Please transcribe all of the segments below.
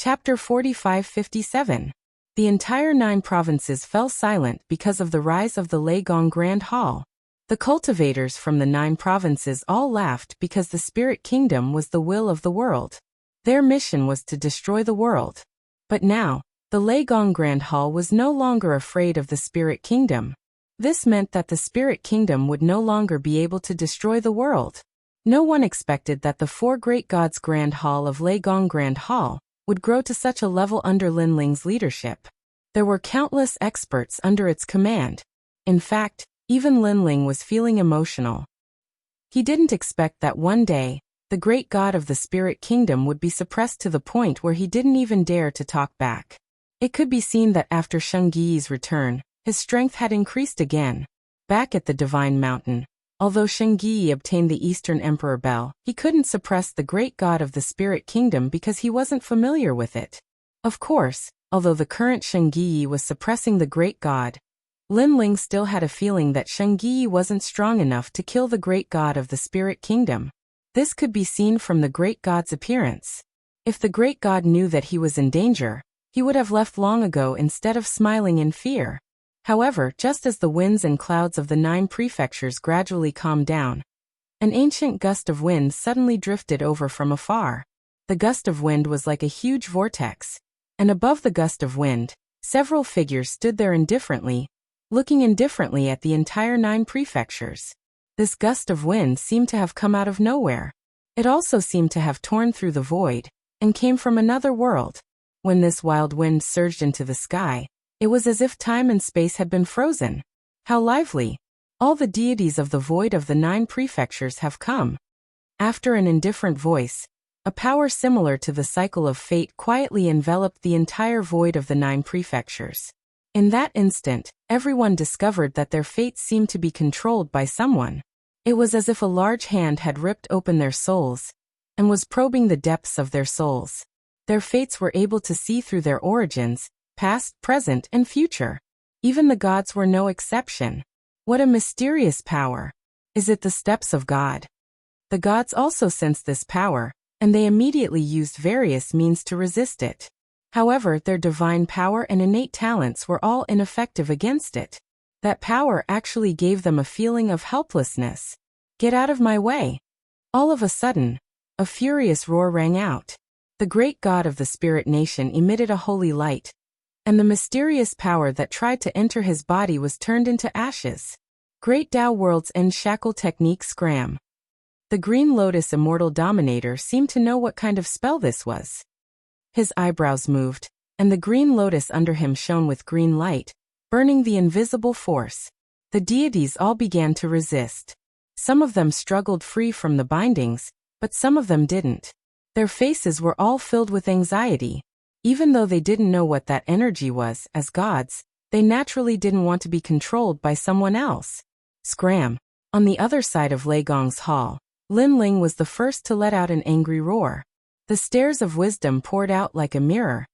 Chapter 45-57. The entire 9 provinces fell silent because of the rise of the Leigong Grand Hall. The cultivators from the 9 provinces all laughed because the Spirit Kingdom was the will of the world. Their mission was to destroy the world. But now, the Leigong Grand Hall was no longer afraid of the Spirit Kingdom. This meant that the Spirit Kingdom would no longer be able to destroy the world. No one expected that the 4 great gods' Grand Hall of Leigong Grand Hall would grow to such a level under Lin Ling's leadership. There were countless experts under its command. In fact, even Lin Ling was feeling emotional. He didn't expect that one day, the great god of the Spirit Kingdom would be suppressed to the point where he didn't even dare to talk back. It could be seen that after Sheng Yi's return, his strength had increased again. Back at the Divine Mountain, although Sheng Yi obtained the Eastern Emperor Bell, he couldn't suppress the great god of the Spirit Kingdom because he wasn't familiar with it. Of course, although the current Sheng Yi was suppressing the great god, Lin Ling still had a feeling that Sheng Yi wasn't strong enough to kill the great god of the Spirit Kingdom. This could be seen from the great god's appearance. If the great god knew that he was in danger, he would have left long ago instead of smiling in fear. However, just as the winds and clouds of the 9 prefectures gradually calmed down, an ancient gust of wind suddenly drifted over from afar. The gust of wind was like a huge vortex, and above the gust of wind, several figures stood there indifferently, looking indifferently at the entire 9 prefectures. This gust of wind seemed to have come out of nowhere. It also seemed to have torn through the void, and came from another world. When this wild wind surged into the sky, it was as if time and space had been frozen. How lively! All the deities of the void of the 9 prefectures have come. After an indifferent voice, a power similar to the cycle of fate quietly enveloped the entire void of the 9 prefectures. In that instant, everyone discovered that their fates seemed to be controlled by someone. It was as if a large hand had ripped open their souls and was probing the depths of their souls. Their fates were able to see through their origins, past, present, and future. Even the gods were no exception. What a mysterious power! Is it the steps of God? The gods also sensed this power, and they immediately used various means to resist it. However, their divine power and innate talents were all ineffective against it. That power actually gave them a feeling of helplessness. Get out of my way! All of a sudden, a furious roar rang out. The great god of the Spirit Nation emitted a holy light, and the mysterious power that tried to enter his body was turned into ashes. Great Tao World's End Shackle Technique Scram. The Green Lotus Immortal Dominator seemed to know what kind of spell this was. His eyebrows moved, and the green lotus under him shone with green light, burning the invisible force. The deities all began to resist. Some of them struggled free from the bindings, but some of them didn't. Their faces were all filled with anxiety. Even though they didn't know what that energy was, as gods, they naturally didn't want to be controlled by someone else. Scram! On the other side of Leigong's hall, Lin Ling was the first to let out an angry roar. The stairs of wisdom poured out like a mirror,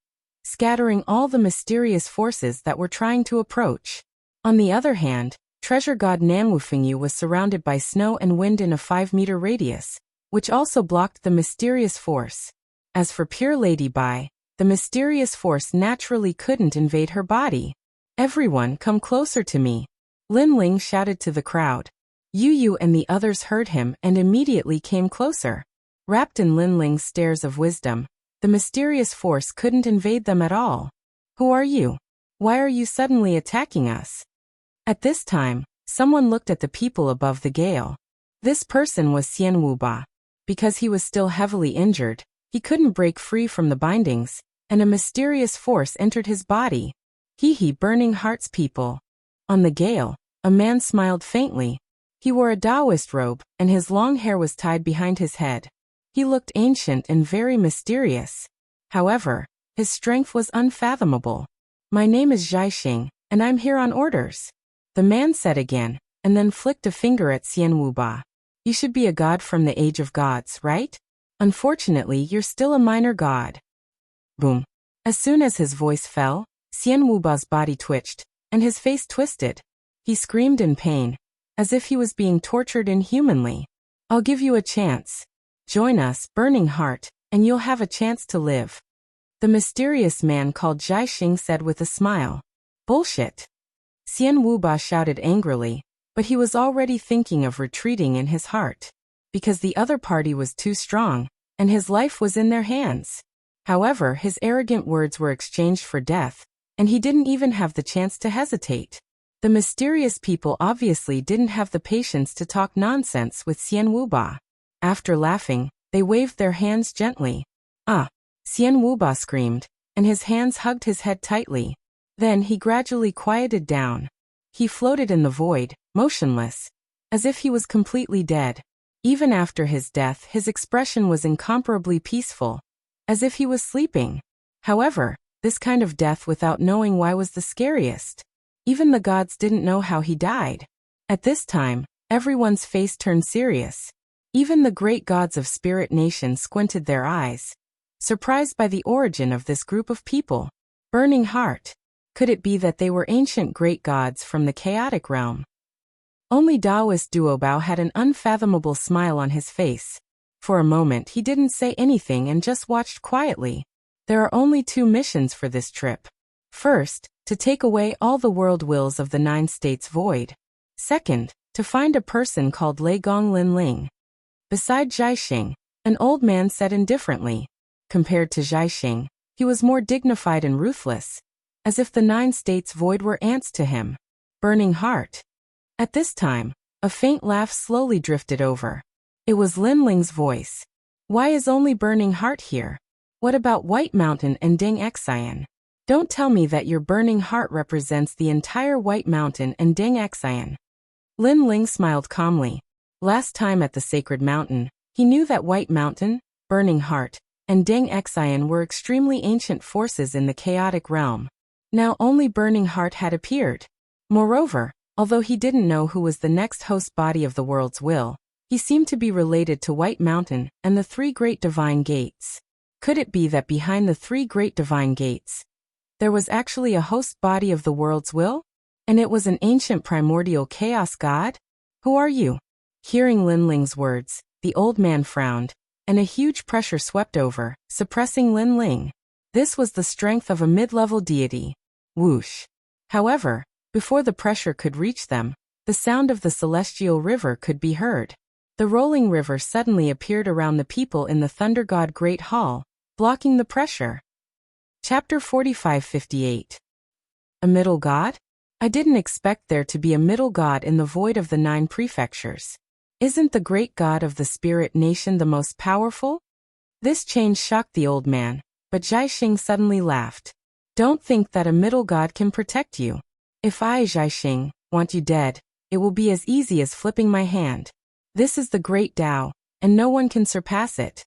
scattering all the mysterious forces that were trying to approach. On the other hand, treasure god Nanwufengyu was surrounded by snow and wind in a 5-meter radius, which also blocked the mysterious force. As for pure Lady Bai, the mysterious force naturally couldn't invade her body. Everyone come closer to me! Lin Ling shouted to the crowd. Yu Yu and the others heard him and immediately came closer. Wrapped in Lin Ling's stairs of wisdom, the mysterious force couldn't invade them at all. Who are you? Why are you suddenly attacking us? At this time, someone looked at the people above the gale. This person was Xian Wuba. Because he was still heavily injured, he couldn't break free from the bindings, and a mysterious force entered his body. Hee burning hearts people. On the gale, a man smiled faintly. He wore a Taoist robe, and his long hair was tied behind his head. He looked ancient and very mysterious. However, his strength was unfathomable. My name is Zhaixing, and I'm here on orders. The man said again, and then flicked a finger at Xian Wuba. You should be a god from the age of gods, right? Unfortunately, you're still a minor god. Boom. As soon as his voice fell, Xian Wuba's body twitched, and his face twisted. He screamed in pain, as if he was being tortured inhumanly. I'll give you a chance. Join us, Burning Heart, and you'll have a chance to live. the mysterious man called Zhaixing said with a smile. Bullshit. Xian Wuba shouted angrily, but he was already thinking of retreating in his heart. Because the other party was too strong, and his life was in their hands. However, his arrogant words were exchanged for death, and he didn't even have the chance to hesitate. The mysterious people obviously didn't have the patience to talk nonsense with Xian Wuba. After laughing, they waved their hands gently. Ah! Xian Wuba screamed, and his hands hugged his head tightly. Then he gradually quieted down. He floated in the void, motionless, as if he was completely dead. Even after his death, his expression was incomparably peaceful, as if he was sleeping. However, this kind of death without knowing why was the scariest. Even the gods didn't know how he died. At this time, everyone's face turned serious. Even the great gods of Spirit Nation squinted their eyes, surprised by the origin of this group of people. Burning Heart. Could it be that they were ancient great gods from the chaotic realm? Only Taoist Duobao had an unfathomable smile on his face. For a moment he didn't say anything and just watched quietly. There are only 2 missions for this trip. First, to take away all the world wills of the 9 states void. Second, to find a person called Lei Gong Linling. Beside Zhaixing, an old man said indifferently. Compared to Zhaixing, he was more dignified and ruthless, as if the 9 states void were ants to him. Burning Heart. At this time, a faint laugh slowly drifted over. It was Linling's voice. Why is only Burning Heart here? What about White Mountain and Ding Xian? Don't tell me that your Burning Heart represents the entire White Mountain and Ding Xian. Linling smiled calmly. Last time at the Sacred Mountain, he knew that White Mountain, Burning Heart, and Ding Xian were extremely ancient forces in the chaotic realm. Now only Burning Heart had appeared. Moreover, although he didn't know who was the next host body of the world's will, he seemed to be related to White Mountain and the 3 great divine gates. Could it be that behind the 3 great divine gates, there was actually a host body of the world's will? And it was an ancient primordial chaos god? Who are you? Hearing Linling's words, the old man frowned, and a huge pressure swept over, suppressing Linling. This was the strength of a mid-level deity. Whoosh. However, before the pressure could reach them, the sound of the celestial river could be heard. The rolling river suddenly appeared around the people in the Thunder God Great Hall, blocking the pressure. Chapter 45-58. A middle god? I didn't expect there to be a middle god in the void of the 9 prefectures. Isn't the great god of the Spirit Nation the most powerful? This change shocked the old man, but Zhaixing suddenly laughed. Don't think that a middle god can protect you. If I, Zhaixing, want you dead, it will be as easy as flipping my hand. This is the great Tao, and no one can surpass it.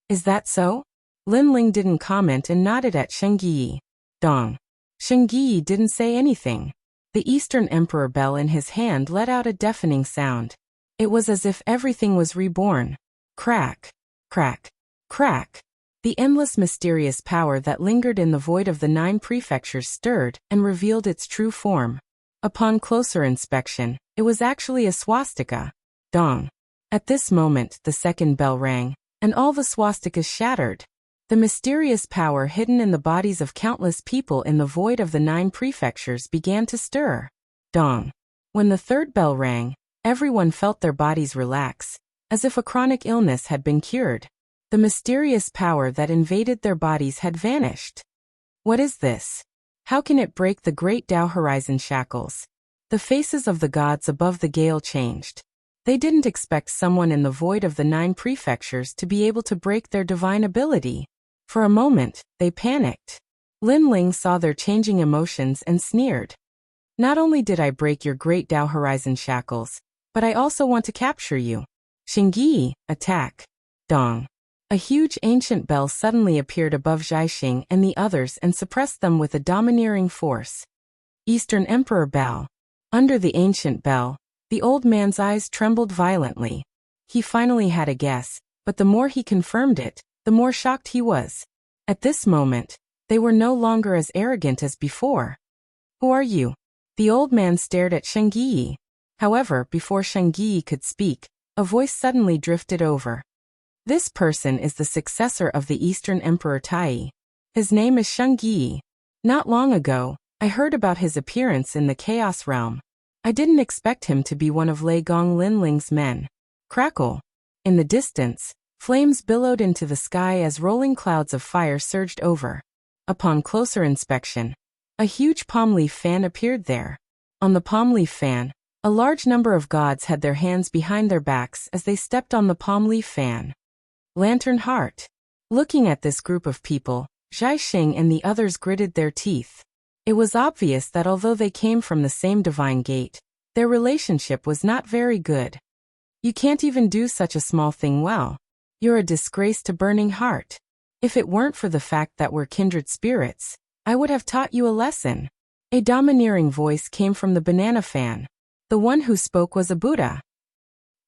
Is that so? Linling didn't comment and nodded at Shengyi. Dong. Shengyi didn't say anything. The Eastern Emperor bell in his hand let out a deafening sound. It was as if everything was reborn. Crack. Crack. Crack. The endless mysterious power that lingered in the void of the 9 prefectures stirred and revealed its true form. Upon closer inspection, it was actually a swastika. Dong. At this moment, the second bell rang, and all the swastikas shattered. The mysterious power hidden in the bodies of countless people in the void of the 9 prefectures began to stir. Dong. When the third bell rang, everyone felt their bodies relax, as if a chronic illness had been cured. The mysterious power that invaded their bodies had vanished. What is this? How can it break the great Tao horizon shackles? The faces of the gods above the gale changed. They didn't expect someone in the void of the 9 prefectures to be able to break their divine ability. For a moment, they panicked. Linling saw their changing emotions and sneered. Not only did I break your great Tao horizon shackles, but I also want to capture you. Shengyi, attack. Dong. A huge ancient bell suddenly appeared above Zhaixing and the others and suppressed them with a domineering force. Eastern Emperor Bell. Under the ancient bell, the old man's eyes trembled violently. He finally had a guess, but the more he confirmed it, the more shocked he was. At this moment, they were no longer as arrogant as before. Who are you? The old man stared at Shengyi. However, before Shengyi could speak, a voice suddenly drifted over. This person is the successor of the Eastern Emperor Tai. His name is Shengyi. Not long ago, I heard about his appearance in the Chaos Realm. I didn't expect him to be one of Lei Gong Linling's men. Crackle. In the distance, flames billowed into the sky as rolling clouds of fire surged over. Upon closer inspection, a huge palm leaf fan appeared there. On the palm leaf fan, a large number of gods had their hands behind their backs as they stepped on the palm leaf fan. Lantern Heart. Looking at this group of people, Zhai Xing and the others gritted their teeth. It was obvious that although they came from the same divine gate, their relationship was not very good. You can't even do such a small thing well. You're a disgrace to Burning Heart. If it weren't for the fact that we're kindred spirits, I would have taught you a lesson. A domineering voice came from the banana fan. The one who spoke was a Buddha.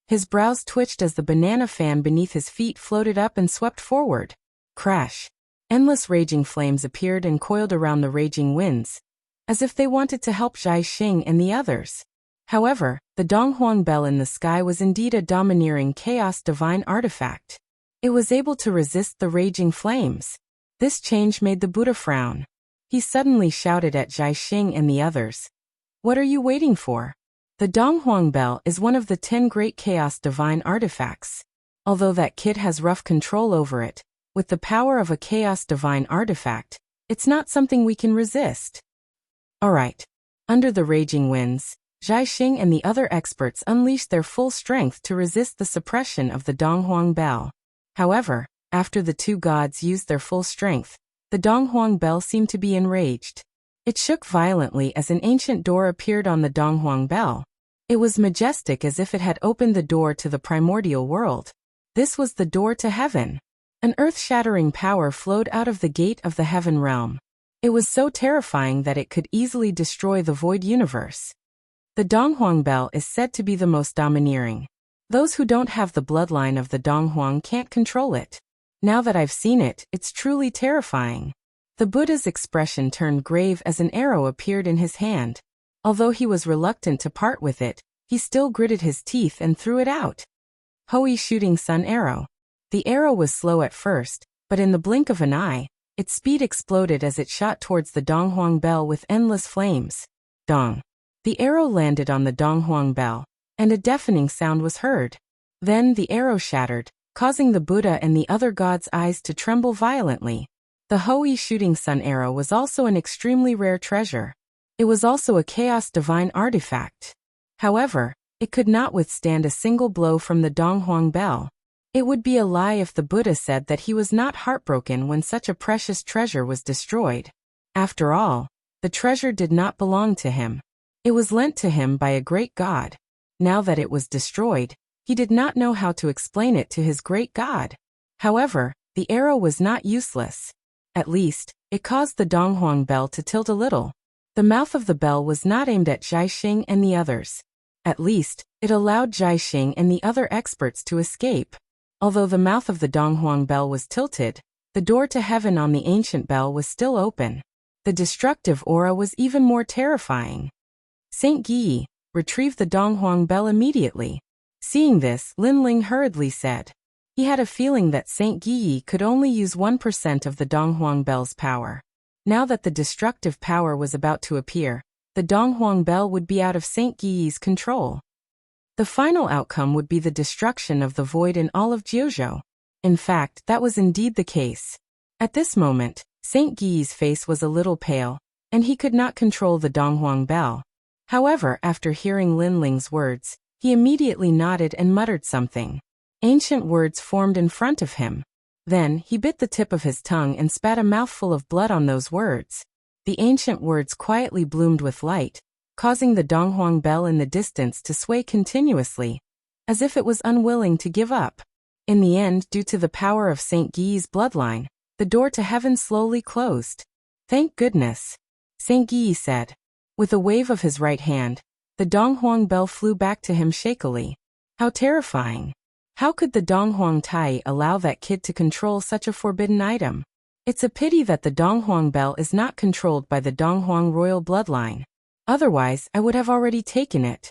His brows twitched as the banana fan beneath his feet floated up and swept forward. Crash. Endless raging flames appeared and coiled around the raging winds, as if they wanted to help Zhai Xing and the others. However, the Donghuang bell in the sky was indeed a domineering chaos divine artifact. It was able to resist the raging flames. This change made the Buddha frown. He suddenly shouted at Zhai Xing and the others. What are you waiting for? The Donghuang bell is one of the 10 great chaos divine artifacts. Although that kid has rough control over it, with the power of a chaos divine artifact, it's not something we can resist. Alright. Under the raging winds, Zhai Xing and the other experts unleashed their full strength to resist the suppression of the Donghuang bell. However, after the two gods used their full strength, the Donghuang bell seemed to be enraged. It shook violently as an ancient door appeared on the Donghuang bell. It was majestic as if it had opened the door to the primordial world. This was the door to heaven. An earth-shattering power flowed out of the gate of the heaven realm. It was so terrifying that it could easily destroy the void universe. The Donghuang bell is said to be the most domineering. Those who don't have the bloodline of the Donghuang can't control it. Now that I've seen it, it's truly terrifying. The Buddha's expression turned grave as an arrow appeared in his hand. Although he was reluctant to part with it, he still gritted his teeth and threw it out. Hoi Shooting Sun Arrow. The arrow was slow at first, but in the blink of an eye, its speed exploded as it shot towards the Donghuang bell with endless flames. Dong. The arrow landed on the Donghuang bell, and a deafening sound was heard. Then the arrow shattered, causing the Buddha and the other gods' eyes to tremble violently. The Hoi Shooting Sun Arrow was also an extremely rare treasure. It was also a chaos divine artifact. However, it could not withstand a single blow from the Donghuang bell. It would be a lie if the Buddha said that he was not heartbroken when such a precious treasure was destroyed. After all, the treasure did not belong to him. It was lent to him by a great god. Now that it was destroyed, he did not know how to explain it to his great god. However, the arrow was not useless. At least, it caused the Donghuang bell to tilt a little. The mouth of the bell was not aimed at Zhai Xing and the others. At least, it allowed Zhai Xing and the other experts to escape. Although the mouth of the Donghuang bell was tilted, the door to heaven on the ancient bell was still open. The destructive aura was even more terrifying. Saint Yi, retrieve the Donghuang bell immediately. Seeing this, Linling hurriedly said. He had a feeling that Saint Yi could only use 1% of the Donghuang bell's power. Now that the destructive power was about to appear, the Donghuang bell would be out of Saint Yi's control. The final outcome would be the destruction of the void in all of Jiuzhou. In fact, that was indeed the case. At this moment, Saint Yi's face was a little pale, and he could not control the Donghuang bell. However, after hearing Linling's words, he immediately nodded and muttered something. Ancient words formed in front of him. Then, he bit the tip of his tongue and spat a mouthful of blood on those words. The ancient words quietly bloomed with light, causing the Donghuang bell in the distance to sway continuously, as if it was unwilling to give up. In the end, due to the power of Saint Yi's bloodline, the door to heaven slowly closed. Thank goodness, Saint Yi said. With a wave of his right hand, the Donghuang bell flew back to him shakily. How terrifying. How could the Donghuang Tai allow that kid to control such a forbidden item? It's a pity that the Donghuang bell is not controlled by the Donghuang royal bloodline. Otherwise, I would have already taken it.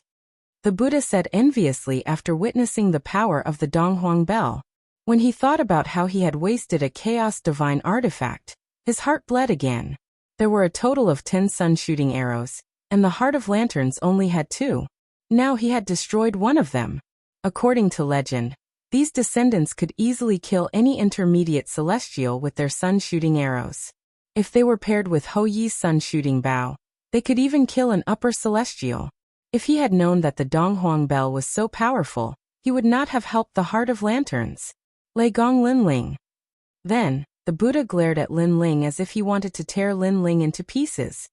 The Buddha said enviously after witnessing the power of the Donghuang bell. When he thought about how he had wasted a chaos divine artifact, His heart bled again. There were a total of 10 sun-shooting arrows, and the Heart of Lanterns only had 2. Now he had destroyed one of them. According to legend, these descendants could easily kill any intermediate celestial with their sun-shooting arrows. If they were paired with Hou Yi's sun-shooting bow, they could even kill an upper celestial. If he had known that the Donghuang bell was so powerful, he would not have helped the Heart of Lanterns. Lei Gong Linling. Then, the Buddha glared at Linling as if he wanted to tear Linling into pieces.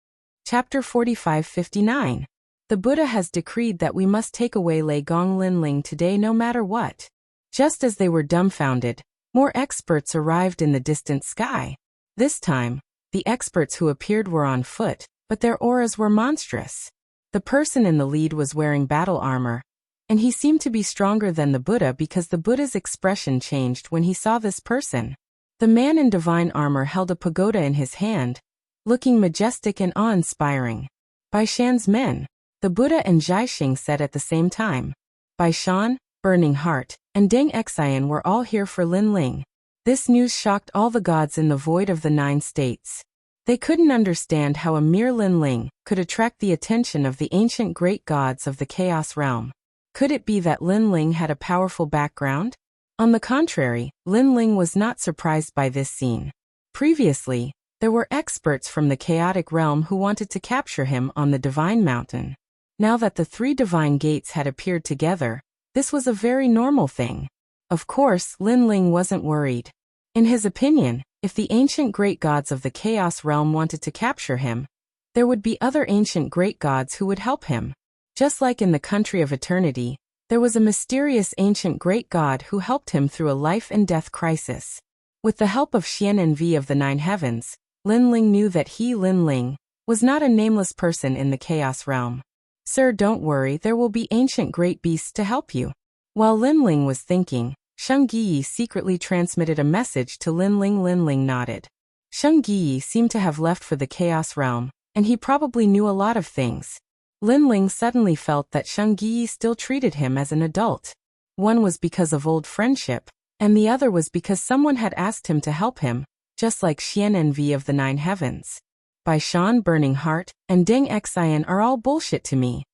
Chapter 45-59. The Buddha has decreed that we must take away Lei Gong Linling today no matter what. Just as they were dumbfounded, more experts arrived in the distant sky. This time, the experts who appeared were on foot, but their auras were monstrous. The person in the lead was wearing battle armor, and he seemed to be stronger than the Buddha because the Buddha's expression changed when he saw this person. The man in divine armor held a pagoda in his hand, looking majestic and awe-inspiring. Bai Shan's men, the Buddha and Jiaxing said at the same time. Bai Shan, Burning Heart, and Deng Xian were all here for Linling. This news shocked all the gods in the void of the 9 states. They couldn't understand how a mere Linling could attract the attention of the ancient great gods of the Chaos Realm. Could it be that Linling had a powerful background? On the contrary, Linling was not surprised by this scene. Previously, there were experts from the chaotic realm who wanted to capture him on the Divine Mountain. Now that the 3 divine gates had appeared together, this was a very normal thing. Of course, Linling wasn't worried. In his opinion, if the ancient great gods of the Chaos Realm wanted to capture him, there would be other ancient great gods who would help him. Just like in the Country of Eternity, there was a mysterious ancient great god who helped him through a life and death crisis. With the help of Xian and Vi of the 9 heavens, Linling knew that he, Linling, was not a nameless person in the Chaos Realm. Sir, don't worry, there will be ancient great beasts to help you. While Linling was thinking, Sheng Yi secretly transmitted a message to Linling. Linling nodded. Sheng Yi seemed to have left for the Chaos Realm, and he probably knew a lot of things. Linling suddenly felt that Sheng Yi still treated him as an adult. One was because of old friendship, and the other was because someone had asked him to help him, just like Xian and Vi of the 9 heavens. Bai Shan, Burning Heart, and Deng Xian are all bullshit to me.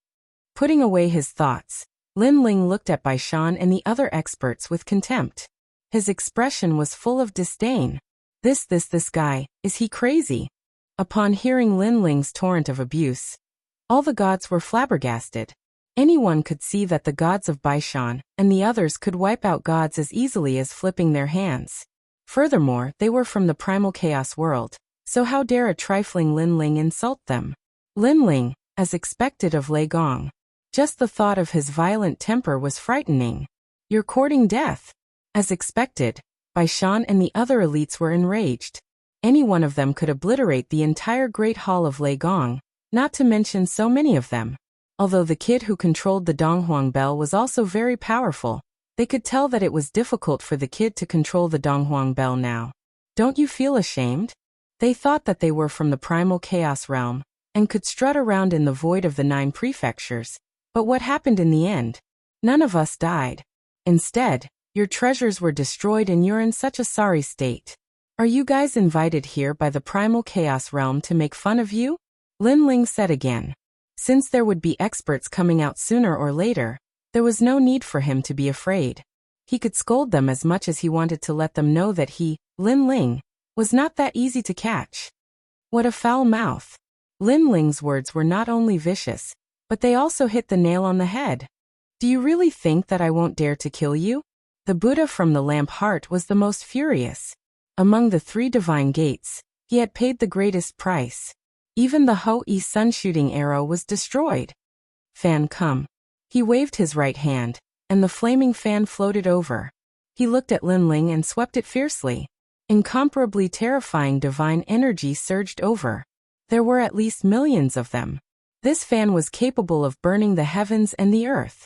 Putting away his thoughts, Linling looked at Bai Shan and the other experts with contempt. His expression was full of disdain. This guy, is he crazy? Upon hearing Linling's torrent of abuse, all the gods were flabbergasted. Anyone could see that the gods of Bai Shan and the others could wipe out gods as easily as flipping their hands. Furthermore, they were from the primal chaos world, so how dare a trifling Linling insult them? Linling, as expected of Lei Gong. Just the thought of his violent temper was frightening. You're courting death. As expected, Bai Shan and the other elites were enraged. Any one of them could obliterate the entire Great Hall of Lei Gong, not to mention so many of them. Although the kid who controlled the Donghuang bell was also very powerful, they could tell that it was difficult for the kid to control the Donghuang bell now. Don't you feel ashamed? They thought that they were from the primal chaos realm, and could strut around in the void of the 9 prefectures. But what happened in the end? None of us died. Instead, your treasures were destroyed and you're in such a sorry state. Are you guys invited here by the primal chaos realm to make fun of you? Linling said again. Since there would be experts coming out sooner or later, there was no need for him to be afraid. He could scold them as much as he wanted to let them know that he, Linling, was not that easy to catch. What a foul mouth. Linling's words were not only vicious, but they also hit the nail on the head. Do you really think that I won't dare to kill you? The Buddha from the lamp heart was the most furious. Among the 3 divine gates, he had paid the greatest price. Even the Hou Yi sun-shooting arrow was destroyed. Fan, come. He waved his right hand, and the flaming fan floated over. He looked at Linling and swept it fiercely. Incomparably terrifying divine energy surged over. There were at least millions of them. This fan was capable of burning the heavens and the earth.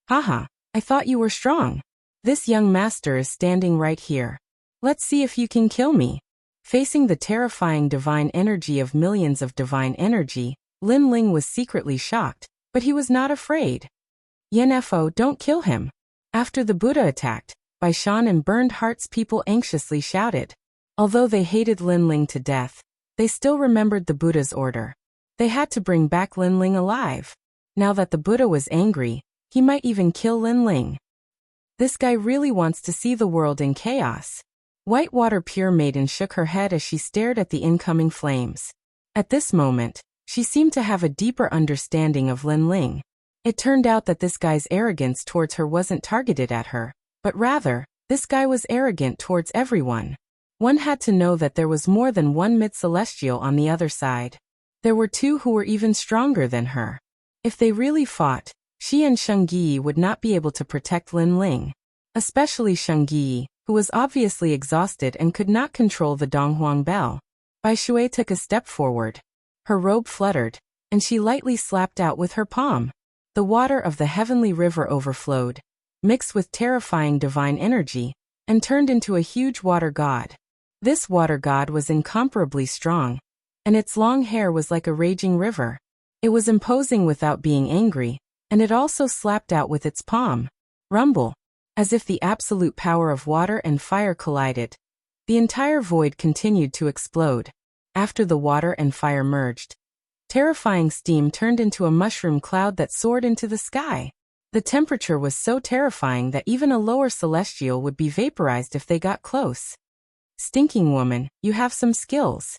Haha, I thought you were strong. This young master is standing right here. Let's see if you can kill me. Facing the terrifying divine energy of millions of divine energy, Linling was secretly shocked, but he was not afraid. Yenfo, don't kill him. After the Buddha attacked, Bai Shan and Burned Heart's people anxiously shouted. Although they hated Lin Ling to death, they still remembered the Buddha's order. They had to bring back Lin Ling alive. Now that the Buddha was angry, he might even kill Lin Ling. This guy really wants to see the world in chaos. Whitewater Pure Maiden shook her head as she stared at the incoming flames. At this moment, she seemed to have a deeper understanding of Lin Ling. It turned out that this guy's arrogance towards her wasn't targeted at her, but rather, this guy was arrogant towards everyone. One had to know that there was more than one mid-celestial on the other side. There were two who were even stronger than her. If they really fought, she and Shengyi would not be able to protect Lin Ling. Especially Shengyi, who was obviously exhausted and could not control the Donghuang bell. Bai Shui took a step forward. Her robe fluttered, and she lightly slapped out with her palm. The water of the heavenly river overflowed, mixed with terrifying divine energy, and turned into a huge water god. This water god was incomparably strong, and its long hair was like a raging river. It was imposing without being angry, and it also slapped out with its palm. Rumble. As if the absolute power of water and fire collided, the entire void continued to explode. After the water and fire merged, terrifying steam turned into a mushroom cloud that soared into the sky. The temperature was so terrifying that even a lower celestial would be vaporized if they got close. Stinking woman, you have some skills.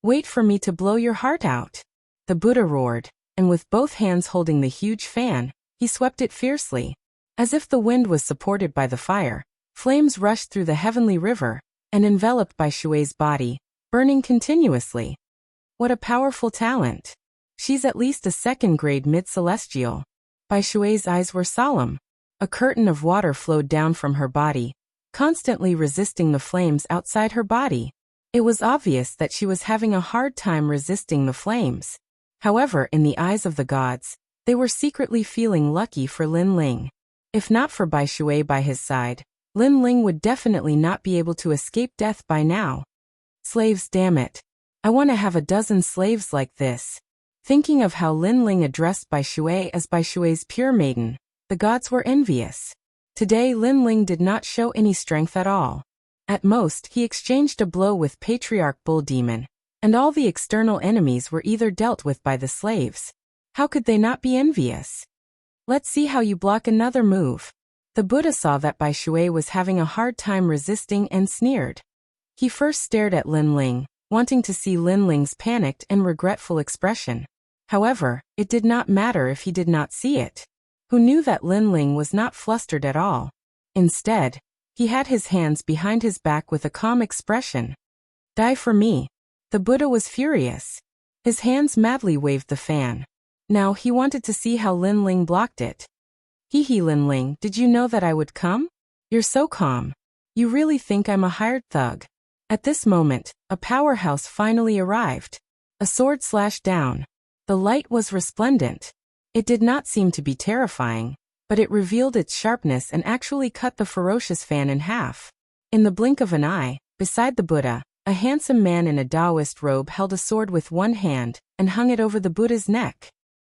Wait for me to blow your heart out. The Buddha roared, and with both hands holding the huge fan, he swept it fiercely. As if the wind was supported by the fire, flames rushed through the heavenly river, and enveloped Bai Shui's body, burning continuously. What a powerful talent. She's at least a second-grade mid-celestial. Bai Shui's eyes were solemn. A curtain of water flowed down from her body, constantly resisting the flames outside her body. It was obvious that she was having a hard time resisting the flames. However, in the eyes of the gods, they were secretly feeling lucky for Lin Ling. If not for Bai Shui by his side, Lin Ling would definitely not be able to escape death by now. Slaves, damn it. I want to have a dozen slaves like this. Thinking of how Lin Ling addressed Bai Shui as Bai Shui's pure maiden, the gods were envious. Today Lin Ling did not show any strength at all. At most, he exchanged a blow with Patriarch Bull Demon, and all the external enemies were either dealt with by the slaves. How could they not be envious? Let's see how you block another move. The Buddha saw that Bai Shui was having a hard time resisting and sneered. He first stared at Lin Ling, wanting to see Lin Ling's panicked and regretful expression. However, it did not matter if he did not see it. Who knew that Lin Ling was not flustered at all? Instead, he had his hands behind his back with a calm expression. Die for me. The Buddha was furious. His hands madly waved the fan. Now he wanted to see how Lin Ling blocked it. Hee Lin Ling, did you know that I would come? You're so calm. You really think I'm a hired thug? At this moment, a powerhouse finally arrived. A sword slashed down. The light was resplendent. It did not seem to be terrifying, but it revealed its sharpness and actually cut the ferocious fan in half. In the blink of an eye, beside the Buddha, a handsome man in a Taoist robe held a sword with one hand and hung it over the Buddha's neck.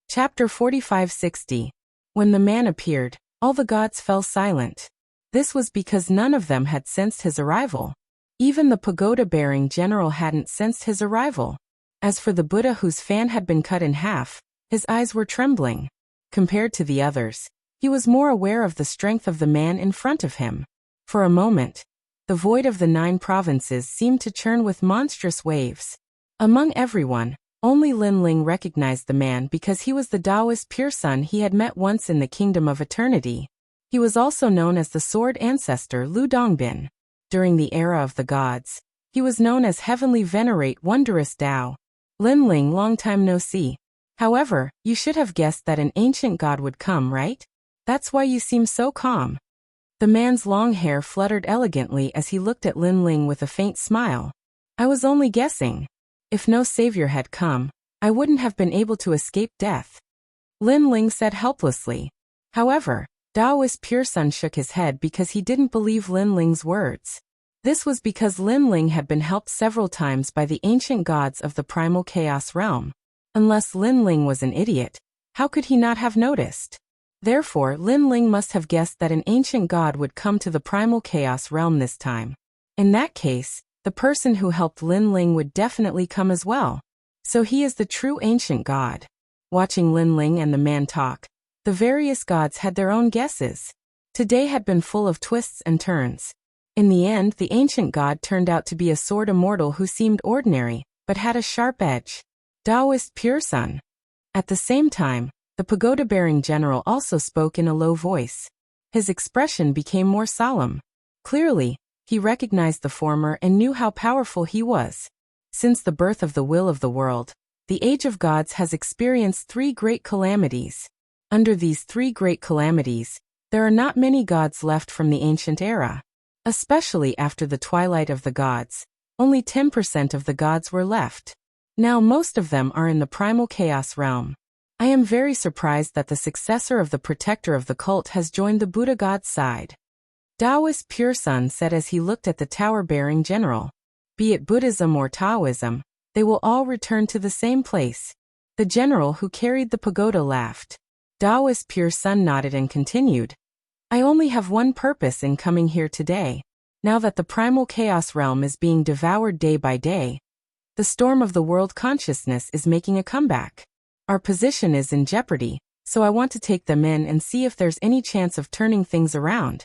Chapter 4560. When the man appeared, all the gods fell silent. This was because none of them had sensed his arrival. Even the pagoda-bearing general hadn't sensed his arrival. As for the Buddha whose fan had been cut in half, his eyes were trembling. Compared to the others, he was more aware of the strength of the man in front of him. For a moment, the void of the 9 provinces seemed to churn with monstrous waves. Among everyone, only Lin Ling recognized the man because he was the Taoist pure son he had met once in the Kingdom of Eternity. He was also known as the Sword Ancestor Lu Dongbin. During the era of the gods, he was known as Heavenly Venerate Wondrous Tao. Lin Ling, long time no see. However, you should have guessed that an ancient god would come, right? That's why you seem so calm. The man's long hair fluttered elegantly as he looked at Lin Ling with a faint smile. I was only guessing. If no savior had come, I wouldn't have been able to escape death. Lin Ling said helplessly. However, Taoist Pure Son shook his head because he didn't believe Lin Ling's words. This was because Lin Ling had been helped several times by the ancient gods of the primal chaos realm. Unless Lin Ling was an idiot, how could he not have noticed? Therefore, Lin Ling must have guessed that an ancient god would come to the primal chaos realm this time. In that case, the person who helped Lin Ling would definitely come as well. So he is the true ancient god. Watching Lin Ling and the man talk, the various gods had their own guesses. Today had been full of twists and turns. In the end, the ancient god turned out to be a sword immortal who seemed ordinary, but had a sharp edge. Taoist pure sun. At the same time, the pagoda-bearing general also spoke in a low voice. His expression became more solemn. Clearly, he recognized the former and knew how powerful he was. Since the birth of the will of the world, the age of gods has experienced 3 great calamities. Under these 3 great calamities, there are not many gods left from the ancient era. Especially after the twilight of the gods, only 10% of the gods were left. Now most of them are in the primal chaos realm. I am very surprised that the successor of the protector of the cult has joined the Buddha god's side. Taoist Pure Sun said as he looked at the tower-bearing general. Be it Buddhism or Taoism, they will all return to the same place. The general who carried the pagoda laughed. Taoist Pure Sun nodded and continued. I only have one purpose in coming here today. Now that the primal chaos realm is being devoured day by day, the storm of the world consciousness is making a comeback. Our position is in jeopardy, so I want to take them in and see if there's any chance of turning things around.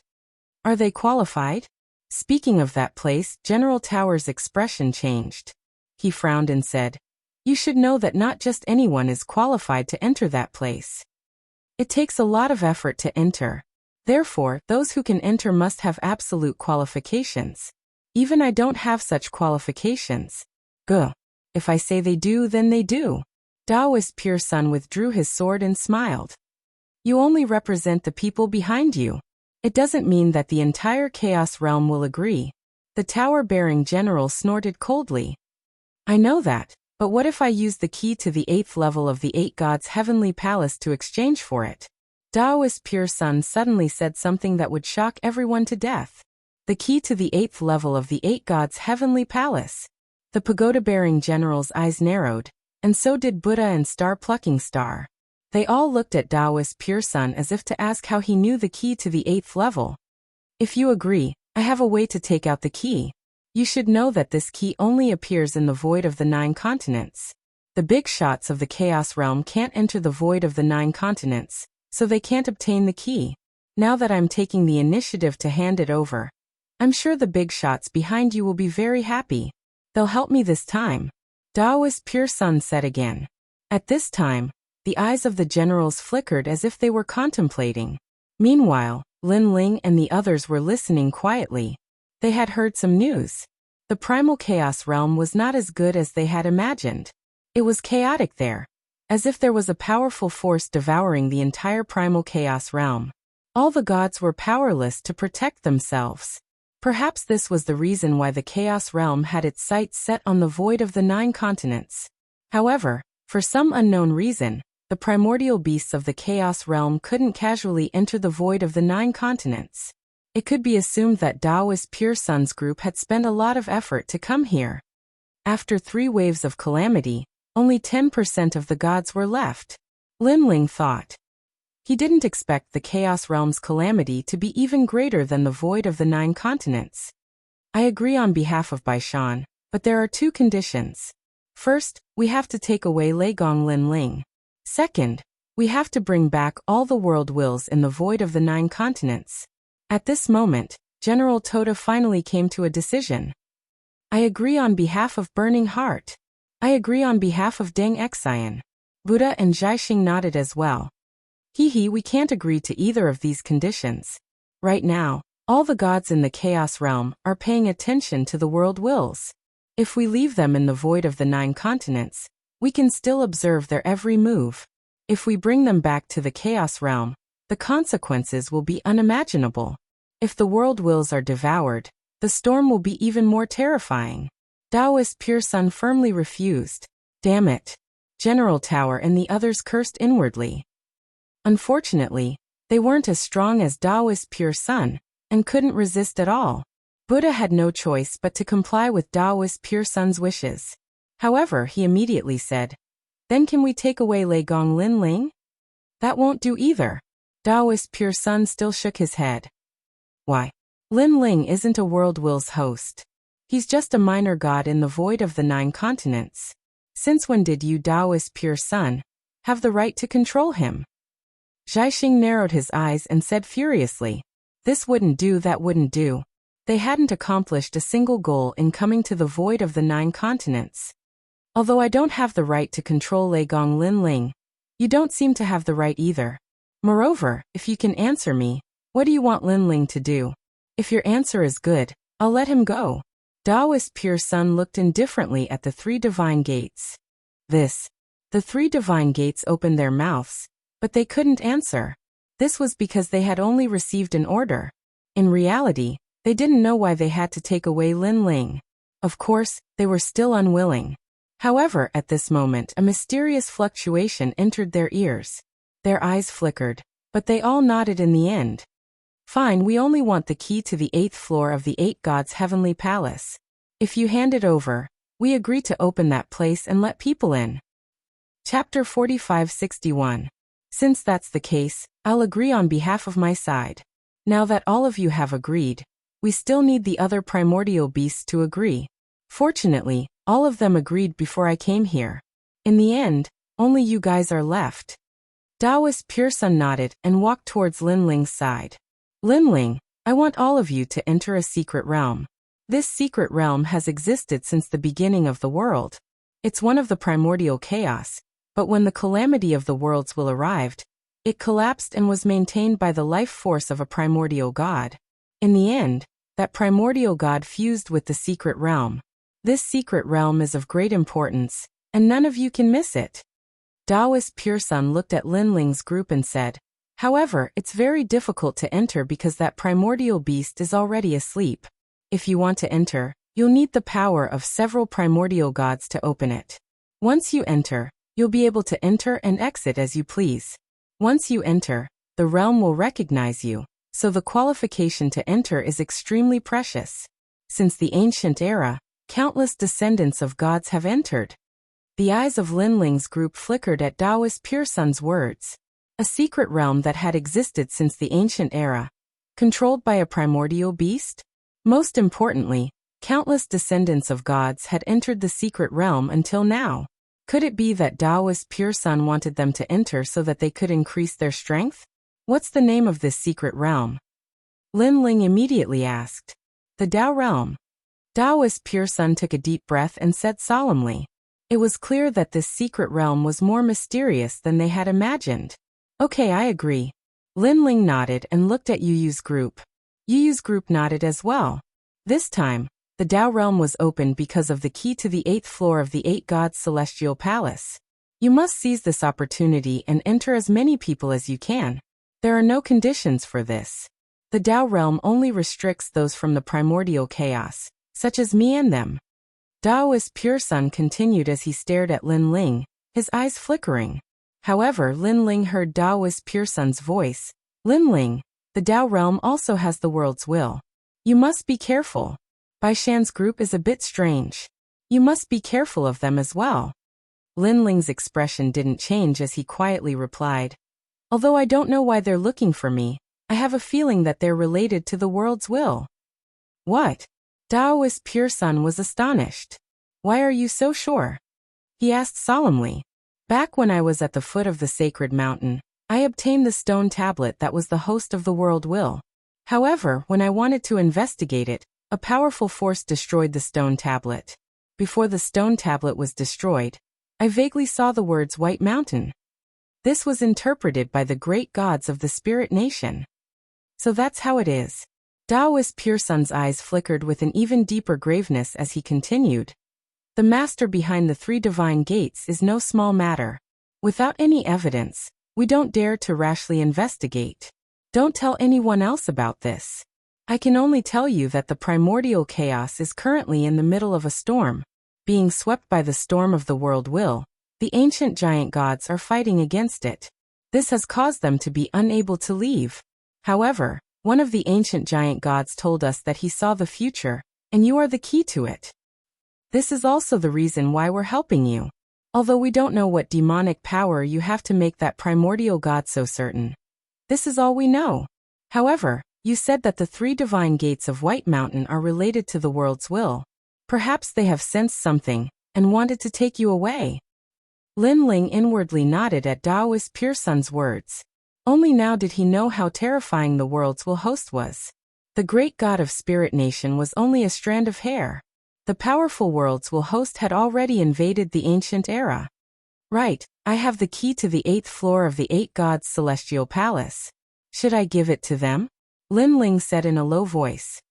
Are they qualified? Speaking of that place, General Tower's expression changed. He frowned and said, You should know that not just anyone is qualified to enter that place. It takes a lot of effort to enter. Therefore, those who can enter must have absolute qualifications. Even I don't have such qualifications. Guh. If I say they do, then they do. Taoist Pure Sun withdrew his sword and smiled. You only represent the people behind you. It doesn't mean that the entire chaos realm will agree. The tower-bearing general snorted coldly. I know that, but what if I use the key to the 8th level of the 8 gods' heavenly palace to exchange for it? Taoist Pure Sun suddenly said something that would shock everyone to death. The key to the 8th level of the 8 gods' heavenly palace. The pagoda-bearing general's eyes narrowed, and so did Buddha and Star-Plucking Star. They all looked at Taoist Pure Sun as if to ask how he knew the key to the 8th level. If you agree, I have a way to take out the key. You should know that this key only appears in the void of the 9 continents. The big shots of the chaos realm can't enter the void of the 9 continents, so they can't obtain the key. Now that I'm taking the initiative to hand it over, I'm sure the big shots behind you will be very happy. They'll help me this time. Taoist Pure Sun said again. At this time, the eyes of the generals flickered as if they were contemplating. Meanwhile, Lin Ling and the others were listening quietly. They had heard some news. The primal chaos realm was not as good as they had imagined. It was chaotic there, as if there was a powerful force devouring the entire primal chaos realm. All the gods were powerless to protect themselves. Perhaps this was the reason why the chaos realm had its sights set on the void of the 9 continents. However, for some unknown reason, the primordial beasts of the chaos realm couldn't casually enter the void of the 9 continents. It could be assumed that Taoist Pure Sun's group had spent a lot of effort to come here. After 3 waves of calamity, only 10% of the gods were left. Lin Ling thought. He didn't expect the Chaos Realm's calamity to be even greater than the void of the 9 continents. I agree on behalf of Bai Shan, but there are 2 conditions. First, we have to take away Leigong Lin Ling. Second, we have to bring back all the world wills in the void of the 9 continents. At this moment, General Toda finally came to a decision. I agree on behalf of Burning Heart. I agree on behalf of Deng Xian. Buddha and Zhaixing nodded as well. We can't agree to either of these conditions. Right now, all the gods in the Chaos Realm are paying attention to the world wills. If we leave them in the void of the 9 continents, we can still observe their every move. If we bring them back to the Chaos Realm, the consequences will be unimaginable. If the world wills are devoured, the storm will be even more terrifying. Taoist Pure Sun firmly refused. Damn it. General Tower and the others cursed inwardly. Unfortunately, they weren't as strong as Taoist Pure Sun, and couldn't resist at all. Buddha had no choice but to comply with Taoist Pure Sun's wishes. However, he immediately said, Then can we take away Leigong Lin Ling? That won't do either. Taoist Pure Sun still shook his head. Why? Lin Ling isn't a world will's host. He's just a minor god in the void of the 9 continents. Since when did you, Taoist pure son, have the right to control him? Zhaixing narrowed his eyes and said furiously, "This wouldn't do, that wouldn't do." They hadn't accomplished a single goal in coming to the void of the 9 continents. Although I don't have the right to control Leigong Linling, you don't seem to have the right either. Moreover, if you can answer me, what do you want Linling to do? If your answer is good, I'll let him go. Taoist pure son looked indifferently at the 3 divine gates. The 3 divine gates opened their mouths, but they couldn't answer. This was because they had only received an order. In reality, they didn't know why they had to take away Linling. Of course, they were still unwilling. However, at this moment a mysterious fluctuation entered their ears. Their eyes flickered, but they all nodded in the end. Fine, we only want the key to the 8th floor of the 8 gods' heavenly palace. If you hand it over, we agree to open that place and let people in. Chapter 4561. Since that's the case, I'll agree on behalf of my side. Now that all of you have agreed, we still need the other primordial beasts to agree. Fortunately, all of them agreed before I came here. In the end, only you guys are left. Taoist pure son nodded and walked towards Linling's side. Linling, I want all of you to enter a secret realm. This secret realm has existed since the beginning of the world. It's one of the primordial chaos, but when the calamity of the worlds will arrived, it collapsed and was maintained by the life force of a primordial god. In the end, that primordial god fused with the secret realm. This secret realm is of great importance, and none of you can miss it. Taoist pure son looked at Linling's group and said, "However, it's very difficult to enter because that primordial beast is already asleep. If you want to enter, you'll need the power of several primordial gods to open it. Once you enter, you'll be able to enter and exit as you please. Once you enter, the realm will recognize you, so the qualification to enter is extremely precious. Since the ancient era, countless descendants of gods have entered." The eyes of Linling's group flickered at Taoist pure son's words. A secret realm that had existed since the ancient era, controlled by a primordial beast? Most importantly, countless descendants of gods had entered the secret realm until now. Could it be that Taoist pure son wanted them to enter so that they could increase their strength? What's the name of this secret realm? Linling immediately asked. The Tao realm. Taoist pure son took a deep breath and said solemnly. It was clear that this secret realm was more mysterious than they had imagined. Okay, I agree. Linling nodded and looked at Yuyu's group. Yuyu's group nodded as well. This time, the Tao realm was opened because of the key to the 8th floor of the 8 gods' celestial palace. You must seize this opportunity and enter as many people as you can. There are no conditions for this. The Tao realm only restricts those from the primordial chaos, such as me and them. Taoist pure son continued as he stared at Linling, his eyes flickering. However, Linling heard Taoist pure son's voice. Linling, the Tao realm also has the world's will. You must be careful. Baishan's group is a bit strange. You must be careful of them as well. Linling's expression didn't change as he quietly replied. Although I don't know why they're looking for me, I have a feeling that they're related to the world's will. What? Taoist pure son was astonished. Why are you so sure? He asked solemnly. Back when I was at the foot of the sacred mountain, I obtained the stone tablet that was the host of the world will. However, when I wanted to investigate it, a powerful force destroyed the stone tablet. Before the stone tablet was destroyed, I vaguely saw the words White Mountain. This was interpreted by the great gods of the spirit nation. So that's how it is. Taoist pure son's eyes flickered with an even deeper graveness as he continued. The master behind the 3 divine gates is no small matter. Without any evidence, we don't dare to rashly investigate. Don't tell anyone else about this. I can only tell you that the primordial chaos is currently in the middle of a storm. Being swept by the storm of the world will, the ancient giant gods are fighting against it. This has caused them to be unable to leave. However, one of the ancient giant gods told us that he saw the future, and you are the key to it. This is also the reason why we're helping you. Although we don't know what demonic power you have to make that primordial god so certain. This is all we know. However, you said that the 3 divine gates of White Mountain are related to the world's will. Perhaps they have sensed something and wanted to take you away. Lin Ling inwardly nodded at Daoist Pure Sun's words. Only now did he know how terrifying the world's will host was. The great god of Spirit Nation was only a strand of hair. The powerful world's will host had already invaded the ancient era. Right, I have the key to the 8th floor of the 8 gods' celestial palace. Should I give it to them? Lin Ling said in a low voice.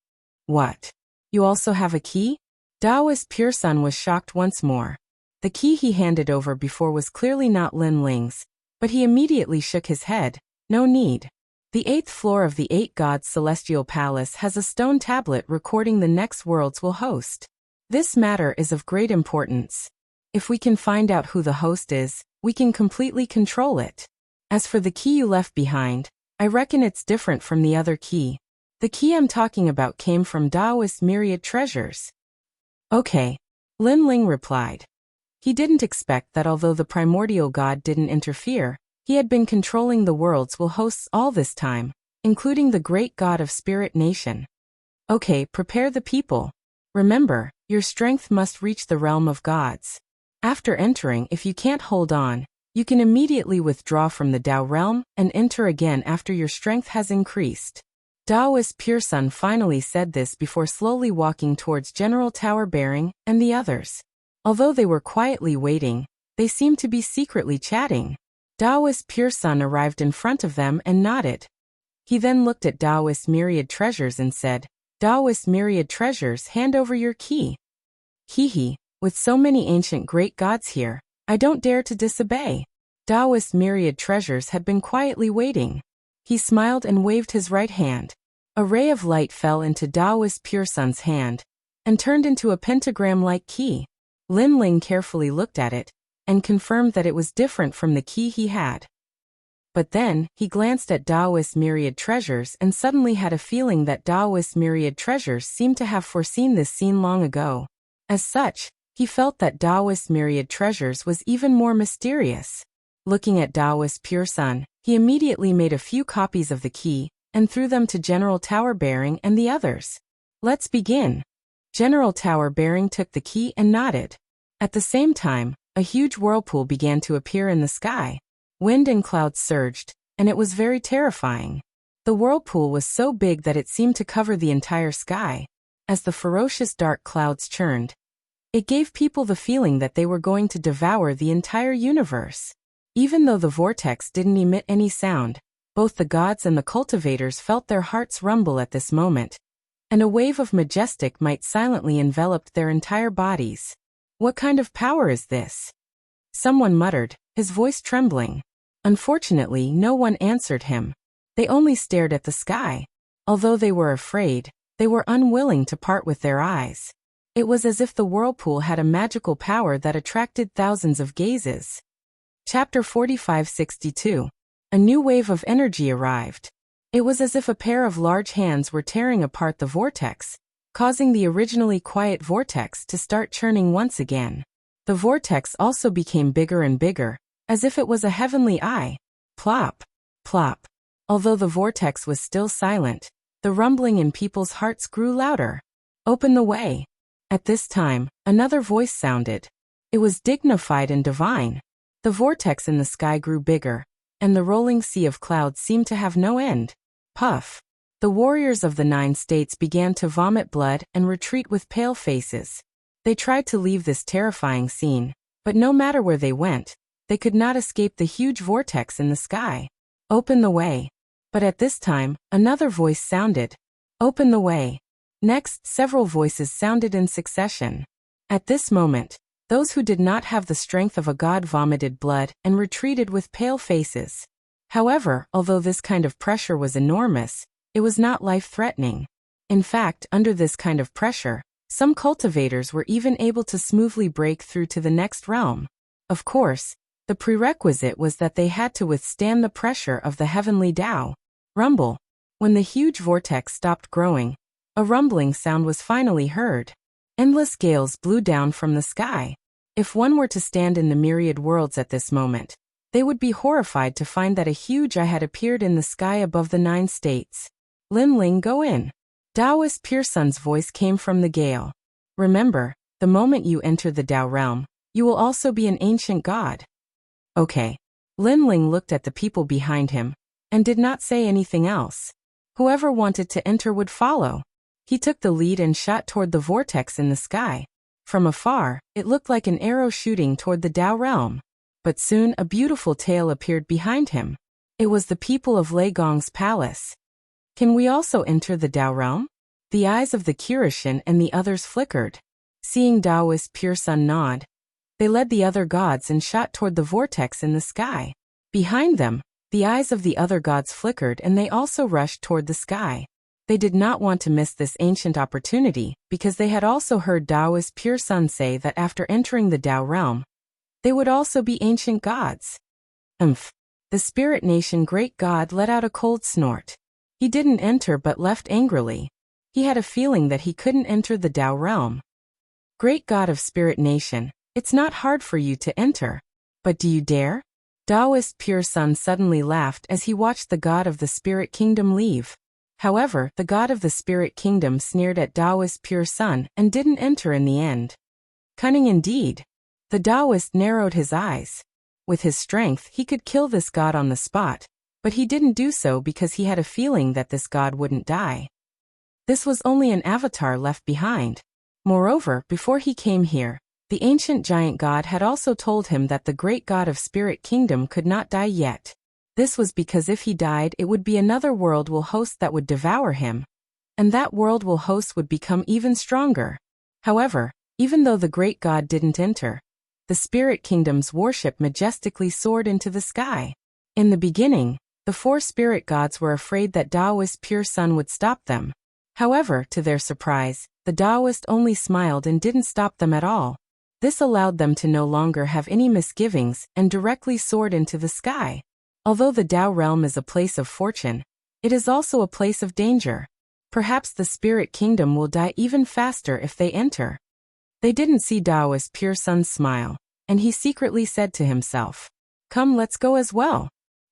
What? You also have a key? Daoist Pure Sun was shocked once more. The key he handed over before was clearly not Lin Ling's, but he immediately shook his head. No need. The 8th floor of the 8 gods' celestial palace has a stone tablet recording the next worlds will host. This matter is of great importance. If we can find out who the host is, we can completely control it. As for the key you left behind, I reckon it's different from the other key. The key I'm talking about came from Daoist myriad treasures. Okay. Lin Ling replied. He didn't expect that although the primordial god didn't interfere, he had been controlling the world's will hosts all this time, including the great god of Spirit Nation. Okay, prepare the people. Remember, your strength must reach the realm of gods. After entering, if you can't hold on, you can immediately withdraw from the Dao realm and enter again after your strength has increased. Daoist Pure Sun finally said this before slowly walking towards General Tower Bearing and the others. Although they were quietly waiting, they seemed to be secretly chatting. Daoist Pure Sun arrived in front of them and nodded. He then looked at Daoist Myriad Treasures and said, Daoist Myriad Treasures, hand over your key. Hee, with so many ancient great gods here, I don't dare to disobey. Daoist Myriad Treasures had been quietly waiting. He smiled and waved his right hand. A ray of light fell into Daoist Pure Sun's hand and turned into a pentagram-like key. Lin Ling carefully looked at it and confirmed that it was different from the key he had. But then, he glanced at Daoist Myriad Treasures and suddenly had a feeling that Daoist Myriad Treasures seemed to have foreseen this scene long ago. As such, he felt that Daoist Myriad Treasures was even more mysterious. Looking at Daoist Pure Sun, he immediately made a few copies of the key and threw them to General Tower Bearing and the others. Let's begin. General Tower Bearing took the key and nodded. At the same time, a huge whirlpool began to appear in the sky. Wind and clouds surged, and it was very terrifying. The whirlpool was so big that it seemed to cover the entire sky. As the ferocious dark clouds churned, it gave people the feeling that they were going to devour the entire universe. Even though the vortex didn't emit any sound, both the gods and the cultivators felt their hearts rumble at this moment, and a wave of majestic might silently enveloped their entire bodies. What kind of power is this? Someone muttered, his voice trembling. Unfortunately, no one answered him. They only stared at the sky. Although they were afraid, they were unwilling to part with their eyes. It was as if the whirlpool had a magical power that attracted thousands of gazes. Chapter 4562. A new wave of energy arrived. It was as if a pair of large hands were tearing apart the vortex, causing the originally quiet vortex to start churning once again. The vortex also became bigger and bigger, as if it was a heavenly eye. Plop, plop. Although the vortex was still silent, the rumbling in people's hearts grew louder. Open the way. At this time, another voice sounded. It was dignified and divine. The vortex in the sky grew bigger, and the rolling sea of clouds seemed to have no end. Puff. The warriors of the 9 states began to vomit blood and retreat with pale faces. They tried to leave this terrifying scene, but no matter where they went, they could not escape the huge vortex in the sky. Open the way. But at this time, another voice sounded. Open the way. Next, several voices sounded in succession. At this moment, those who did not have the strength of a god vomited blood and retreated with pale faces. However, although this kind of pressure was enormous, it was not life-threatening. In fact, under this kind of pressure, some cultivators were even able to smoothly break through to the next realm. Of course, the prerequisite was that they had to withstand the pressure of the heavenly Tao. Rumble. When the huge vortex stopped growing, a rumbling sound was finally heard. Endless gales blew down from the sky. If one were to stand in the myriad worlds at this moment, they would be horrified to find that a huge eye had appeared in the sky above the 9 states. Lin Ling, go in. Daoist Pure Sun's voice came from the gale. Remember, the moment you enter the Tao realm, you will also be an ancient god. Okay. Lin Ling looked at the people behind him and did not say anything else. Whoever wanted to enter would follow. He took the lead and shot toward the vortex in the sky. From afar, it looked like an arrow shooting toward the Tao realm. But soon a beautiful tail appeared behind him. It was the people of Lei Gong's palace. Can we also enter the Tao realm? The eyes of the Kirishin and the others flickered. Seeing Taoist pure sun nod, they led the other gods and shot toward the vortex in the sky. Behind them, the eyes of the other gods flickered and they also rushed toward the sky. They did not want to miss this ancient opportunity because they had also heard Taoist pure sun say that after entering the Tao realm, they would also be ancient gods. The spirit nation great god let out a cold snort. He didn't enter but left angrily. He had a feeling that he couldn't enter the Tao realm. Great god of spirit nation, it's not hard for you to enter. But do you dare? Taoist pure sun suddenly laughed as he watched the god of the spirit kingdom leave. However, the god of the spirit kingdom sneered at Taoist pure sun and didn't enter in the end. Cunning indeed. The Taoist narrowed his eyes. With his strength, he could kill this god on the spot, but he didn't do so because he had a feeling that this god wouldn't die. This was only an avatar left behind. Moreover, before he came here, the ancient giant god had also told him that the great god of spirit kingdom could not die yet. This was because if he died, it would be another world will host that would devour him, and that world will host would become even stronger. However, even though the great god didn't enter, the spirit kingdom's warship majestically soared into the sky. In the beginning, the four spirit gods were afraid that Taoist pure sun would stop them. However, to their surprise, the Taoist only smiled and didn't stop them at all. This allowed them to no longer have any misgivings and directly soared into the sky. Although the Tao realm is a place of fortune, it is also a place of danger. Perhaps the spirit kingdom will die even faster if they enter. They didn't see Taoist pure sun smile, and he secretly said to himself, "Come, let's go as well."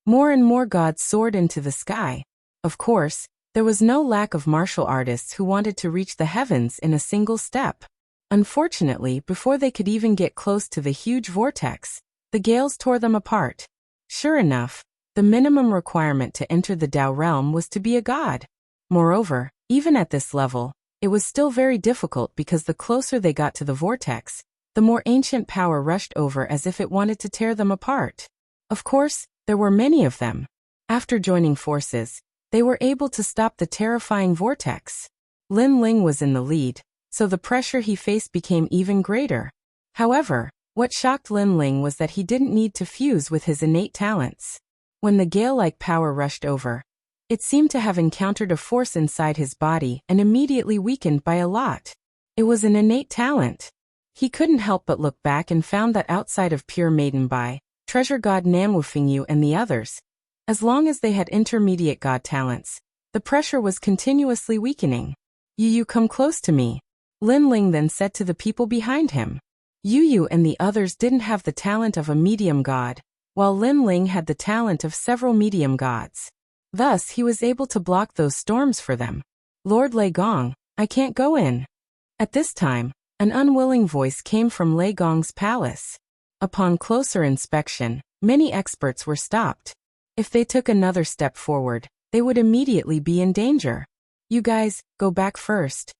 More and more gods soared into the sky. Of course, there was no lack of martial artists who wanted to reach the heavens in a single step. Unfortunately, before they could even get close to the huge vortex, the gales tore them apart. Sure enough, the minimum requirement to enter the Tao realm was to be a god. Moreover, even at this level, it was still very difficult because the closer they got to the vortex, the more ancient power rushed over as if it wanted to tear them apart. Of course, there were many of them. After joining forces, they were able to stop the terrifying vortex. Lin Ling was in the lead, so the pressure he faced became even greater. However, what shocked Lin Ling was that he didn't need to fuse with his innate talents. When the gale-like power rushed over, it seemed to have encountered a force inside his body and immediately weakened by a lot. It was an innate talent. He couldn't help but look back and found that outside of pure Maiden Bai, treasure god Namwufingyu and the others, as long as they had intermediate god talents, the pressure was continuously weakening. "You come close to me," Lin Ling then said to the people behind him. Yu and the others didn't have the talent of a medium god, while Lin Ling had the talent of several medium gods. Thus, he was able to block those storms for them. "Lord Lei Gong, I can't go in." At this time, an unwilling voice came from Lei Gong's palace. Upon closer inspection, many experts were stopped. If they took another step forward, they would immediately be in danger. "You guys, go back first."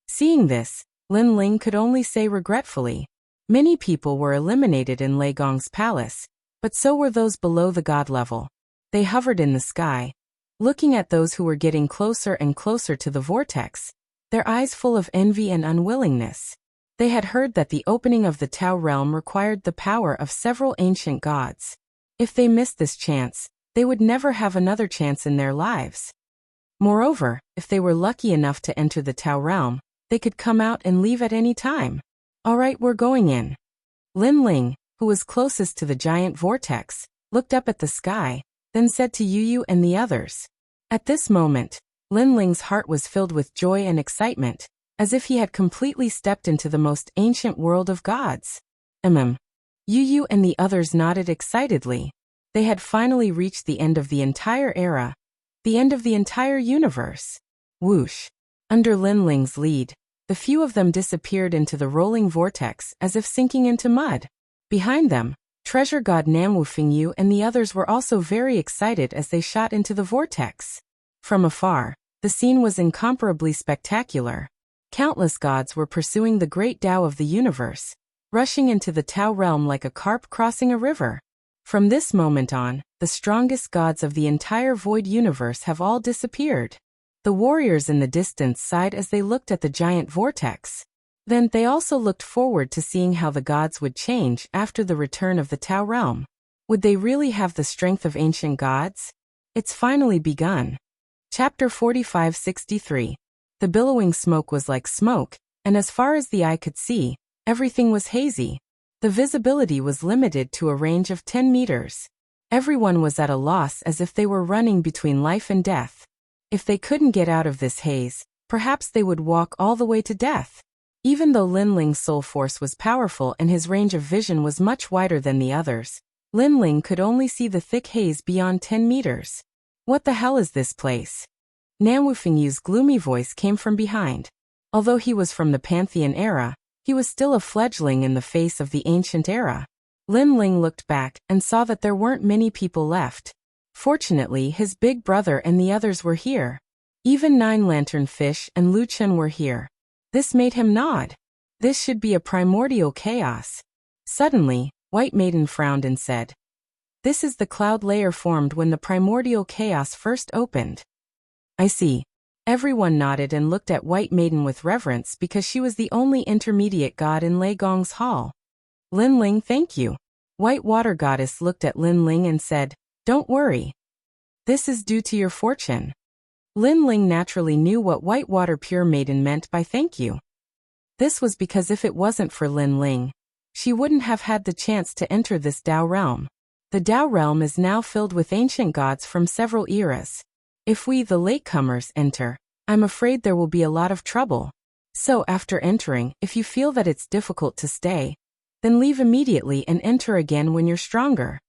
Seeing this, Lin Ling could only say regretfully. Many people were eliminated in Lei Gong's palace, but so were those below the god level. They hovered in the sky, looking at those who were getting closer and closer to the vortex, their eyes full of envy and unwillingness. They had heard that the opening of the Tao realm required the power of several ancient gods. If they missed this chance, they would never have another chance in their lives. Moreover, if they were lucky enough to enter the Tao realm, they could come out and leave at any time. "All right, we're going in." Lin Ling, who was closest to the giant vortex, looked up at the sky, then said to Yu and the others. At this moment, Lin Ling's heart was filled with joy and excitement, as if he had completely stepped into the most ancient world of gods. Yu and the others nodded excitedly. They had finally reached the end of the entire era, the end of the entire universe. Whoosh! Under Lin Ling's lead, The few of them disappeared into the rolling vortex as if sinking into mud. Behind them, treasure god Namwu Fingyu and the others were also very excited as they shot into the vortex. From afar, the scene was incomparably spectacular. Countless gods were pursuing the great Tao of the universe, rushing into the Tao realm like a carp crossing a river. From this moment on, the strongest gods of the entire void universe have all disappeared. The warriors in the distance sighed as they looked at the giant vortex. Then they also looked forward to seeing how the gods would change after the return of the Tao realm. Would they really have the strength of ancient gods? It's finally begun. Chapter 45-63. The billowing smoke was like smoke, and as far as the eye could see, everything was hazy. The visibility was limited to a range of 10 meters. Everyone was at a loss as if they were running between life and death. If they couldn't get out of this haze, perhaps they would walk all the way to death. Even though Lin Ling's soul force was powerful and his range of vision was much wider than the others, Lin Ling could only see the thick haze beyond 10 meters. What the hell is this place? Namwu Fingyu's gloomy voice came from behind. Although he was from the Pantheon era, he was still a fledgling in the face of the ancient era. Lin Ling looked back and saw that there weren't many people left. Fortunately, his big brother and the others were here. Even Nine Lantern Fish and Lu Chen were here. This made him nod. This should be a primordial chaos. Suddenly, White Maiden frowned and said, "This is the cloud layer formed when the primordial chaos first opened." "I see." Everyone nodded and looked at White Maiden with reverence because she was the only intermediate god in Lei Gong's hall. "Lin Ling, thank you." White Water Goddess looked at Lin Ling and said, "Don't worry. This is due to your fortune." Lin Ling naturally knew what White Water Pure Maiden meant by thank you. This was because if it wasn't for Lin Ling, she wouldn't have had the chance to enter this Tao realm. The Tao realm is now filled with ancient gods from several eras. If we, the latecomers, enter, I'm afraid there will be a lot of trouble. So after entering, if you feel that it's difficult to stay, then leave immediately and enter again when you're stronger.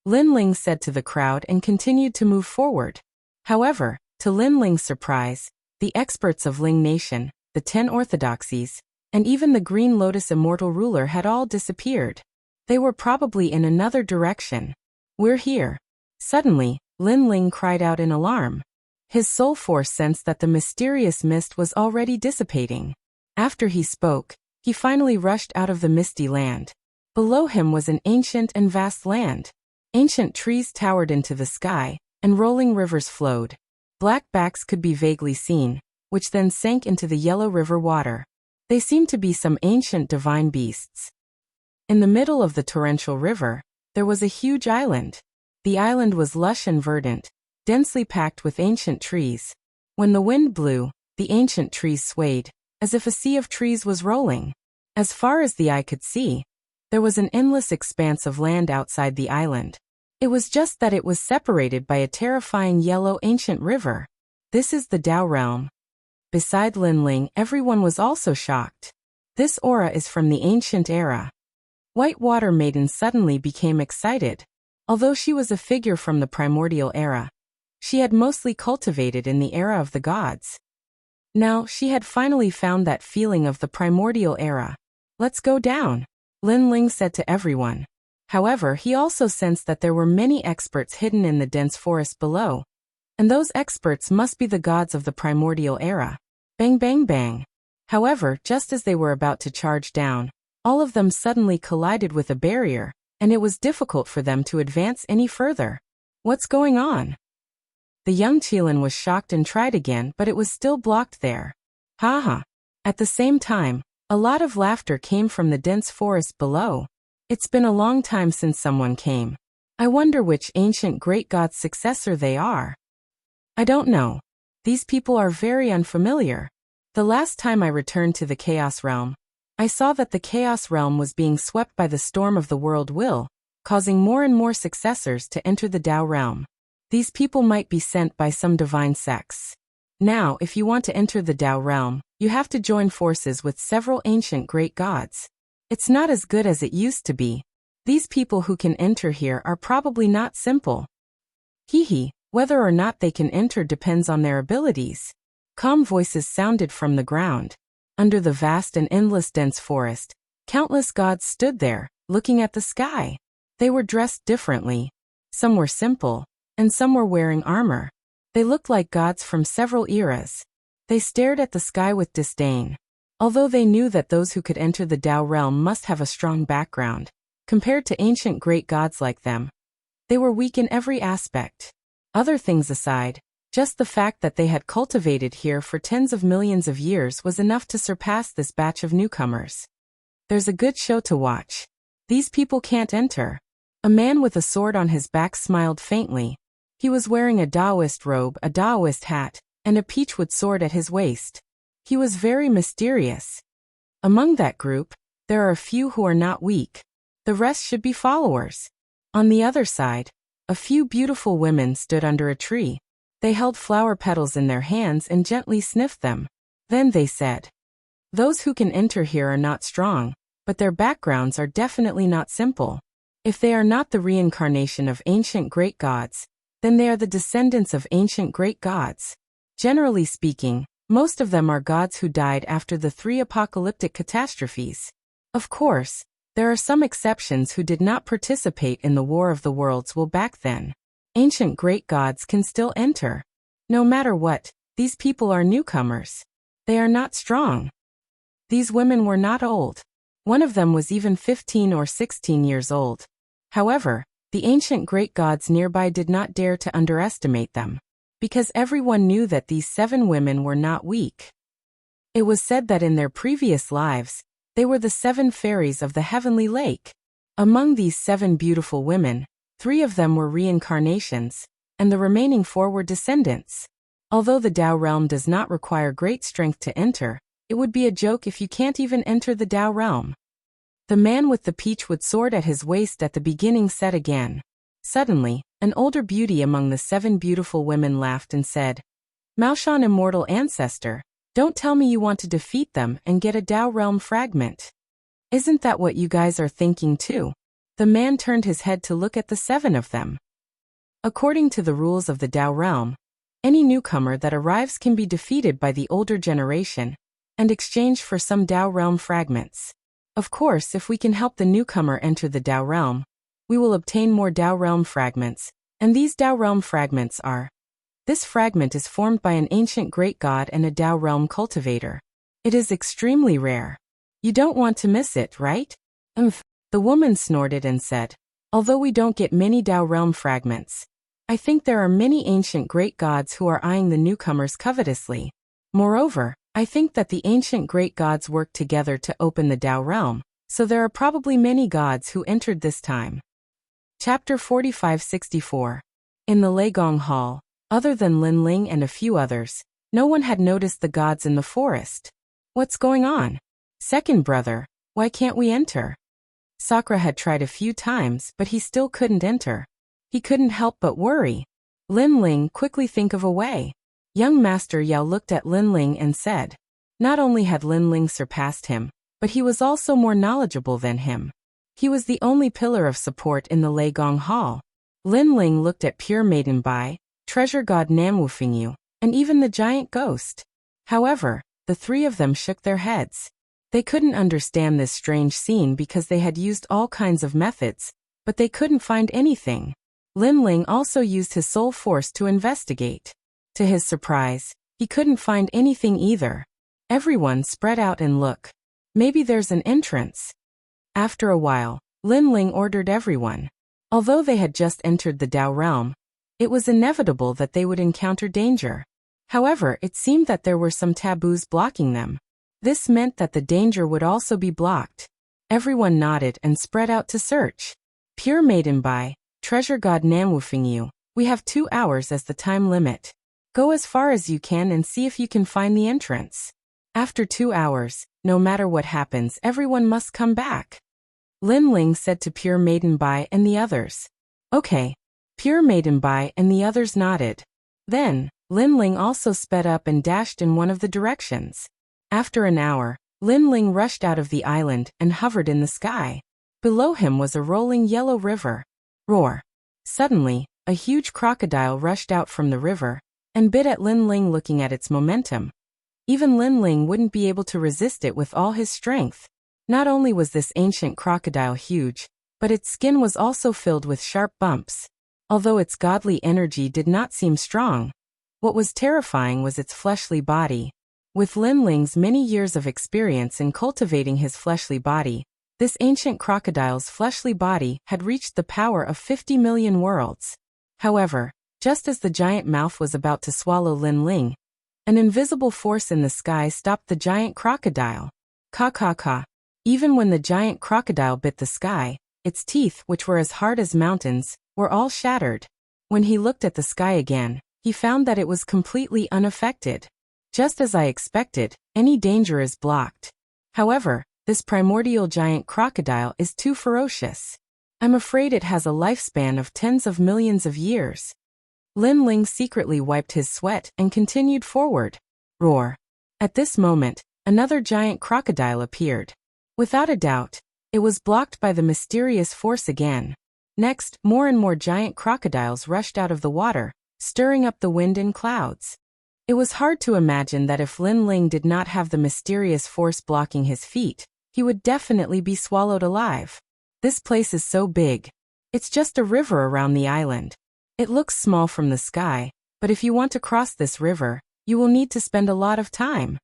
Lin Ling said to the crowd and continued to move forward. However, to Lin Ling's surprise, the experts of Ling Nation, the 10 orthodoxies, and even the Green Lotus Immortal Ruler had all disappeared. They were probably in another direction. "We're here." Suddenly, Lin Ling cried out in alarm. His soul force sensed that the mysterious mist was already dissipating. After he spoke, he finally rushed out of the misty land. Below him was an ancient and vast land. Ancient trees towered into the sky, and rolling rivers flowed. Black backs could be vaguely seen, which then sank into the yellow river water. They seemed to be some ancient divine beasts. In the middle of the torrential river, there was a huge island. The island was lush and verdant, densely packed with ancient trees. When the wind blew, the ancient trees swayed, as if a sea of trees was rolling. As far as the eye could see, there was an endless expanse of land outside the island. It was just that it was separated by a terrifying yellow ancient river. This is the Tao realm. Beside Lin Ling, everyone was also shocked. This aura is from the ancient era. White Water Maiden suddenly became excited. Although she was a figure from the primordial era, she had mostly cultivated in the era of the gods. Now, she had finally found that feeling of the primordial era. "Let's go down," Lin Ling said to everyone. However, he also sensed that there were many experts hidden in the dense forest below. And those experts must be the gods of the primordial era. Bang bang bang. However, just as they were about to charge down, all of them suddenly collided with a barrier, and it was difficult for them to advance any further. "What's going on?" The young Qilin was shocked and tried again, but it was still blocked there. "Ha ha." At the same time, a lot of laughter came from the dense forest below. "It's been a long time since someone came. I wonder which ancient great god's successor they are." "I don't know. These people are very unfamiliar. The last time I returned to the Chaos Realm, I saw that the Chaos Realm was being swept by the storm of the world will, causing more and more successors to enter the Tao Realm. These people might be sent by some divine sects. Now, if you want to enter the Tao Realm, you have to join forces with several ancient great gods. It's not as good as it used to be. These people who can enter here are probably not simple. Hee, whether or not they can enter depends on their abilities." Calm voices sounded from the ground. Under the vast and endless dense forest, countless gods stood there, looking at the sky. They were dressed differently. Some were simple, and some were wearing armor. They looked like gods from several eras. They stared at the sky with disdain. Although they knew that those who could enter the Tao realm must have a strong background, compared to ancient great gods like them, they were weak in every aspect. Other things aside, just the fact that they had cultivated here for tens of millions of years was enough to surpass this batch of newcomers. There's a good show to watch. These people can't enter. A man with a sword on his back smiled faintly. He was wearing a Taoist robe, a Taoist hat, and a peachwood sword at his waist. He was very mysterious. Among that group, there are a few who are not weak. The rest should be followers. On the other side, a few beautiful women stood under a tree. They held flower petals in their hands and gently sniffed them. Then they said, "Those who can enter here are not strong, but their backgrounds are definitely not simple. If they are not the reincarnation of ancient great gods, then they are the descendants of ancient great gods. Generally speaking, most of them are gods who died after the 3 apocalyptic catastrophes. Of course, there are some exceptions who did not participate in the War of the Worlds. Well, back then, ancient great gods can still enter. No matter what, these people are newcomers. They are not strong." These women were not old. One of them was even 15 or 16 years old. However, the ancient great gods nearby did not dare to underestimate them, because everyone knew that these 7 women were not weak. It was said that in their previous lives, they were the 7 fairies of the heavenly lake. Among these 7 beautiful women, 3 of them were reincarnations, and the remaining 4 were descendants. Although the Tao realm does not require great strength to enter, it would be a joke if you can't even enter the Tao realm. The man with the peachwood sword at his waist at the beginning said again. Suddenly, an older beauty among the 7 beautiful women laughed and said, "Maoshan, immortal ancestor, don't tell me you want to defeat them and get a Tao realm fragment. Isn't that what you guys are thinking too?" The man turned his head to look at the 7 of them. According to the rules of the Tao realm, any newcomer that arrives can be defeated by the older generation and exchanged for some Tao realm fragments. Of course, if we can help the newcomer enter the Tao realm, we will obtain more Tao realm fragments, and these Tao realm fragments are. This fragment is formed by an ancient great god and a Tao realm cultivator. It is extremely rare. You don't want to miss it, right? The woman snorted and said, "Although we don't get many Tao realm fragments, I think there are many ancient great gods who are eyeing the newcomers covetously. Moreover, I think that the ancient great gods worked together to open the Tao realm, so there are probably many gods who entered this time." Chapter 45-64. In the Leigong Hall, other than Lin Ling and a few others, no one had noticed the gods in the forest. "What's going on? Second brother, why can't we enter?" Sakura had tried a few times, but he still couldn't enter. He couldn't help but worry. Lin Ling, quickly think of a way. Young Master Yao looked at Lin Ling and said. Not only had Lin Ling surpassed him, but he was also more knowledgeable than him. He was the only pillar of support in the Leigong Hall. Lin Ling looked at Pure Maiden Bai, Treasure God Namwufingyu, and even the giant ghost. However, the 3 of them shook their heads. They couldn't understand this strange scene because they had used all kinds of methods, but they couldn't find anything. Lin Ling also used his soul force to investigate. To his surprise, he couldn't find anything either. Everyone spread out and look. Maybe there's an entrance. After a while, Lin Ling ordered everyone. Although they had just entered the Tao realm, it was inevitable that they would encounter danger. However, it seemed that there were some taboos blocking them. This meant that the danger would also be blocked. Everyone nodded and spread out to search. Pure Maiden Bai, Treasure God Namwufingyu, we have 2 hours as the time limit. Go as far as you can and see if you can find the entrance. After 2 hours, no matter what happens, everyone must come back. Lin Ling said to Pure Maiden Bai and the others. Okay. Pure Maiden Bai and the others nodded. Then, Lin Ling also sped up and dashed in one of the directions. After an hour, Lin Ling rushed out of the island and hovered in the sky. Below him was a rolling yellow river. Roar! Suddenly, a huge crocodile rushed out from the river and bit at Lin Ling. Looking at its momentum, Even Lin Ling wouldn't be able to resist it with all his strength. Not only was this ancient crocodile huge, but its skin was also filled with sharp bumps. Although its godly energy did not seem strong, what was terrifying was its fleshly body. With Lin Ling's many years of experience in cultivating his fleshly body, this ancient crocodile's fleshly body had reached the power of 50 million worlds. However, just as the giant mouth was about to swallow Lin Ling, an invisible force in the sky stopped the giant crocodile. Ka ka ka. Even when the giant crocodile bit the sky, its teeth, which were as hard as mountains, were all shattered. When he looked at the sky again, he found that it was completely unaffected. Just as I expected, any danger is blocked. However, this primordial giant crocodile is too ferocious. I'm afraid it has a lifespan of tens of millions of years. Lin Ling secretly wiped his sweat and continued forward. Roar. At this moment, another giant crocodile appeared. Without a doubt, it was blocked by the mysterious force again. Next, more and more giant crocodiles rushed out of the water, stirring up the wind and clouds. It was hard to imagine that if Lin Ling did not have the mysterious force blocking his feet, he would definitely be swallowed alive. This place is so big. It's just a river around the island. It looks small from the sky, but if you want to cross this river, you will need to spend a lot of time.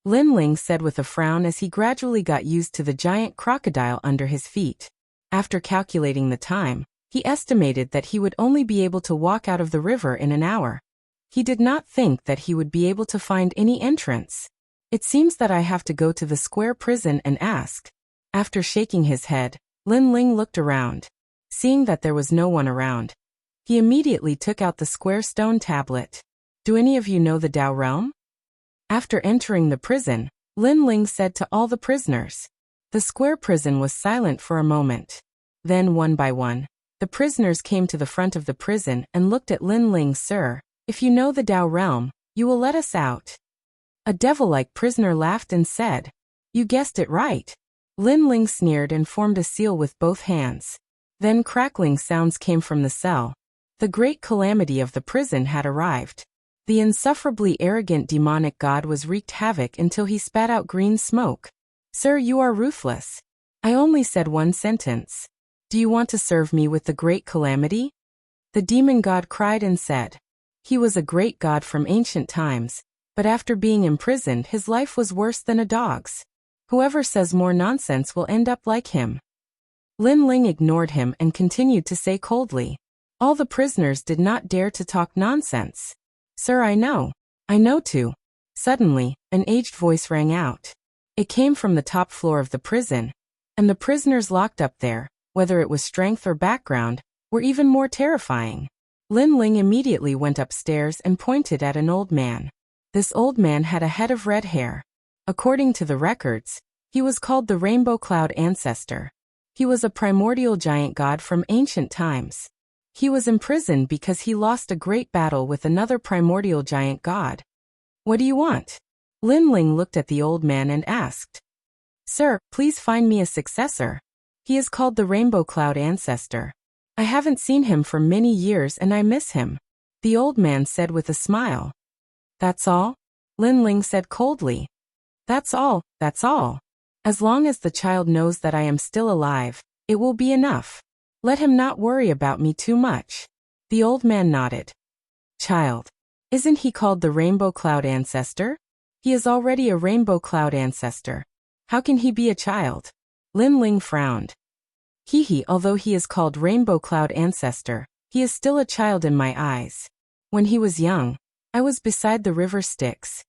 Lin Ling said with a frown as he gradually got used to the giant crocodile under his feet. After calculating the time, he estimated that he would only be able to walk out of the river in an hour. He did not think that he would be able to find any entrance. It seems that I have to go to the square prison and ask. After shaking his head, Lin Ling looked around. Seeing that there was no one around, he immediately took out the square stone tablet. Do any of you know the Dao realm? After entering the prison, Lin Ling said to all the prisoners. The square prison was silent for a moment. Then one by one, the prisoners came to the front of the prison and looked at Lin Ling. Sir, if you know the Dao realm, you will let us out. A devil-like prisoner laughed and said, You guessed it right. Lin Ling sneered and formed a seal with both hands. Then crackling sounds came from the cell. The great calamity of the prison had arrived. The insufferably arrogant demonic god was wreaked havoc until he spat out green smoke. Sir, you are ruthless. I only said one sentence. Do you want to serve me with the great calamity? The demon god cried and said. He was a great god from ancient times, but after being imprisoned his life was worse than a dog's. Whoever says more nonsense will end up like him. Lin Ling ignored him and continued to say coldly. All the prisoners did not dare to talk nonsense. Sir, I know too. Suddenly, an aged voice rang out. It came from the top floor of the prison, and the prisoners locked up there, whether it was strength or background, were even more terrifying. Lin Ling immediately went upstairs and pointed at an old man. This old man had a head of red hair. According to the records, he was called the Rainbow Cloud Ancestor. He was a primordial giant god from ancient times. He was imprisoned because he lost a great battle with another primordial giant god. What do you want? Lin Ling looked at the old man and asked. Sir, please find me a successor. He is called the Rainbow Cloud Ancestor. I haven't seen him for many years and I miss him. The old man said with a smile. That's all? Lin Ling said coldly. That's all. As long as the child knows that I am still alive, it will be enough. Let him not worry about me too much. The old man nodded. Child. Isn't he called the Rainbow Cloud Ancestor? He is already a Rainbow Cloud Ancestor. How can he be a child? Lin Ling frowned. Although he is called Rainbow Cloud Ancestor, he is still a child in my eyes. When he was young, I was beside the river Styx.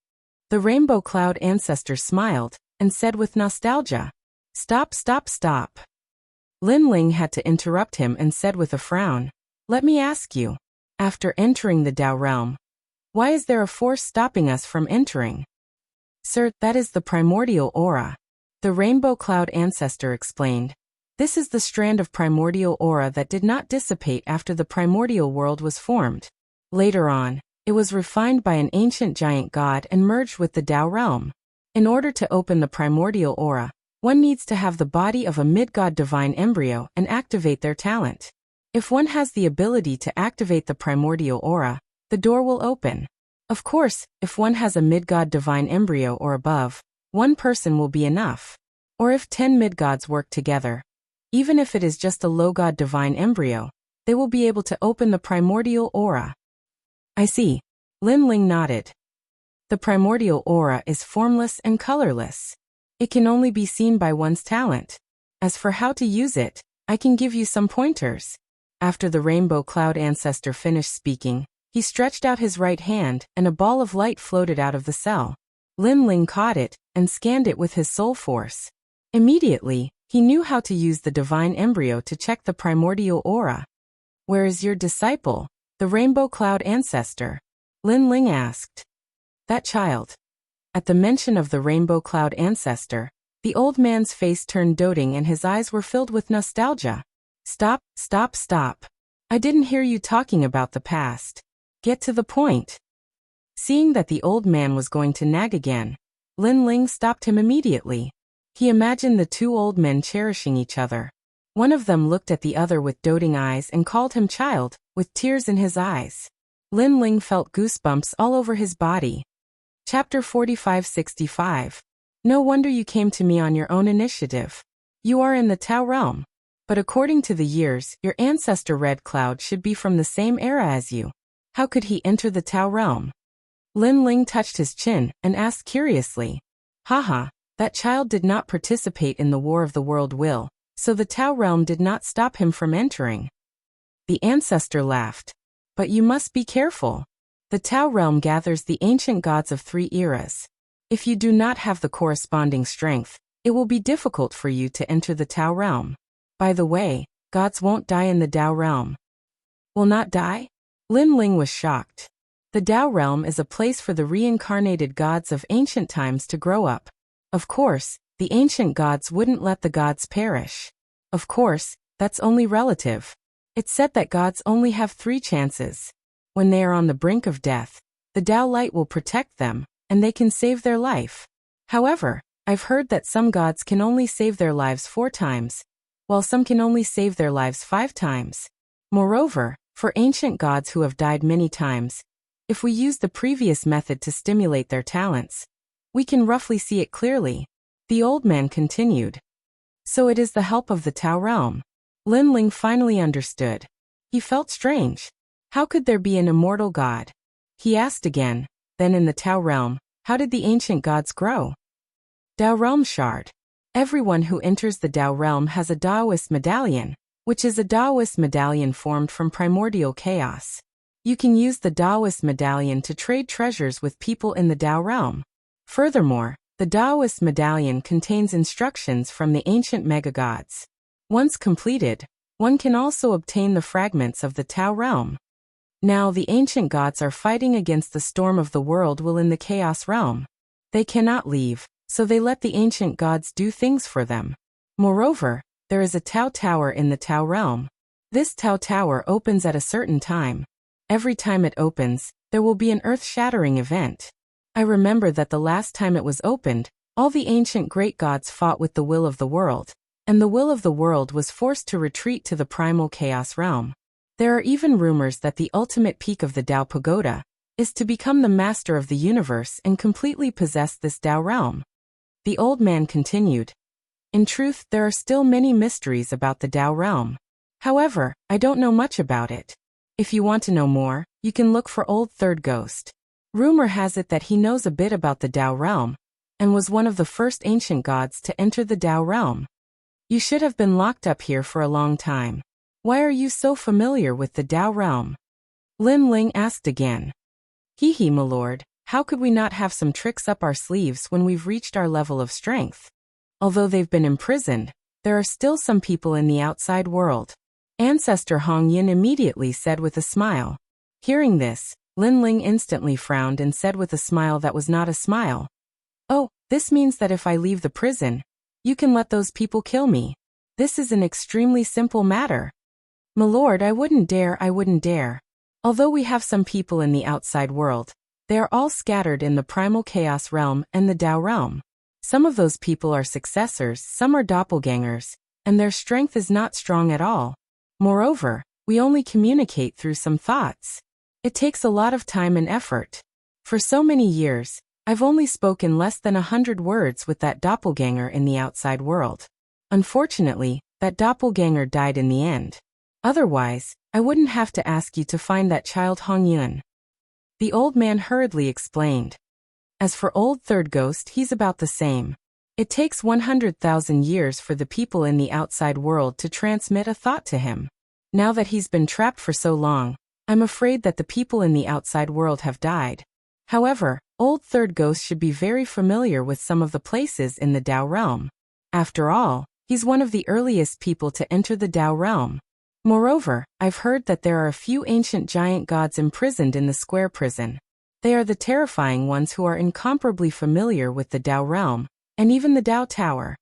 The Rainbow Cloud Ancestor smiled and said with nostalgia, Stop. Lin Ling had to interrupt him and said with a frown, Let me ask you, after entering the Dao realm, why is there a force stopping us from entering? Sir, that is the primordial aura. The Rainbow Cloud Ancestor explained. This is the strand of primordial aura that did not dissipate after the primordial world was formed. Later on, it was refined by an ancient giant god and merged with the Dao realm. In order to open the primordial aura, one needs to have the body of a mid-god divine embryo and activate their talent. If one has the ability to activate the primordial aura, the door will open. Of course, if one has a mid-god divine embryo or above, one person will be enough. Or if 10 mid-gods work together, even if it is just a low-god divine embryo, they will be able to open the primordial aura. I see. Lin Ling nodded. The primordial aura is formless and colorless. It can only be seen by one's talent. As for how to use it, I can give you some pointers. After the rainbow cloud ancestor finished speaking, he stretched out his right hand and a ball of light floated out of the cell. Lin Ling caught it and scanned it with his soul force. Immediately, he knew how to use the divine embryo to check the primordial aura. Where is your disciple, the rainbow cloud ancestor? Lin Ling asked. That child. At the mention of the rainbow cloud ancestor, the old man's face turned doting and his eyes were filled with nostalgia. Stop, stop, stop. I didn't hear you talking about the past. Get to the point. Seeing that the old man was going to nag again, Lin Ling stopped him immediately. He imagined the two old men cherishing each other. One of them looked at the other with doting eyes and called him child, with tears in his eyes. Lin Ling felt goosebumps all over his body. Chapter 45-65. No wonder you came to me on your own initiative. You are in the Tao realm. But according to the years, your ancestor Red Cloud should be from the same era as you. How could he enter the Tao realm? Lin Ling touched his chin and asked curiously. Haha, that child did not participate in the War of the World Will, so the Tao realm did not stop him from entering. The ancestor laughed. But you must be careful. The Tao realm gathers the ancient gods of 3 eras. If you do not have the corresponding strength, it will be difficult for you to enter the Tao realm. By the way, gods won't die in the Tao realm. Will not die? Lin Ling was shocked. The Tao realm is a place for the reincarnated gods of ancient times to grow up. Of course, the ancient gods wouldn't let the gods perish. Of course, that's only relative. It's said that gods only have 3 chances. When they are on the brink of death, the Tao light will protect them, and they can save their life. However, I've heard that some gods can only save their lives 4 times, while some can only save their lives 5 times. Moreover, for ancient gods who have died many times, if we use the previous method to stimulate their talents, we can roughly see it clearly. The old man continued. So it is the help of the Tao realm. Lin Ling finally understood. He felt strange. How could there be an immortal god? He asked again, then in the Tao realm, how did the ancient gods grow? Tao realm shard. Everyone who enters the Tao realm has a Taoist medallion, which is a Taoist medallion formed from primordial chaos. You can use the Taoist medallion to trade treasures with people in the Tao realm. Furthermore, the Taoist medallion contains instructions from the ancient mega-gods. Once completed, one can also obtain the fragments of the Tao realm. Now the ancient gods are fighting against the storm of the world will in the chaos realm. They cannot leave, so they let the ancient gods do things for them. Moreover, there is a Tao Tower in the Tao realm. This Tao Tower opens at a certain time. Every time it opens, there will be an earth-shattering event. I remember that the last time it was opened, all the ancient great gods fought with the will of the world, and the will of the world was forced to retreat to the primal chaos realm. There are even rumors that the ultimate peak of the Tao Pagoda is to become the master of the universe and completely possess this Tao realm. The old man continued. In truth, there are still many mysteries about the Tao realm. However, I don't know much about it. If you want to know more, you can look for Old Third Ghost. Rumor has it that he knows a bit about the Tao realm, and was one of the first ancient gods to enter the Tao realm. You should have been locked up here for a long time. Why are you so familiar with the Tao realm? Lin Ling asked again. Hee, my lord, how could we not have some tricks up our sleeves when we've reached our level of strength? Although they've been imprisoned, there are still some people in the outside world. Ancestor Hong Yin immediately said with a smile. Hearing this, Lin Ling instantly frowned and said with a smile that was not a smile. Oh, this means that if I leave the prison, you can let those people kill me. This is an extremely simple matter. My lord, I wouldn't dare. Although we have some people in the outside world, they are all scattered in the primal chaos realm and the Tao realm. Some of those people are successors, some are doppelgangers, and their strength is not strong at all. Moreover, we only communicate through some thoughts. It takes a lot of time and effort. For so many years, I've only spoken less than 100 words with that doppelganger in the outside world. Unfortunately, that doppelganger died in the end. Otherwise, I wouldn't have to ask you to find that child Hong Yun. The old man hurriedly explained. As for old third ghost, he's about the same. It takes 100,000 years for the people in the outside world to transmit a thought to him. Now that he's been trapped for so long, I'm afraid that the people in the outside world have died. However, old third ghost should be very familiar with some of the places in the Tao realm. After all, he's one of the earliest people to enter the Tao realm. Moreover, I've heard that there are a few ancient giant gods imprisoned in the square prison. They are the terrifying ones who are incomparably familiar with the Tao realm, and even the Tao Tower.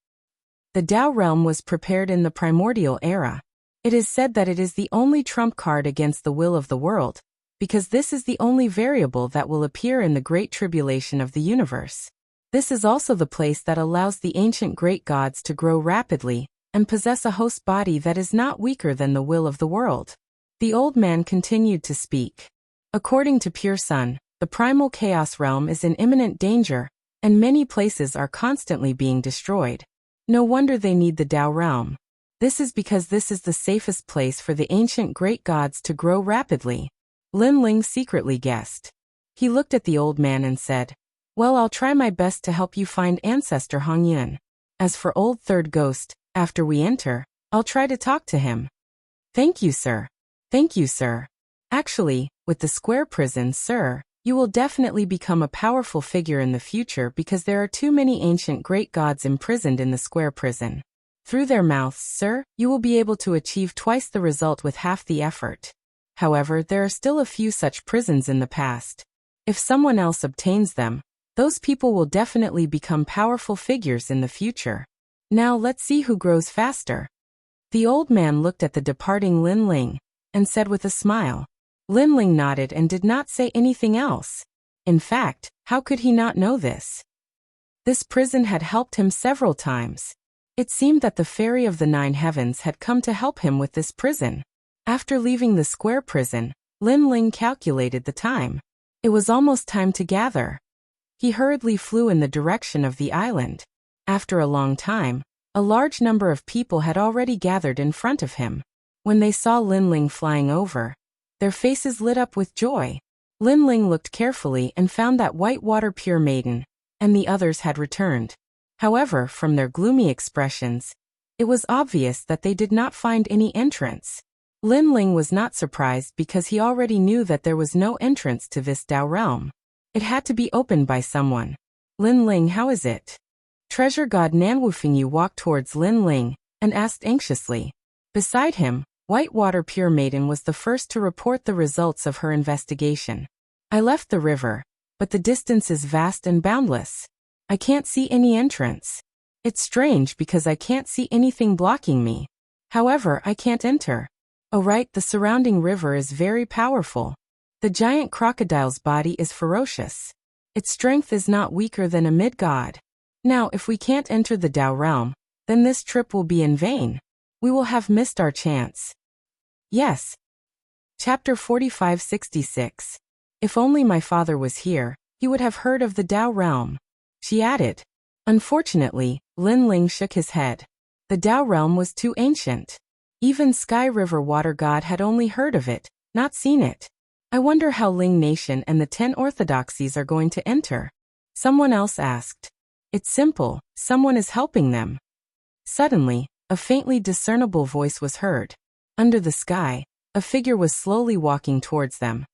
The Tao realm was prepared in the primordial era. It is said that it is the only trump card against the will of the world, because this is the only variable that will appear in the great tribulation of the universe. This is also the place that allows the ancient great gods to grow rapidly and possess a host body that is not weaker than the will of the world. The old man continued to speak. According to Pure Sun, the primal chaos realm is in imminent danger, and many places are constantly being destroyed. No wonder they need the Tao realm. This is because this is the safest place for the ancient great gods to grow rapidly. Lin Ling secretly guessed. He looked at the old man and said, "Well, I'll try my best to help you find ancestor Hong Yun. As for old third ghost, after we enter, I'll try to talk to him." "Thank you, sir. Thank you, sir. Actually, with the square prison, sir, you will definitely become a powerful figure in the future because there are too many ancient great gods imprisoned in the square prison. Through their mouths, sir, you will be able to achieve twice the result with half the effort. However, there are still a few such prisons in the past. If someone else obtains them, those people will definitely become powerful figures in the future. Now let's see who grows faster." The old man looked at the departing Lin Ling and said with a smile. Lin Ling nodded and did not say anything else. In fact, how could he not know this? This prison had helped him several times. It seemed that the fairy of the 9 heavens had come to help him with this prison. After leaving the square prison, Lin Ling calculated the time. It was almost time to gather. He hurriedly flew in the direction of the island. After a long time, a large number of people had already gathered in front of him. When they saw Lin Ling flying over, their faces lit up with joy. Lin Ling looked carefully and found that Whitewater Pure Maiden and the others had returned. However, from their gloomy expressions, it was obvious that they did not find any entrance. Lin Ling was not surprised because he already knew that there was no entrance to this Tao realm. It had to be opened by someone. "Lin Ling, how is it?" Treasure God Nanwufingyu walked towards Lin Ling and asked anxiously. Beside him, Whitewater Pure Maiden was the first to report the results of her investigation. "I left the river, but the distance is vast and boundless. I can't see any entrance. It's strange because I can't see anything blocking me. However, I can't enter. Oh right, the surrounding river is very powerful. The giant crocodile's body is ferocious. Its strength is not weaker than a mid-god. Now, if we can't enter the Tao realm, then this trip will be in vain. We will have missed our chance." Yes. Chapter 4566. If only my father was here, he would have heard of the Tao realm. She added. Unfortunately, Lin Ling shook his head. The Tao realm was too ancient. Even Sky River Water God had only heard of it, not seen it. I wonder how Ling Nation and the 10 orthodoxies are going to enter. Someone else asked. It's simple, someone is helping them. Suddenly, a faintly discernible voice was heard. Under the sky, a figure was slowly walking towards them.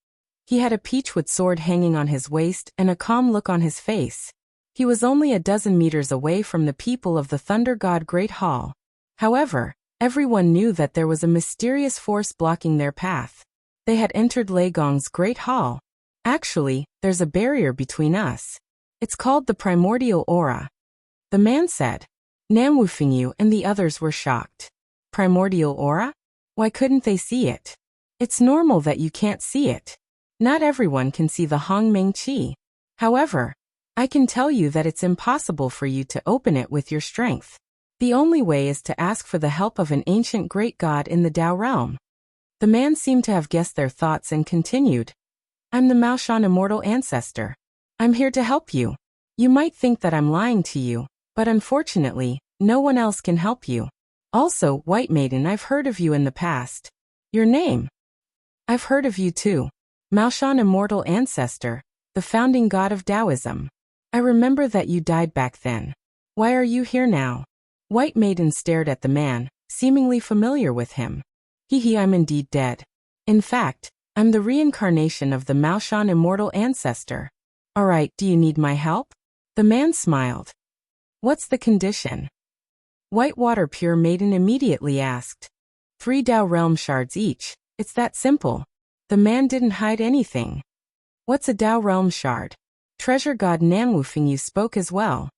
He had a peachwood sword hanging on his waist and a calm look on his face. He was only a dozen meters away from the people of the Thunder God Great Hall. However, everyone knew that there was a mysterious force blocking their path. They had entered Lei Gong's Great Hall. Actually, there's a barrier between us. It's called the Primordial Aura. The man said. Nam Wufingyu and the others were shocked. Primordial Aura? Why couldn't they see it? It's normal that you can't see it. Not everyone can see the Hongmeng Qi. However, I can tell you that it's impossible for you to open it with your strength. The only way is to ask for the help of an ancient great god in the Tao realm. The man seemed to have guessed their thoughts and continued. I'm the Maoshan Immortal Ancestor. I'm here to help you. You might think that I'm lying to you, but unfortunately, no one else can help you. Also, White Maiden, I've heard of you in the past. Your name? I've heard of you too. Maoshan Immortal Ancestor, the founding god of Taoism. I remember that you died back then. Why are you here now? White Maiden stared at the man, seemingly familiar with him. I'm indeed dead. In fact, I'm the reincarnation of the Maoshan Immortal Ancestor. Alright, do you need my help? The man smiled. What's the condition? Whitewater Pure Maiden immediately asked. 3 Tao Realm shards each, it's that simple. The man didn't hide anything. What's a Tao Realm shard? Treasure God Nanwufingyu spoke as well.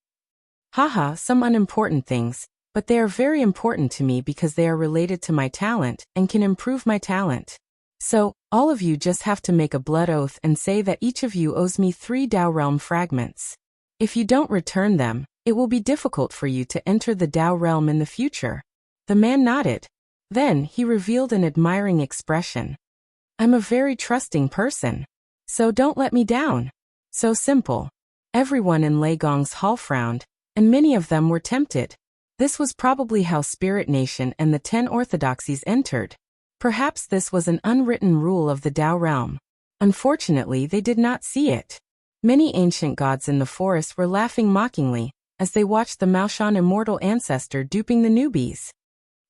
Haha, some unimportant things, but they are very important to me because they are related to my talent and can improve my talent. So, all of you just have to make a blood oath and say that each of you owes me 3 Tao Realm fragments. If you don't return them, it will be difficult for you to enter the Tao Realm in the future. The man nodded. Then, he revealed an admiring expression. I'm a very trusting person. So don't let me down. So simple. Everyone in Lei Gong's hall frowned, and many of them were tempted. This was probably how Spirit Nation and the 10 Orthodoxies entered. Perhaps this was an unwritten rule of the Tao Realm. Unfortunately, they did not see it. Many ancient gods in the forest were laughing mockingly as they watched the Maoshan Immortal Ancestor duping the newbies.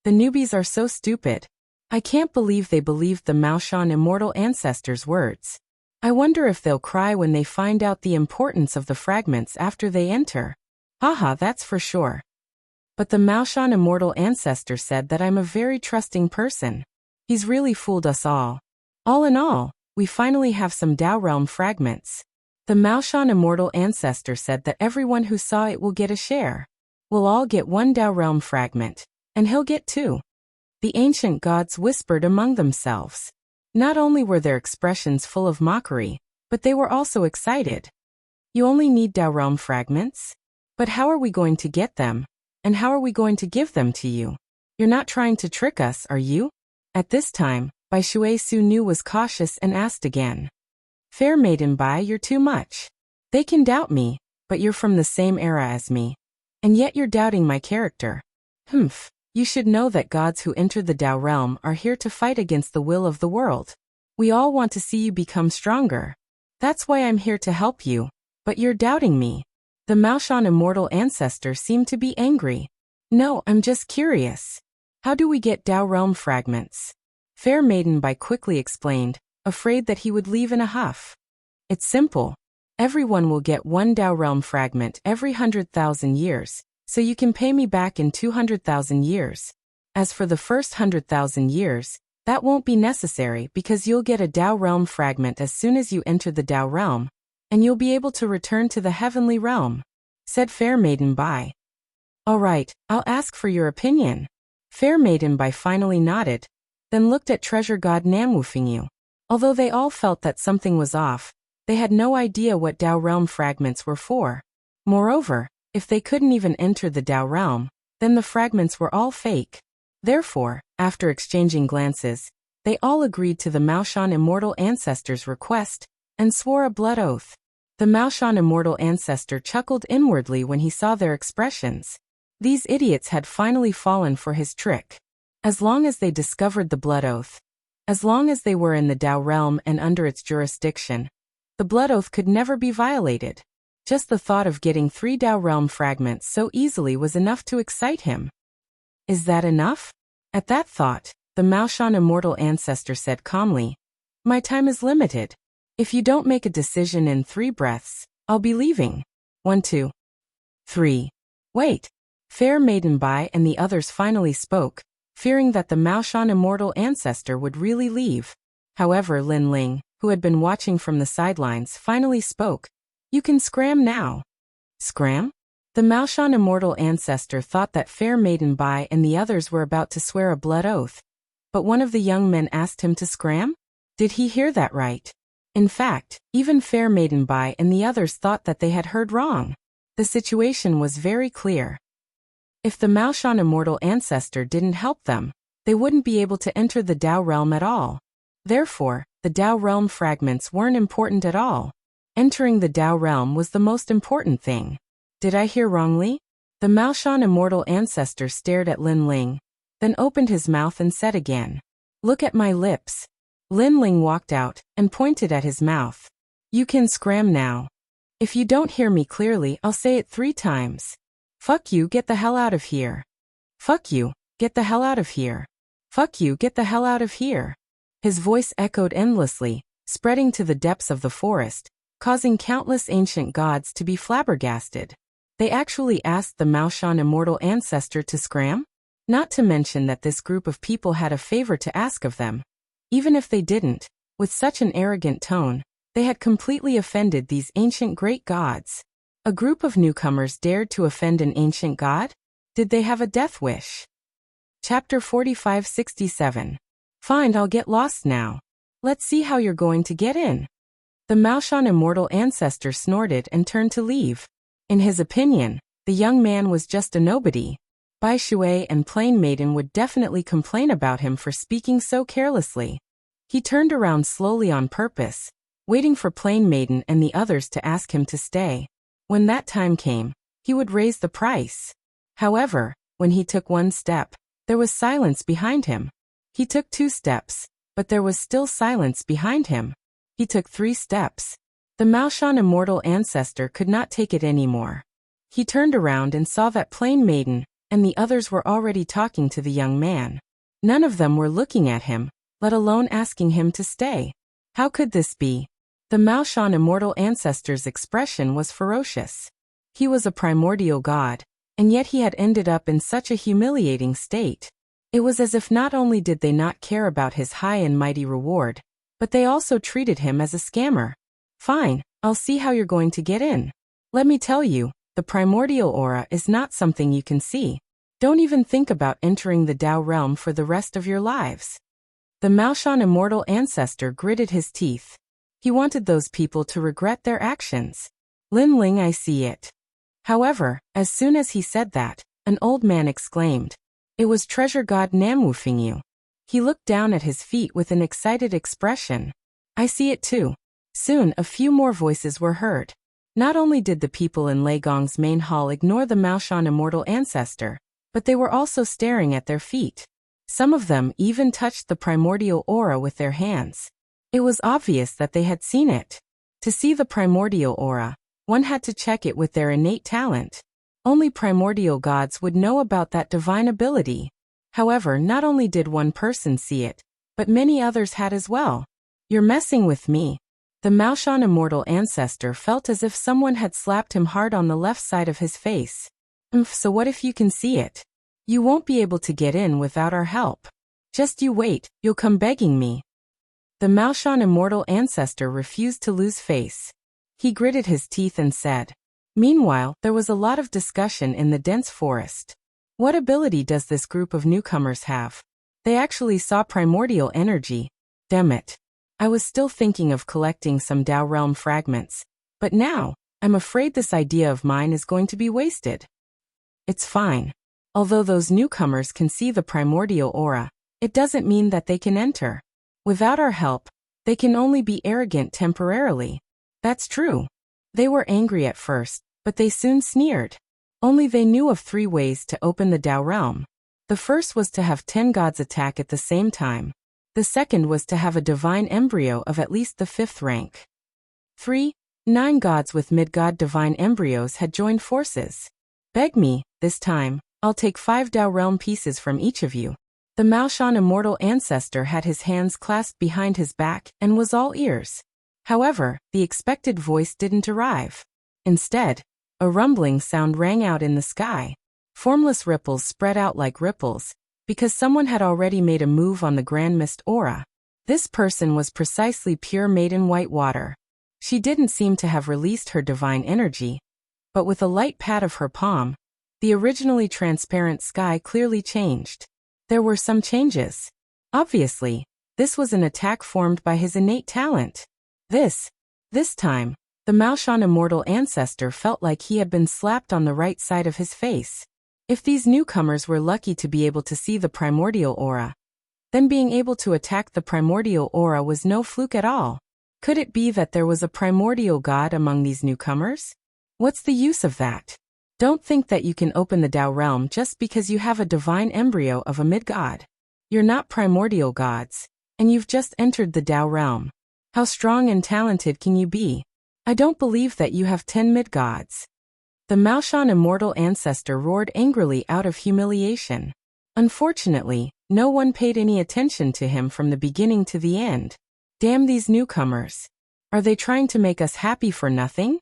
The newbies are so stupid. I can't believe they believed the Maoshan Immortal Ancestor's words. I wonder if they'll cry when they find out the importance of the fragments after they enter. Haha, that's for sure. But the Maoshan Immortal Ancestor said that I'm a very trusting person. He's really fooled us all. All in all, we finally have some Tao Realm fragments. The Maoshan Immortal Ancestor said that everyone who saw it will get a share. We'll all get 1 Tao Realm fragment, and he'll get 2. The ancient gods whispered among themselves. Not only were their expressions full of mockery, but they were also excited. You only need Tao Realm fragments? But how are we going to get them? And how are we going to give them to you? You're not trying to trick us, are you? At this time, Bai Shui Su Nu was cautious and asked again. Fair Maiden Bai, you're too much. They can doubt me, but you're from the same era as me. And yet you're doubting my character. Humph. You should know that gods who enter the Tao Realm are here to fight against the will of the world. We all want to see you become stronger. That's why I'm here to help you. But you're doubting me. The Maoshan Immortal Ancestor seemed to be angry. No, I'm just curious. How do we get Tao Realm fragments? Fair Maiden Bai quickly explained, afraid that he would leave in a huff. It's simple. Everyone will get 1 Tao Realm fragment every 100,000 years. So you can pay me back in 200,000 years. As for the first 100,000 years, that won't be necessary because you'll get a Tao Realm fragment as soon as you enter the Tao Realm, and you'll be able to return to the Heavenly Realm, said Fair Maiden Bai. Alright, I'll ask for your opinion. Fair Maiden Bai finally nodded, then looked at Treasure God Nanwufingyu. Although they all felt that something was off, they had no idea what Tao Realm fragments were for. Moreover, if they couldn't even enter the Tao Realm, then the fragments were all fake. Therefore, after exchanging glances, they all agreed to the Maoshan Immortal Ancestor's request and swore a blood oath. The Maoshan Immortal Ancestor chuckled inwardly when he saw their expressions. These idiots had finally fallen for his trick. As long as they discovered the blood oath, as long as they were in the Tao Realm and under its jurisdiction, the blood oath could never be violated. Just the thought of getting 3 Tao Realm fragments so easily was enough to excite him. Is that enough? At that thought, the Maoshan Immortal Ancestor said calmly, My time is limited. If you don't make a decision in 3 breaths, I'll be leaving. 1, 2, 3. Wait. Fair Maiden Bai and the others finally spoke, fearing that the Maoshan Immortal Ancestor would really leave. However, Lin Ling, who had been watching from the sidelines, finally spoke. You can scram now. Scram? The Maoshan Immortal Ancestor thought that Fair Maiden Bai and the others were about to swear a blood oath. But one of the young men asked him to scram? Did he hear that right? In fact, even Fair Maiden Bai and the others thought that they had heard wrong. The situation was very clear. If the Maoshan Immortal Ancestor didn't help them, they wouldn't be able to enter the Tao Realm at all. Therefore, The Tao realm fragments weren't important at all. Entering the Tao realm was the most important thing. Did I hear wrongly? The Maoshan immortal ancestor stared at Lin Ling, then opened his mouth and said again, "Look at my lips." Lin Ling walked out and pointed at his mouth. "You can scram now. If you don't hear me clearly, I'll say it 3 times. Fuck you, get the hell out of here. Fuck you, get the hell out of here. Fuck you, get the hell out of here." His voice echoed endlessly, spreading to the depths of the forest, causing countless ancient gods to be flabbergasted. They actually asked the Maoshan immortal ancestor to scram? Not to mention that this group of people had a favor to ask of them. Even if they didn't, with such an arrogant tone, they had completely offended these ancient great gods. A group of newcomers dared to offend an ancient god? Did they have a death wish? Chapter 4567. Fine, I'll get lost now. Let's see how you're going to get in. The Maoshan immortal ancestor snorted and turned to leave. In his opinion, the young man was just a nobody. Bai Shui and Plain Maiden would definitely complain about him for speaking so carelessly. He turned around slowly on purpose, waiting for Plain Maiden and the others to ask him to stay. When that time came, he would raise the price. However, when he took 1 step, there was silence behind him. He took 2 steps, but there was still silence behind him. He took 3 steps. The Maoshan immortal ancestor could not take it anymore. He turned around and saw that Plain Maiden and the others were already talking to the young man. None of them were looking at him, let alone asking him to stay. How could this be? The Maoshan immortal ancestor's expression was ferocious. He was a primordial god, and yet he had ended up in such a humiliating state. It was as if not only did they not care about his high and mighty reward, but they also treated him as a scammer. Fine, I'll see how you're going to get in. Let me tell you, the primordial aura is not something you can see. Don't even think about entering the Tao realm for the rest of your lives. The Maoshan immortal ancestor gritted his teeth. He wanted those people to regret their actions. Lin Ling, I see it. However, as soon as he said that, an old man exclaimed, "It was treasure god Namwufingyu." He looked down at his feet with an excited expression. I see it too. Soon a few more voices were heard. Not only did the people in Lei Gong's main hall ignore the Maoshan immortal ancestor, but they were also staring at their feet. Some of them even touched the primordial aura with their hands. It was obvious that they had seen it. To see the primordial aura, one had to check it with their innate talent. Only primordial gods would know about that divine ability. However, not only did one person see it, but many others had as well. You're messing with me. The Maoshan immortal ancestor felt as if someone had slapped him hard on the left side of his face. So what if you can see it? You won't be able to get in without our help. Just you wait, you'll come begging me. The Maoshan immortal ancestor refused to lose face. He gritted his teeth and said. Meanwhile, there was a lot of discussion in the dense forest. What ability does this group of newcomers have? They actually saw primordial energy. Damn it. I was still thinking of collecting some Tao realm fragments, but now, I'm afraid this idea of mine is going to be wasted. It's fine. Although those newcomers can see the primordial aura, it doesn't mean that they can enter. Without our help, they can only be arrogant temporarily. That's true. They were angry at first, but they soon sneered. Only they knew of 3 ways to open the Tao realm. The first was to have 10 gods attack at the same time. The second was to have a divine embryo of at least the 5th rank. 3. 9 gods with mid-god divine embryos had joined forces. Beg me, this time, I'll take 5 Tao realm pieces from each of you. The Maoshan immortal ancestor had his hands clasped behind his back and was all ears. However, the expected voice didn't arrive. Instead, a rumbling sound rang out in the sky. Formless ripples spread out like ripples, because someone had already made a move on the Grand Mist aura. This person was precisely pure maiden white water. She didn't seem to have released her divine energy, but with a light pat of her palm, the originally transparent sky clearly changed. There were some changes. Obviously, this was an attack formed by his innate talent. This time, the Maoshan immortal ancestor felt like he had been slapped on the right side of his face. If these newcomers were lucky to be able to see the primordial aura, Then being able to attack the primordial aura was no fluke at all. Could it be that there was a primordial god among these newcomers? What's the use of that? Don't think that you can open the Tao realm just because you have a divine embryo of a mid-god. You're not primordial gods, and you've just entered the Tao realm. How strong and talented can you be? I don't believe that you have 10 mid-gods. The Maoshan immortal ancestor roared angrily out of humiliation. Unfortunately, no one paid any attention to him from the beginning to the end. Damn these newcomers. Are they trying to make us happy for nothing?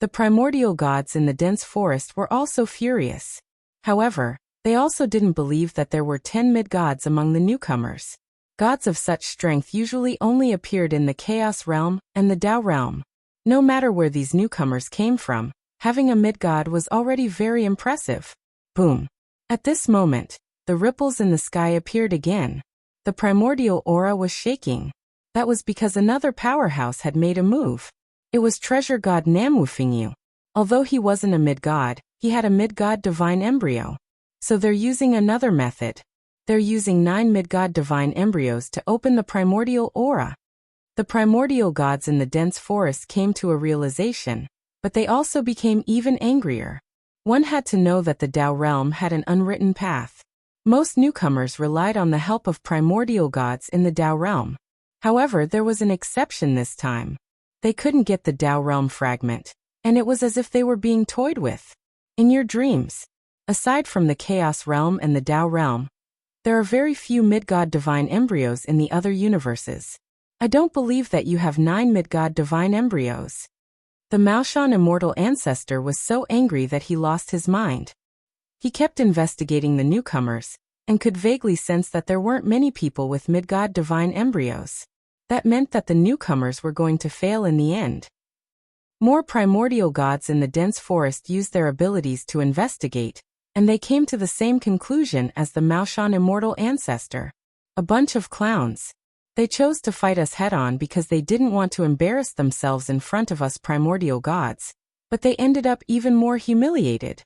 The primordial gods in the dense forest were also furious. However, they also didn't believe that there were 10 mid-gods among the newcomers. Gods of such strength usually only appeared in the Chaos realm and the Tao realm. No matter where these newcomers came from, having a mid-god was already very impressive. Boom. At this moment, the ripples in the sky appeared again. The primordial aura was shaking. That was because another powerhouse had made a move. It was treasure god Namwufingyu. Although he wasn't a mid-god, he had a mid-god divine embryo. So they're using another method. They're using 9 mid-god divine embryos to open the primordial aura. The primordial gods in the dense forest came to a realization, but they also became even angrier. One had to know that the Tao realm had an unwritten path. Most newcomers relied on the help of primordial gods in the Tao realm. However, there was an exception this time. They couldn't get the Tao realm fragment, and it was as if they were being toyed with. In your dreams, aside from the Chaos realm and the Tao realm, there are very few mid-god divine embryos in the other universes. I don't believe that you have 9 mid-god divine embryos. The Maoshan immortal ancestor was so angry that he lost his mind. He kept investigating the newcomers, and could vaguely sense that there weren't many people with mid-god divine embryos. That meant that the newcomers were going to fail in the end. More primordial gods in the dense forest used their abilities to investigate, and they came to the same conclusion as the Maoshan immortal ancestor. A bunch of clowns. They chose to fight us head-on because they didn't want to embarrass themselves in front of us primordial gods, but they ended up even more humiliated.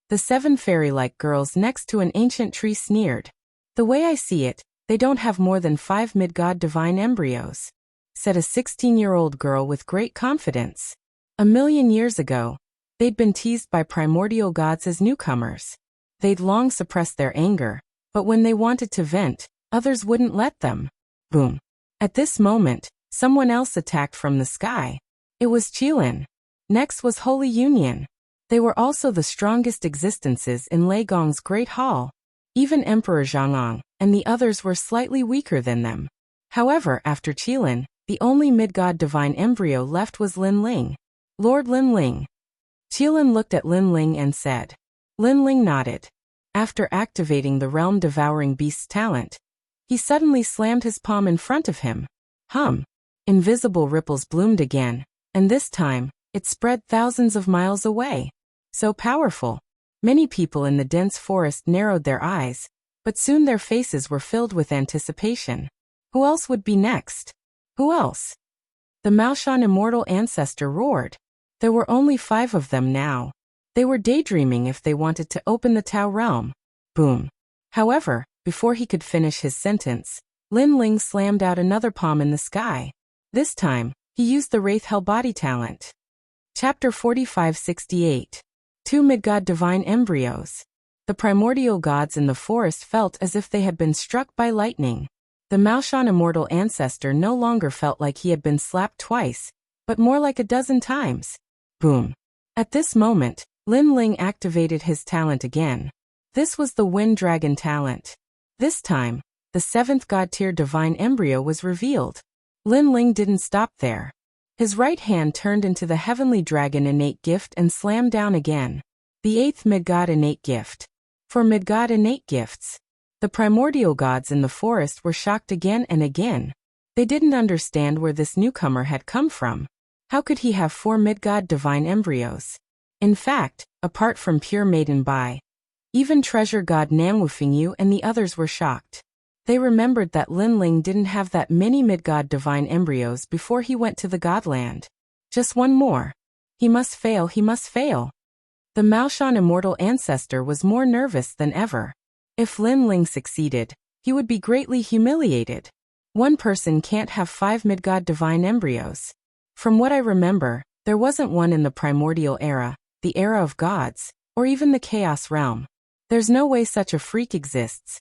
The 7 fairy-like girls next to an ancient tree sneered. The way I see it, they don't have more than 5 mid-god divine embryos, said a 16-year-old girl with great confidence. 1,000,000 years ago, they'd been teased by primordial gods as newcomers. They'd long suppressed their anger, but when they wanted to vent, others wouldn't let them. Boom. At this moment, someone else attacked from the sky. It was Qilin. Next was Holy Union. They were also the strongest existences in Lei Gong's Great Hall. Even Emperor Zhangong and the others were slightly weaker than them. However, after Qilin, the only mid-god divine embryo left was Lin Ling. Lord Lin Ling. Qilin looked at Lin Ling and said. Lin Ling nodded. After activating the realm-devouring beast's talent, he suddenly slammed his palm in front of him. Invisible ripples bloomed again, and this time, it spread thousands of miles away. So powerful. Many people in the dense forest narrowed their eyes, but soon their faces were filled with anticipation. Who else would be next? Who else? The Maoshan immortal ancestor roared. There were only 5 of them now. They were daydreaming if they wanted to open the Tao realm. Boom. However, before he could finish his sentence, Lin Ling slammed out another palm in the sky. This time, he used the Wraith Hell body talent. Chapter 4568. 2 mid-god divine embryos. The primordial gods in the forest felt as if they had been struck by lightning. The Maoshan immortal ancestor no longer felt like he had been slapped twice, but more like a dozen times. Boom. At this moment, Lin Ling activated his talent again. This was the Wind Dragon talent. This time, the 7th god-tier divine embryo was revealed. Lin Ling didn't stop there. His right hand turned into the Heavenly Dragon innate gift and slammed down again. The 8th mid-god innate gift. For mid-god innate gifts, the primordial gods in the forest were shocked again and again. They didn't understand where this newcomer had come from. How could he have 4 mid-god divine embryos? In fact, apart from pure maiden Bai, even treasure god Namwufingyu and the others were shocked. They remembered that Lin Ling didn't have that many mid-god divine embryos before he went to the Godland. Just one more. He must fail, he must fail. The Maoshan immortal ancestor was more nervous than ever. If Lin Ling succeeded, he would be greatly humiliated. One person can't have 5 mid-god divine embryos. From what I remember, there wasn't one in the primordial era, the era of gods, or even the chaos realm. There's no way such a freak exists.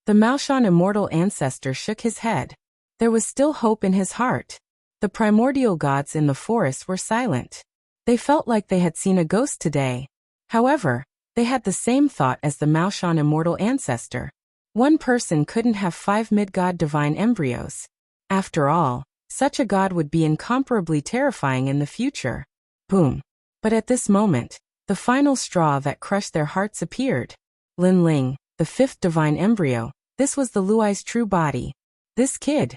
The Maoshan immortal ancestor shook his head. There was still hope in his heart. The primordial gods in the forest were silent. They felt like they had seen a ghost today. However, they had the same thought as the Maoshan immortal ancestor. One person couldn't have 5 mid-god divine embryos. After all, such a god would be incomparably terrifying in the future. Boom. But at this moment, the final straw that crushed their hearts appeared. Lin Ling, the 5th divine embryo, this was the Luai's true body. This kid.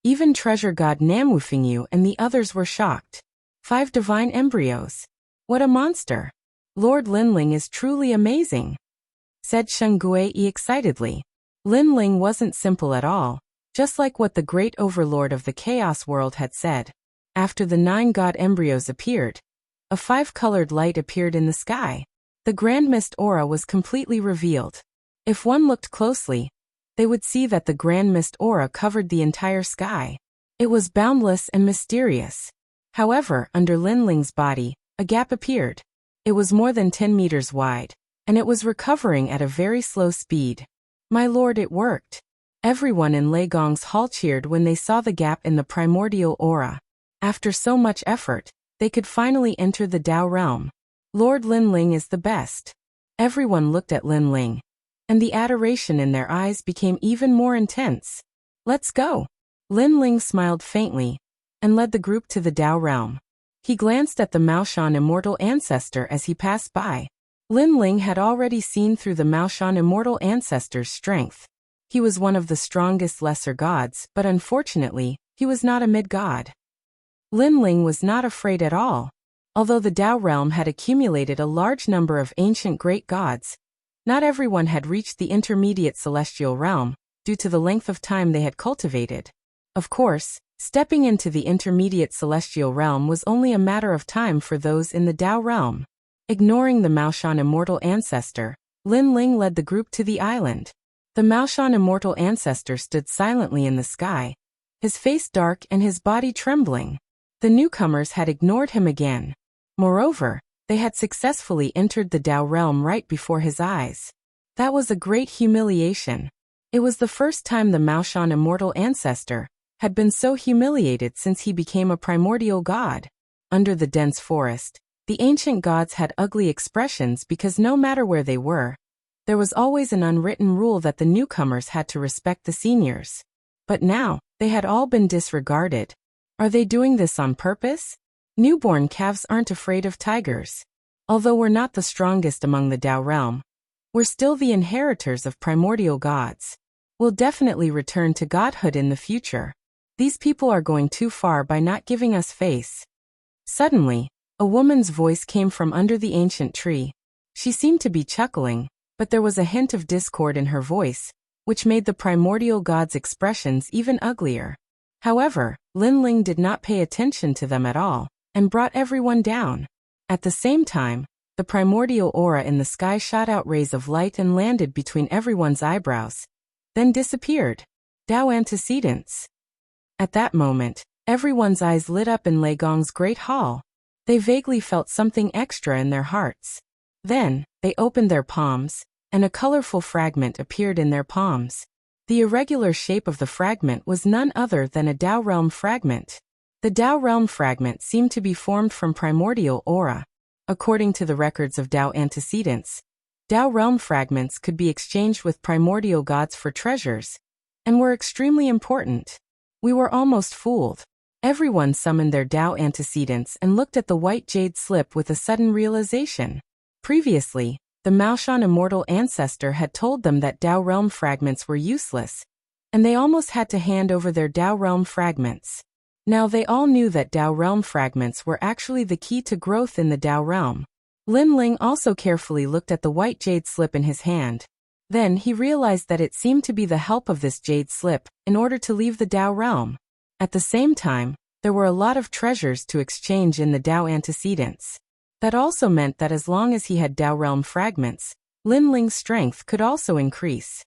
Even treasure god Namwufingyu and the others were shocked. 5 divine embryos. What a monster. Lord Linling is truly amazing, said Sheng Gui excitedly. Lin Ling wasn't simple at all, just like what the great overlord of the chaos world had said. After the 9 god embryos appeared, a 5-colored light appeared in the sky. The Grand Mist aura was completely revealed. If one looked closely, they would see that the Grand Mist aura covered the entire sky. It was boundless and mysterious. However, under Lin Ling's body, a gap appeared. It was more than 10 meters wide, and it was recovering at a very slow speed. My lord, it worked. Everyone in Lei Gong's hall cheered when they saw the gap in the primordial aura. After so much effort, they could finally enter the Dao realm. Lord Lin Ling is the best. Everyone looked at Lin Ling, and the adoration in their eyes became even more intense. Let's go. Lin Ling smiled faintly, and led the group to the Dao realm. He glanced at the Maoshan immortal ancestor as he passed by. Lin Ling had already seen through the Maoshan immortal ancestor's strength. He was one of the strongest lesser gods, but unfortunately, he was not a mid-god. Lin Ling was not afraid at all. Although the Dao realm had accumulated a large number of ancient great gods, not everyone had reached the intermediate celestial realm, due to the length of time they had cultivated. Of course, stepping into the intermediate celestial realm was only a matter of time for those in the Dao realm. Ignoring the Maoshan immortal ancestor, Lin Ling led the group to the island. The Maoshan immortal ancestor stood silently in the sky, his face dark and his body trembling. The newcomers had ignored him again. Moreover, they had successfully entered the Dao realm right before his eyes. That was a great humiliation. It was the first time the Maoshan immortal ancestor had been so humiliated since he became a primordial god. Under the dense forest, the ancient gods had ugly expressions because no matter where they were, there was always an unwritten rule that the newcomers had to respect the seniors. But now, they had all been disregarded. Are they doing this on purpose? Newborn calves aren't afraid of tigers. Although we're not the strongest among the Dao realm, we're still the inheritors of primordial gods. We'll definitely return to godhood in the future. These people are going too far by not giving us face. Suddenly, a woman's voice came from under the ancient tree. She seemed to be chuckling, but there was a hint of discord in her voice, which made the primordial gods' expressions even uglier. However, Lin Ling did not pay attention to them at all, and brought everyone down. At the same time, the primordial aura in the sky shot out rays of light and landed between everyone's eyebrows, then disappeared. Dao antecedents. At that moment, everyone's eyes lit up in Lei Gong's great hall. They vaguely felt something extra in their hearts. Then, they opened their palms, and a colorful fragment appeared in their palms. The irregular shape of the fragment was none other than a Dao realm fragment. The Dao realm fragment seemed to be formed from primordial aura. According to the records of Dao antecedents, Dao realm fragments could be exchanged with primordial gods for treasures, and were extremely important. We were almost fooled. Everyone summoned their Dao antecedents and looked at the white jade slip with a sudden realization. Previously, the Maoshan immortal ancestor had told them that Dao realm fragments were useless, and they almost had to hand over their Dao realm fragments. Now they all knew that Dao realm fragments were actually the key to growth in the Dao realm. Lin Ling also carefully looked at the white jade slip in his hand. Then he realized that it seemed to be the help of this jade slip in order to leave the Dao realm. At the same time, there were a lot of treasures to exchange in the Dao antecedents. That also meant that as long as he had Dao realm fragments, Lin Ling's strength could also increase.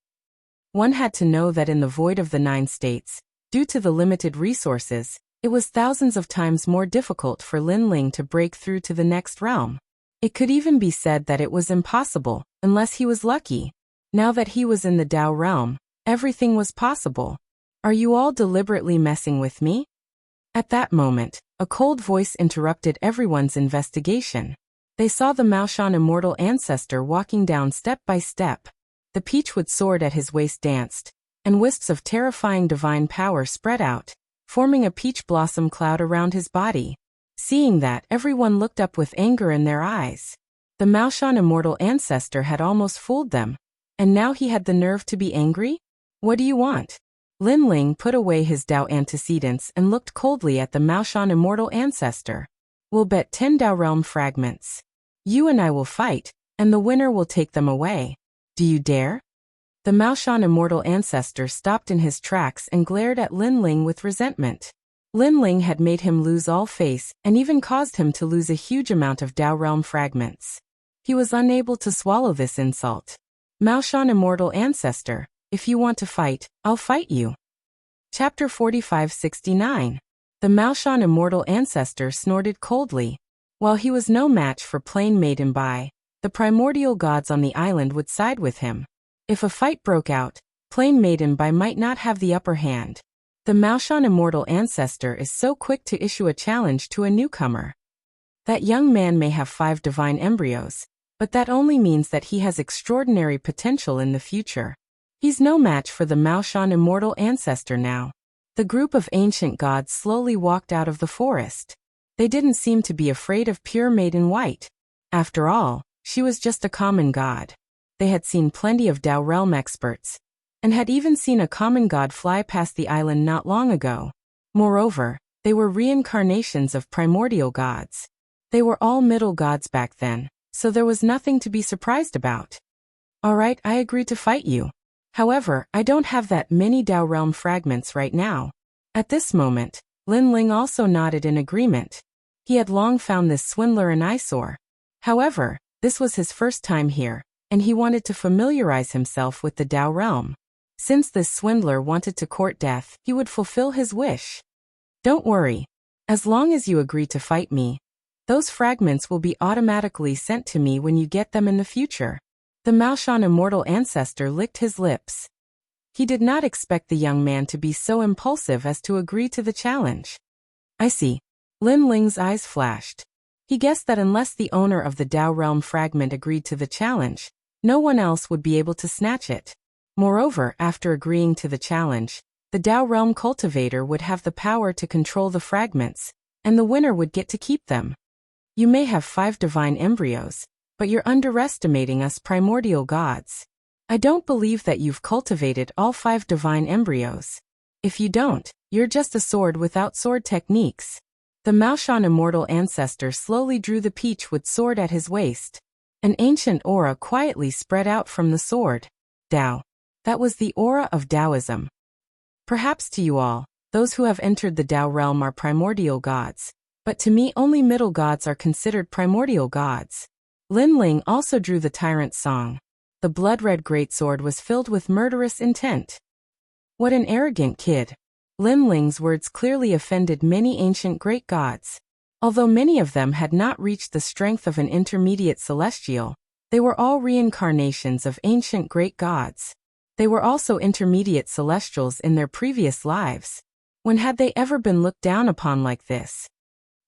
One had to know that in the void of the 9 states, due to the limited resources, it was thousands of times more difficult for Lin Ling to break through to the next realm. It could even be said that it was impossible, unless he was lucky. Now that he was in the Tao realm, everything was possible. Are you all deliberately messing with me? At that moment, a cold voice interrupted everyone's investigation. They saw the Maoshan immortal ancestor walking down step by step. The peachwood sword at his waist danced, and wisps of terrifying divine power spread out, forming a peach blossom cloud around his body. Seeing that, everyone looked up with anger in their eyes. The Maoshan immortal ancestor had almost fooled them, and now he had the nerve to be angry? What do you want? Lin Ling put away his Tao antecedents and looked coldly at the Maoshan immortal ancestor. We'll bet 10 Tao realm fragments. You and I will fight, and the winner will take them away. Do you dare? The Maoshan immortal ancestor stopped in his tracks and glared at Lin Ling with resentment. Lin Ling had made him lose all face and even caused him to lose a huge amount of Tao realm fragments. He was unable to swallow this insult. Maoshan immortal ancestor, if you want to fight, I'll fight you. Chapter 4569. The Maoshan immortal ancestor snorted coldly. While he was no match for plain maiden Bai, the primordial gods on the island would side with him. If a fight broke out, plain maiden Bai might not have the upper hand. The Maoshan immortal ancestor is so quick to issue a challenge to a newcomer. That young man may have 5 divine embryos, but that only means that he has extraordinary potential in the future. He's no match for the Maoshan immortal ancestor now. The group of ancient gods slowly walked out of the forest. They didn't seem to be afraid of pure Maiden White. After all, she was just a common god. They had seen plenty of Tao realm experts, and had even seen a common god fly past the island not long ago. Moreover, they were reincarnations of primordial gods. They were all middle gods back then, so there was nothing to be surprised about. Alright, I agree to fight you. However, I don't have that many Tao realm fragments right now. At this moment, Lin Ling also nodded in agreement. He had long found this swindler an eyesore. However, this was his first time here, and he wanted to familiarize himself with the Tao realm. Since this swindler wanted to court death, he would fulfill his wish. Don't worry. As long as you agree to fight me, those fragments will be automatically sent to me when you get them in the future. The Maoshan immortal ancestor licked his lips. He did not expect the young man to be so impulsive as to agree to the challenge. I see. Lin Ling's eyes flashed. He guessed that unless the owner of the Tao realm fragment agreed to the challenge, no one else would be able to snatch it. Moreover, after agreeing to the challenge, the Tao realm cultivator would have the power to control the fragments, and the winner would get to keep them. You may have 5 divine embryos, but you're underestimating us primordial gods. I don't believe that you've cultivated all 5 divine embryos. If you don't, you're just a sword without sword techniques. The Maoshan immortal ancestor slowly drew the peachwood sword at his waist. An ancient aura quietly spread out from the sword. Tao. That was the aura of Taoism. Perhaps to you all, those who have entered the Tao realm are primordial gods, but to me only middle gods are considered primordial gods. Lin Ling also drew the tyrant song. The blood-red greatsword was filled with murderous intent. What an arrogant kid. Lin Ling's words clearly offended many ancient great gods. Although many of them had not reached the strength of an intermediate celestial, they were all reincarnations of ancient great gods. They were also intermediate celestials in their previous lives. When had they ever been looked down upon like this?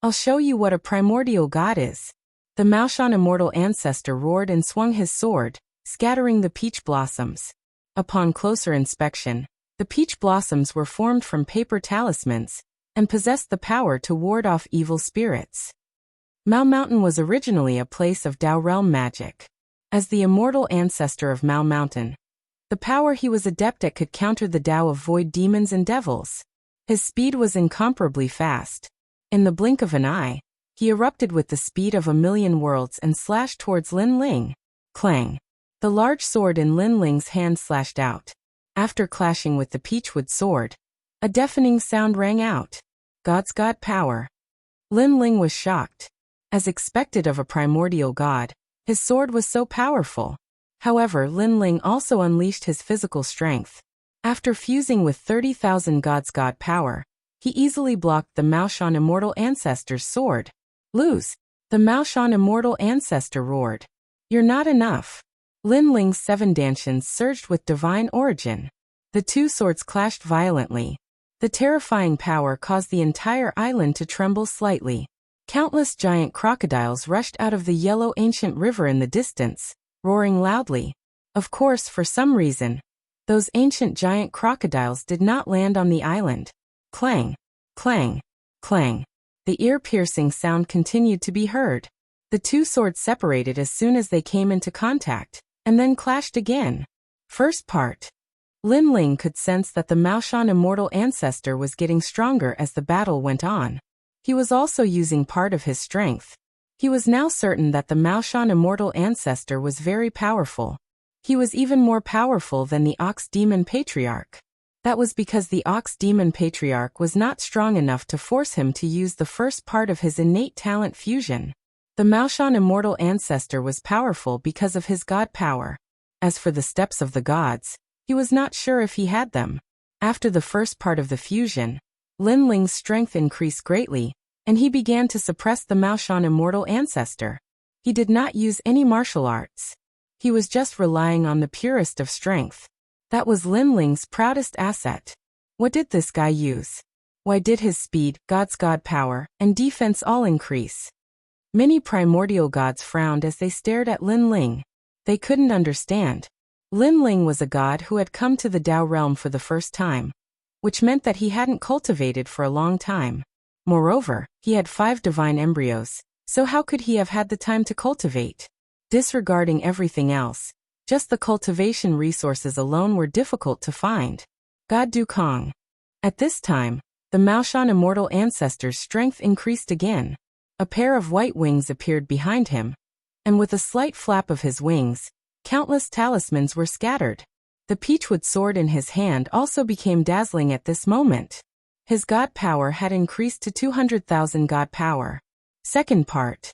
I'll show you what a primordial god is. The Maoshan immortal ancestor roared and swung his sword, scattering the peach blossoms. Upon closer inspection, the peach blossoms were formed from paper talismans, and possessed the power to ward off evil spirits. Mao Mountain was originally a place of Tao realm magic. As the immortal ancestor of Mao Mountain, the power he was adept at could counter the Tao of void demons and devils. His speed was incomparably fast. In the blink of an eye, he erupted with the speed of 1,000,000 worlds and slashed towards Lin Ling. Clang! The large sword in Lin Ling's hand slashed out. After clashing with the peachwood sword, a deafening sound rang out. God's god power. Lin Ling was shocked. As expected of a primordial god, his sword was so powerful. However, Linling also unleashed his physical strength. After fusing with 30,000 gods' god power, he easily blocked the Maoshan immortal ancestor's sword. Lose! The Maoshan immortal ancestor roared. You're not enough. Linling's 7 dantians surged with divine origin. The 2 swords clashed violently. The terrifying power caused the entire island to tremble slightly. Countless giant crocodiles rushed out of the yellow ancient river in the distance, roaring loudly. Of course, for some reason, those ancient giant crocodiles did not land on the island. Clang, clang, clang. The ear-piercing sound continued to be heard. The 2 swords separated as soon as they came into contact, and then clashed again. First part. Linling could sense that the Maoshan immortal ancestor was getting stronger as the battle went on. He was also using part of his strength. He was now certain that the Maoshan immortal ancestor was very powerful. He was even more powerful than the Ox Demon Patriarch. That was because the Ox Demon Patriarch was not strong enough to force him to use the first part of his innate talent fusion. The Maoshan immortal ancestor was powerful because of his god power. As for the steps of the gods, he was not sure if he had them. After the first part of the fusion, Linling's strength increased greatly, and he began to suppress the Maoshan immortal ancestor. He did not use any martial arts. He was just relying on the purest of strength. That was Linling's proudest asset. What did this guy use? Why did his speed, god's god power, and defense all increase? Many primordial gods frowned as they stared at Linling. They couldn't understand. Linling was a god who had come to the Tao realm for the first time, which meant that he hadn't cultivated for a long time. Moreover, he had 5 divine embryos, so how could he have had the time to cultivate? Disregarding everything else, just the cultivation resources alone were difficult to find. God Dukong. At this time, the Maoshan immortal ancestor's strength increased again. A pair of white wings appeared behind him, and with a slight flap of his wings, countless talismans were scattered. The peachwood sword in his hand also became dazzling at this moment. His god power had increased to 200,000 god power. Second part.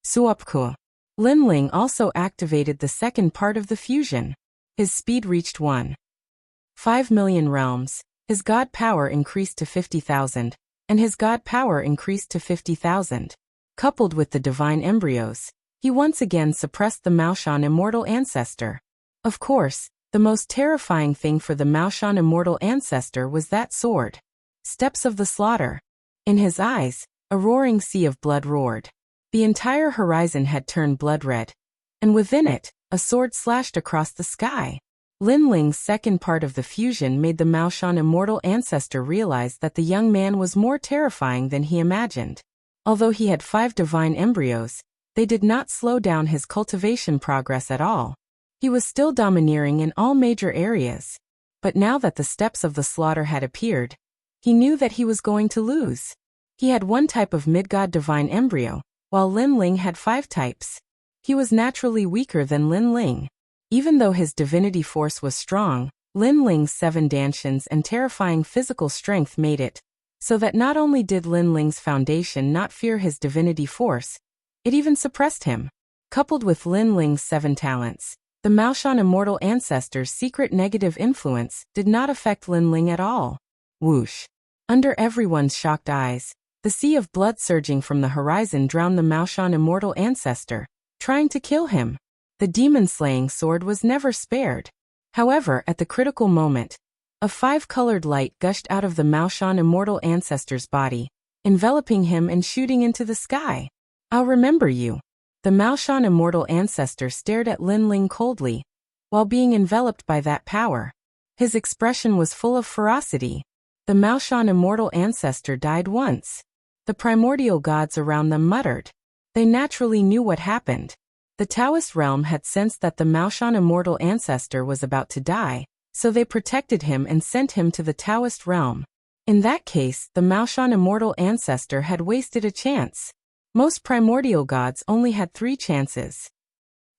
Suopku. Linling also activated the second part of the fusion. His speed reached 1.5 million realms, his god power increased to 50,000, and his god power increased to 50,000. Coupled with the divine embryos, he once again suppressed the Maoshan immortal ancestor. Of course, the most terrifying thing for the Maoshan immortal ancestor was that sword. Steps of the slaughter. In his eyes, a roaring sea of blood roared. The entire horizon had turned blood red, and within it, a sword slashed across the sky. Linling's second part of the fusion made the Maoshan immortal ancestor realize that the young man was more terrifying than he imagined. Although he had 5 divine embryos, they did not slow down his cultivation progress at all. He was still domineering in all major areas. But now that the steps of the slaughter had appeared, he knew that he was going to lose. He had 1 type of mid-god divine embryo, while Linling had 5 types. He was naturally weaker than Linling. Even though his divinity force was strong, Linling's 7 dantians and terrifying physical strength made it so that not only did Linling's foundation not fear his divinity force, it even suppressed him. Coupled with Linling's 7 talents, the Maoshan immortal ancestor's secret negative influence did not affect Linling at all. Whoosh! Under everyone's shocked eyes, the sea of blood surging from the horizon drowned the Maoshan immortal ancestor, trying to kill him. The demon-slaying sword was never spared. However, at the critical moment, a 5-colored light gushed out of the Maoshan immortal ancestor's body, enveloping him and shooting into the sky. I'll remember you. The Maoshan immortal ancestor stared at Linling coldly, while being enveloped by that power. His expression was full of ferocity. The Maoshan immortal ancestor died once. The primordial gods around them muttered. They naturally knew what happened. The Taoist realm had sensed that the Maoshan immortal ancestor was about to die, so they protected him and sent him to the Taoist realm. In that case, the Maoshan immortal ancestor had wasted a chance. Most primordial gods only had 3 chances.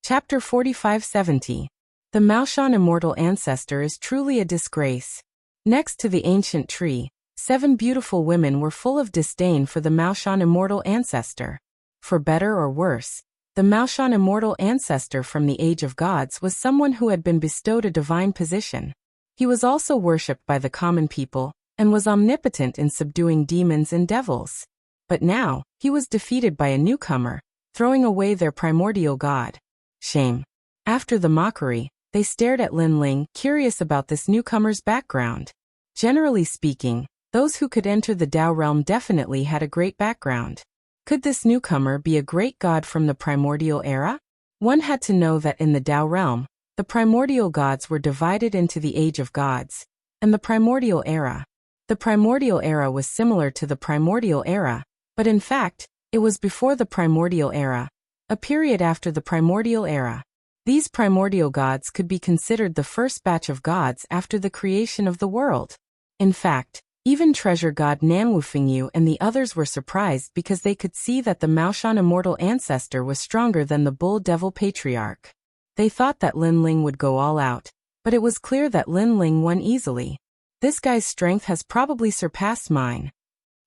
Chapter 4570. The Maoshan immortal ancestor is truly a disgrace. Next to the ancient tree, 7 beautiful women were full of disdain for the Maoshan immortal ancestor. For better or worse, The Maoshan immortal ancestor from the Age of Gods was someone who had been bestowed a divine position. He was also worshipped by the common people, and was omnipotent in subduing demons and devils. But now, he was defeated by a newcomer, throwing away their primordial god. Shame. After the mockery, they stared at Lin Ling, curious about this newcomer's background. Generally speaking, those who could enter the Tao realm definitely had a great background. Could this newcomer be a great god from the primordial era? One had to know that in the Tao realm, the primordial gods were divided into the Age of Gods and the primordial era. The primordial era was similar to the primordial era, but in fact, it was before the primordial era, a period after the primordial era. These primordial gods could be considered the first batch of gods after the creation of the world. In fact, even treasure god Nanwufengyu and the others were surprised because they could see that the Maoshan immortal ancestor was stronger than the bull devil patriarch. They thought that Lin Ling would go all out, but it was clear that Lin Ling won easily. This guy's strength has probably surpassed mine.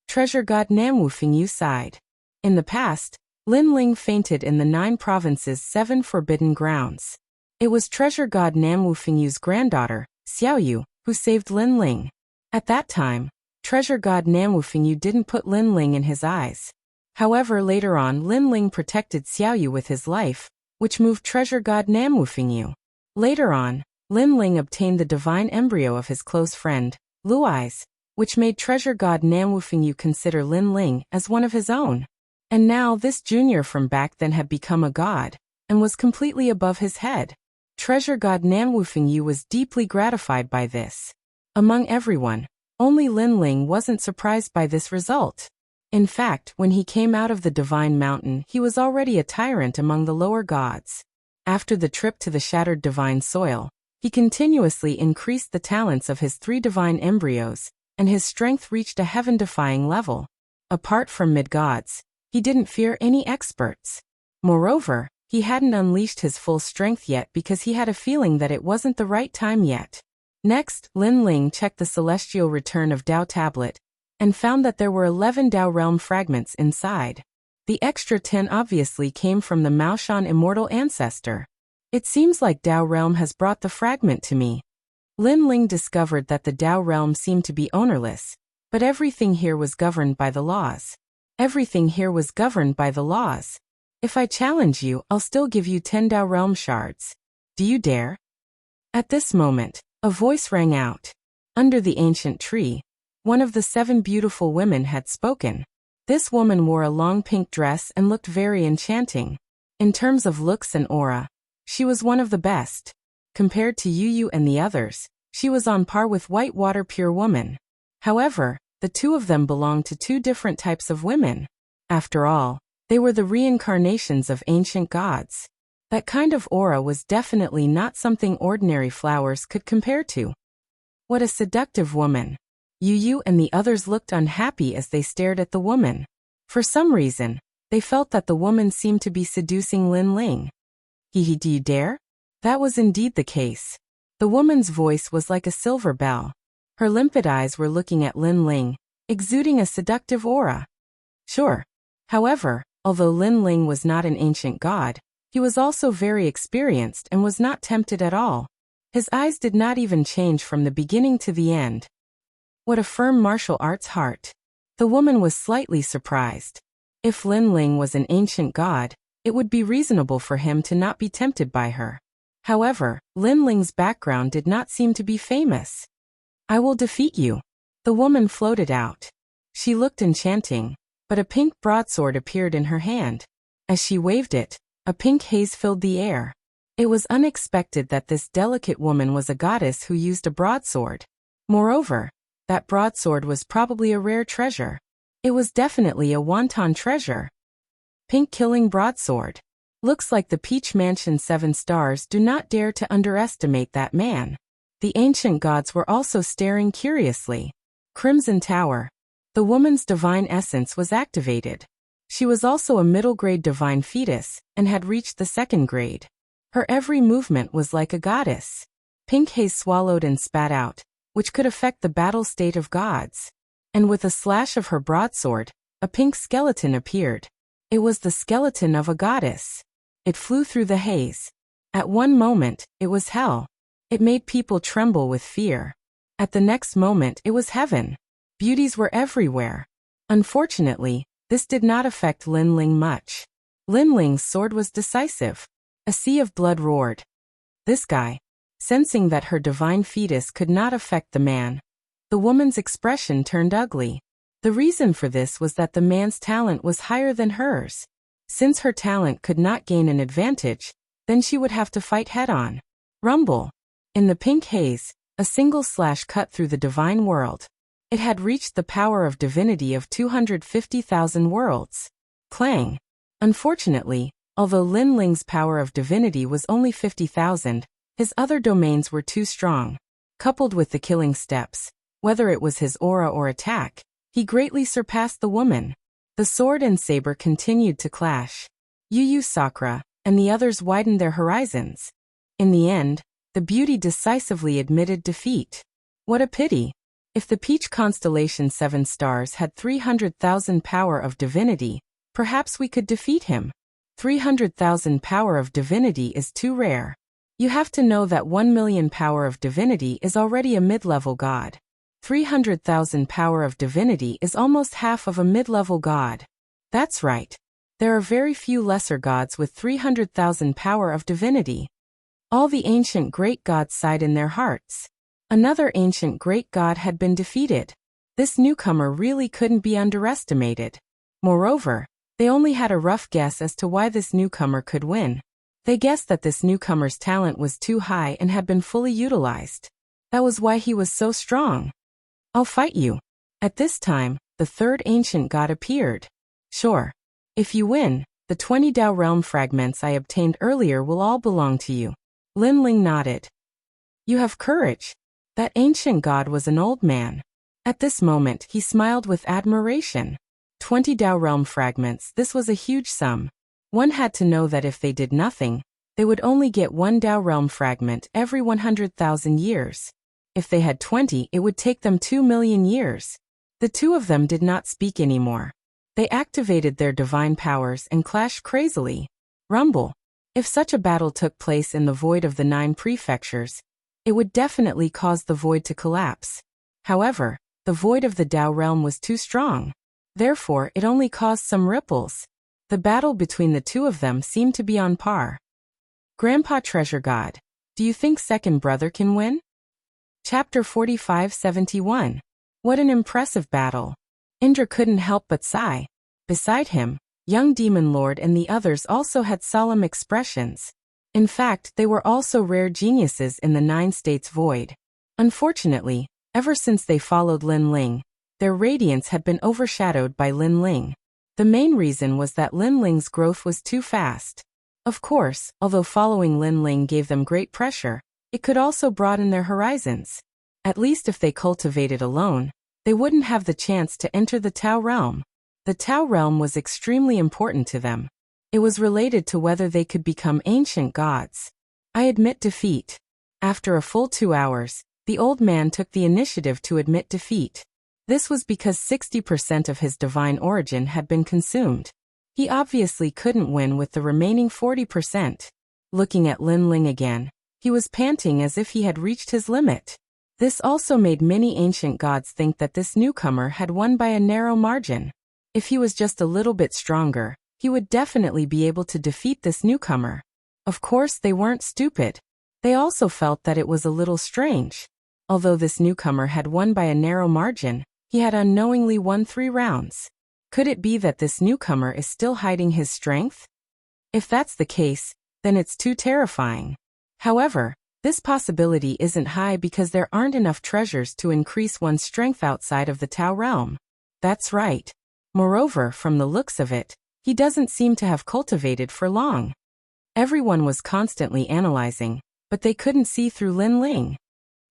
Treasure god Nanwufengyu sighed. In the past, Lin Ling fainted in the 9 provinces' 7 forbidden grounds. It was treasure god Nanwufengyu's granddaughter, Xiaoyu, who saved Lin Ling. At that time, treasure god Nanwufengyu didn't put Lin Ling in his eyes. However, later on Lin Ling protected Xiaoyu with his life, which moved treasure god Nanwufengyu. Later on, Lin Ling obtained the divine embryo of his close friend, Luai's, which made treasure god Nanwufengyu consider Lin Ling as one of his own. And now this junior from back then had become a god, and was completely above his head. Treasure god Nanwufengyu was deeply gratified by this. Among everyone, only Lin Ling wasn't surprised by this result. In fact, when he came out of the divine mountain, he was already a tyrant among the lower gods. After the trip to the shattered divine soil, he continuously increased the talents of his 3 divine embryos, and his strength reached a heaven-defying level. Apart from mid-gods, he didn't fear any experts. Moreover, he hadn't unleashed his full strength yet because he had a feeling that it wasn't the right time yet. Next, Lin Ling checked the celestial return of Tao tablet, and found that there were 11 Tao realm fragments inside. The extra 10 obviously came from the Maoshan immortal ancestor. It seems like Tao realm has brought the fragment to me. Lin Ling discovered that the Tao realm seemed to be ownerless, but everything here was governed by the laws. Everything here was governed by the laws. If I challenge you, I'll still give you 10 Tao realm shards. Do you dare? At this moment, a voice rang out. Under the ancient tree, one of the 7 beautiful women had spoken. This woman wore a long pink dress and looked very enchanting. In terms of looks and aura, she was one of the best. Compared to Yu and the others, she was on par with Whitewater Pure Woman. However, the 2 of them belonged to 2 different types of women. After all, they were the reincarnations of ancient gods. That kind of aura was definitely not something ordinary flowers could compare to. What a seductive woman. Yu and the others looked unhappy as they stared at the woman. For some reason, they felt that the woman seemed to be seducing Lin Ling. Do you dare? That was indeed the case. The woman's voice was like a silver bell. Her limpid eyes were looking at Lin Ling, exuding a seductive aura. Sure. However, although Lin Ling was not an ancient god, he was also very experienced and was not tempted at all. His eyes did not even change from the beginning to the end. What a firm martial arts heart. The woman was slightly surprised. If Lin Ling was an ancient god, it would be reasonable for him to not be tempted by her. However, Lin Ling's background did not seem to be famous. I will defeat you. The woman floated out. She looked enchanting, but a pink broadsword appeared in her hand. As she waved it, a pink haze filled the air. It was unexpected that this delicate woman was a goddess who used a broadsword. Moreover, that broadsword was probably a rare treasure. It was definitely a wonton treasure. Pink killing broadsword. Looks like the Peach Mansion 7 stars do not dare to underestimate that man. The ancient gods were also staring curiously. Crimson Tower. The woman's divine essence was activated. She was also a middle-grade divine fetus, and had reached the 2nd grade. Her every movement was like a goddess. Pink haze swallowed and spat out, which could affect the battle state of gods. And with a slash of her broadsword, a pink skeleton appeared. It was the skeleton of a goddess. It flew through the haze. At one moment, it was hell. It made people tremble with fear. At the next moment, it was heaven. Beauties were everywhere. Unfortunately, this did not affect Lin Ling much. Lin Ling's sword was decisive. A sea of blood roared. This guy. Sensing that her divine fetus could not affect the man, the woman's expression turned ugly. The reason for this was that the man's talent was higher than hers. Since her talent could not gain an advantage, then she would have to fight head-on. Rumble. In the pink haze, a single slash cut through the divine world. It had reached the power of divinity of 250,000 worlds. Clang. Unfortunately, although Lin Ling's power of divinity was only 50,000, his other domains were too strong. Coupled with the killing steps, whether it was his aura or attack, he greatly surpassed the woman. The sword and saber continued to clash. Yu Yu Sakura and the others widened their horizons. In the end, the beauty decisively admitted defeat. What a pity. If the Peach Constellation 7 stars had 300,000 power of divinity, perhaps we could defeat him. 300,000 power of divinity is too rare. You have to know that 1 million power of divinity is already a mid-level god. 300,000 power of divinity is almost half of a mid-level god. That's right. There are very few lesser gods with 300,000 power of divinity. All the ancient great gods sighed in their hearts. Another ancient great god had been defeated. This newcomer really couldn't be underestimated. Moreover, they only had a rough guess as to why this newcomer could win. They guessed that this newcomer's talent was too high and had been fully utilized. That was why he was so strong. I'll fight you. At this time, the third ancient god appeared. Sure. If you win, the 20 Dao realm fragments I obtained earlier will all belong to you. Lin Ling nodded. You have courage. That ancient god was an old man. At this moment, he smiled with admiration. 20 Dao realm fragments, this was a huge sum. One had to know that if they did nothing, they would only get 1 Dao realm fragment every 100,000 years. If they had 20, it would take them 2 million years. The two of them did not speak anymore. They activated their divine powers and clashed crazily. Rumble. If such a battle took place in the void of the 9 prefectures, it would definitely cause the void to collapse. However, the void of the Dao realm was too strong. Therefore, it only caused some ripples. The battle between the two of them seemed to be on par. Grandpa Treasure God, do you think second brother can win? Chapter 45-71. What an impressive battle. Indra couldn't help but sigh. Beside him, young Demon Lord and the others also had solemn expressions. In fact, they were also rare geniuses in the 9 states void. Unfortunately, ever since they followed Lin Ling, their radiance had been overshadowed by Lin Ling. The main reason was that Lin Ling's growth was too fast. Of course, although following Lin Ling gave them great pressure, it could also broaden their horizons. At least if they cultivated alone, they wouldn't have the chance to enter the Tao realm. The Tao realm was extremely important to them. It was related to whether they could become ancient gods. I admit defeat. After a full 2 hours, the old man took the initiative to admit defeat. This was because 60% of his divine origin had been consumed. He obviously couldn't win with the remaining 40%. Looking at Lin Ling again, he was panting as if he had reached his limit. This also made many ancient gods think that this newcomer had won by a narrow margin. If he was just a little bit stronger, he would definitely be able to defeat this newcomer. Of course, they weren't stupid. They also felt that it was a little strange. Although this newcomer had won by a narrow margin, he had unknowingly won 3 rounds. Could it be that this newcomer is still hiding his strength? If that's the case, then it's too terrifying. However, this possibility isn't high because there aren't enough treasures to increase one's strength outside of the Tao realm. That's right. Moreover, from the looks of it, he doesn't seem to have cultivated for long. Everyone was constantly analyzing, but they couldn't see through Lin Ling.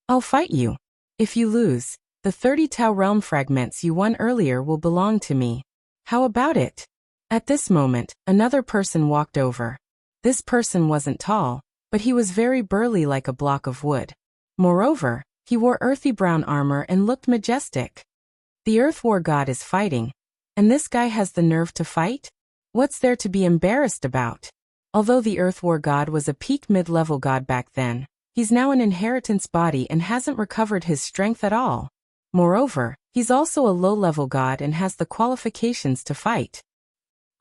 I'll fight you. If you lose, the 30 Tao realm fragments you won earlier will belong to me. How about it? At this moment, another person walked over. This person wasn't tall, but he was very burly like a block of wood. Moreover, he wore earthy brown armor and looked majestic. The Earth War God is fighting, and this guy has the nerve to fight? What's there to be embarrassed about? Although the Earth War God was a peak mid-level god back then, he's now an inheritance body and hasn't recovered his strength at all. Moreover, he's also a low-level god and has the qualifications to fight.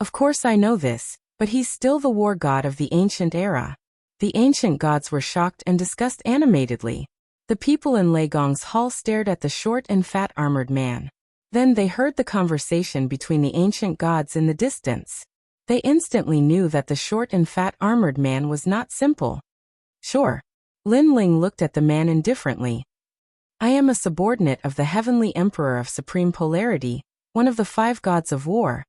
Of course I know this, but he's still the war god of the ancient era. The ancient gods were shocked and discussed animatedly. The people in Lei Gong's hall stared at the short and fat armored man. Then they heard the conversation between the ancient gods in the distance. They instantly knew that the short and fat armored man was not simple. Sure. Lin Ling looked at the man indifferently. I am a subordinate of the Heavenly Emperor of Supreme Polarity, one of the 5 gods of war.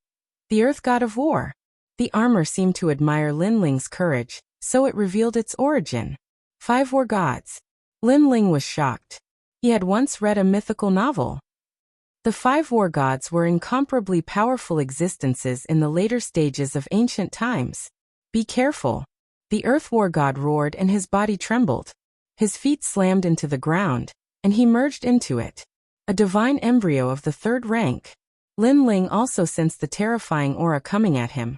The Earth God of War. The armor seemed to admire Lin Ling's courage, so it revealed its origin. 5 war gods. Lin Ling was shocked. He had once read a mythical novel. The 5 war gods were incomparably powerful existences in the later stages of ancient times. Be careful. The Earth War God roared and his body trembled. His feet slammed into the ground, and he merged into it. A divine embryo of the 3rd rank. Lin Ling also sensed the terrifying aura coming at him.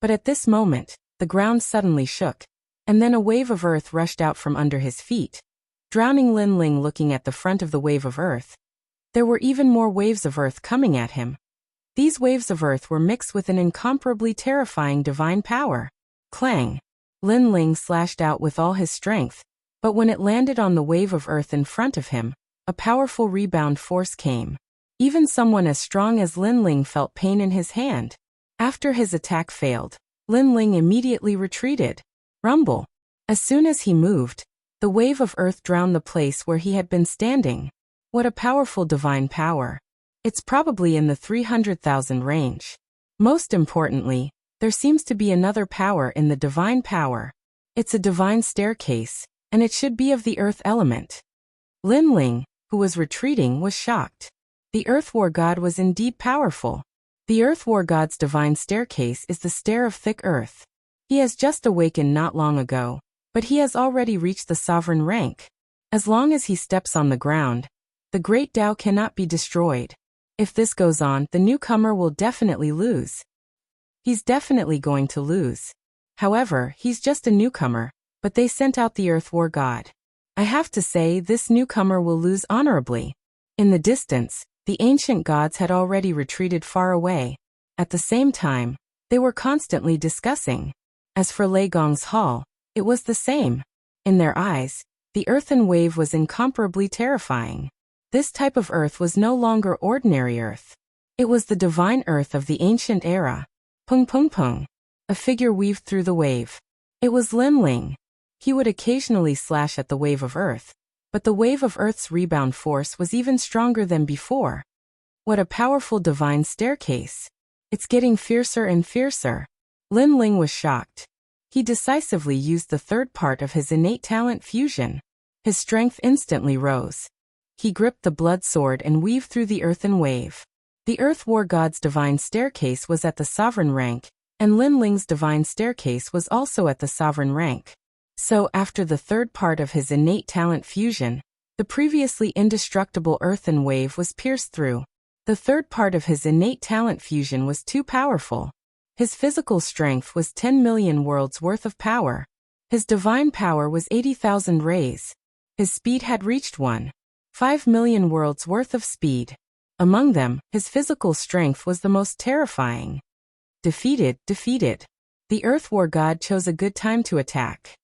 But at this moment, the ground suddenly shook, and then a wave of earth rushed out from under his feet, drowning Lin Ling looking at the front of the wave of earth. There were even more waves of earth coming at him. These waves of earth were mixed with an incomparably terrifying divine power. Clang! Lin Ling slashed out with all his strength, but when it landed on the wave of earth in front of him, a powerful rebound force came. Even someone as strong as Lin Ling felt pain in his hand. After his attack failed, Lin Ling immediately retreated. Rumble! As soon as he moved, the wave of earth drowned the place where he had been standing. What a powerful divine power. It's probably in the 300,000 range. Most importantly, there seems to be another power in the divine power. It's a divine staircase, and it should be of the earth element. Lin Ling, who was retreating, was shocked. The Earth War God was indeed powerful. The Earth War God's divine staircase is the stair of thick earth. He has just awakened not long ago, but he has already reached the sovereign rank. As long as he steps on the ground, the great Tao cannot be destroyed. If this goes on, the newcomer will definitely lose. He's definitely going to lose. However, he's just a newcomer, but they sent out the Earth War God. I have to say this newcomer will lose honorably. In the distance, the ancient gods had already retreated far away. At the same time, they were constantly discussing. As for Lei Gong's hall, it was the same. In their eyes, the earthen wave was incomparably terrifying. This type of earth was no longer ordinary earth. It was the divine earth of the ancient era. Pung pung pung. A figure weaved through the wave. It was Lin Ling. He would occasionally slash at the wave of earth, but the wave of earth's rebound force was even stronger than before. What a powerful divine staircase. It's getting fiercer and fiercer. Lin Ling was shocked. He decisively used the 3rd part of his innate talent fusion. His strength instantly rose. He gripped the blood sword and weaved through the earthen wave. The Earth War God's divine staircase was at the sovereign rank, and Lin Ling's divine staircase was also at the sovereign rank. So, after the 3rd part of his innate talent fusion, the previously indestructible earthen wave was pierced through. The 3rd part of his innate talent fusion was too powerful. His physical strength was 10 million worlds worth of power. His divine power was 80,000 rays. His speed had reached 1.5 million worlds worth of speed. Among them, his physical strength was the most terrifying. Defeated. The Earth War God chose a good time to attack.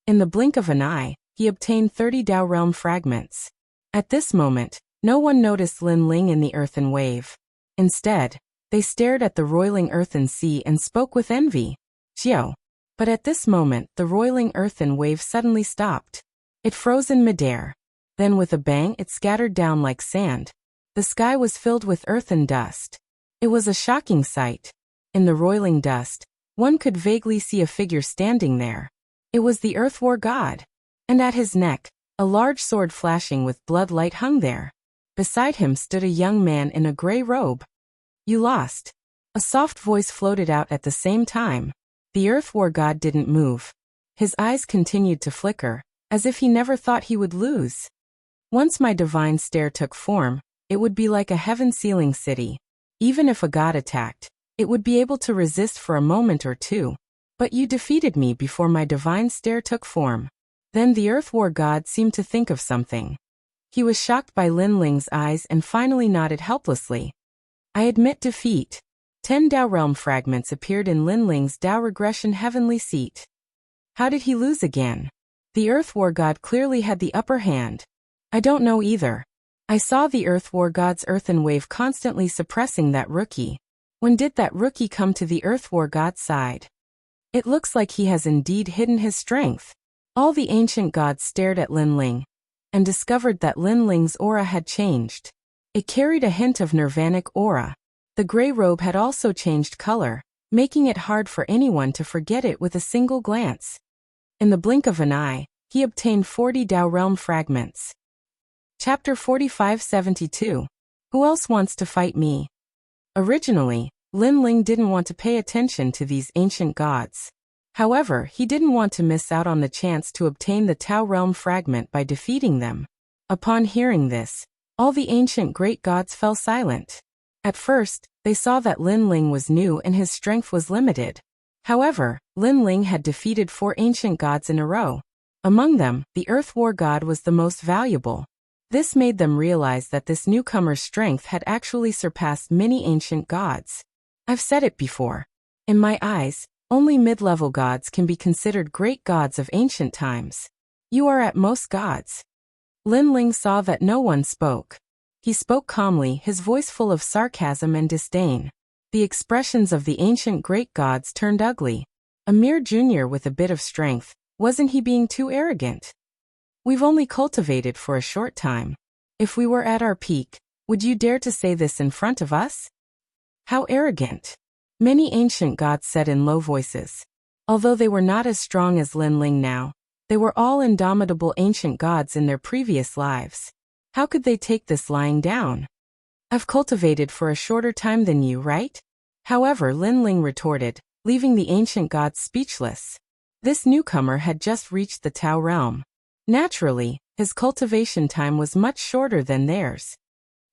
In the blink of an eye, he obtained 30 Tao Realm fragments. At this moment, no one noticed Lin Ling in the earthen wave. Instead, they stared at the roiling earthen sea and spoke with envy. Xiao. But at this moment, the roiling earthen wave suddenly stopped. It froze in midair. Then with a bang it scattered down like sand. The sky was filled with earthen dust. It was a shocking sight. In the roiling dust, one could vaguely see a figure standing there. It was the Earth War God. And at his neck, a large sword flashing with blood light hung there. Beside him stood a young man in a gray robe. You lost. A soft voice floated out at the same time. The Earth War God didn't move. His eyes continued to flicker, as if he never thought he would lose. Once my divine stair took form, it would be like a heaven-sealing city. Even if a god attacked, it would be able to resist for a moment or two. But you defeated me before my divine stare took form. Then the Earth War God seemed to think of something. He was shocked by Lin Ling's eyes and finally nodded helplessly. I admit defeat. 10 Dao Realm fragments appeared in Lin Ling's Dao Regression Heavenly Seat. How did he lose again? The Earth War God clearly had the upper hand. I don't know either. I saw the Earth War God's earthen wave constantly suppressing that rookie. When did that rookie come to the Earth War God's side? It looks like he has indeed hidden his strength. All the ancient gods stared at Lin Ling and discovered that Lin Ling's aura had changed. It carried a hint of nirvanic aura. The gray robe had also changed color, making it hard for anyone to forget it with a single glance. In the blink of an eye, he obtained 40 Dao Realm fragments. Chapter 4572. Who else wants to fight me? Originally, Lin Ling didn't want to pay attention to these ancient gods. However, he didn't want to miss out on the chance to obtain the Tao Realm fragment by defeating them. Upon hearing this, all the ancient great gods fell silent. At first, they saw that Lin Ling was new and his strength was limited. However, Lin Ling had defeated 4 ancient gods in a row. Among them, the Earth War God was the most valuable. This made them realize that this newcomer's strength had actually surpassed many ancient gods. I've said it before. In my eyes, only mid-level gods can be considered great gods of ancient times. You are at most gods. Lin Ling saw that no one spoke. He spoke calmly, his voice full of sarcasm and disdain. The expressions of the ancient great gods turned ugly. A mere junior with a bit of strength, wasn't he being too arrogant? We've only cultivated for a short time. If we were at our peak, would you dare to say this in front of us? How arrogant! Many ancient gods said in low voices. Although they were not as strong as Lin Ling now, they were all indomitable ancient gods in their previous lives. How could they take this lying down? I've cultivated for a shorter time than you, right? However, Lin Ling retorted, leaving the ancient gods speechless. This newcomer had just reached the Tao realm. Naturally, his cultivation time was much shorter than theirs.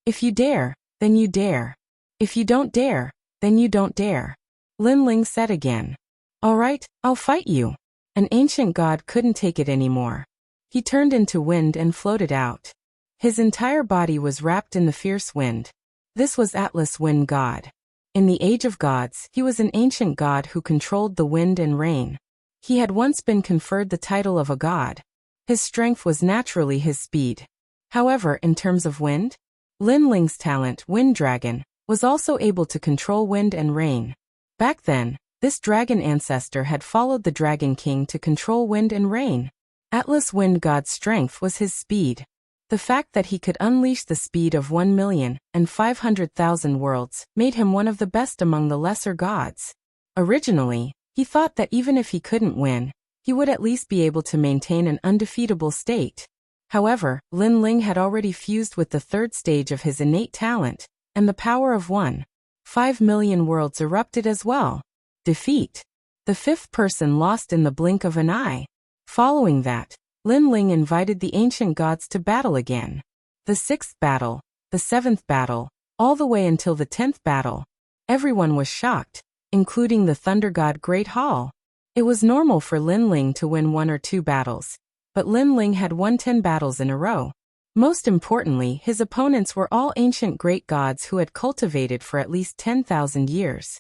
If you dare, then you dare. If you don't dare, then you don't dare. Lin Ling said again. All right, I'll fight you. An ancient god couldn't take it anymore. He turned into wind and floated out. His entire body was wrapped in the fierce wind. This was Atlas Wind God. In the Age of Gods, he was an ancient god who controlled the wind and rain. He had once been conferred the title of a god. His strength was naturally his speed. However, in terms of wind, Lin Ling's talent, Wind Dragon, was also able to control wind and rain. Back then, this dragon ancestor had followed the Dragon King to control wind and rain. Atlas Wind God's strength was his speed. The fact that he could unleash the speed of 1,500,000 worlds made him one of the best among the lesser gods. Originally, he thought that even if he couldn't win, he would at least be able to maintain an undefeatable state. However, Lin Ling had already fused with the third stage of his innate talent, and the power of 1.5 million worlds erupted as well. Defeat. The fifth person lost in the blink of an eye. Following that, Lin Ling invited the ancient gods to battle again. The 6th battle, the 7th battle, all the way until the 10th battle. Everyone was shocked, including the Thunder God Great Hall. It was normal for Lin Ling to win 1 or 2 battles, but Lin Ling had won 10 battles in a row. Most importantly, his opponents were all ancient great gods who had cultivated for at least 10,000 years.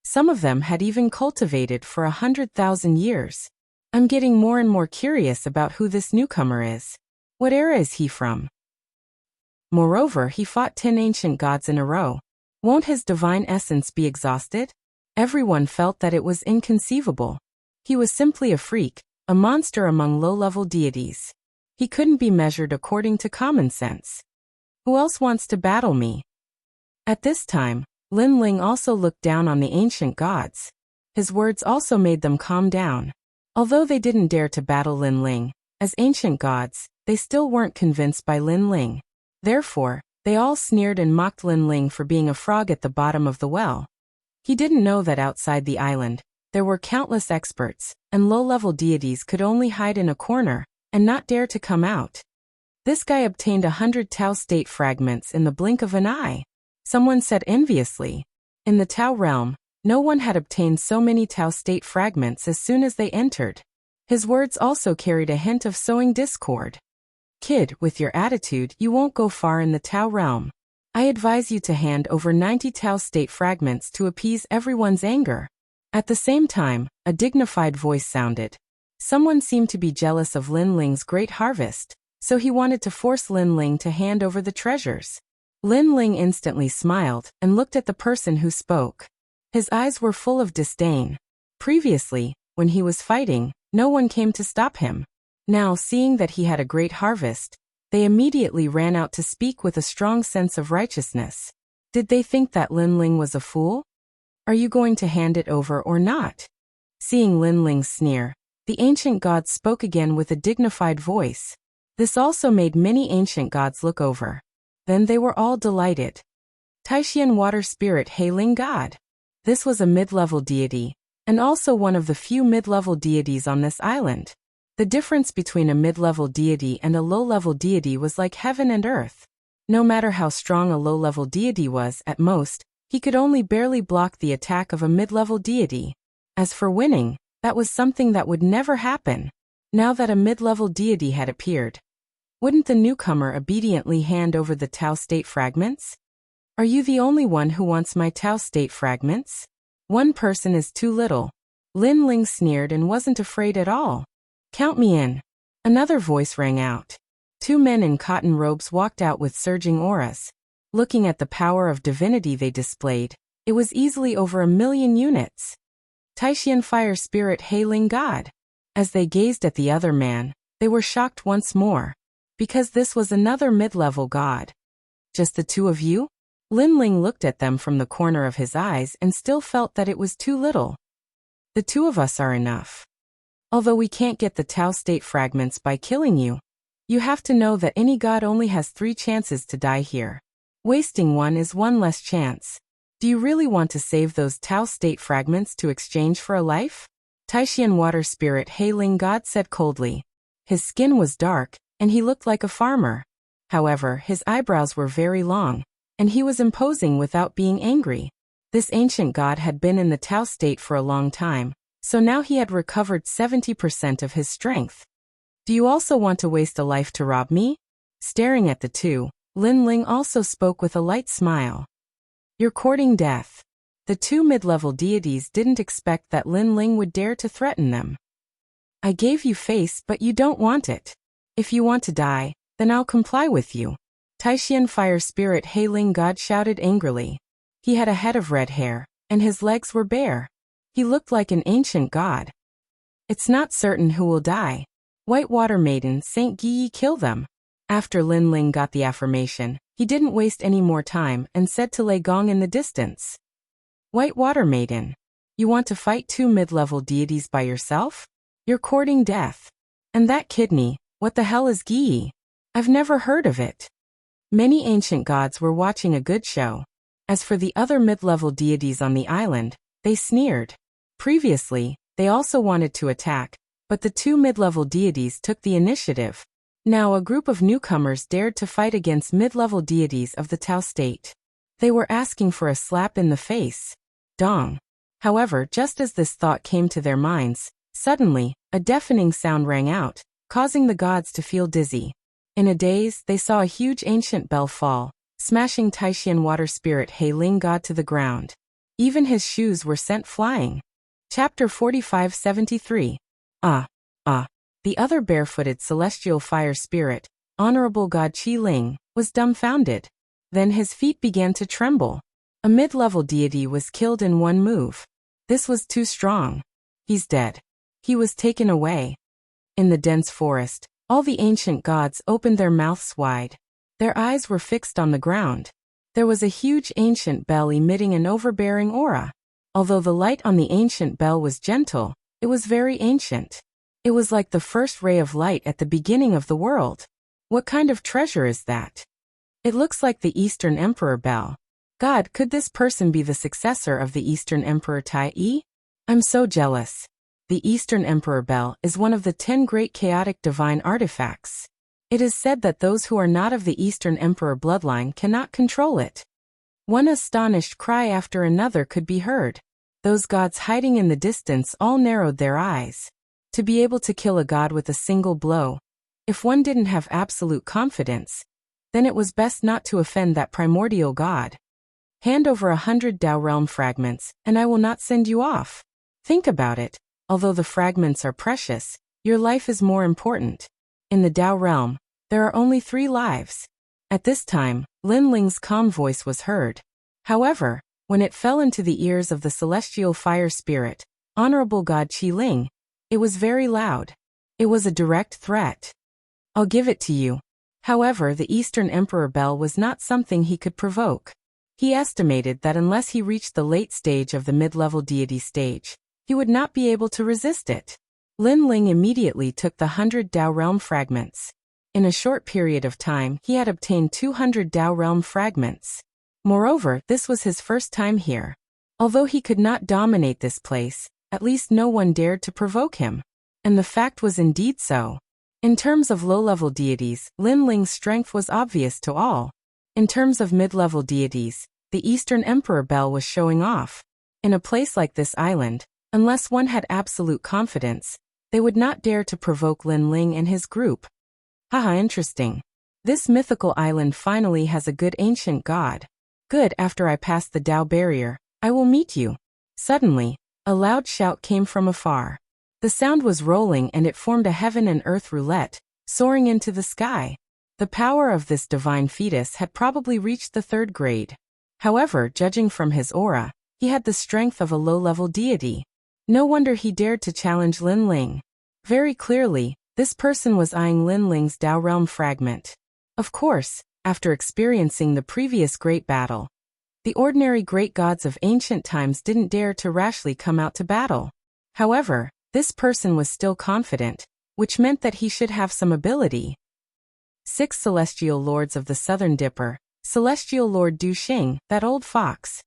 Some of them had even cultivated for 100,000 years. I'm getting more and more curious about who this newcomer is. What era is he from? Moreover, he fought 10 ancient gods in a row. Won't his divine essence be exhausted? Everyone felt that it was inconceivable. He was simply a freak, a monster among low-level deities. He couldn't be measured according to common sense. Who else wants to battle me? At this time, Lin Ling also looked down on the ancient gods. His words also made them calm down. Although they didn't dare to battle Lin Ling, as ancient gods, they still weren't convinced by Lin Ling. Therefore, they all sneered and mocked Lin Ling for being a frog at the bottom of the well. He didn't know that outside the island, there were countless experts, and low-level deities could only hide in a corner, and not dare to come out. This guy obtained 100 Tao state fragments in the blink of an eye. Someone said enviously. In the Tao realm, No one had obtained so many Tao state fragments as soon as they entered. His words also carried a hint of sowing discord. Kid, with your attitude, you won't go far in the Tao realm. I advise you to hand over 90 Tao state fragments to appease everyone's anger. At the same time, a dignified voice sounded. Someone seemed to be jealous of Lin Ling's great harvest, so he wanted to force Lin Ling to hand over the treasures. Lin Ling instantly smiled and looked at the person who spoke. His eyes were full of disdain. Previously, when he was fighting, no one came to stop him. Now, seeing that he had a great harvest, they immediately ran out to speak with a strong sense of righteousness. Did they think that Lin Ling was a fool? Are you going to hand it over or not? Seeing Lin Ling's sneer, the ancient gods spoke again with a dignified voice. This also made many ancient gods look over. Then they were all delighted. Taishian water spirit hailing god. This was a mid-level deity, and also one of the few mid-level deities on this island. The difference between a mid-level deity and a low-level deity was like heaven and earth. No matter how strong a low-level deity was, at most, he could only barely block the attack of a mid-level deity. As for winning, that was something that would never happen. Now that a mid-level deity had appeared, wouldn't the newcomer obediently hand over the Tao state fragments? Are you the only one who wants my Tao state fragments? One person is too little. Lin Ling sneered and wasn't afraid at all. Count me in. Another voice rang out. Two men in cotton robes walked out with surging auras. Looking at the power of divinity they displayed, it was easily over 1,000,000 units. Taishian fire spirit hailing god. As they gazed at the other man, they were shocked once more. Because this was another mid-level god. Just the two of you? Lin Ling looked at them from the corner of his eyes and still felt that it was too little. The two of us are enough. Although we can't get the Tao state fragments by killing you, you have to know that any god only has 3 chances to die here. Wasting one is one less chance. Do you really want to save those Tao state fragments to exchange for a life? Taishian water spirit hailing god said coldly. His skin was dark, and he looked like a farmer. However, his eyebrows were very long, and he was imposing without being angry. This ancient god had been in the Tao state for a long time, so now he had recovered 70% of his strength. Do you also want to waste a life to rob me? Staring at the two, Lin Ling also spoke with a light smile. You're courting death. The two mid-level deities didn't expect that Lin Ling would dare to threaten them. I gave you face, but you don't want it. If you want to die, then I'll comply with you. Taishian fire spirit hailing god shouted angrily. He had a head of red hair, and his legs were bare. He looked like an ancient god. It's not certain who will die. White water maiden Saint Guyi kill them. After Lin Ling got the affirmation, he didn't waste any more time and said to Lei Gong in the distance. White water maiden. You want to fight 2 mid-level deities by yourself? You're courting death. And that kidney, what the hell is Guyi? I've never heard of it. Many ancient gods were watching a good show. As for the other mid-level deities on the island, they sneered. Previously, they also wanted to attack, but the 2 mid-level deities took the initiative. Now a group of newcomers dared to fight against mid-level deities of the Tao state. They were asking for a slap in the face. Dong. However, just as this thought came to their minds, suddenly, a deafening sound rang out, causing the gods to feel dizzy. In a daze, they saw a huge ancient bell fall, smashing Taishian water spirit hailing god to the ground. Even his shoes were sent flying. Chapter 4573. The other barefooted celestial fire spirit, Honorable God Qi Ling, was dumbfounded. Then his feet began to tremble. A mid-level deity was killed in one move. This was too strong. He's dead. He was taken away. In the dense forest, all the ancient gods opened their mouths wide. Their eyes were fixed on the ground. There was a huge ancient bell emitting an overbearing aura. Although the light on the ancient bell was gentle, it was very ancient. It was like the first ray of light at the beginning of the world. What kind of treasure is that? It looks like the Eastern Emperor bell. God, could this person be the successor of the Eastern Emperor Tai Yi? I'm so jealous. The Eastern Emperor bell is one of the 10 great chaotic divine artifacts. It is said that those who are not of the Eastern Emperor bloodline cannot control it. One astonished cry after another could be heard. Those gods hiding in the distance all narrowed their eyes. To be able to kill a god with a single blow, if one didn't have absolute confidence, then it was best not to offend that primordial god. Hand over 100 Tao realm fragments, and I will not send you off. Think about it. Although the fragments are precious, your life is more important. In the Tao realm, there are only 3 lives. At this time, Lin Ling's calm voice was heard. However, when it fell into the ears of the celestial fire spirit, Honorable God Qi Ling, it was very loud. It was a direct threat. I'll give it to you. However, the Eastern Emperor Bell was not something he could provoke. He estimated that unless he reached the late stage of the mid-level deity stage, he would not be able to resist it. Lin Ling immediately took the 100 Tao realm fragments. In a short period of time, he had obtained 200 Tao realm fragments. Moreover, this was his first time here. Although he could not dominate this place, at least no one dared to provoke him. And the fact was indeed so. In terms of low-level deities, Lin Ling's strength was obvious to all. In terms of mid-level deities, the Eastern Emperor Bell was showing off. In a place like this island, unless one had absolute confidence, they would not dare to provoke Lin Ling and his group. Haha, interesting. This mythical island finally has a good ancient god. Good, after I pass the Tao barrier, I will meet you. Suddenly, a loud shout came from afar. The sound was rolling and it formed a heaven and earth roulette, soaring into the sky. The power of this divine fetus had probably reached the 3rd grade. However, judging from his aura, he had the strength of a low-level deity. No wonder he dared to challenge Lin Ling. Very clearly, this person was eyeing Lin Ling's Tao realm fragment. Of course, after experiencing the previous great battle, the ordinary great gods of ancient times didn't dare to rashly come out to battle. However, this person was still confident, which meant that he should have some ability. 6 Celestial Lords of the Southern Dipper, Celestial Lord Du Xing, that old fox.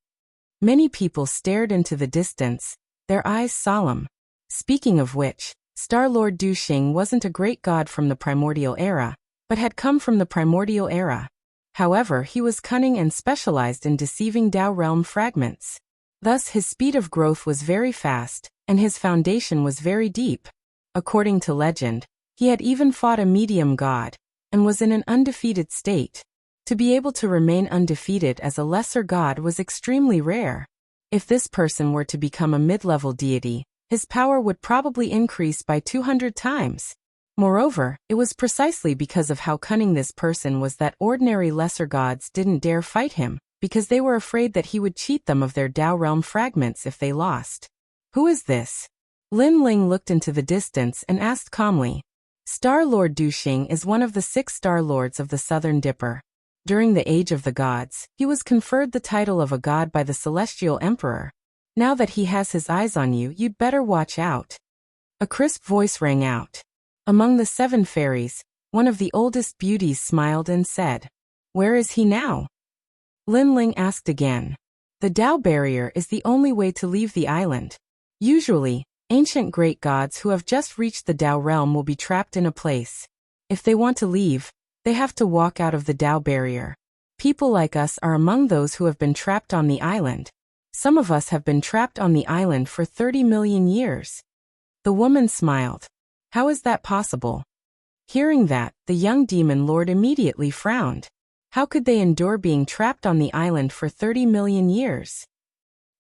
Many people stared into the distance, their eyes solemn. Speaking of which, Star Lord Du Xing wasn't a great god from the primordial era, but had come from the primordial era. However, he was cunning and specialized in deceiving Tao realm fragments. Thus his speed of growth was very fast, and his foundation was very deep. According to legend, he had even fought a medium god, and was in an undefeated state. To be able to remain undefeated as a lesser god was extremely rare. If this person were to become a mid-level deity, his power would probably increase by 200 times. Moreover, it was precisely because of how cunning this person was that ordinary lesser gods didn't dare fight him, because they were afraid that he would cheat them of their Tao realm fragments if they lost. Who is this? Lin Ling looked into the distance and asked calmly. Star Lord Du Xing is one of the 6 Star Lords of the Southern Dipper. During the Age of the Gods, he was conferred the title of a god by the Celestial Emperor. Now that he has his eyes on you, you'd better watch out. A crisp voice rang out. Among the 7 fairies, one of the oldest beauties smiled and said, Where is he now? Lin Ling asked again. The Tao barrier is the only way to leave the island. Usually, ancient great gods who have just reached the Tao realm will be trapped in a place. If they want to leave, they have to walk out of the Tao barrier. People like us are among those who have been trapped on the island. Some of us have been trapped on the island for 30 million years. The woman smiled. How is that possible? Hearing that, the young demon lord immediately frowned. How could they endure being trapped on the island for 30 million years?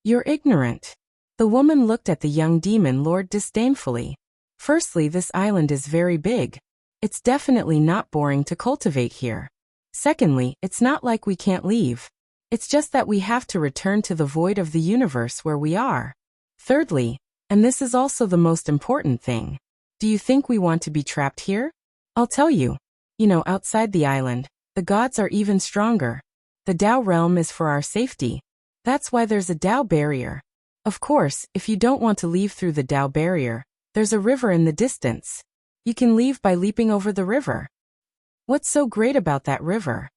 You're ignorant. The woman looked at the young demon lord disdainfully. Firstly, this island is very big. It's definitely not boring to cultivate here. Secondly, it's not like we can't leave. It's just that we have to return to the void of the universe where we are. Thirdly, and this is also the most important thing, do you think we want to be trapped here? I'll tell you. Outside the island, the gods are even stronger. The Tao realm is for our safety. That's why there's a Tao barrier. Of course, if you don't want to leave through the Tao barrier, there's a river in the distance. You can leave by leaping over the river. What's so great about that river?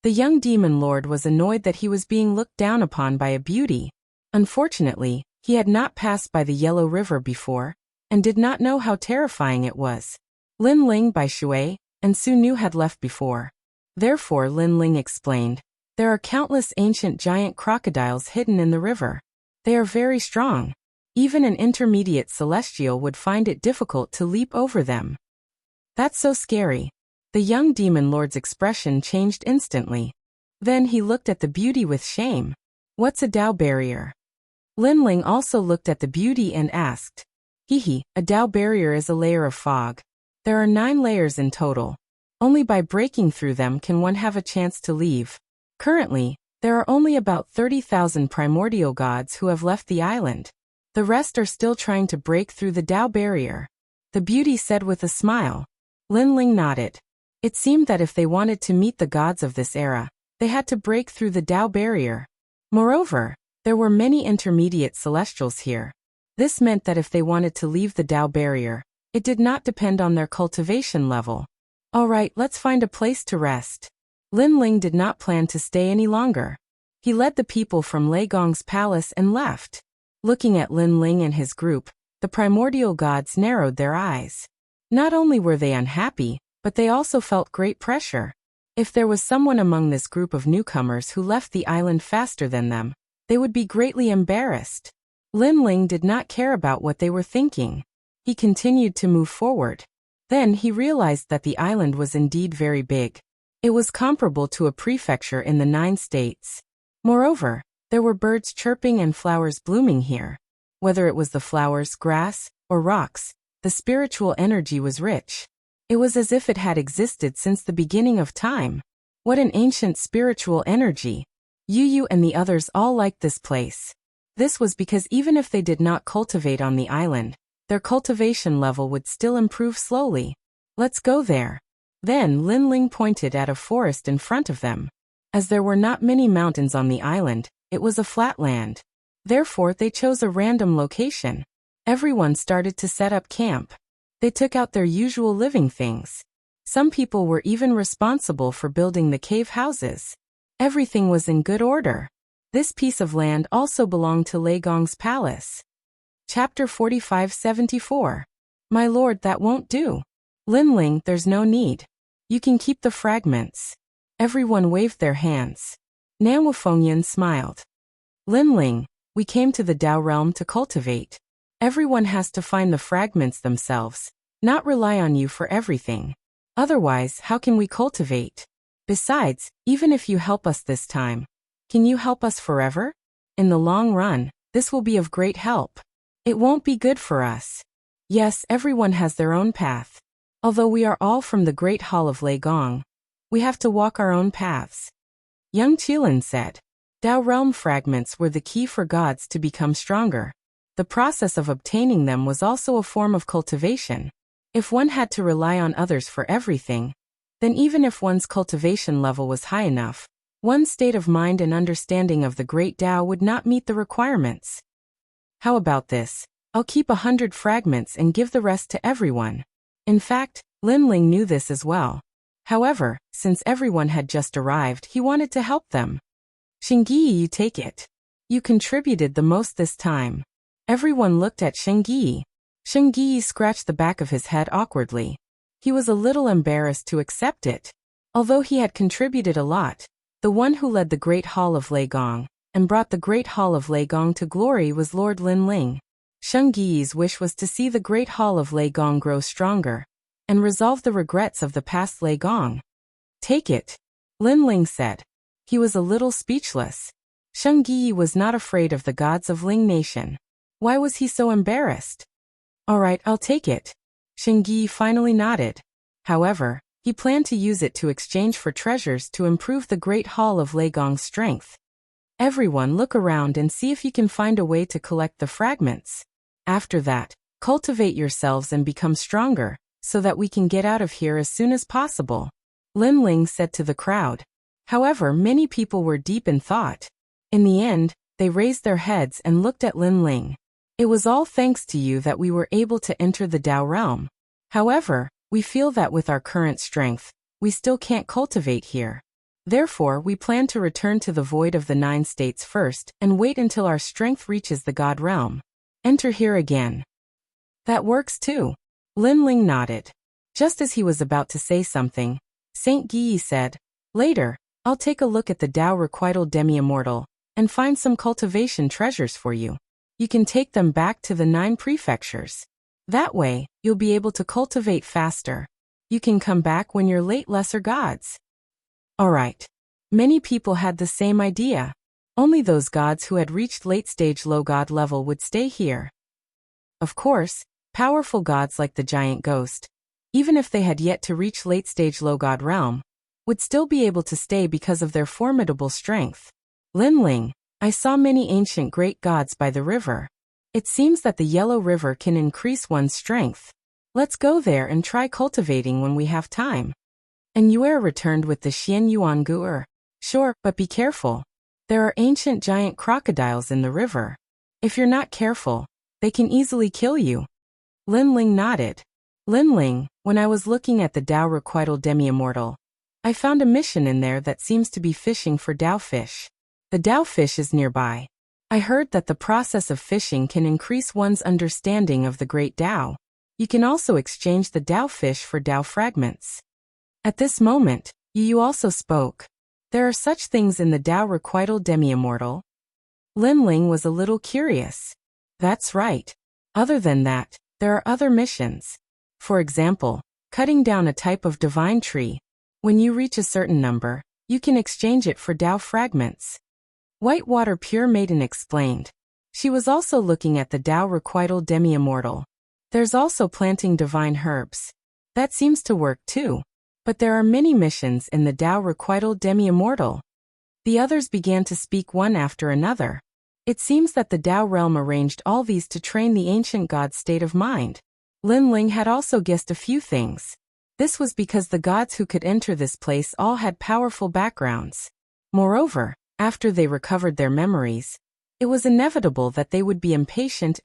The young demon lord was annoyed that he was being looked down upon by a beauty. Unfortunately, he had not passed by the Yellow River before, and did not know how terrifying it was. Lin Ling, Bai Shui, and Su Nu had left before. Therefore Lin Ling explained, there are countless ancient giant crocodiles hidden in the river. They are very strong. Even an intermediate celestial would find it difficult to leap over them. That's so scary. The young demon lord's expression changed instantly. Then he looked at the beauty with shame. What's a Dao barrier? Linling also looked at the beauty and asked. A Dao barrier is a layer of fog. There are 9 layers in total. Only by breaking through them can one have a chance to leave. Currently, there are only about 30,000 primordial gods who have left the island. The rest are still trying to break through the Dao barrier. The beauty said with a smile. Linling nodded. It seemed that if they wanted to meet the gods of this era, they had to break through the Dao barrier. Moreover, there were many intermediate celestials here. This meant that if they wanted to leave the Dao barrier, it did not depend on their cultivation level. Alright, let's find a place to rest. Linling did not plan to stay any longer. He led the people from Lei Gong's palace and left. Looking at Linling and his group, the primordial gods narrowed their eyes. Not only were they unhappy, but they also felt great pressure. If there was someone among this group of newcomers who left the island faster than them, they would be greatly embarrassed. Linling did not care about what they were thinking. He continued to move forward. Then he realized that the island was indeed very big. It was comparable to a prefecture in the 9 states. Moreover, there were birds chirping and flowers blooming here. Whether it was the flowers, grass, or rocks, the spiritual energy was rich. It was as if it had existed since the beginning of time. What an ancient spiritual energy. Yu and the others all liked this place. This was because even if they did not cultivate on the island, their cultivation level would still improve slowly. Let's go there. Then Linling pointed at a forest in front of them. As there were not many mountains on the island, it was a flat land. Therefore they chose a random location. Everyone started to set up camp. They took out their usual living things. Some people were even responsible for building the cave houses. Everything was in good order. This piece of land also belonged to Lei Gong's palace. Chapter 45-74. My lord, that won't do. Linling, there's no need. You can keep the fragments. Everyone waved their hands. Nan Fengyan smiled. Linling, we came to the Dao realm to cultivate. Everyone has to find the fragments themselves, not rely on you for everything. Otherwise, how can we cultivate? Besides, even if you help us this time, can you help us forever? In the long run, this will be of great help. It won't be good for us. Yes, everyone has their own path. Although we are all from the Great Hall of Lei Gong, we have to walk our own paths. Young Qilin said. Dao realm fragments were the key for gods to become stronger. The process of obtaining them was also a form of cultivation. If one had to rely on others for everything, then even if one's cultivation level was high enough, one's state of mind and understanding of the great Dao would not meet the requirements. How about this? I'll keep 100 fragments and give the rest to everyone. In fact, Linling knew this as well. However, since everyone had just arrived, he wanted to help them. Shengyi, you take it. You contributed the most this time. Everyone looked at Shengyi. Shengyi scratched the back of his head awkwardly. He was a little embarrassed to accept it. Although he had contributed a lot, the one who led the Great Hall of Lei Gong and brought the Great Hall of Lei Gong to glory was Lord Linling. Shengyi's wish was to see the Great Hall of Lei Gong grow stronger and resolve the regrets of the past Lei Gong. Take it, Linling said. He was a little speechless. Shengyi was not afraid of the gods of Ling Nation. Why was he so embarrassed? Alright, I'll take it. Shengyi finally nodded. However, he planned to use it to exchange for treasures to improve the Great Hall of Lei Gong's strength. Everyone look around and see if you can find a way to collect the fragments. After that, cultivate yourselves and become stronger, so that we can get out of here as soon as possible. Linling said to the crowd. However, many people were deep in thought. In the end, they raised their heads and looked at Linling. It was all thanks to you that we were able to enter the Dao realm. However, we feel that with our current strength, we still can't cultivate here. Therefore, we plan to return to the void of the 9 states first and wait until our strength reaches the God realm. Enter here again. That works too. Linling nodded. Just as he was about to say something, Saint Guyi said, Later, I'll take a look at the Dao Requital Demi-Immortal, and find some cultivation treasures for you. You can take them back to the 9 prefectures. That way, you'll be able to cultivate faster. You can come back when you're late lesser gods. Alright. Many people had the same idea. Only those gods who had reached late-stage low god level would stay here. Of course, powerful gods like the giant ghost, even if they had yet to reach late-stage low god realm, would still be able to stay because of their formidable strength. Linling, I saw many ancient great gods by the river. It seems that the Yellow River can increase one's strength. Let's go there and try cultivating when we have time. And Yue returned with the Xian Yuan Gu'er. Sure, but be careful. There are ancient giant crocodiles in the river. If you're not careful, they can easily kill you. Linling nodded. Linling, when I was looking at the Dao Requital Demi-Immortal, I found a mission in there that seems to be fishing for Dao fish. The Dao fish is nearby. I heard that the process of fishing can increase one's understanding of the great Dao. You can also exchange the Dao fish for Dao fragments. At this moment, Yu also spoke. There are such things in the Dao Requital Demi-Immortal. Linling was a little curious. That's right. Other than that, there are other missions. For example, cutting down a type of divine tree. When you reach a certain number, you can exchange it for Dao fragments. Whitewater Pure Maiden explained. She was also looking at the Dao Requital Demi-Immortal. There's also planting divine herbs. That seems to work too. But there are many missions in the Dao Requital Demi-Immortal. The others began to speak one after another. It seems that the Dao realm arranged all these to train the ancient god's state of mind. Linling had also guessed a few things. This was because the gods who could enter this place all had powerful backgrounds. Moreover, after they recovered their memories, it was inevitable that they would be impatient.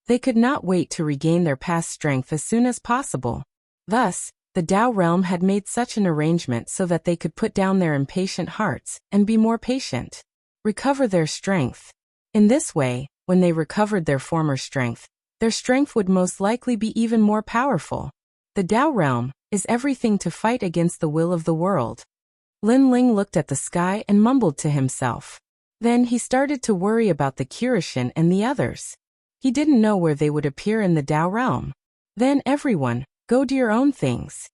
They could not wait to regain their past strength as soon as possible. Thus, the Dao realm had made such an arrangement so that they could put down their impatient hearts and be more patient. Recover their strength. In this way, when they recovered their former strength, their strength would most likely be even more powerful. The Dao realm is everything to fight against the will of the world. Linling looked at the sky and mumbled to himself. Then he started to worry about the Kirishin and the others. He didn't know where they would appear in the Dao realm. Then everyone, go do your own things.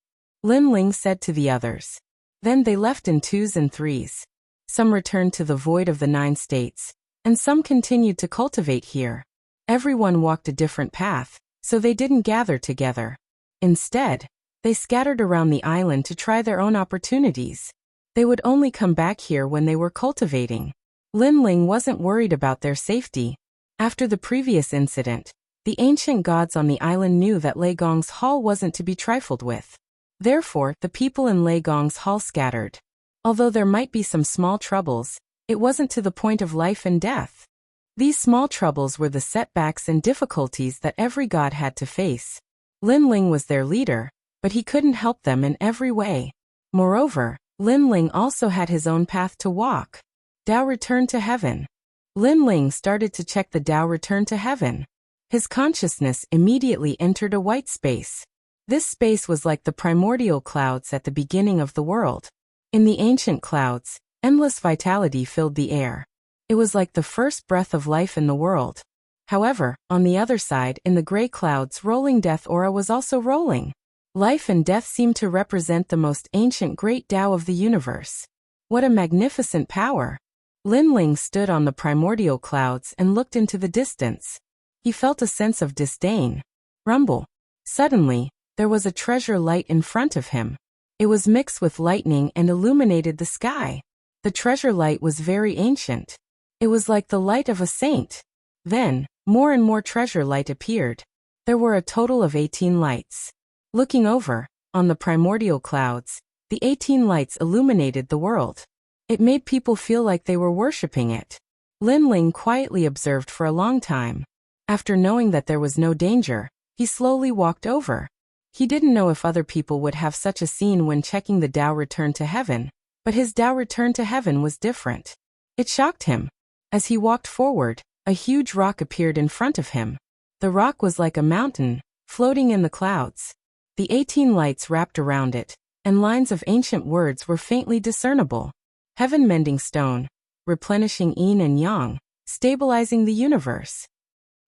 Linling said to the others. Then they left in 2s and 3s. Some returned to the void of the 9 states, and some continued to cultivate here. Everyone walked a different path, so they didn't gather together. Instead, they scattered around the island to try their own opportunities. They would only come back here when they were cultivating. Linling wasn't worried about their safety. After the previous incident, the ancient gods on the island knew that Lei Gong's hall wasn't to be trifled with. Therefore, the people in Lei Gong's hall scattered. Although there might be some small troubles, it wasn't to the point of life and death. These small troubles were the setbacks and difficulties that every god had to face. Linling was their leader, but he couldn't help them in every way. Moreover, Linling also had his own path to walk. Dao Return to Heaven. Linling started to check the Dao Return to Heaven. His consciousness immediately entered a white space. This space was like the primordial clouds at the beginning of the world. In the ancient clouds, endless vitality filled the air. It was like the first breath of life in the world. However, on the other side, in the gray clouds, rolling death aura was also rolling. Life and death seemed to represent the most ancient great Tao of the universe. What a magnificent power! Linling stood on the primordial clouds and looked into the distance. He felt a sense of disdain. Rumble. Suddenly, there was a treasure light in front of him. It was mixed with lightning and illuminated the sky. The treasure light was very ancient. It was like the light of a saint. Then, more and more treasure light appeared. There were a total of 18 lights. Looking over, on the primordial clouds, the 18 lights illuminated the world. It made people feel like they were worshipping it. Linling quietly observed for a long time. After knowing that there was no danger, he slowly walked over. He didn't know if other people would have such a scene when checking the Dao Return to Heaven, but his Dao Return to Heaven was different. It shocked him. As he walked forward, a huge rock appeared in front of him. The rock was like a mountain, floating in the clouds. The 18 lights wrapped around it, and lines of ancient words were faintly discernible. Heaven-mending stone. replenishing yin and yang, stabilizing the universe.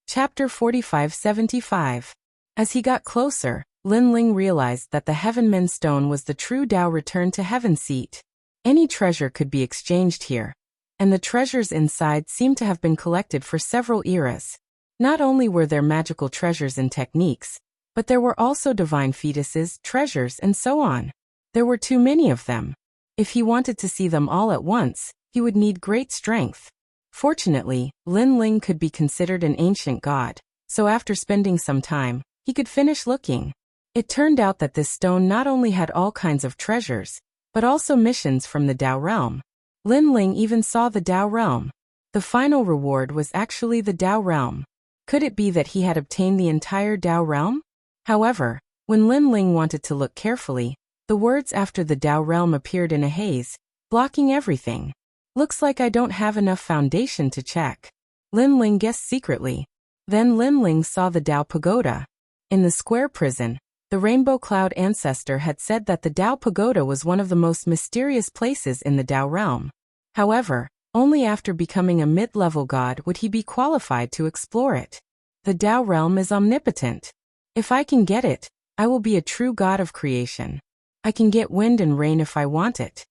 Chapter 45-75. As he got closer, Lin Ling realized that the Heavenman Stone was the true Tao return to heaven seat. Any treasure could be exchanged here, and the treasures inside seemed to have been collected for several eras. Not only were there magical treasures and techniques, but there were also divine fetuses, treasures, and so on. There were too many of them. If he wanted to see them all at once, he would need great strength. Fortunately, Lin Ling could be considered an ancient god, so after spending some time, he could finish looking. It turned out that this stone not only had all kinds of treasures, but also missions from the Tao realm. Lin Ling even saw the Tao realm. The final reward was actually the Tao realm. Could it be that he had obtained the entire Tao realm? However, when Lin Ling wanted to look carefully, the words after the Tao realm appeared in a haze, blocking everything. Looks like I don't have enough foundation to check. Lin Ling guessed secretly. Then Lin Ling saw the Tao Pagoda. In the square prison, the Rainbow Cloud ancestor had said that the Tao Pagoda was one of the most mysterious places in the Tao realm. However, only after becoming a mid-level god would he be qualified to explore it. The Tao realm is omnipotent. If I can get it, I will be a true god of creation. I can get wind and rain if I want it.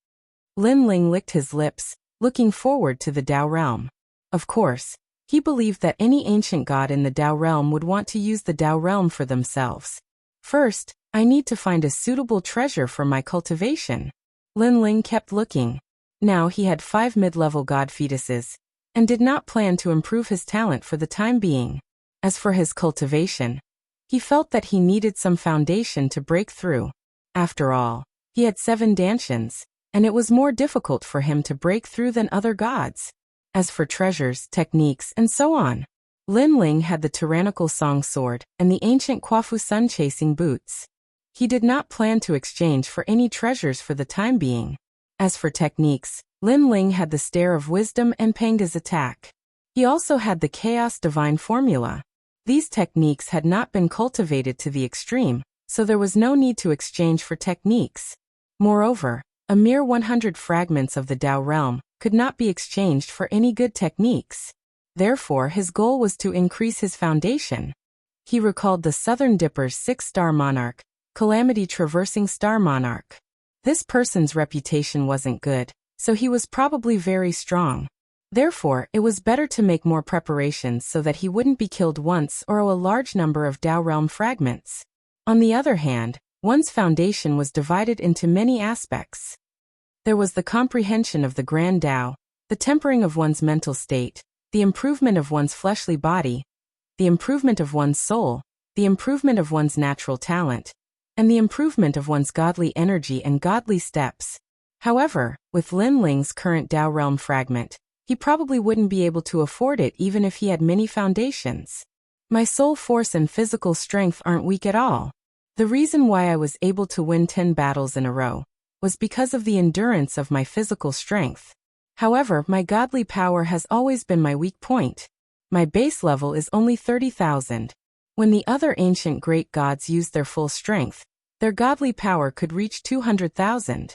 Lin Ling licked his lips, looking forward to the Tao realm. Of course, he believed that any ancient god in the Tao realm would want to use the Tao realm for themselves. First, I need to find a suitable treasure for my cultivation. Lin Ling kept looking. Now he had 5 mid-level god fetuses, and did not plan to improve his talent for the time being. As for his cultivation, he felt that he needed some foundation to break through. After all, he had 7 dantians, and it was more difficult for him to break through than other gods. As for treasures, techniques, and so on, Lin Ling had the tyrannical song sword and the ancient Kwafu sun-chasing boots. He did not plan to exchange for any treasures for the time being. As for techniques, Lin Ling had the Stare of Wisdom and Panga's attack. He also had the Chaos Divine formula. These techniques had not been cultivated to the extreme, so there was no need to exchange for techniques. Moreover, a mere 100 fragments of the Tao realm could not be exchanged for any good techniques. Therefore, his goal was to increase his foundation. He recalled the Southern Dipper's 6-star monarch, Calamity Traversing Star Monarch. This person's reputation wasn't good, so he was probably very strong. Therefore, it was better to make more preparations so that he wouldn't be killed once or owe a large number of Tao realm fragments. On the other hand, one's foundation was divided into many aspects. There was the comprehension of the Grand Tao, the tempering of one's mental state, the improvement of one's fleshly body, the improvement of one's soul, the improvement of one's natural talent, and the improvement of one's godly energy and godly steps. However, with Lin Ling's current Tao realm fragment, he probably wouldn't be able to afford it even if he had many foundations. My soul force and physical strength aren't weak at all. The reason why I was able to win 10 battles in a row was because of the endurance of my physical strength. However, my godly power has always been my weak point. My base level is only 30,000. When the other ancient great gods used their full strength, their godly power could reach 200,000.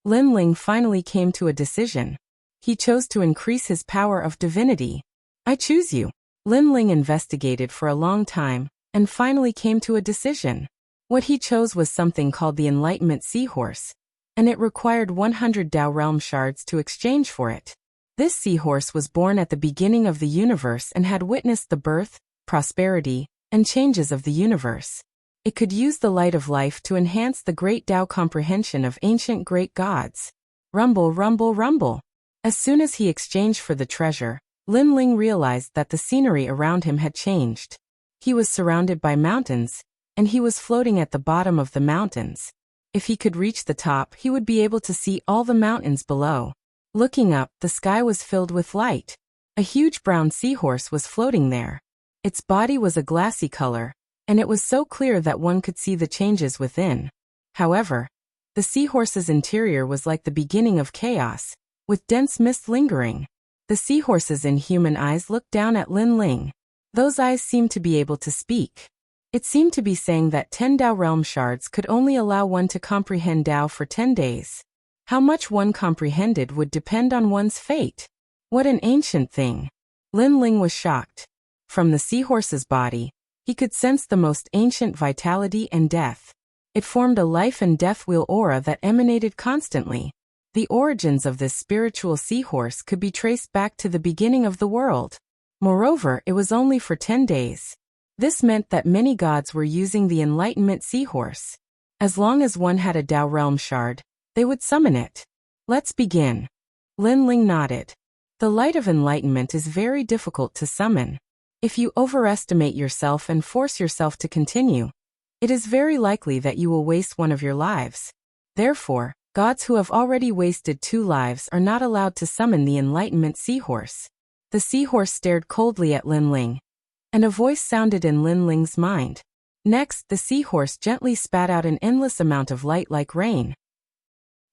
Lin Ling finally came to a decision. He chose to increase his power of divinity. I choose you. Lin Ling investigated for a long time, and finally came to a decision. What he chose was something called the Enlightenment Seahorse, and it required 100 Tao realm shards to exchange for it. This seahorse was born at the beginning of the universe and had witnessed the birth, prosperity, and changes of the universe. It could use the light of life to enhance the great Tao comprehension of ancient great gods. Rumble, rumble, rumble. As soon as he exchanged for the treasure, Lin Ling realized that the scenery around him had changed. He was surrounded by mountains, and he was floating at the bottom of the mountains. If he could reach the top, he would be able to see all the mountains below. Looking up, the sky was filled with light. A huge brown seahorse was floating there. Its body was a glassy color, and it was so clear that one could see the changes within. However, the seahorse's interior was like the beginning of chaos, with dense mist lingering. The seahorse's inhuman eyes looked down at Lin Ling. Those eyes seemed to be able to speak. It seemed to be saying that 10 Tao realm shards could only allow one to comprehend Tao for 10 days. How much one comprehended would depend on one's fate. What an ancient thing. Lin Ling was shocked. From the seahorse's body, he could sense the most ancient vitality and death. It formed a life and death wheel aura that emanated constantly. The origins of this spiritual seahorse could be traced back to the beginning of the world. Moreover, it was only for 10 days. This meant that many gods were using the Enlightenment seahorse. As long as one had a Tao realm shard, they would summon it. Let's begin. Lin Ling nodded. The light of enlightenment is very difficult to summon. If you overestimate yourself and force yourself to continue, it is very likely that you will waste one of your lives. Therefore, gods who have already wasted 2 lives are not allowed to summon the Enlightenment seahorse. The seahorse stared coldly at Lin Ling, and a voice sounded in Lin Ling's mind. Next, the seahorse gently spat out an endless amount of light like rain.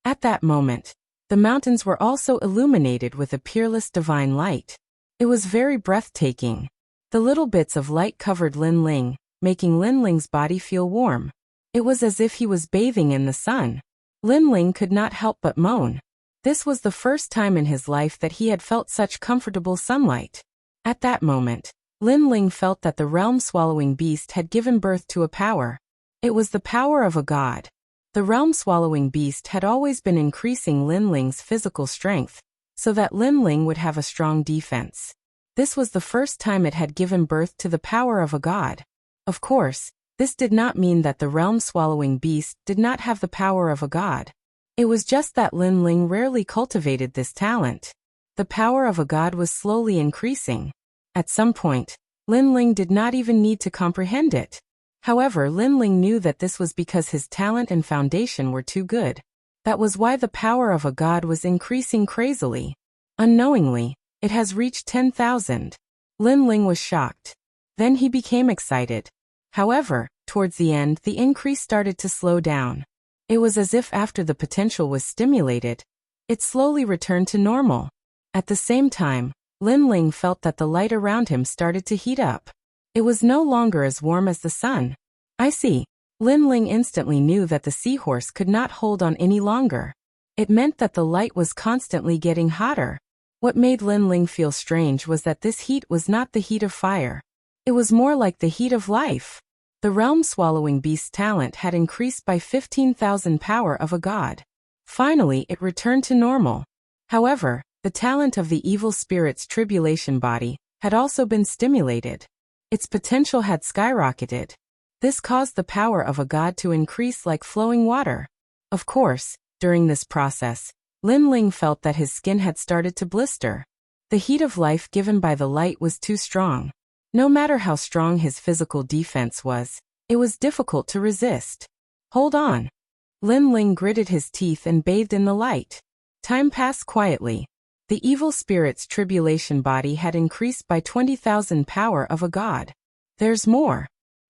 At that moment, the mountains were also illuminated with a peerless divine light. It was very breathtaking. The little bits of light covered Lin Ling, making Lin Ling's body feel warm. It was as if he was bathing in the sun. Lin Ling could not help but moan. This was the first time in his life that he had felt such comfortable sunlight. At that moment, Lin Ling felt that the realm-swallowing beast had given birth to a power. It was the power of a god. The realm-swallowing beast had always been increasing Lin Ling's physical strength, so that Lin Ling would have a strong defense. This was the first time it had given birth to the power of a god. Of course, this did not mean that the realm-swallowing beast did not have the power of a god. It was just that Lin Ling rarely cultivated this talent. The power of a god was slowly increasing. At some point, Lin Ling did not even need to comprehend it. However, Lin Ling knew that this was because his talent and foundation were too good. That was why the power of a god was increasing crazily. Unknowingly, it has reached 10,000. Lin Ling was shocked. Then he became excited. However, towards the end, the increase started to slow down. It was as if after the potential was stimulated, it slowly returned to normal. At the same time, Lin Ling felt that the light around him started to heat up. It was no longer as warm as the sun. I see. Lin Ling instantly knew that the seahorse could not hold on any longer. It meant that the light was constantly getting hotter. What made Lin Ling feel strange was that this heat was not the heat of fire. It was more like the heat of life. The realm-swallowing beast's talent had increased by 15,000 power of a god. Finally, it returned to normal. However, the talent of the evil spirit's tribulation body had also been stimulated. Its potential had skyrocketed. This caused the power of a god to increase like flowing water. Of course, during this process, Lin Ling felt that his skin had started to blister. The heat of life given by the light was too strong. No matter how strong his physical defense was, it was difficult to resist. Hold on. Lin Ling gritted his teeth and bathed in the light. Time passed quietly. The evil spirit's tribulation body had increased by 20,000 power of a god. There's more.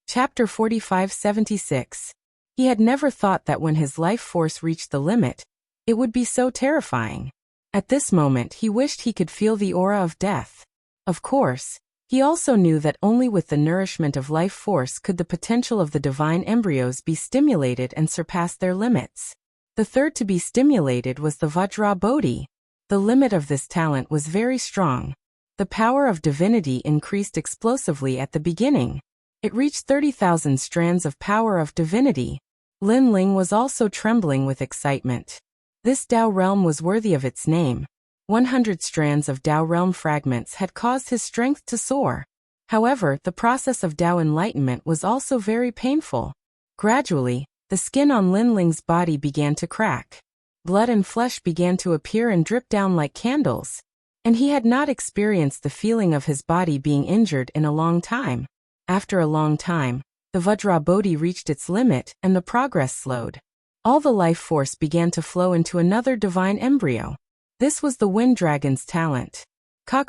Chapter 4576. He had never thought that when his life force reached the limit, it would be so terrifying. At this moment he wished he could feel the aura of death. Of course, he also knew that only with the nourishment of life force could the potential of the divine embryos be stimulated and surpass their limits. The third to be stimulated was the Vajra Bodhi. The limit of this talent was very strong. The power of divinity increased explosively at the beginning. It reached 30,000 strands of power of divinity. Lin Ling was also trembling with excitement. This Tao realm was worthy of its name. 100 strands of Tao realm fragments had caused his strength to soar. However, the process of Tao enlightenment was also very painful. Gradually, the skin on Lin Ling's body began to crack. Blood and flesh began to appear and drip down like candles. And he had not experienced the feeling of his body being injured in a long time. After a long time, the Vajra Bodhi reached its limit and the progress slowed. All the life force began to flow into another divine embryo. This was the Wind Dragon's talent. Ka.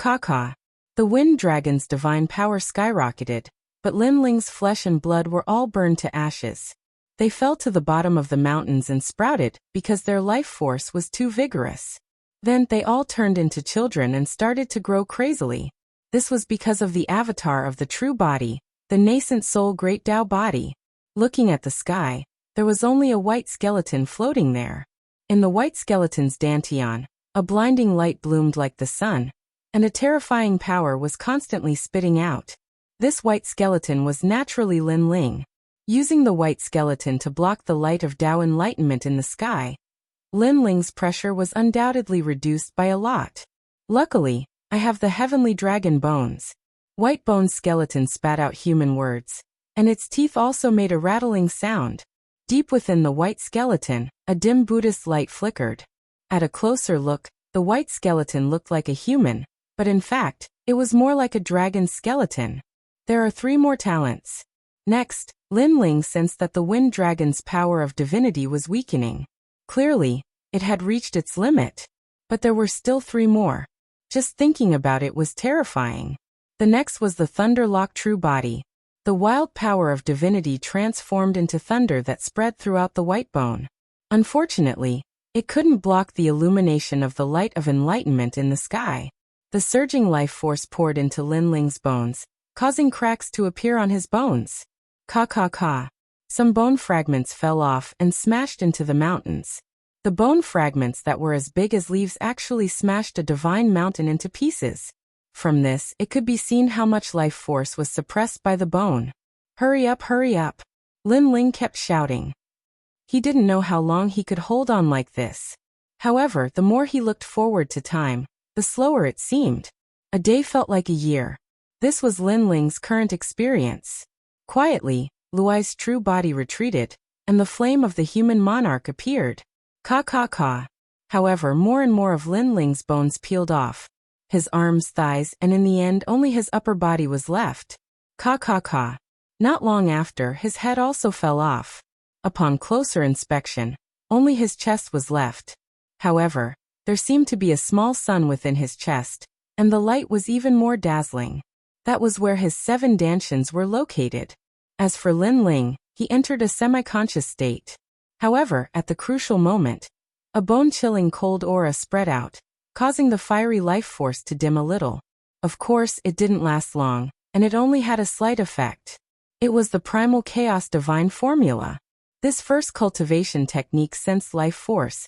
The Wind Dragon's divine power skyrocketed, but Lin Ling's flesh and blood were all burned to ashes. They fell to the bottom of the mountains and sprouted because their life force was too vigorous. Then they all turned into children and started to grow crazily. This was because of the avatar of the true body, the nascent soul Great Tao body. Looking at the sky, there was only a white skeleton floating there. In the white skeleton's dantian, a blinding light bloomed like the sun, and a terrifying power was constantly spitting out. This white skeleton was naturally Lin Ling. Using the white skeleton to block the light of Tao enlightenment in the sky, Lin Ling's pressure was undoubtedly reduced by a lot. Luckily, I have the heavenly dragon bones. White Bone's skeleton spat out human words, and its teeth also made a rattling sound. Deep within the white skeleton, a dim Buddhist light flickered. At a closer look, the white skeleton looked like a human, but in fact, it was more like a dragon's skeleton. There are 3 more talents. Next, Lin Ling sensed that the wind dragon's power of divinity was weakening. Clearly, it had reached its limit. But there were still 3 more. Just thinking about it was terrifying. The next was the Thunderlock True Body. The wild power of divinity transformed into thunder that spread throughout the white bone. Unfortunately, it couldn't block the illumination of the light of enlightenment in the sky. The surging life force poured into Lin Ling's bones, causing cracks to appear on his bones. Ka. Some bone fragments fell off and smashed into the mountains. The bone fragments that were as big as leaves actually smashed a divine mountain into pieces. From this, it could be seen how much life force was suppressed by the bone. Hurry up, hurry up. Lin Ling kept shouting. He didn't know how long he could hold on like this. However, the more he looked forward to time, the slower it seemed. A day felt like a year. This was Lin Ling's current experience. Quietly, Luai's true body retreated, and the flame of the human monarch appeared. Ka. However, more and more of Lin Ling's bones peeled off. His arms, thighs, and in the end only his upper body was left. Ka. Not long after, his head also fell off. Upon closer inspection, only his chest was left. However, there seemed to be a small sun within his chest, and the light was even more dazzling. That was where his 7 dantians were located. As for Lin Ling, he entered a semi-conscious state. However, at the crucial moment, a bone-chilling cold aura spread out, causing the fiery life force to dim a little. Of course, it didn't last long, and it only had a slight effect. It was the primal chaos divine formula. This first cultivation technique sensed life force,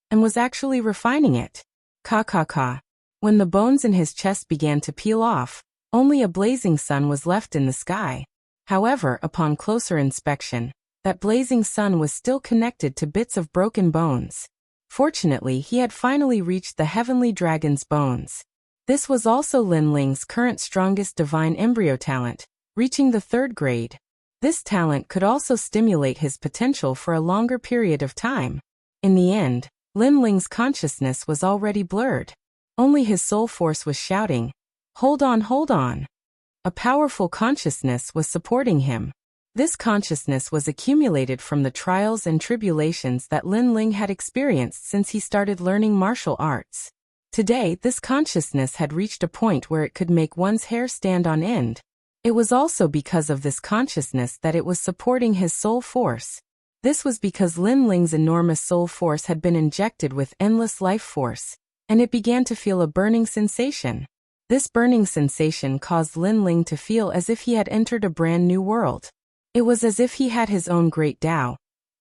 and was actually refining it. Ka. When the bones in his chest began to peel off, only a blazing sun was left in the sky. However, upon closer inspection, that blazing sun was still connected to bits of broken bones. Fortunately, he had finally reached the heavenly dragon's bones. This was also Lin Ling's current strongest divine embryo talent, reaching the 3rd grade. This talent could also stimulate his potential for a longer period of time. In the end, Lin Ling's consciousness was already blurred. Only his soul force was shouting, "Hold on, hold on." A powerful consciousness was supporting him. This consciousness was accumulated from the trials and tribulations that Lin Ling had experienced since he started learning martial arts. Today, this consciousness had reached a point where it could make one's hair stand on end. It was also because of this consciousness that it was supporting his soul force. This was because Lin Ling's enormous soul force had been injected with endless life force, and it began to feel a burning sensation. This burning sensation caused Lin Ling to feel as if he had entered a brand new world. It was as if he had his own great Tao,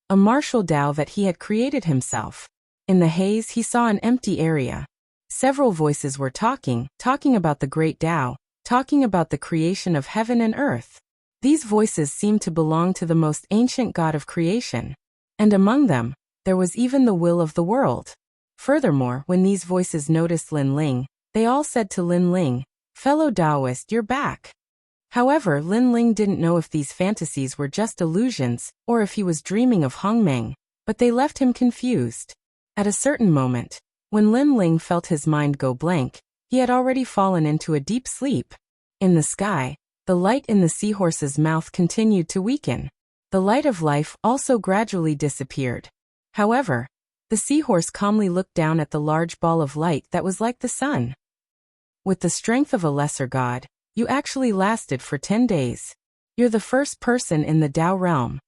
a martial Tao that he had created himself. In the haze, he saw an empty area. Several voices were talking about the great Tao, talking about the creation of heaven and earth. These voices seemed to belong to the most ancient god of creation. And among them, there was even the will of the world. Furthermore, when these voices noticed Lin Ling, they all said to Lin Ling, "Fellow Taoist, you're back." However, Lin Ling didn't know if these fantasies were just illusions, or if he was dreaming of Hongmeng, but they left him confused. At a certain moment, when Lin Ling felt his mind go blank, he had already fallen into a deep sleep. In the sky, the light in the seahorse's mouth continued to weaken. The light of life also gradually disappeared. However, the seahorse calmly looked down at the large ball of light that was like the sun. With the strength of a lesser god, you actually lasted for 10 days. You're the first person in the Tao realm.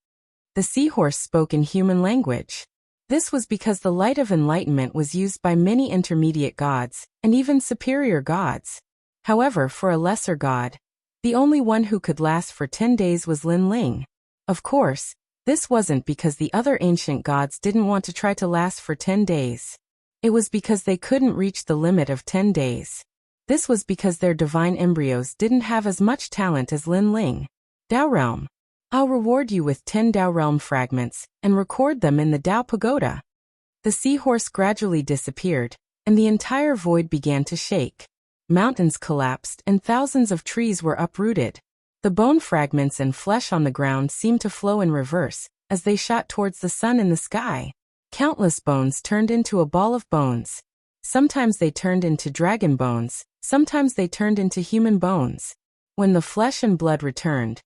The seahorse spoke in human language. This was because the light of enlightenment was used by many intermediate gods, and even superior gods. However, for a lesser god, the only one who could last for 10 days was Lin Ling. Of course, this wasn't because the other ancient gods didn't want to try to last for 10 days. It was because they couldn't reach the limit of 10 days. This was because their divine embryos didn't have as much talent as Lin Ling. Dao Realm. I'll reward you with 10 Dao Realm fragments, and record them in the Dao Pagoda. The seahorse gradually disappeared, and the entire void began to shake. Mountains collapsed and thousands of trees were uprooted. The bone fragments and flesh on the ground seemed to flow in reverse, as they shot towards the sun in the sky. Countless bones turned into a ball of bones. Sometimes they turned into dragon bones, sometimes they turned into human bones. When the flesh and blood returned,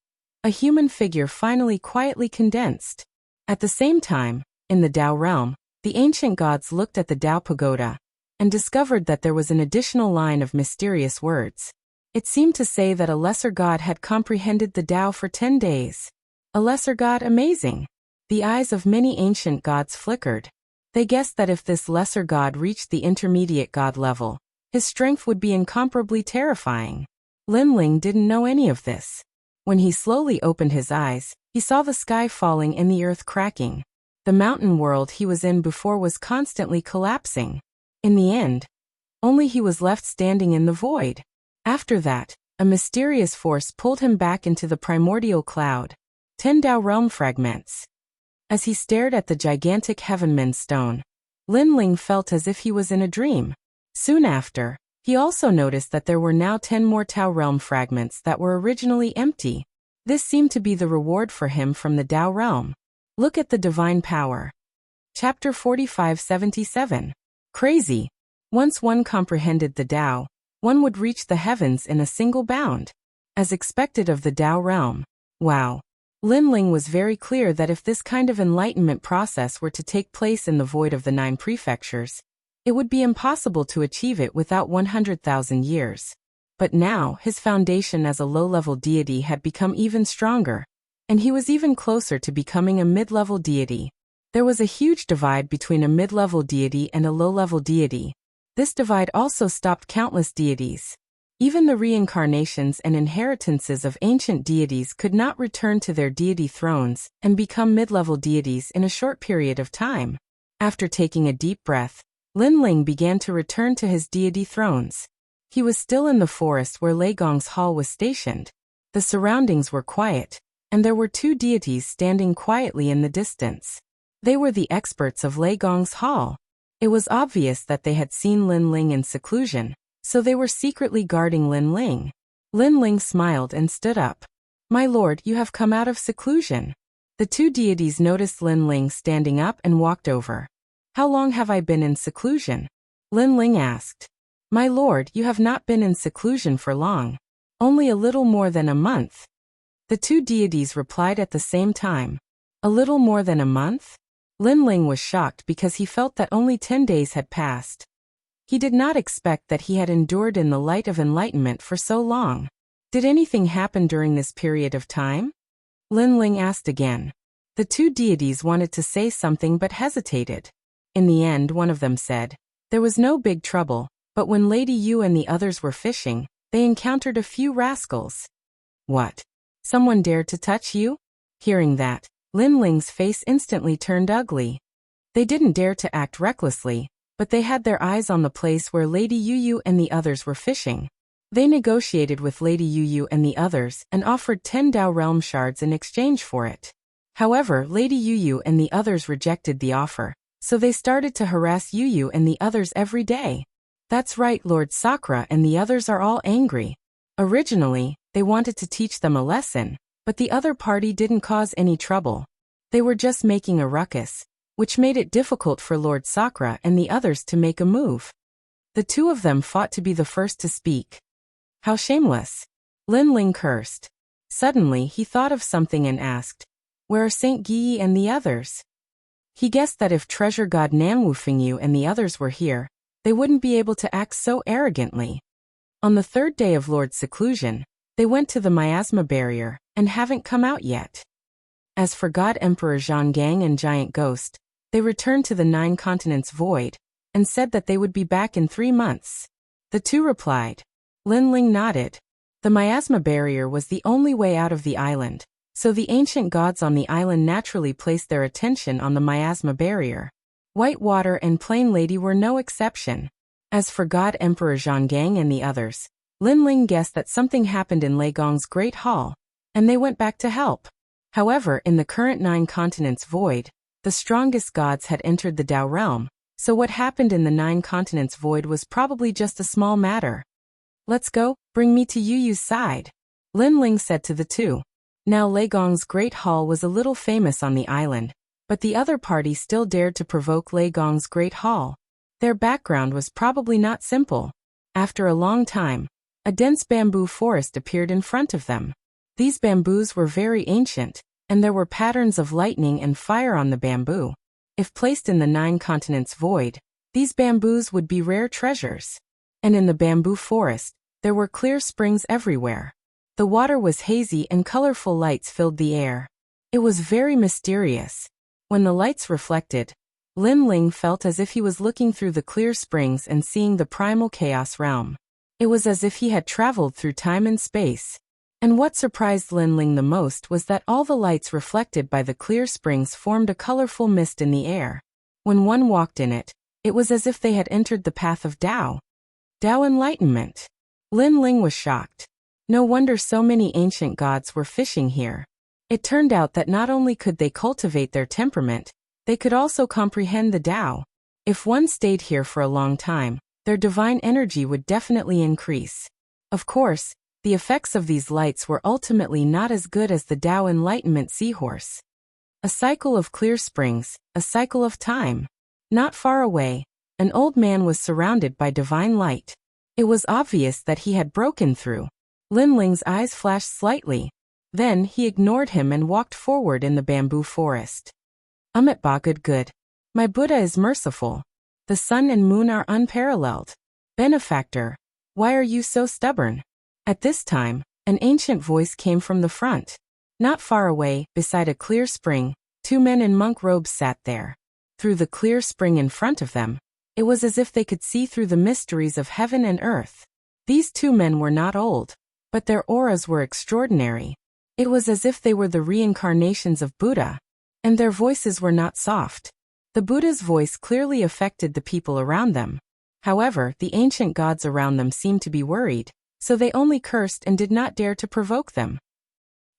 a human figure finally quietly condensed. At the same time, in the Dao realm, the ancient gods looked at the Dao Pagoda and discovered that there was an additional line of mysterious words. It seemed to say that a lesser god had comprehended the Dao for 10 days. A lesser god? Amazing. The eyes of many ancient gods flickered. They guessed that if this lesser god reached the intermediate god level, his strength would be incomparably terrifying. Lin Ling didn't know any of this. When he slowly opened his eyes, he saw the sky falling and the earth cracking. The mountain world he was in before was constantly collapsing. In the end, only he was left standing in the void. After that, a mysterious force pulled him back into the primordial cloud. 10 Dao Realm fragments. As he stared at the gigantic Heavenman stone, Lin Ling felt as if he was in a dream. Soon after, he also noticed that there were now 10 more Dao Realm fragments that were originally empty. This seemed to be the reward for him from the Dao Realm. Look at the divine power. Chapter 4577. Crazy. Once one comprehended the Dao, one would reach the heavens in a single bound. As expected of the Dao realm. Wow. Lin Ling was very clear that if this kind of enlightenment process were to take place in the void of the 9 prefectures, it would be impossible to achieve it without 100,000 years. But now, his foundation as a low-level deity had become even stronger, and he was even closer to becoming a mid-level deity. There was a huge divide between a mid-level deity and a low-level deity. This divide also stopped countless deities. Even the reincarnations and inheritances of ancient deities could not return to their deity thrones and become mid-level deities in a short period of time. After taking a deep breath, Lin Ling began to return to his deity thrones. He was still in the forest where Lei Gong's hall was stationed. The surroundings were quiet, and there were 2 deities standing quietly in the distance. They were the experts of Lei Gong's hall. It was obvious that they had seen Lin Ling in seclusion, so they were secretly guarding Lin Ling. Lin Ling smiled and stood up. "My lord, you have come out of seclusion." The 2 deities noticed Lin Ling standing up and walked over. "How long have I been in seclusion?" Lin Ling asked. "My lord, you have not been in seclusion for long. Only a little more than a month." The 2 deities replied at the same time. "A little more than a month?" Lin Ling was shocked because he felt that only 10 days had passed. He did not expect that he had endured in the light of enlightenment for so long. Did anything happen during this period of time? Lin Ling asked again. The 2 deities wanted to say something but hesitated. In the end, one of them said, "There was no big trouble, but when Lady Yu and the others were fishing, they encountered a few rascals." "What? Someone dared to touch you?" Hearing that, Lin Ling's face instantly turned ugly. They didn't dare to act recklessly, but they had their eyes on the place where Lady Yu and the others were fishing. They negotiated with Lady Yu and the others and offered 10 Dao Realm shards in exchange for it. However, Lady Yu and the others rejected the offer, so they started to harass Yu and the others every day. That's right, Lord Sakura and the others are all angry. Originally, they wanted to teach them a lesson, but the other party didn't cause any trouble. They were just making a ruckus, which made it difficult for Lord Sakura and the others to make a move. The 2 of them fought to be the first to speak. How shameless! Lin Ling cursed. Suddenly, he thought of something and asked, "Where are Saint Guyi and the others?" He guessed that if treasure god Nanwu Fengyu and the others were here, they wouldn't be able to act so arrogantly. On the 3rd day of Lord's seclusion, they went to the miasma barrier and haven't come out yet. As for God Emperor Zhanggang and Giant Ghost, they returned to the 9 continents void and said that they would be back in 3 months. The 2 replied. Lin Ling nodded. The miasma barrier was the only way out of the island, so the ancient gods on the island naturally placed their attention on the miasma barrier. White Water and Plain Lady were no exception. As for God Emperor Zhonggang and the others, Lin Ling guessed that something happened in Lei Gong's Great Hall, and they went back to help. However, in the current 9 continents void, the strongest gods had entered the Tao realm, so what happened in the 9 continents void was probably just a small matter. Let's go, bring me to Yu Yu's side, Lin Ling said to the two. Now Lei Gong's Great Hall was a little famous on the island, but the other party still dared to provoke Lei Gong's Great Hall. Their background was probably not simple. After a long time, a dense bamboo forest appeared in front of them. These bamboos were very ancient, and there were patterns of lightning and fire on the bamboo. If placed in the 9 continents void, these bamboos would be rare treasures. And in the bamboo forest, there were clear springs everywhere. The water was hazy and colorful lights filled the air. It was very mysterious. When the lights reflected, Lin Ling felt as if he was looking through the clear springs and seeing the primal chaos realm. It was as if he had traveled through time and space. And what surprised Lin Ling the most was that all the lights reflected by the clear springs formed a colorful mist in the air. When one walked in it, it was as if they had entered the path of Tao. Tao enlightenment. Lin Ling was shocked. No wonder so many ancient gods were fishing here. It turned out that not only could they cultivate their temperament, they could also comprehend the Tao. If one stayed here for a long time, their divine energy would definitely increase. Of course, the effects of these lights were ultimately not as good as the Tao Enlightenment seahorse. A cycle of clear springs, a cycle of time. Not far away, an old man was surrounded by divine light. It was obvious that he had broken through. Lin Ling's eyes flashed slightly. Then he ignored him and walked forward in the bamboo forest. Good. My Buddha is merciful. The sun and moon are unparalleled. Benefactor, why are you so stubborn? At this time, an ancient voice came from the front. Not far away, beside a clear spring, 2 men in monk robes sat there. Through the clear spring in front of them, it was as if they could see through the mysteries of heaven and earth. These 2 men were not old, but their auras were extraordinary. It was as if they were the reincarnations of Buddha, and their voices were not soft. The Buddha's voice clearly affected the people around them. However, the ancient gods around them seemed to be worried, so they only cursed and did not dare to provoke them.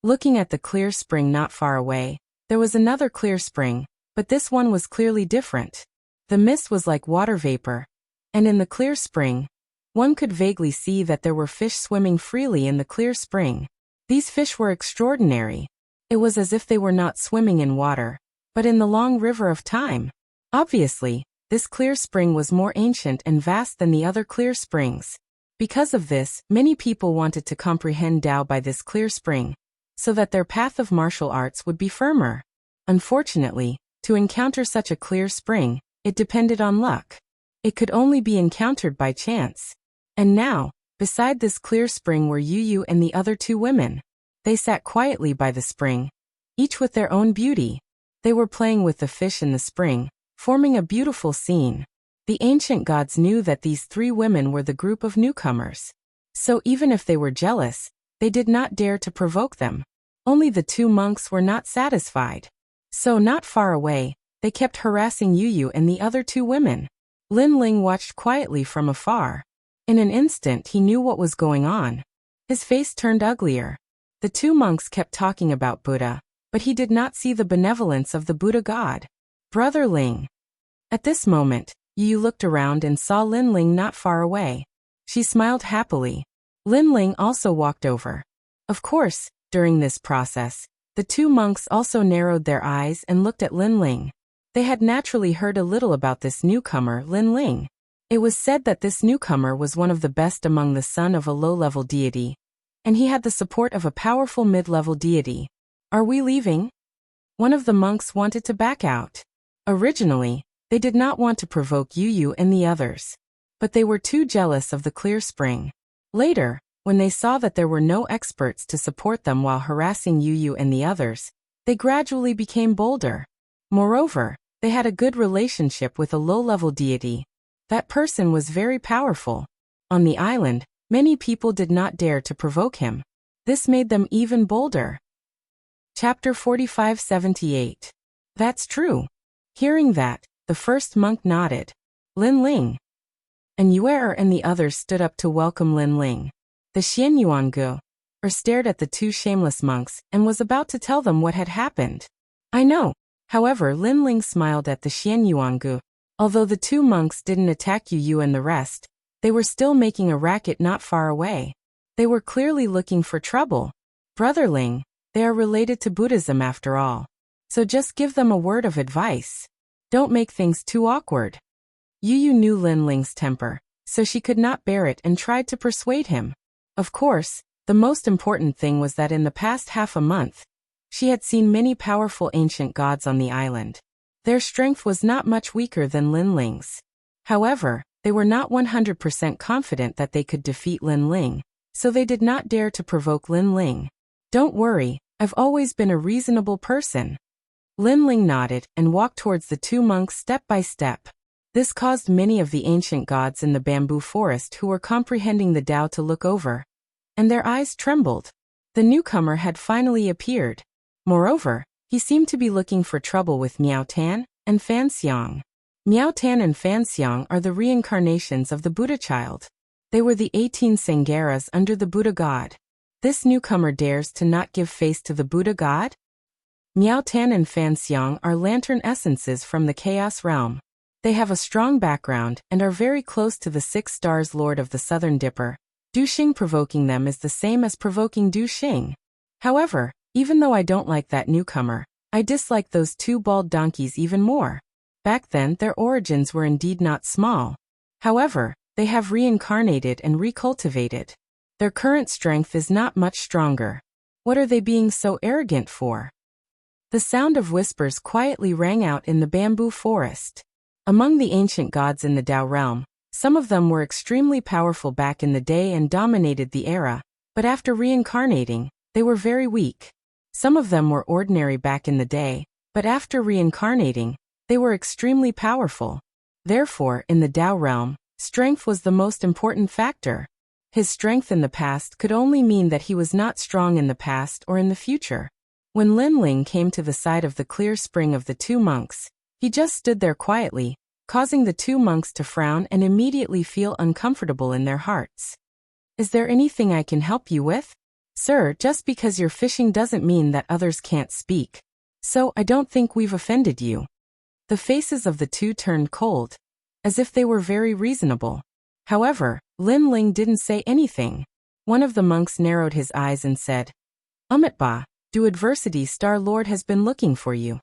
Looking at the clear spring not far away, there was another clear spring, but this one was clearly different. The mist was like water vapor, and in the clear spring, one could vaguely see that there were fish swimming freely in the clear spring. These fish were extraordinary. It was as if they were not swimming in water, but in the long river of time. Obviously, this clear spring was more ancient and vast than the other clear springs. Because of this, many people wanted to comprehend Tao by this clear spring, so that their path of martial arts would be firmer. Unfortunately, to encounter such a clear spring, it depended on luck. It could only be encountered by chance. And now, beside this clear spring were Yu Yu and the other 2 women. They sat quietly by the spring, each with their own beauty. They were playing with the fish in the spring, forming a beautiful scene. The ancient gods knew that these 3 women were the group of newcomers. So even if they were jealous, they did not dare to provoke them. Only the 2 monks were not satisfied. So not far away, they kept harassing Yu Yu and the other 2 women. Lin Ling watched quietly from afar. In an instant he knew what was going on. His face turned uglier. The 2 monks kept talking about Buddha, but he did not see the benevolence of the Buddha god. Brother Ling. At this moment, Yu Yu looked around and saw Lin Ling not far away. She smiled happily. Lin Ling also walked over. Of course, during this process, the 2 monks also narrowed their eyes and looked at Lin Ling. They had naturally heard a little about this newcomer, Lin Ling. It was said that this newcomer was one of the best among the son of a low-level deity, and he had the support of a powerful mid-level deity. Are we leaving? One of the monks wanted to back out. Originally, they did not want to provoke Yu Yu and the others, but they were too jealous of the clear spring. Later, when they saw that there were no experts to support them while harassing Yu Yu and the others, they gradually became bolder. Moreover, they had a good relationship with a low-level deity. That person was very powerful. On the island, many people did not dare to provoke him. This made them even bolder. Chapter 4578. That's true. Hearing that, the first monk nodded. Lin Ling. and Yue and the others stood up to welcome Lin Ling. The Xianyuangu stared at the two shameless monks and was about to tell them what had happened. I know. However, Lin Ling smiled at the Xianyuangu. Although the two monks didn't attack Yu and the rest, they were still making a racket not far away. They were clearly looking for trouble. Brother Ling, they are related to Buddhism after all. So just give them a word of advice. Don't make things too awkward. Yu knew Lin Ling's temper, so she could not bear it and tried to persuade him. Of course, the most important thing was that in the past half a month, she had seen many powerful ancient gods on the island. Their strength was not much weaker than Lin Ling's. However, they were not 100% confident that they could defeat Lin Ling, so they did not dare to provoke Lin Ling. Don't worry, I've always been a reasonable person. Lin Ling nodded and walked towards the two monks step by step. This caused many of the ancient gods in the bamboo forest who were comprehending the Tao to look over, and their eyes trembled. The newcomer had finally appeared. Moreover, he seemed to be looking for trouble with Miao Tan and Fan Xiang. Miao Tan and Fan Xiang are the reincarnations of the Buddha child. They were the 18 Sangaras under the Buddha god. This newcomer dares to not give face to the Buddha god? Miao Tan and Fan Xiang are lantern essences from the Chaos realm. They have a strong background and are very close to the 6 stars Lord of the Southern Dipper. Du Xing provoking them is the same as provoking Du Xing. However, even though I don't like that newcomer, I dislike those 2 bald donkeys even more. Back then their origins were indeed not small. However, they have reincarnated and recultivated. Their current strength is not much stronger. What are they being so arrogant for? The sound of whispers quietly rang out in the bamboo forest. Among the ancient gods in the Tao realm, some of them were extremely powerful back in the day and dominated the era, but after reincarnating, they were very weak. Some of them were ordinary back in the day, but after reincarnating, they were extremely powerful. Therefore, in the Tao realm, strength was the most important factor. His strength in the past could only mean that he was not strong in the past or in the future. When Lin Ling came to the side of the clear spring of the two monks, he just stood there quietly, causing the two monks to frown and immediately feel uncomfortable in their hearts. Is there anything I can help you with? Sir, just because you're fishing doesn't mean that others can't speak. So I don't think we've offended you. The faces of the two turned cold, as if they were very reasonable. However, Lin Ling didn't say anything. One of the monks narrowed his eyes and said, Amitba, Du Adversity Star Lord has been looking for you.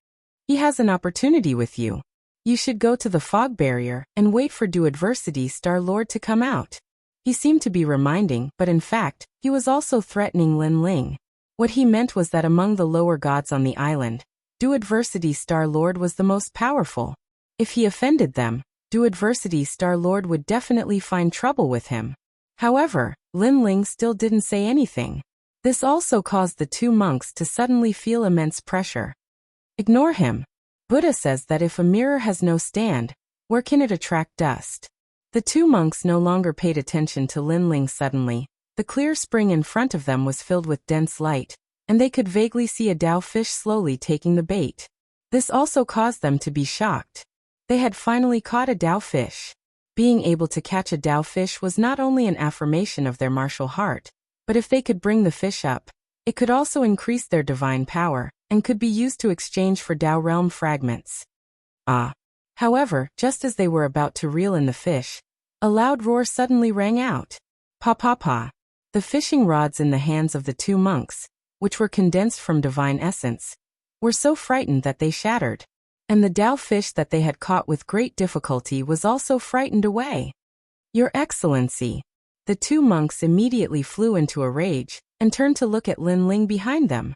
He has an opportunity with you. You should go to the fog barrier and wait for Du Adversity Star Lord to come out. He seemed to be reminding, but in fact, he was also threatening Lin Ling. What he meant was that among the lower gods on the island, Du Adversity Star Lord was the most powerful. If he offended them, Du Adversity Star Lord would definitely find trouble with him. However, Lin Ling still didn't say anything. This also caused the two monks to suddenly feel immense pressure. Ignore him. Buddha says that if a mirror has no stand, where can it attract dust? The two monks no longer paid attention to Lin Ling. Suddenly, the clear spring in front of them was filled with dense light, and they could vaguely see a Tao fish slowly taking the bait. This also caused them to be shocked. They had finally caught a Tao fish. Being able to catch a Tao fish was not only an affirmation of their martial heart, but if they could bring the fish up, it could also increase their divine power, and could be used to exchange for Tao realm fragments. However, just as they were about to reel in the fish, a loud roar suddenly rang out. Pa pa pa. The fishing rods in the hands of the two monks, which were condensed from divine essence, were so frightened that they shattered. And the Tao fish that they had caught with great difficulty was also frightened away. Your Excellency. The two monks immediately flew into a rage, and turned to look at Lin Ling behind them.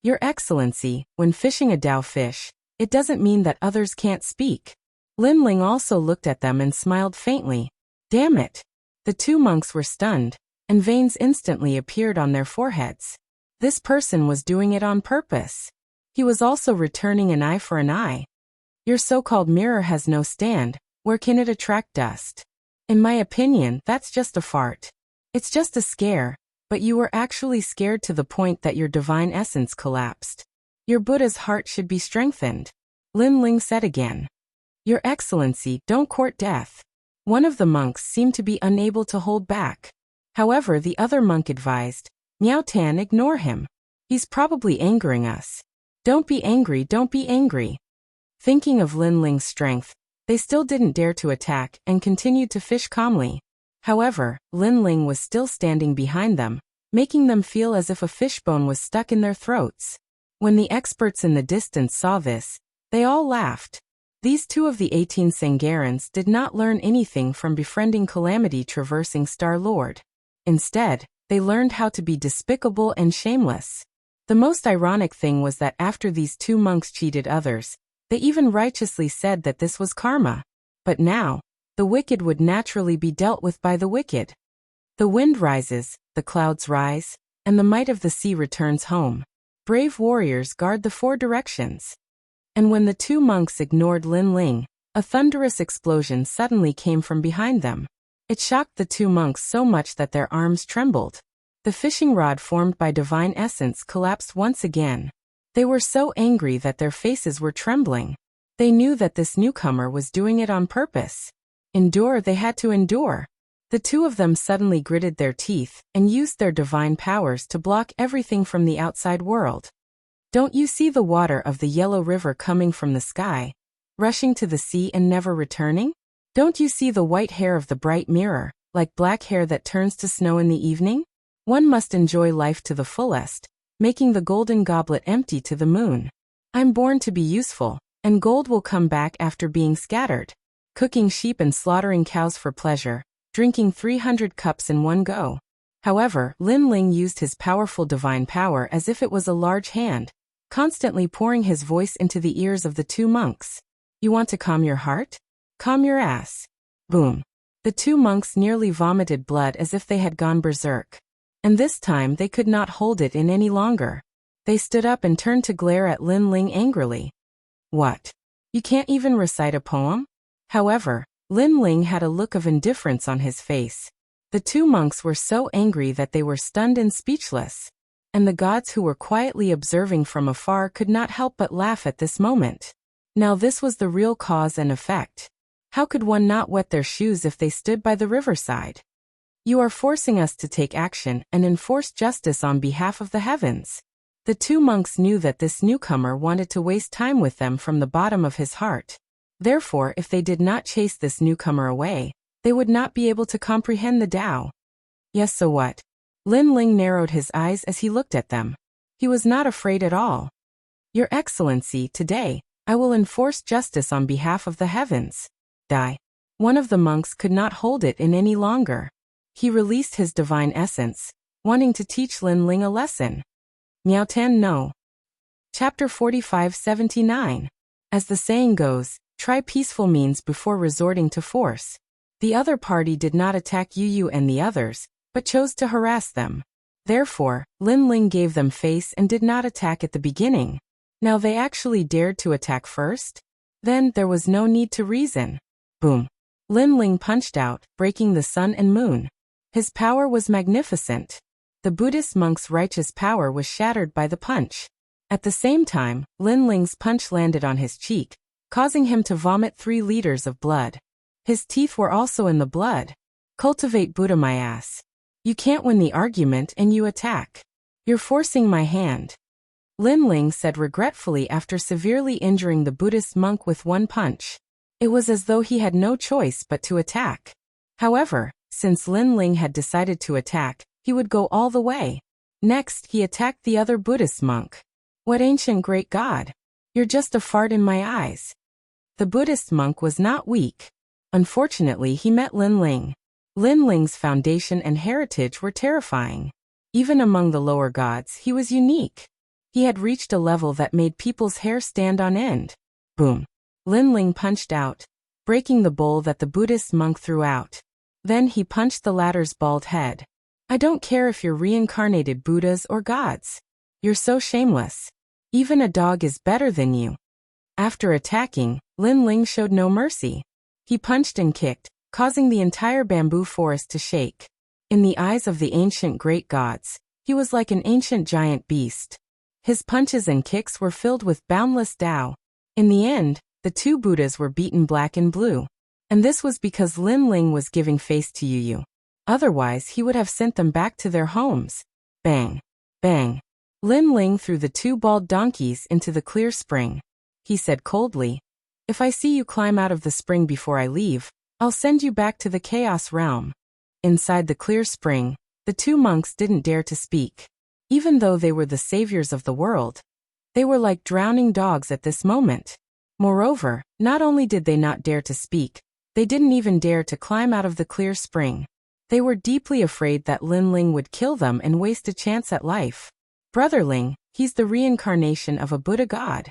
Your Excellency, when fishing a Tao fish, it doesn't mean that others can't speak. Lin Ling also looked at them and smiled faintly. Damn it! The two monks were stunned, and veins instantly appeared on their foreheads. This person was doing it on purpose. He was also returning an eye for an eye. Your so-called mirror has no stand, where can it attract dust? In my opinion, that's just a fart. It's just a scare, but you were actually scared to the point that your divine essence collapsed. Your Buddha's heart should be strengthened. Lin Ling said again. Your Excellency, don't court death. One of the monks seemed to be unable to hold back. However, the other monk advised, Miao Tan, ignore him. He's probably angering us. Don't be angry, don't be angry. Thinking of Lin Ling's strength, they still didn't dare to attack and continued to fish calmly. However, Lin Ling was still standing behind them, making them feel as if a fishbone was stuck in their throats. When the experts in the distance saw this, they all laughed. These two of the 18 Sangarans did not learn anything from befriending Calamity traversing Star-Lord. Instead, they learned how to be despicable and shameless. The most ironic thing was that after these two monks cheated others, they even righteously said that this was karma. But now, the wicked would naturally be dealt with by the wicked. The wind rises, the clouds rise, and the might of the sea returns home. Brave warriors guard the four directions. And when the two monks ignored Lin Ling, a thunderous explosion suddenly came from behind them. It shocked the two monks so much that their arms trembled. The fishing rod formed by divine essence collapsed once again. They were so angry that their faces were trembling. They knew that this newcomer was doing it on purpose. Endure, they had to endure. The two of them suddenly gritted their teeth and used their divine powers to block everything from the outside world. Don't you see the water of the yellow river coming from the sky, rushing to the sea and never returning? Don't you see the white hair of the bright mirror, like black hair that turns to snow in the evening? One must enjoy life to the fullest, making the golden goblet empty to the moon. I'm born to be useful, and gold will come back after being scattered. Cooking sheep and slaughtering cows for pleasure, drinking 300 cups in one go. However, Lin Ling used his powerful divine power as if it was a large hand, constantly pouring his voice into the ears of the two monks. You want to calm your heart? Calm your ass. Boom. The two monks nearly vomited blood as if they had gone berserk. And this time they could not hold it in any longer. They stood up and turned to glare at Lin Ling angrily. What? You can't even recite a poem? However, Lin Ling had a look of indifference on his face. The two monks were so angry that they were stunned and speechless. And the gods who were quietly observing from afar could not help but laugh at this moment. Now this was the real cause and effect. How could one not wet their shoes if they stood by the riverside? You are forcing us to take action and enforce justice on behalf of the heavens. The two monks knew that this newcomer wanted to waste time with them from the bottom of his heart. Therefore, if they did not chase this newcomer away, they would not be able to comprehend the Tao. Yes, so what? Lin Ling narrowed his eyes as he looked at them. He was not afraid at all. Your Excellency, today, I will enforce justice on behalf of the heavens. Die. One of the monks could not hold it in any longer. He released his divine essence, wanting to teach Lin Ling a lesson. Miao Tan no. Chapter 45-79. As the saying goes, try peaceful means before resorting to force. The other party did not attack Yu and the others, but chose to harass them. Therefore, Lin Ling gave them face and did not attack at the beginning. Now they actually dared to attack first? Then there was no need to reason. Boom. Lin Ling punched out, breaking the sun and moon. His power was magnificent. The Buddhist monk's righteous power was shattered by the punch. At the same time, Lin Ling's punch landed on his cheek, causing him to vomit 3 liters of blood. His teeth were also in the blood. Cultivate Buddha, my ass. You can't win the argument and you attack. You're forcing my hand. Lin Ling said regretfully after severely injuring the Buddhist monk with one punch. It was as though he had no choice but to attack. However, since Lin Ling had decided to attack, he would go all the way. Next, he attacked the other Buddhist monk. What ancient great god? You're just a fart in my eyes. The Buddhist monk was not weak. Unfortunately, he met Lin Ling. Lin Ling's foundation and heritage were terrifying. Even among the lower gods, he was unique. He had reached a level that made people's hair stand on end. Boom. Lin Ling punched out, breaking the bowl that the Buddhist monk threw out. Then he punched the latter's bald head. I don't care if you're reincarnated Buddhas or gods. You're so shameless. Even a dog is better than you. After attacking, Lin Ling showed no mercy. He punched and kicked, causing the entire bamboo forest to shake. In the eyes of the ancient great gods, he was like an ancient giant beast. His punches and kicks were filled with boundless Tao. In the end, the two Buddhas were beaten black and blue. And this was because Lin Ling was giving face to Yu. Otherwise, he would have sent them back to their homes. Bang! Bang! Lin Ling threw the 2 bald donkeys into the clear spring. He said coldly, "If I see you climb out of the spring before I leave, I'll send you back to the chaos realm." Inside the clear spring, the 2 monks didn't dare to speak. Even though they were the saviors of the world, they were like drowning dogs at this moment. Moreover, not only did they not dare to speak, they didn't even dare to climb out of the clear spring. They were deeply afraid that Lin Ling would kill them and waste a chance at life. Brother Ling, he's the reincarnation of a Buddha god.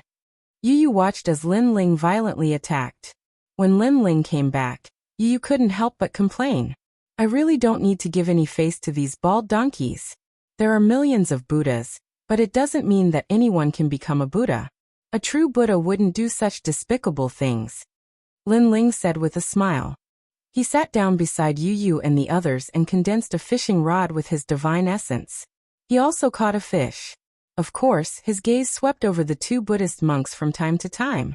Yu watched as Lin Ling violently attacked. When Lin Ling came back, Yu couldn't help but complain. "I really don't need to give any face to these bald donkeys. There are millions of Buddhas, but it doesn't mean that anyone can become a Buddha. A true Buddha wouldn't do such despicable things," Lin Ling said with a smile. He sat down beside Yu and the others and condensed a fishing rod with his divine essence. He also caught a fish. Of course, his gaze swept over the 2 Buddhist monks from time to time.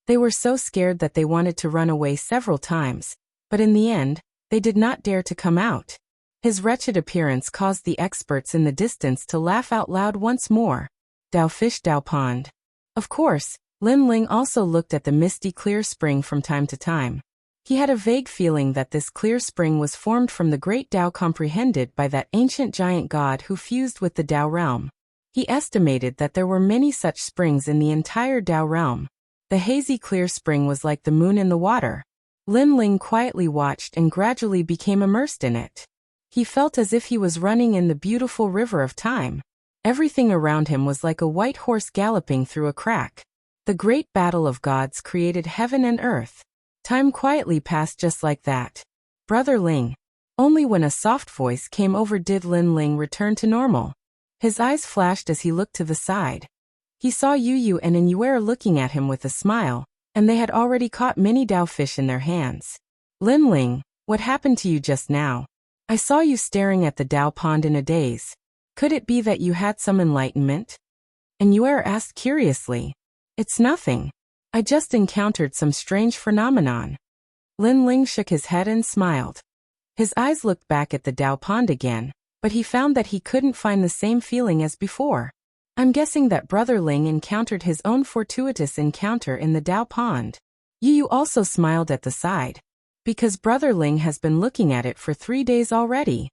They were so scared that they wanted to run away several times, but in the end, they did not dare to come out. His wretched appearance caused the experts in the distance to laugh out loud once more. Dao fish, Dao pond. Of course, Lin Ling also looked at the misty clear spring from time to time. He had a vague feeling that this clear spring was formed from the great Tao comprehended by that ancient giant god who fused with the Tao realm. He estimated that there were many such springs in the entire Tao realm. The hazy clear spring was like the moon in the water. Lin Ling quietly watched and gradually became immersed in it. He felt as if he was running in the beautiful river of time. Everything around him was like a white horse galloping through a crack. The great battle of gods created heaven and earth. Time quietly passed just like that. "Brother Ling." Only when a soft voice came over did Lin Ling return to normal. His eyes flashed as he looked to the side. He saw Yu and Inuera looking at him with a smile, and they had already caught many Dao fish in their hands. "Lin Ling, what happened to you just now? I saw you staring at the Dao pond in a daze. Could it be that you had some enlightenment?" Inuera asked curiously. "It's nothing. I just encountered some strange phenomenon." Lin Ling shook his head and smiled. His eyes looked back at the Dao pond again, but he found that he couldn't find the same feeling as before. "I'm guessing that Brother Ling encountered his own fortuitous encounter in the Dao pond." Yu also smiled at the side. "Because Brother Ling has been looking at it for 3 days already."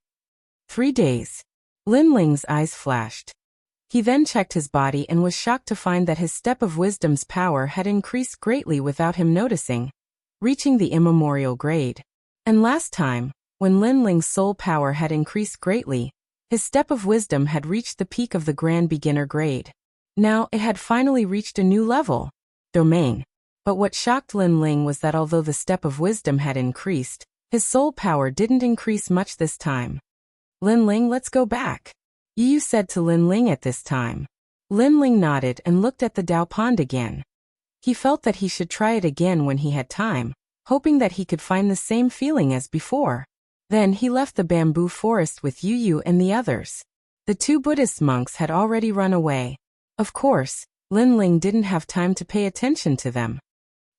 3 days. Lin Ling's eyes flashed. He then checked his body and was shocked to find that his step of wisdom's power had increased greatly without him noticing, reaching the immemorial grade. And last time, when Lin Ling's soul power had increased greatly, his step of wisdom had reached the peak of the grand beginner grade. Now it had finally reached a new level, domain. But what shocked Lin Ling was that although the step of wisdom had increased, his soul power didn't increase much this time. "Lin Ling, let's go back," Yu said to Lin Ling at this time. Lin Ling nodded and looked at the Dao pond again. He felt that he should try it again when he had time, hoping that he could find the same feeling as before. Then he left the bamboo forest with Yu and the others. The 2 Buddhist monks had already run away. Of course, Lin Ling didn't have time to pay attention to them.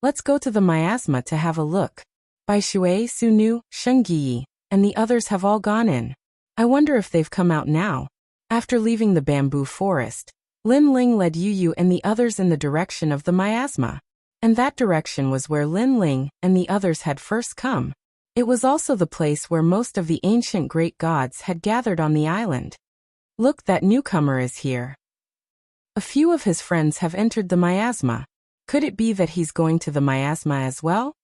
"Let's go to the miasma to have a look. Bai Shui, Su Nu, Sheng Yi, and the others have all gone in. I wonder if they've come out now." After leaving the bamboo forest, Lin Ling led Yu and the others in the direction of the miasma. And that direction was where Lin Ling and the others had first come. It was also the place where most of the ancient great gods had gathered on the island. "Look, that newcomer is here. A few of his friends have entered the miasma. Could it be that he's going to the miasma as well?"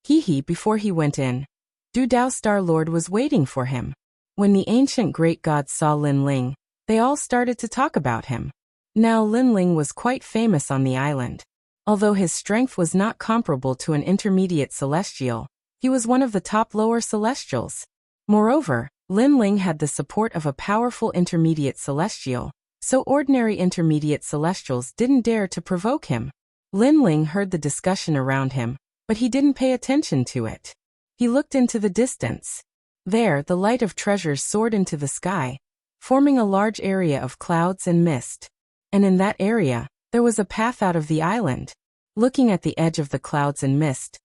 Before he went in, Du Dao Star Lord was waiting for him. When the ancient great gods saw Lin Ling, they all started to talk about him. Now Lin Ling was quite famous on the island. Although his strength was not comparable to an intermediate celestial, he was one of the top lower celestials. Moreover, Lin Ling had the support of a powerful intermediate celestial, so ordinary intermediate celestials didn't dare to provoke him. Lin Ling heard the discussion around him, but he didn't pay attention to it. He looked into the distance. There, the light of treasures soared into the sky, forming a large area of clouds and mist. And in that area, there was a path out of the island. Looking at the edge of the clouds and mist,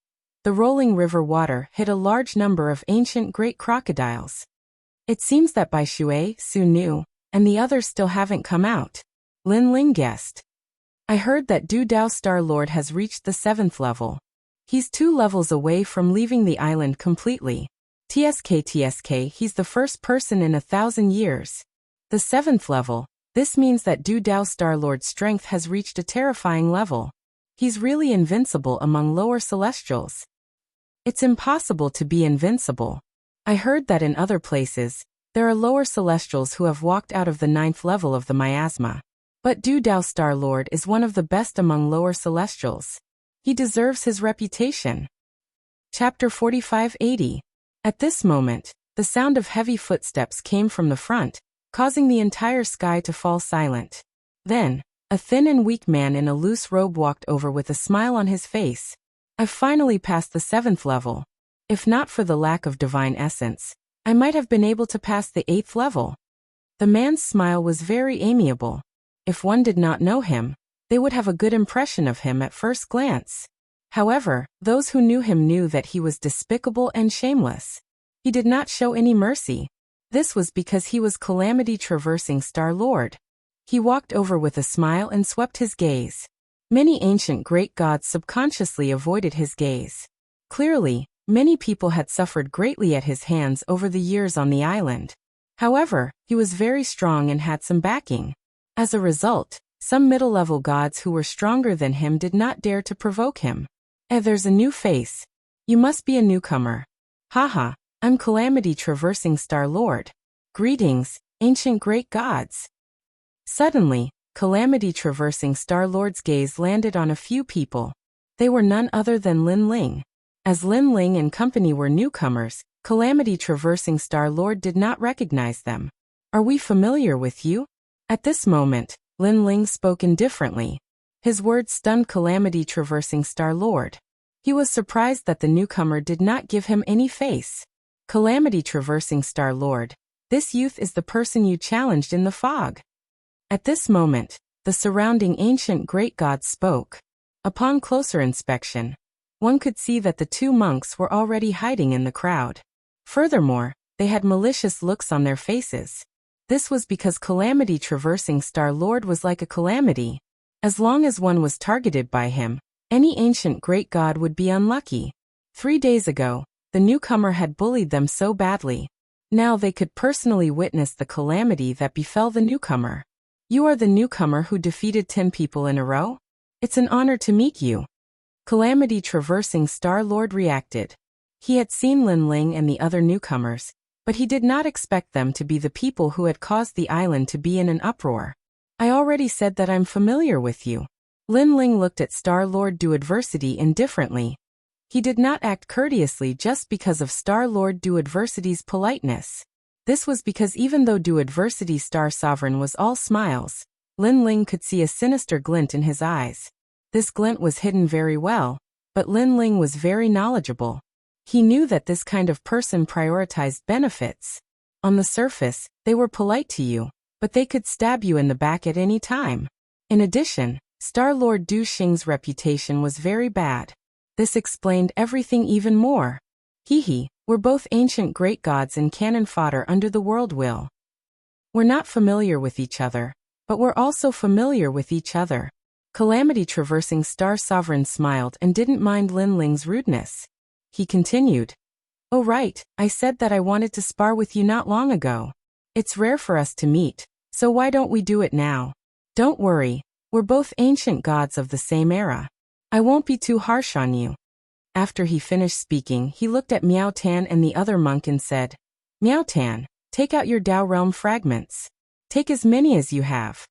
The rolling river water hit a large number of ancient great crocodiles. It seems that Bai Shui, Su Nu, and the others still haven't come out. Lin Ling guessed. I heard that Du Dao Star-Lord has reached the 7th level. He's 2 levels away from leaving the island completely. TSK, he's the first person in 1,000 years. The 7th level, this means that Du Dao Star-Lord's strength has reached a terrifying level. He's really invincible among lower celestials. It's impossible to be invincible. I heard that in other places, there are lower celestials who have walked out of the 9th level of the miasma. But Du Dao Star-Lord is one of the best among lower celestials. He deserves his reputation. Chapter 4580. At this moment, the sound of heavy footsteps came from the front, causing the entire sky to fall silent. Then, a thin and weak man in a loose robe walked over with a smile on his face. I've finally passed the 7th level. If not for the lack of divine essence, I might have been able to pass the 8th level. The man's smile was very amiable. If one did not know him, they would have a good impression of him at first glance. However, those who knew him knew that he was despicable and shameless. He did not show any mercy. This was because he was calamity-traversing Star-Lord. He walked over with a smile and swept his gaze. Many ancient great gods subconsciously avoided his gaze. Clearly, many people had suffered greatly at his hands over the years on the island. However, he was very strong and had some backing. As a result, some middle-level gods who were stronger than him did not dare to provoke him. There's a new face. You must be a newcomer. Haha, I'm calamity-traversing Star-Lord. Greetings, ancient great gods. Suddenly, calamity-traversing Star-Lord's gaze landed on a few people. They were none other than Lin Ling. As Lin Ling and company were newcomers, calamity-traversing Star-Lord did not recognize them. Are we familiar with you? At this moment, Lin Ling spoke indifferently. His words stunned calamity-traversing Star-Lord. He was surprised that the newcomer did not give him any face. Calamity-traversing Star-Lord, this youth is the person you challenged in the fog. At this moment, the surrounding ancient great gods spoke. Upon closer inspection, one could see that the 2 monks were already hiding in the crowd. Furthermore, they had malicious looks on their faces. This was because calamity-traversing Star-Lord was like a calamity. As long as one was targeted by him, any ancient great god would be unlucky. 3 days ago, the newcomer had bullied them so badly. Now they could personally witness the calamity that befell the newcomer. You are the newcomer who defeated 10 people in a row? It's an honor to meet you. Calamity-traversing Star-Lord reacted. He had seen Lin Ling and the other newcomers, but he did not expect them to be the people who had caused the island to be in an uproar. I already said that I'm familiar with you. Lin Ling looked at Star-Lord Du Adversity indifferently. He did not act courteously just because of Star-Lord Du Adversity's politeness. This was because even though Du Adversity Star Sovereign was all smiles, Lin Ling could see a sinister glint in his eyes. This glint was hidden very well, but Lin Ling was very knowledgeable. He knew that this kind of person prioritized benefits. On the surface, they were polite to you, but they could stab you in the back at any time. In addition, Star-Lord Du Xing's reputation was very bad. This explained everything even more. We're both ancient great gods and cannon fodder under the world will. We're not familiar with each other, but we're also familiar with each other. Calamity-traversing Star Sovereign smiled and didn't mind Lin Ling's rudeness. He continued. Oh right, I said that I wanted to spar with you not long ago. It's rare for us to meet, so why don't we do it now? Don't worry, we're both ancient gods of the same era. I won't be too harsh on you. After he finished speaking, he looked at Miao Tan and the other monk and said, Miao Tan, take out your Dao Realm fragments. Take as many as you have.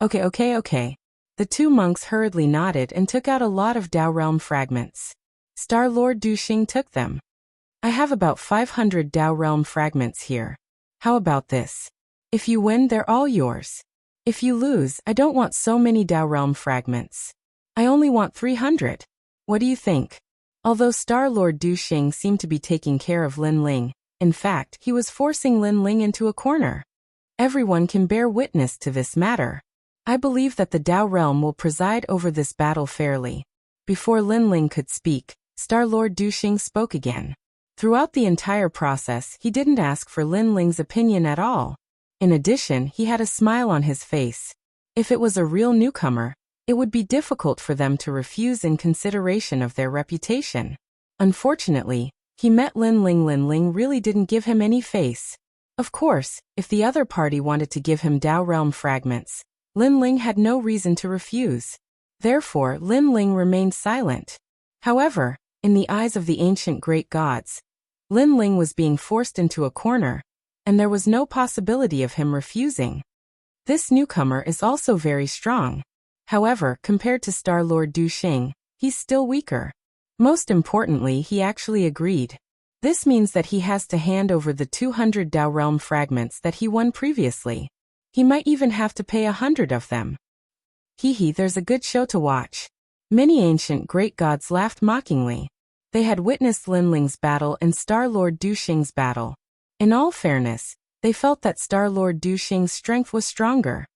Okay. The 2 monks hurriedly nodded and took out a lot of Dao Realm fragments. Star-Lord Du Xing took them. I have about 500 Dao Realm fragments here. How about this? If you win, they're all yours. If you lose, I don't want so many Dao Realm fragments. I only want 300. What do you think? Although Star-Lord Du Xing seemed to be taking care of Lin Ling, in fact, he was forcing Lin Ling into a corner. Everyone can bear witness to this matter. I believe that the Dao Realm will preside over this battle fairly. Before Lin Ling could speak, Star-Lord Du Xing spoke again. Throughout the entire process, he didn't ask for Lin Ling's opinion at all. In addition, he had a smile on his face. If it was a real newcomer, it would be difficult for them to refuse in consideration of their reputation. Unfortunately, he met Lin Ling. Lin Ling really didn't give him any face. Of course, if the other party wanted to give him Dao Realm fragments, Lin Ling had no reason to refuse. Therefore, Lin Ling remained silent. However, in the eyes of the ancient great gods, Lin Ling was being forced into a corner, and there was no possibility of him refusing. This newcomer is also very strong. However, compared to Star-Lord Du Xing, he's still weaker. Most importantly, he actually agreed. This means that he has to hand over the 200 Dao Realm fragments that he won previously. He might even have to pay 100 of them. Hee, there's a good show to watch. Many ancient great gods laughed mockingly. They had witnessed Lin Ling's battle and Star-Lord Du Xing's battle. In all fairness, they felt that Star-Lord Du Xing's strength was stronger.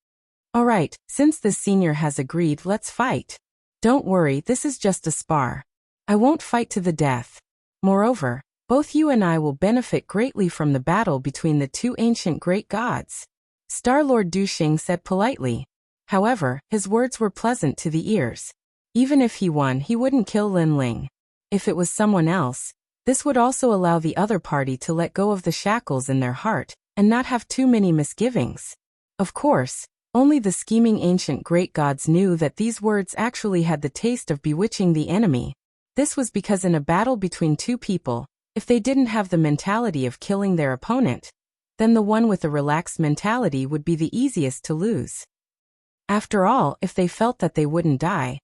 Alright, since this senior has agreed, let's fight. Don't worry, this is just a spar. I won't fight to the death. Moreover, both you and I will benefit greatly from the battle between the two ancient great gods. Star-Lord Du Xing said politely. However, his words were pleasant to the ears. Even if he won, he wouldn't kill Lin Ling. If it was someone else, this would also allow the other party to let go of the shackles in their heart and not have too many misgivings. Of course, only the scheming ancient great gods knew that these words actually had the taste of bewitching the enemy. This was because in a battle between two people, if they didn't have the mentality of killing their opponent, then the one with a relaxed mentality would be the easiest to lose. After all, if they felt that they wouldn't die,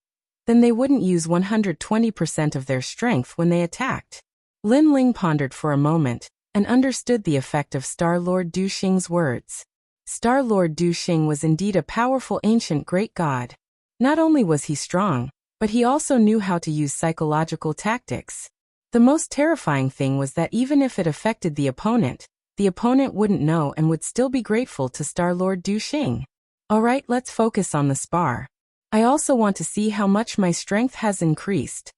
then they wouldn't use 120% of their strength when they attacked. Lin Ling pondered for a moment and understood the effect of Star-Lord Du Xing's words. Star-Lord Du Xing was indeed a powerful ancient great god. Not only was he strong, but he also knew how to use psychological tactics. The most terrifying thing was that even if it affected the opponent wouldn't know and would still be grateful to Star-Lord Du Xing. Alright, let's focus on the spar. I also want to see how much my strength has increased.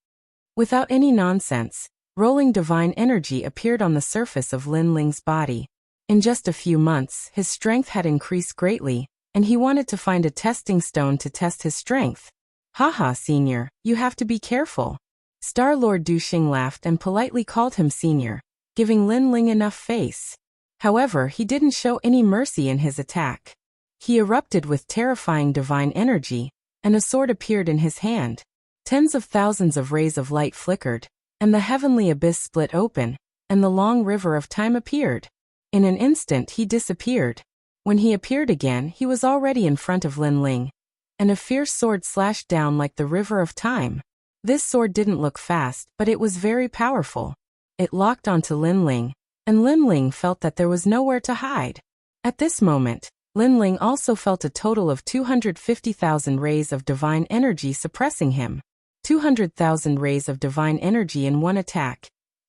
Without any nonsense, rolling divine energy appeared on the surface of Lin Ling's body. In just a few months, his strength had increased greatly, and he wanted to find a testing stone to test his strength. Haha, senior, you have to be careful. Star-Lord Du Xing laughed and politely called him senior, giving Lin Ling enough face. However, he didn't show any mercy in his attack. He erupted with terrifying divine energy, and a sword appeared in his hand. Tens of thousands of rays of light flickered, and the heavenly abyss split open, and the long river of time appeared. In an instant he disappeared. When he appeared again, he was already in front of Lin Ling, and a fierce sword slashed down like the river of time. This sword didn't look fast, but it was very powerful. It locked onto Lin Ling, and Lin Ling felt that there was nowhere to hide. At this moment, Lin Ling also felt a total of 250,000 rays of divine energy suppressing him. 200,000 rays of divine energy in one attack.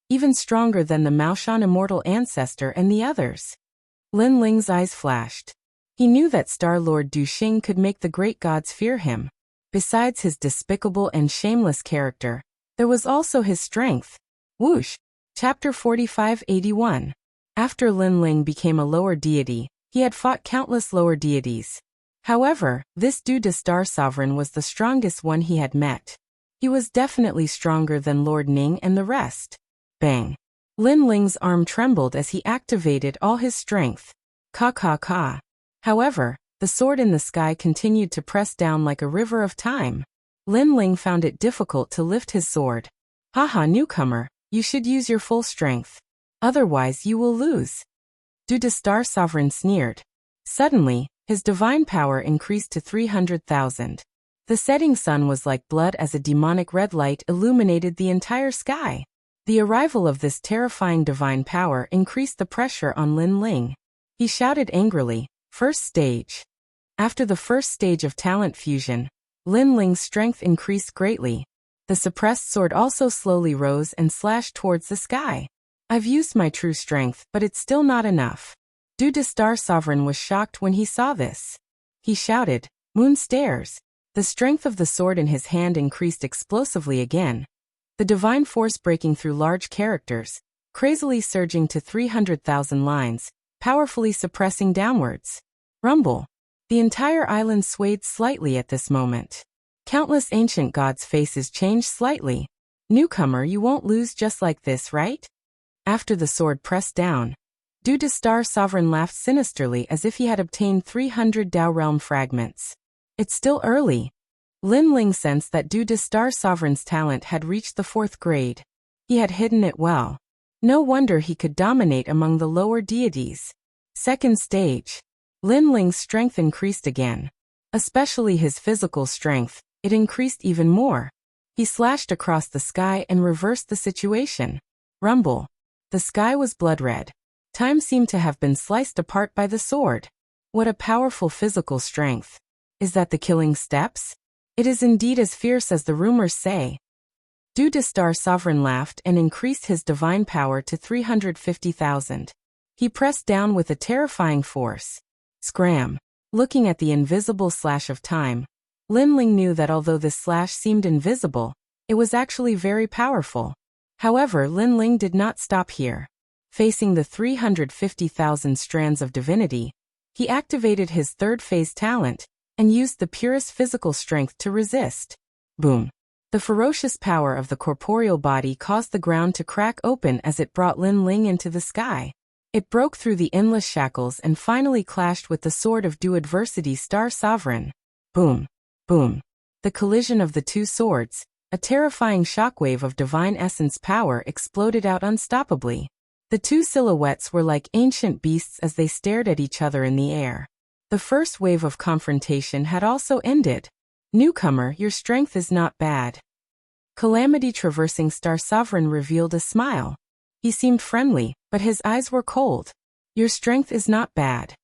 Even stronger than the Maoshan immortal ancestor and the others. Lin Ling's eyes flashed. He knew that Star-Lord Du Xing could make the great gods fear him. Besides his despicable and shameless character, there was also his strength. Whoosh! Chapter 4581. After Lin Ling became a lower deity, he had fought countless lower deities. However, this Duda Star Sovereign was the strongest one he had met. He was definitely stronger than Lord Ning and the rest. Bang! Lin Ling's arm trembled as he activated all his strength. Ka. However, the sword in the sky continued to press down like a river of time. Lin Ling found it difficult to lift his sword. Haha, newcomer, you should use your full strength. Otherwise you will lose. Duda Star Sovereign sneered. Suddenly, his divine power increased to 300,000. The setting sun was like blood as a demonic red light illuminated the entire sky. The arrival of this terrifying divine power increased the pressure on Lin Ling. He shouted angrily, "First stage." After the first stage of talent fusion, Lin Ling's strength increased greatly. The suppressed sword also slowly rose and slashed towards the sky. I've used my true strength, but it's still not enough. Duda Star Sovereign was shocked when he saw this. He shouted, "Moon stairs." The strength of the sword in his hand increased explosively again. the divine force breaking through large characters, crazily surging to 300,000 lines, powerfully suppressing downwards. Rumble. The entire island swayed slightly at this moment. Countless ancient gods' faces changed slightly. Newcomer, you won't lose just like this, right? After the sword pressed down, Du Star Sovereign laughed sinisterly as if he had obtained 300 Dao realm fragments. It's still early. Lin Ling sensed that Du Star Sovereign's talent had reached the 4th grade. He had hidden it well. No wonder he could dominate among the lower deities. 2nd stage. Lin Ling's strength increased again. Especially his physical strength, it increased even more. He slashed across the sky and reversed the situation. Rumble. The sky was blood red. Time seemed to have been sliced apart by the sword. What a powerful physical strength. Is that the killing steps? It is indeed as fierce as the rumors say. Du Star Sovereign laughed and increased his divine power to 350,000. He pressed down with a terrifying force. Scram. Looking at the invisible slash of time, Lin Ling knew that although this slash seemed invisible, it was actually very powerful. However, Lin Ling did not stop here. Facing the 350,000 strands of divinity, he activated his 3rd phase talent and used the purest physical strength to resist. Boom. The ferocious power of the corporeal body caused the ground to crack open as it brought Lin Ling into the sky. It broke through the endless shackles and finally clashed with the sword of Du Adversity Star Sovereign. Boom. Boom. The collision of the two swords, a terrifying shockwave of divine essence power exploded out unstoppably. The two silhouettes were like ancient beasts as they stared at each other in the air. The first wave of confrontation had also ended. Newcomer, your strength is not bad. Calamity Traversing Star Sovereign revealed a smile. He seemed friendly, but his eyes were cold. Your strength is not bad.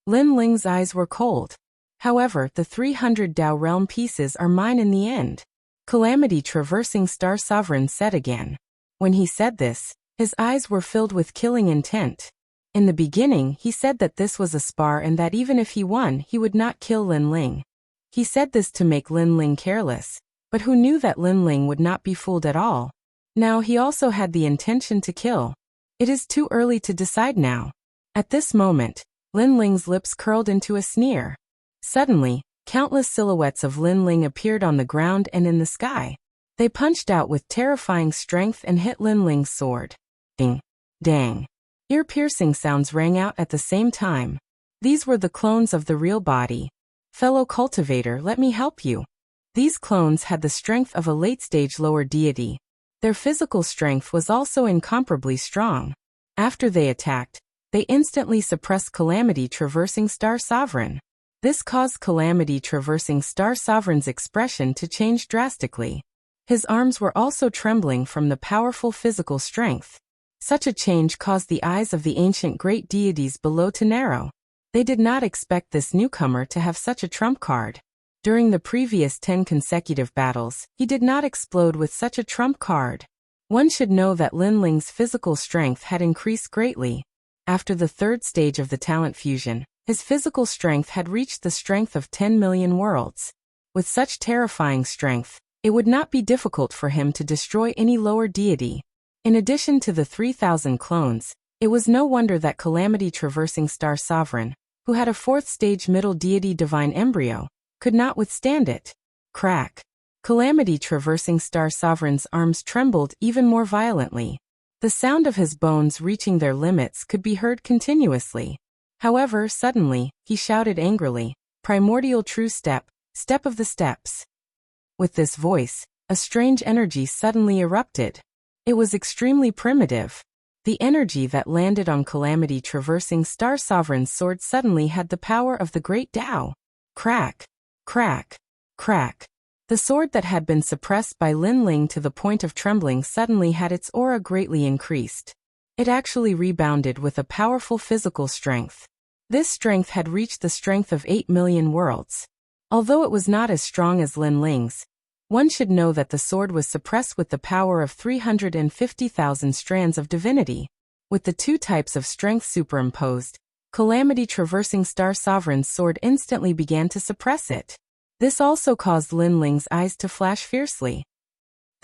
Lin Ling's eyes were cold. However, the 300 Dao realm pieces are mine in the end. Calamity Traversing Star Sovereign said again. When he said this, his eyes were filled with killing intent. In the beginning, he said that this was a spar and that even if he won, he would not kill Lin Ling. He said this to make Lin Ling careless, but who knew that Lin Ling would not be fooled at all? Now he also had the intention to kill. It is too early to decide now. At this moment, Lin Ling's lips curled into a sneer. Suddenly, countless silhouettes of Lin Ling appeared on the ground and in the sky. They punched out with terrifying strength and hit Lin Ling's sword. Ding. Dang. Ear-piercing sounds rang out at the same time. These were the clones of the real body. Fellow cultivator, let me help you. These clones had the strength of a late-stage lower deity. Their physical strength was also incomparably strong. After they attacked, they instantly suppressed Calamity Traversing Star Sovereign. This caused Calamity Traversing Star Sovereign's expression to change drastically. His arms were also trembling from the powerful physical strength. Such a change caused the eyes of the ancient great deities below to narrow. They did not expect this newcomer to have such a trump card. During the previous 10 consecutive battles, he did not explode with such a trump card. One should know that Lin Ling's physical strength had increased greatly. After the 3rd stage of the talent fusion, his physical strength had reached the strength of 10 million worlds. With such terrifying strength, it would not be difficult for him to destroy any lower deity. In addition to the 3,000 clones, it was no wonder that Calamity Traversing Star Sovereign, who had a 4th stage middle deity divine embryo, could not withstand it. Crack. Calamity Traversing Star Sovereign's arms trembled even more violently. The sound of his bones reaching their limits could be heard continuously. However, suddenly, he shouted angrily, "Primordial true step, step of the steps." With this voice, a strange energy suddenly erupted. It was extremely primitive. The energy that landed on Calamity Traversing Star Sovereign's sword suddenly had the power of the Great Tao. Crack. Crack. Crack. The sword that had been suppressed by Lin Ling to the point of trembling suddenly had its aura greatly increased. It actually rebounded with a powerful physical strength. This strength had reached the strength of 8 million worlds. Although it was not as strong as Lin Ling's, one should know that the sword was suppressed with the power of 350,000 strands of divinity. With the two types of strength superimposed, Calamity Traversing Star Sovereign's sword instantly began to suppress it. This also caused Lin Ling's eyes to flash fiercely.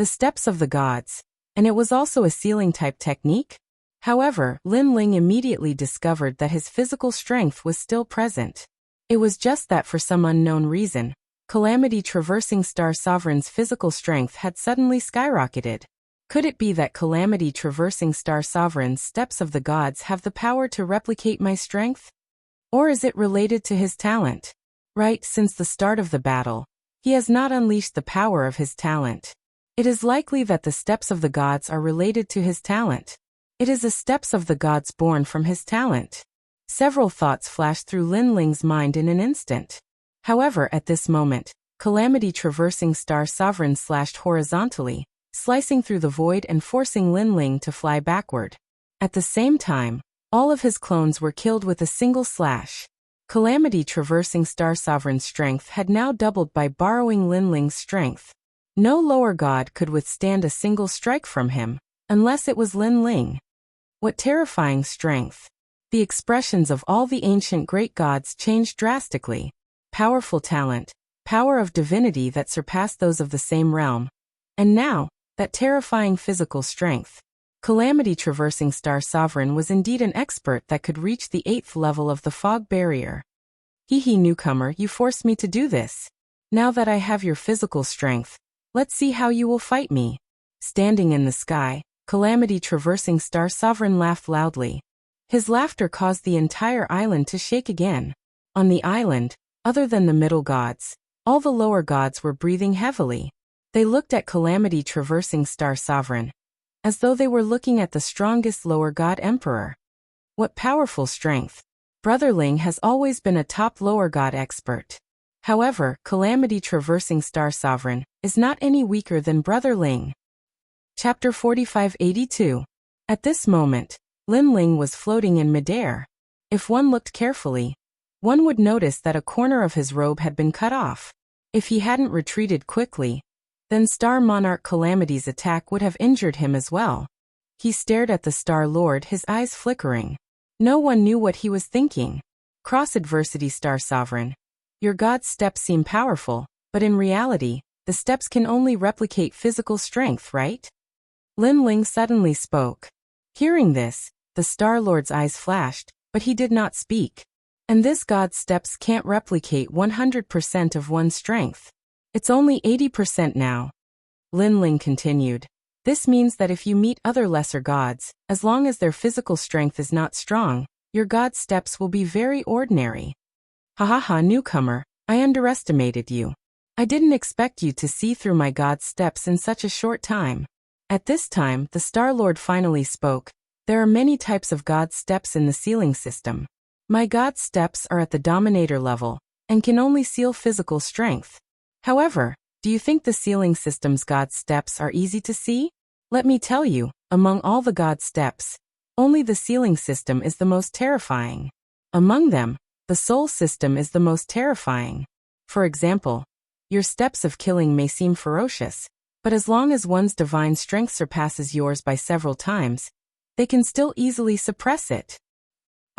The steps of the gods. And it was also a ceiling-type technique? However, Lin Ling immediately discovered that his physical strength was still present. It was just that for some unknown reason, Calamity Traversing Star Sovereign's physical strength had suddenly skyrocketed. Could it be that Calamity Traversing Star Sovereign's steps of the gods have the power to replicate my strength? Or is it related to his talent? Right, since the start of the battle, he has not unleashed the power of his talent. It is likely that the steps of the gods are related to his talent. It is the steps of the gods born from his talent. Several thoughts flashed through Lin Ling's mind in an instant. However, at this moment, Calamity Traversing Star Sovereign slashed horizontally, slicing through the void and forcing Lin Ling to fly backward. At the same time, all of his clones were killed with a single slash. Calamity Traversing Star Sovereign's strength had now doubled by borrowing Lin Ling's strength. No lower god could withstand a single strike from him, unless it was Lin Ling. What terrifying strength! The expressions of all the ancient great gods changed drastically. Powerful talent, power of divinity that surpassed those of the same realm. And now, that terrifying physical strength. Calamity Traversing Star Sovereign was indeed an expert that could reach the 8th level of the fog barrier. Hee newcomer, you forced me to do this. Now that I have your physical strength, let's see how you will fight me. Standing in the sky, Calamity Traversing Star Sovereign laughed loudly. His laughter caused the entire island to shake again. On the island, other than the middle gods, all the lower gods were breathing heavily. They looked at Calamity Traversing Star Sovereign, as though they were looking at the strongest lower god emperor. What powerful strength! Brother Ling has always been a top lower god expert. However, Calamity Traversing Star Sovereign is not any weaker than Brother Ling. Chapter 4582. At this moment, Lin Ling was floating in midair. If one looked carefully, one would notice that a corner of his robe had been cut off. If he hadn't retreated quickly, then Star Monarch Calamity's attack would have injured him as well. He stared at the Star Lord, his eyes flickering. No one knew what he was thinking. Cross-adversity Star Sovereign. Your god's steps seem powerful, but in reality, the steps can only replicate physical strength, right? Lin Ling suddenly spoke. Hearing this, the Star Lord's eyes flashed, but he did not speak. And this god's steps can't replicate 100% of one's strength. It's only 80% now. Lin Ling continued. This means that if you meet other lesser gods, as long as their physical strength is not strong, your god's steps will be very ordinary. Ha, newcomer, I underestimated you. I didn't expect you to see through my god's steps in such a short time. At this time, the Star Lord finally spoke. There are many types of god's steps in the sealing system. My god's steps are at the Dominator level, and can only seal physical strength. However, do you think the sealing system's god's steps are easy to see? Let me tell you, among all the god's steps, only the sealing system is the most terrifying. Among them, the soul system is the most terrifying. For example, your steps of killing may seem ferocious, but as long as one's divine strength surpasses yours by several times, they can still easily suppress it.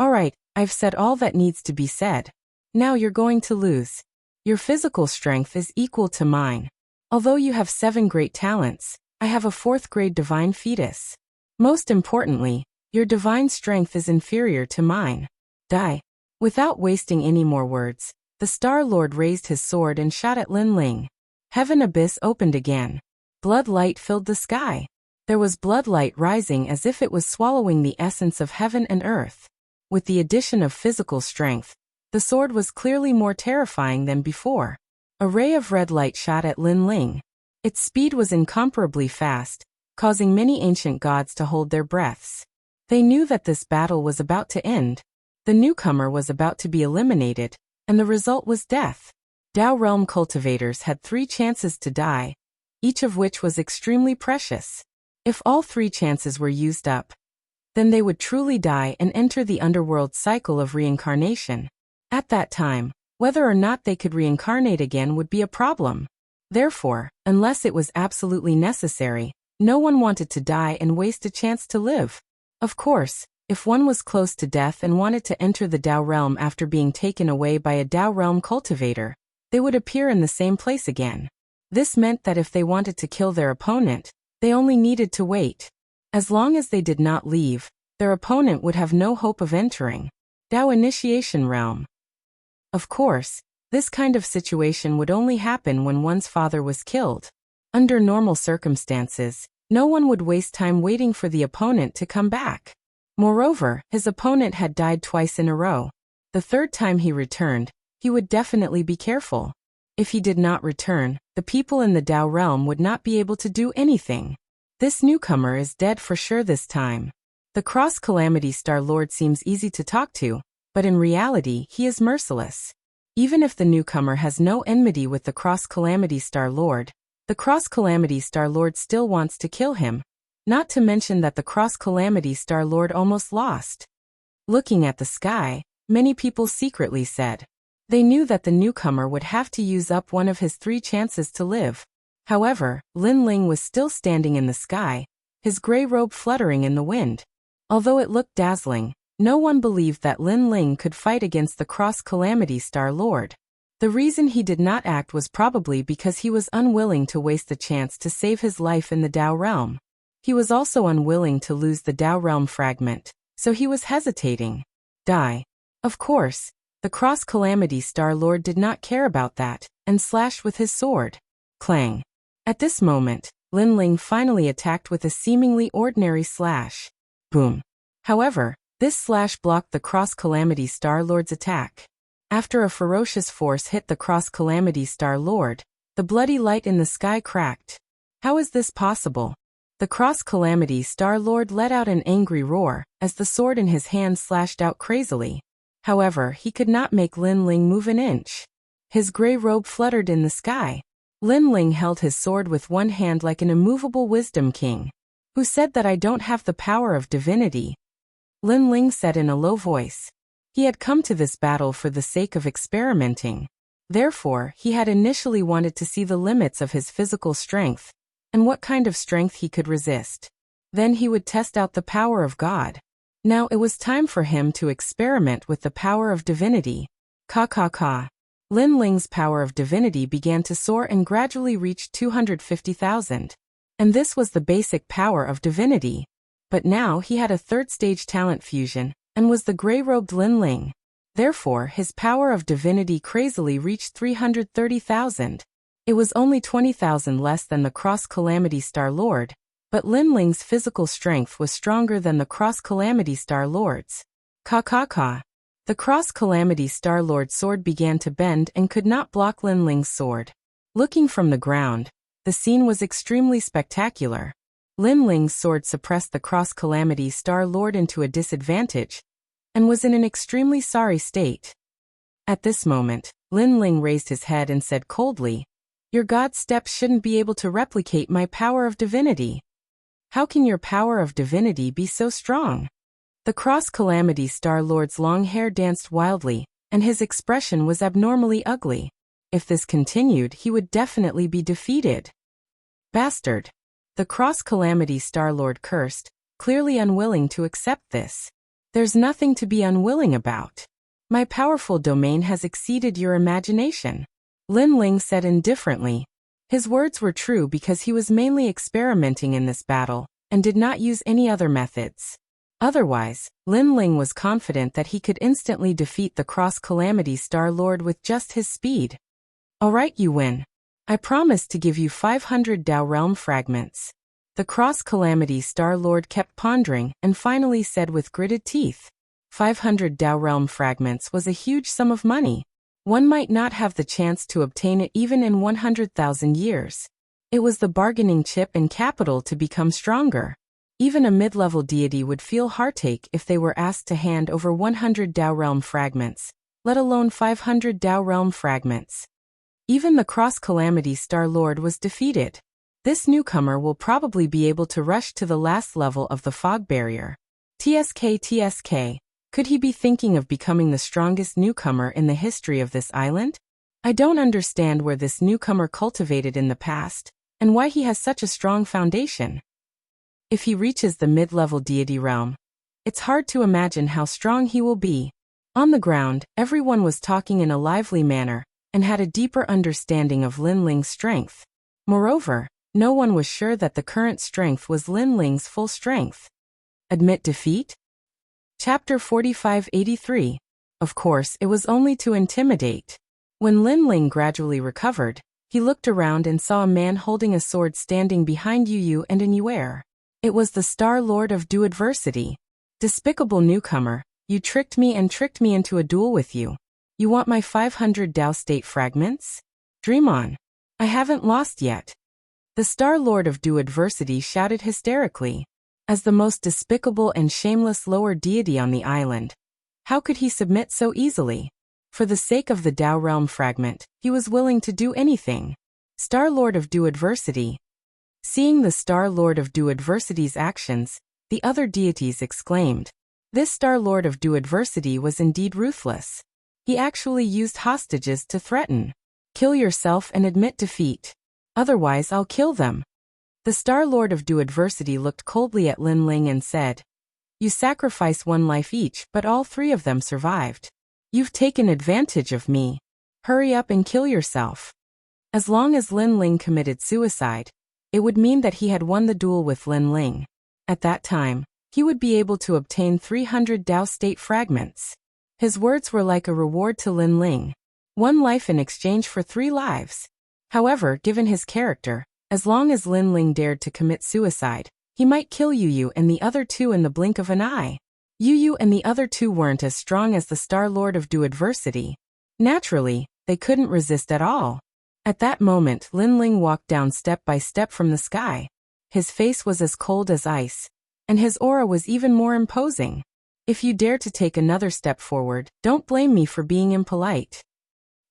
Alright, I've said all that needs to be said. Now you're going to lose. Your physical strength is equal to mine. Although you have 7 great talents, I have a 4th grade divine fetus. Most importantly, your divine strength is inferior to mine. Die. Without wasting any more words, the Star Lord raised his sword and shot at Lin Ling. Heaven abyss opened again. Blood light filled the sky. There was blood light rising as if it was swallowing the essence of heaven and earth. With the addition of physical strength, the sword was clearly more terrifying than before. A ray of red light shot at Lin Ling. Its speed was incomparably fast, causing many ancient gods to hold their breaths. They knew that this battle was about to end. The newcomer was about to be eliminated, and the result was death. Dao Realm cultivators had 3 chances to die, each of which was extremely precious. If all 3 chances were used up, then they would truly die and enter the underworld cycle of reincarnation. At that time, whether or not they could reincarnate again would be a problem. Therefore, unless it was absolutely necessary, no one wanted to die and waste a chance to live. Of course, if one was close to death and wanted to enter the Dao Realm after being taken away by a Dao Realm cultivator, they would appear in the same place again. This meant that if they wanted to kill their opponent, they only needed to wait. As long as they did not leave, their opponent would have no hope of entering Dao initiation realm. Of course, this kind of situation would only happen when one's father was killed. Under normal circumstances, no one would waste time waiting for the opponent to come back. Moreover, his opponent had died twice in a row. The third time he returned, he would definitely be careful. If he did not return, the people in the Dao realm would not be able to do anything. This newcomer is dead for sure this time. The Cross-Calamity Star Lord seems easy to talk to, but in reality he is merciless. Even if the newcomer has no enmity with the Cross-Calamity Star Lord, the Cross-Calamity Star Lord still wants to kill him, not to mention that the Cross-Calamity Star Lord almost lost. Looking at the sky, many people secretly said. They knew that the newcomer would have to use up one of his 3 chances to live. However, Lin Ling was still standing in the sky, his gray robe fluttering in the wind. Although it looked dazzling, no one believed that Lin Ling could fight against the Cross-Calamity Star Lord. The reason he did not act was probably because he was unwilling to waste the chance to save his life in the Dao realm. He was also unwilling to lose the Dao realm fragment, so he was hesitating. Die. Of course, the Cross-Calamity Star Lord did not care about that, and slashed with his sword. Clang. At this moment, Lin Ling finally attacked with a seemingly ordinary slash. Boom. However, this slash blocked the Cross-Calamity Star Lord's attack. After a ferocious force hit the Cross-Calamity Star Lord, the bloody light in the sky cracked. How is this possible? The Cross-Calamity Star Lord let out an angry roar, as the sword in his hand slashed out crazily. However, he could not make Lin Ling move an inch. His gray robe fluttered in the sky. Lin Ling held his sword with one hand like an immovable wisdom king. Who said that I don't have the power of divinity? Lin Ling said in a low voice. He had come to this battle for the sake of experimenting. Therefore, he had initially wanted to see the limits of his physical strength, and what kind of strength he could resist. Then he would test out the power of God. Now it was time for him to experiment with the power of divinity. Ka. Lin Ling's power of divinity began to soar and gradually reached 250,000. And this was the basic power of divinity. But now he had a third-stage talent fusion, and was the gray-robed Lin Ling. Therefore, his power of divinity crazily reached 330,000. It was only 20,000 less than the Cross-Calamity Star Lord, but Lin Ling's physical strength was stronger than the Cross-Calamity Star Lord's. Ka. The Cross-Calamity Star Lord's sword began to bend and could not block Lin Ling's sword. Looking from the ground, the scene was extremely spectacular. Lin Ling's sword suppressed the Cross-Calamity Star Lord into a disadvantage, and was in an extremely sorry state. At this moment, Lin Ling raised his head and said coldly, "Your god steps shouldn't be able to replicate my power of divinity. How can your power of divinity be so strong?" The Cross-Calamity Star Lord's long hair danced wildly, and his expression was abnormally ugly. If this continued, he would definitely be defeated. Bastard! The Cross-Calamity Star Lord cursed, clearly unwilling to accept this. There's nothing to be unwilling about. My powerful domain has exceeded your imagination. Lin Ling said indifferently. His words were true because he was mainly experimenting in this battle, and did not use any other methods. Otherwise, Lin Ling was confident that he could instantly defeat the Cross-Calamity Star Lord with just his speed. Alright, you win. I promise to give you 500 Dao Realm fragments. The Cross-Calamity Star Lord kept pondering and finally said with gritted teeth. 500 Dao Realm fragments was a huge sum of money. One might not have the chance to obtain it even in 100,000 years. It was the bargaining chip and capital to become stronger. Even a mid-level deity would feel heartache if they were asked to hand over 100 Dao Realm fragments, let alone 500 Dao Realm fragments. Even the Cross-Calamity Star Lord was defeated. This newcomer will probably be able to rush to the last level of the fog barrier. TSK. Could he be thinking of becoming the strongest newcomer in the history of this island? I don't understand where this newcomer cultivated in the past, and why he has such a strong foundation. If he reaches the mid-level deity realm, it's hard to imagine how strong he will be. On the ground, everyone was talking in a lively manner, and had a deeper understanding of Lin Ling's strength. Moreover, no one was sure that the current strength was Lin Ling's full strength. Admit defeat? Chapter 4583. Of course, it was only to intimidate. When Lin Ling gradually recovered, he looked around and saw a man holding a sword standing behind Yu and an Yuer. It was the Star Lord of Du Adversity. Despicable newcomer, you tricked me into a duel with you. You want my 500 Dao state fragments? Dream on. I haven't lost yet. The Star Lord of Du Adversity shouted hysterically. As the most despicable and shameless lower deity on the island, how could he submit so easily? For the sake of the Dao realm fragment, he was willing to do anything. Star Lord of Du Adversity. Seeing the Star Lord of Du Adversity's actions, the other deities exclaimed. This Star Lord of Du Adversity was indeed ruthless. He actually used hostages to threaten. Kill yourself and admit defeat. Otherwise I'll kill them. The Star Lord of Du Adversity looked coldly at Lin Ling and said, You sacrifice one life each, but all three of them survived. You've taken advantage of me. Hurry up and kill yourself. As long as Lin Ling committed suicide, it would mean that he had won the duel with Lin Ling. At that time, he would be able to obtain 300 Dao state fragments. His words were like a reward to Lin Ling. 1 life in exchange for 3 lives. However, given his character, as long as Lin Ling dared to commit suicide, he might kill Yu and the other 2 in the blink of an eye. Yu and the other 2 weren't as strong as the Star Lord of Du Adversity. Naturally, they couldn't resist at all. At that moment, Lin Ling walked down step by step from the sky. His face was as cold as ice, and his aura was even more imposing. If you dare to take another step forward, don't blame me for being impolite.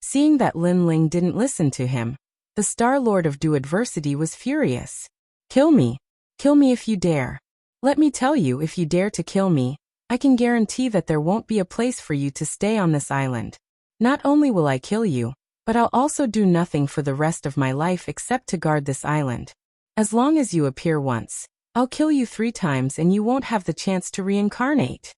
Seeing that Lin Ling didn't listen to him, the Star Lord of Du Adversity was furious. Kill me. Kill me if you dare. Let me tell you, if you dare to kill me, I can guarantee that there won't be a place for you to stay on this island. Not only will I kill you, but I'll also do nothing for the rest of my life except to guard this island. As long as you appear once, I'll kill you 3 times and you won't have the chance to reincarnate.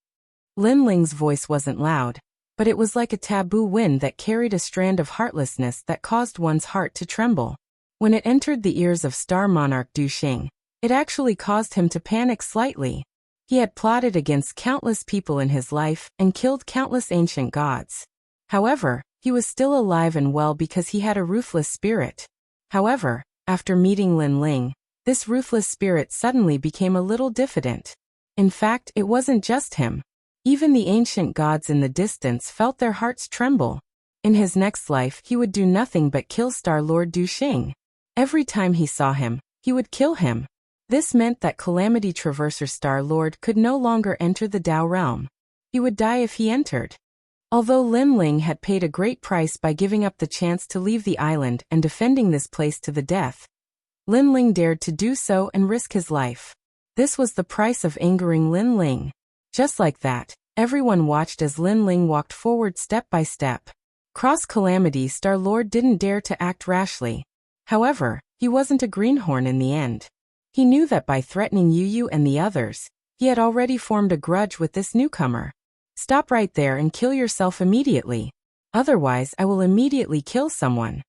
Lin Ling's voice wasn't loud, but it was like a taboo wind that carried a strand of heartlessness that caused one's heart to tremble. When it entered the ears of Star Monarch Du Xing, it actually caused him to panic slightly. He had plotted against countless people in his life and killed countless ancient gods. However, he was still alive and well because he had a ruthless spirit. However, after meeting Lin Ling, this ruthless spirit suddenly became a little diffident. In fact, it wasn't just him. Even the ancient gods in the distance felt their hearts tremble. In his next life, he would do nothing but kill Star Lord Du Xing. Every time he saw him, he would kill him. This meant that Calamity Traverser Star Lord could no longer enter the Dao realm. He would die if he entered. Although Lin Ling had paid a great price by giving up the chance to leave the island and defending this place to the death, Lin Ling dared to do so and risk his life. This was the price of angering Lin Ling. Just like that, everyone watched as Lin Ling walked forward step by step. Cross Calamity Star Lord didn't dare to act rashly. However, he wasn't a greenhorn in the end. He knew that by threatening Yu and the others, he had already formed a grudge with this newcomer. Stop right there and kill yourself immediately. Otherwise, I will immediately kill someone.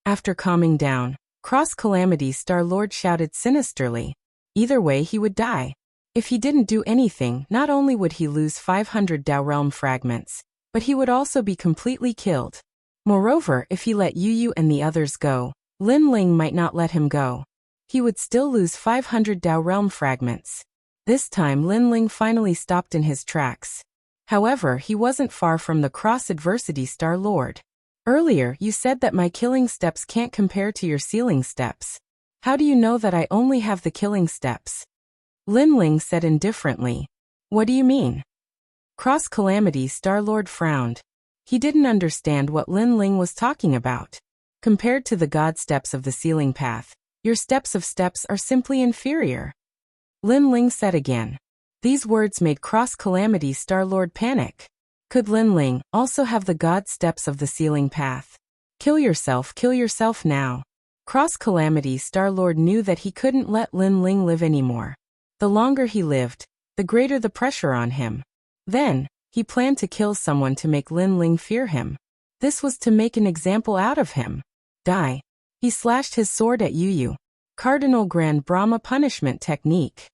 After calming down, Cross Calamity Star Lord shouted sinisterly. Either way, he would die. If he didn't do anything, not only would he lose 500 Dao realm fragments, but he would also be completely killed. Moreover, if he let Yu and the others go, Lin Ling might not let him go. He would still lose 500 Dao realm fragments. This time Lin Ling finally stopped in his tracks. However, he wasn't far from the Cross Adversity Star Lord. Earlier, you said that my killing steps can't compare to your sealing steps. How do you know that I only have the killing steps? Lin Ling said indifferently. What do you mean? Cross Calamity Star Lord frowned. He didn't understand what Lin Ling was talking about. Compared to the God steps of the sealing path, your steps are simply inferior. Lin Ling said again. These words made Cross Calamity Star Lord panic. Could Lin Ling also have the God steps of the sealing path? Kill yourself now. Cross Calamity Star Lord knew that he couldn't let Lin Ling live anymore. The longer he lived, the greater the pressure on him. Then, he planned to kill someone to make Lin Ling fear him. This was to make an example out of him. Die. He slashed his sword at Yu, Cardinal Grand Brahma punishment technique.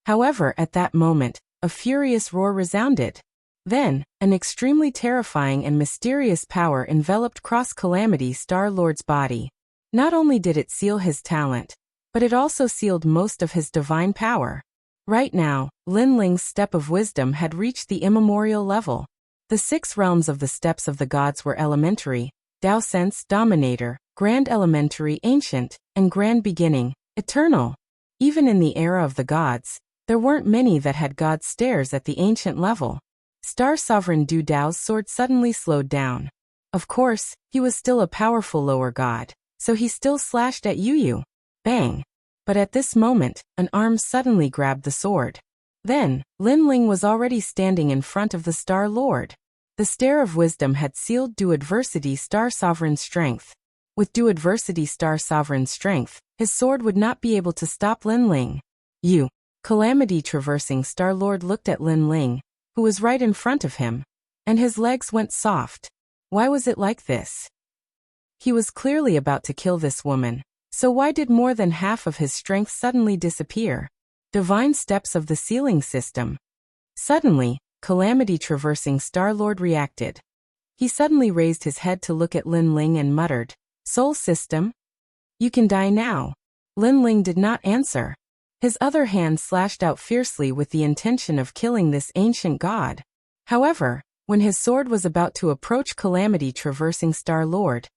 However, at that moment, a furious roar resounded. Then, an extremely terrifying and mysterious power enveloped Cross-Calamity Star-Lord's body. Not only did it seal his talent, but it also sealed most of his divine power. Right now, Lin Ling's step of wisdom had reached the immemorial level. The 6 realms of the steps of the gods were elementary, Tao Sense Dominator, Grand Elementary Ancient, and Grand Beginning, Eternal. Even in the era of the gods, there weren't many that had god stairs at the ancient level. Star Sovereign Du Dao's sword suddenly slowed down. Of course, he was still a powerful lower god, so he still slashed at Yu. Bang! But at this moment, an arm suddenly grabbed the sword. Then, Lin Ling was already standing in front of the Star Lord. The Stair of Wisdom had sealed Du Adversity Star Sovereign's strength. With Du Adversity Star Sovereign's strength, his sword would not be able to stop Lin Ling. Calamity Traversing Star Lord looked at Lin Ling, who was right in front of him, and his legs went soft. Why was it like this? He was clearly about to kill this woman, so why did more than half of his strength suddenly disappear? Divine steps of the sealing system. Suddenly, Calamity Traversing Star-Lord reacted. He suddenly raised his head to look at Lin Ling and muttered, "Soul system? You can die now." Lin Ling did not answer. His other hand slashed out fiercely with the intention of killing this ancient god. However, when his sword was about to approach Calamity Traversing Star-Lord,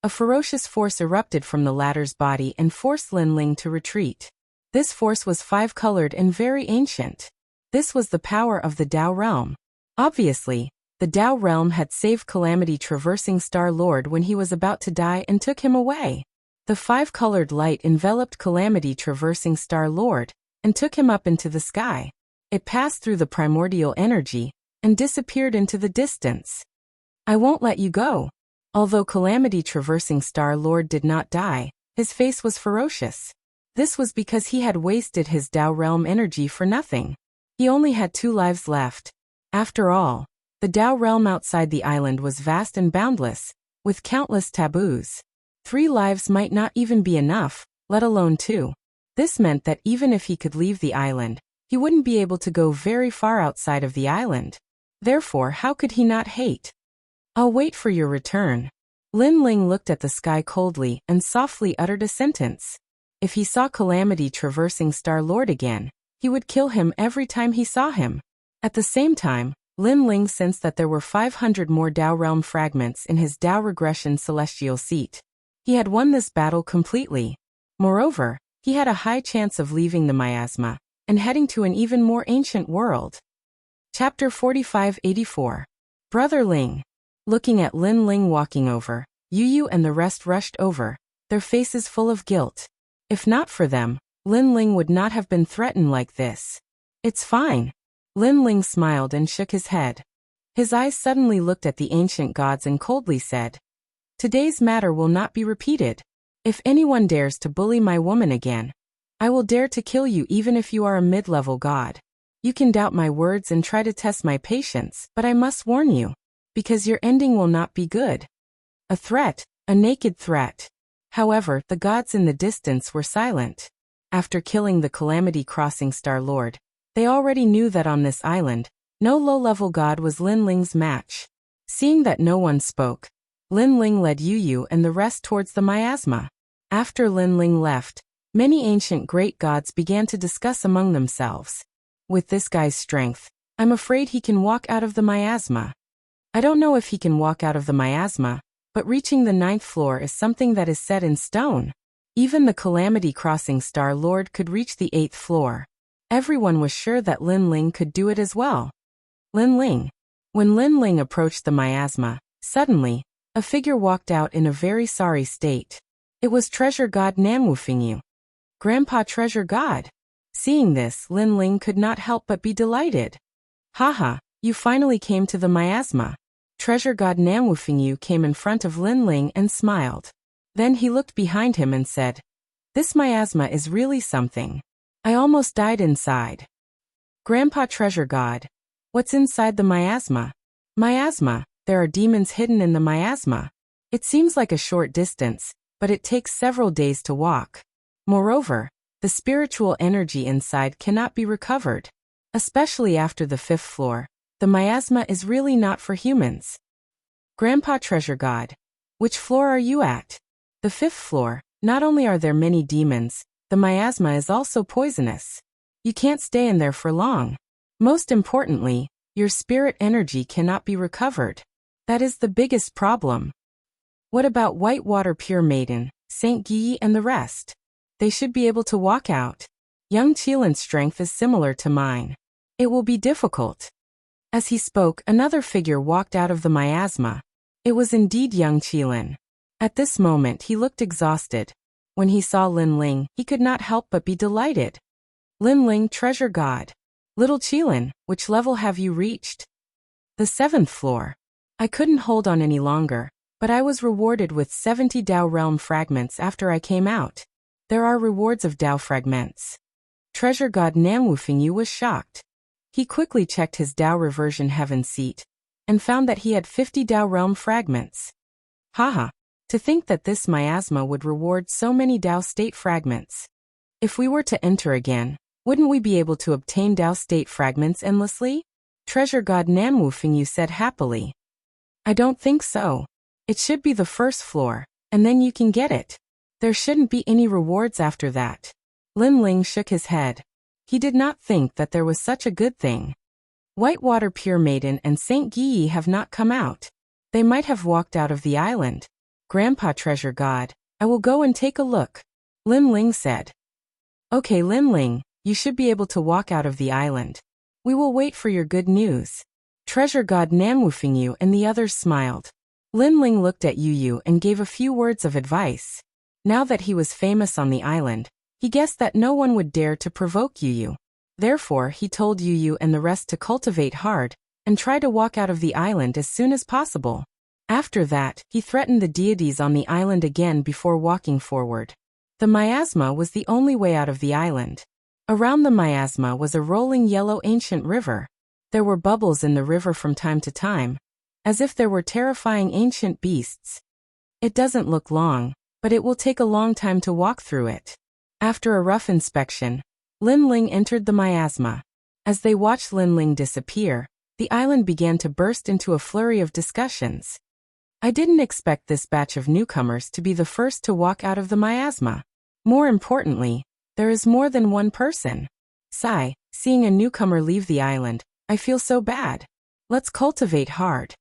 a ferocious force erupted from the latter's body and forced Lin Ling to retreat. This force was 5-colored and very ancient. This was the power of the Tao realm. Obviously, the Tao realm had saved Calamity Traversing Star-Lord when he was about to die and took him away. The 5-colored light enveloped Calamity Traversing Star-Lord and took him up into the sky. It passed through the primordial energy and disappeared into the distance. "I won't let you go." Although Calamity Traversing Star-Lord did not die, his face was ferocious. This was because he had wasted his Tao realm energy for nothing. He only had 2 lives left. After all, the Tao realm outside the island was vast and boundless, with countless taboos. 3 lives might not even be enough, let alone 2. This meant that even if he could leave the island, he wouldn't be able to go very far outside of the island. Therefore, how could he not hate? "I'll wait for your return." Lin Ling looked at the sky coldly and softly uttered a sentence. If he saw Calamity Traversing Star-Lord again, he would kill him every time he saw him. At the same time, Lin Ling sensed that there were 500 more Tao realm fragments in his Tao regression celestial seat. He had won this battle completely. Moreover, he had a high chance of leaving the miasma and heading to an even more ancient world. Chapter 4584. Brother Ling. Looking at Lin Ling walking over, Yu and the rest rushed over, their faces full of guilt. If not for them, Lin Ling would not have been threatened like this. "It's fine." Lin Ling smiled and shook his head. His eyes suddenly looked at the ancient gods and coldly said, "Today's matter will not be repeated. If anyone dares to bully my woman again, I will dare to kill you even if you are a mid-level god. You can doubt my words and try to test my patience, but I must warn you, because your ending will not be good." A threat, a naked threat. However, the gods in the distance were silent. After killing the Calamity Crossing Star-Lord, they already knew that on this island, no low-level god was Lin Ling's match. Seeing that no one spoke, Lin Ling led Yu and the rest towards the miasma. After Lin Ling left, many ancient great gods began to discuss among themselves. "With this guy's strength, I'm afraid he can walk out of the miasma. I don't know if he can walk out of the miasma, but reaching the 9th floor is something that is set in stone. Even the Calamity Crossing Star-Lord could reach the 8th floor. Everyone was sure that Lin Ling could do it as well." Lin Ling. When Lin Ling approached the miasma, suddenly, a figure walked out in a very sorry state. It was Treasure God Nanwufingyu. Grandpa Treasure God. Seeing this, Lin Ling could not help but be delighted. "Haha, you finally came to the miasma." Treasure God Nanwufingyu came in front of Lin Ling and smiled. Then he looked behind him and said, "This miasma is really something. I almost died inside." "Grandpa Treasure God, what's inside the miasma?" "Miasma, there are demons hidden in the miasma. It seems like a short distance, but it takes several days to walk. Moreover, the spiritual energy inside cannot be recovered. Especially after the 5th floor, the miasma is really not for humans. Grandpa Treasure God, which floor are you at? The 5th floor. Not only are there many demons, the miasma is also poisonous. You can't stay in there for long. Most importantly, your spirit energy cannot be recovered. That is the biggest problem. What about Whitewater Pure Maiden, Saint Guy and the rest? They should be able to walk out. Young Qilin's strength is similar to mine. It will be difficult. As he spoke, another figure walked out of the miasma. It was indeed young Qilin. At this moment he looked exhausted. When he saw Lin Ling, he could not help but be delighted. Lin Ling, Treasure God. Little Qilin, which level have you reached? The 7th floor. I couldn't hold on any longer, but I was rewarded with 70 Dao Realm fragments after I came out. There are rewards of Dao fragments. Treasure God Nanwufingyu was shocked. He quickly checked his Dao reversion heaven seat, and found that he had 50 Dao Realm fragments. Haha. To think that this miasma would reward so many Dao state fragments. If we were to enter again, wouldn't we be able to obtain Dao state fragments endlessly? Treasure God Nanwufingyu said happily. I don't think so. It should be the 1st floor, and then you can get it. There shouldn't be any rewards after that. Lin Ling shook his head. He did not think that there was such a good thing. Whitewater Pure Maiden and Saint Guy have not come out. They might have walked out of the island. Grandpa Treasure God, I will go and take a look. Lin Ling said. Okay Lin Ling, you should be able to walk out of the island. We will wait for your good news. Treasure God Nanwufingyu and the others smiled. Lin Ling looked at Yu Yu and gave a few words of advice. Now that he was famous on the island, he guessed that no one would dare to provoke Yu Yu. Therefore he told Yu Yu and the rest to cultivate hard, and try to walk out of the island as soon as possible. After that, he threatened the deities on the island again before walking forward. The miasma was the only way out of the island. Around the miasma was a rolling yellow ancient river. There were bubbles in the river from time to time, as if there were terrifying ancient beasts. It doesn't look long, but it will take a long time to walk through it. After a rough inspection, Lin Ling entered the miasma. As they watched Lin Ling disappear, the island began to burst into a flurry of discussions. I didn't expect this batch of newcomers to be the first to walk out of the miasma. More importantly, there is more than one person. Sigh, seeing a newcomer leave the island, I feel so bad. Let's cultivate hard.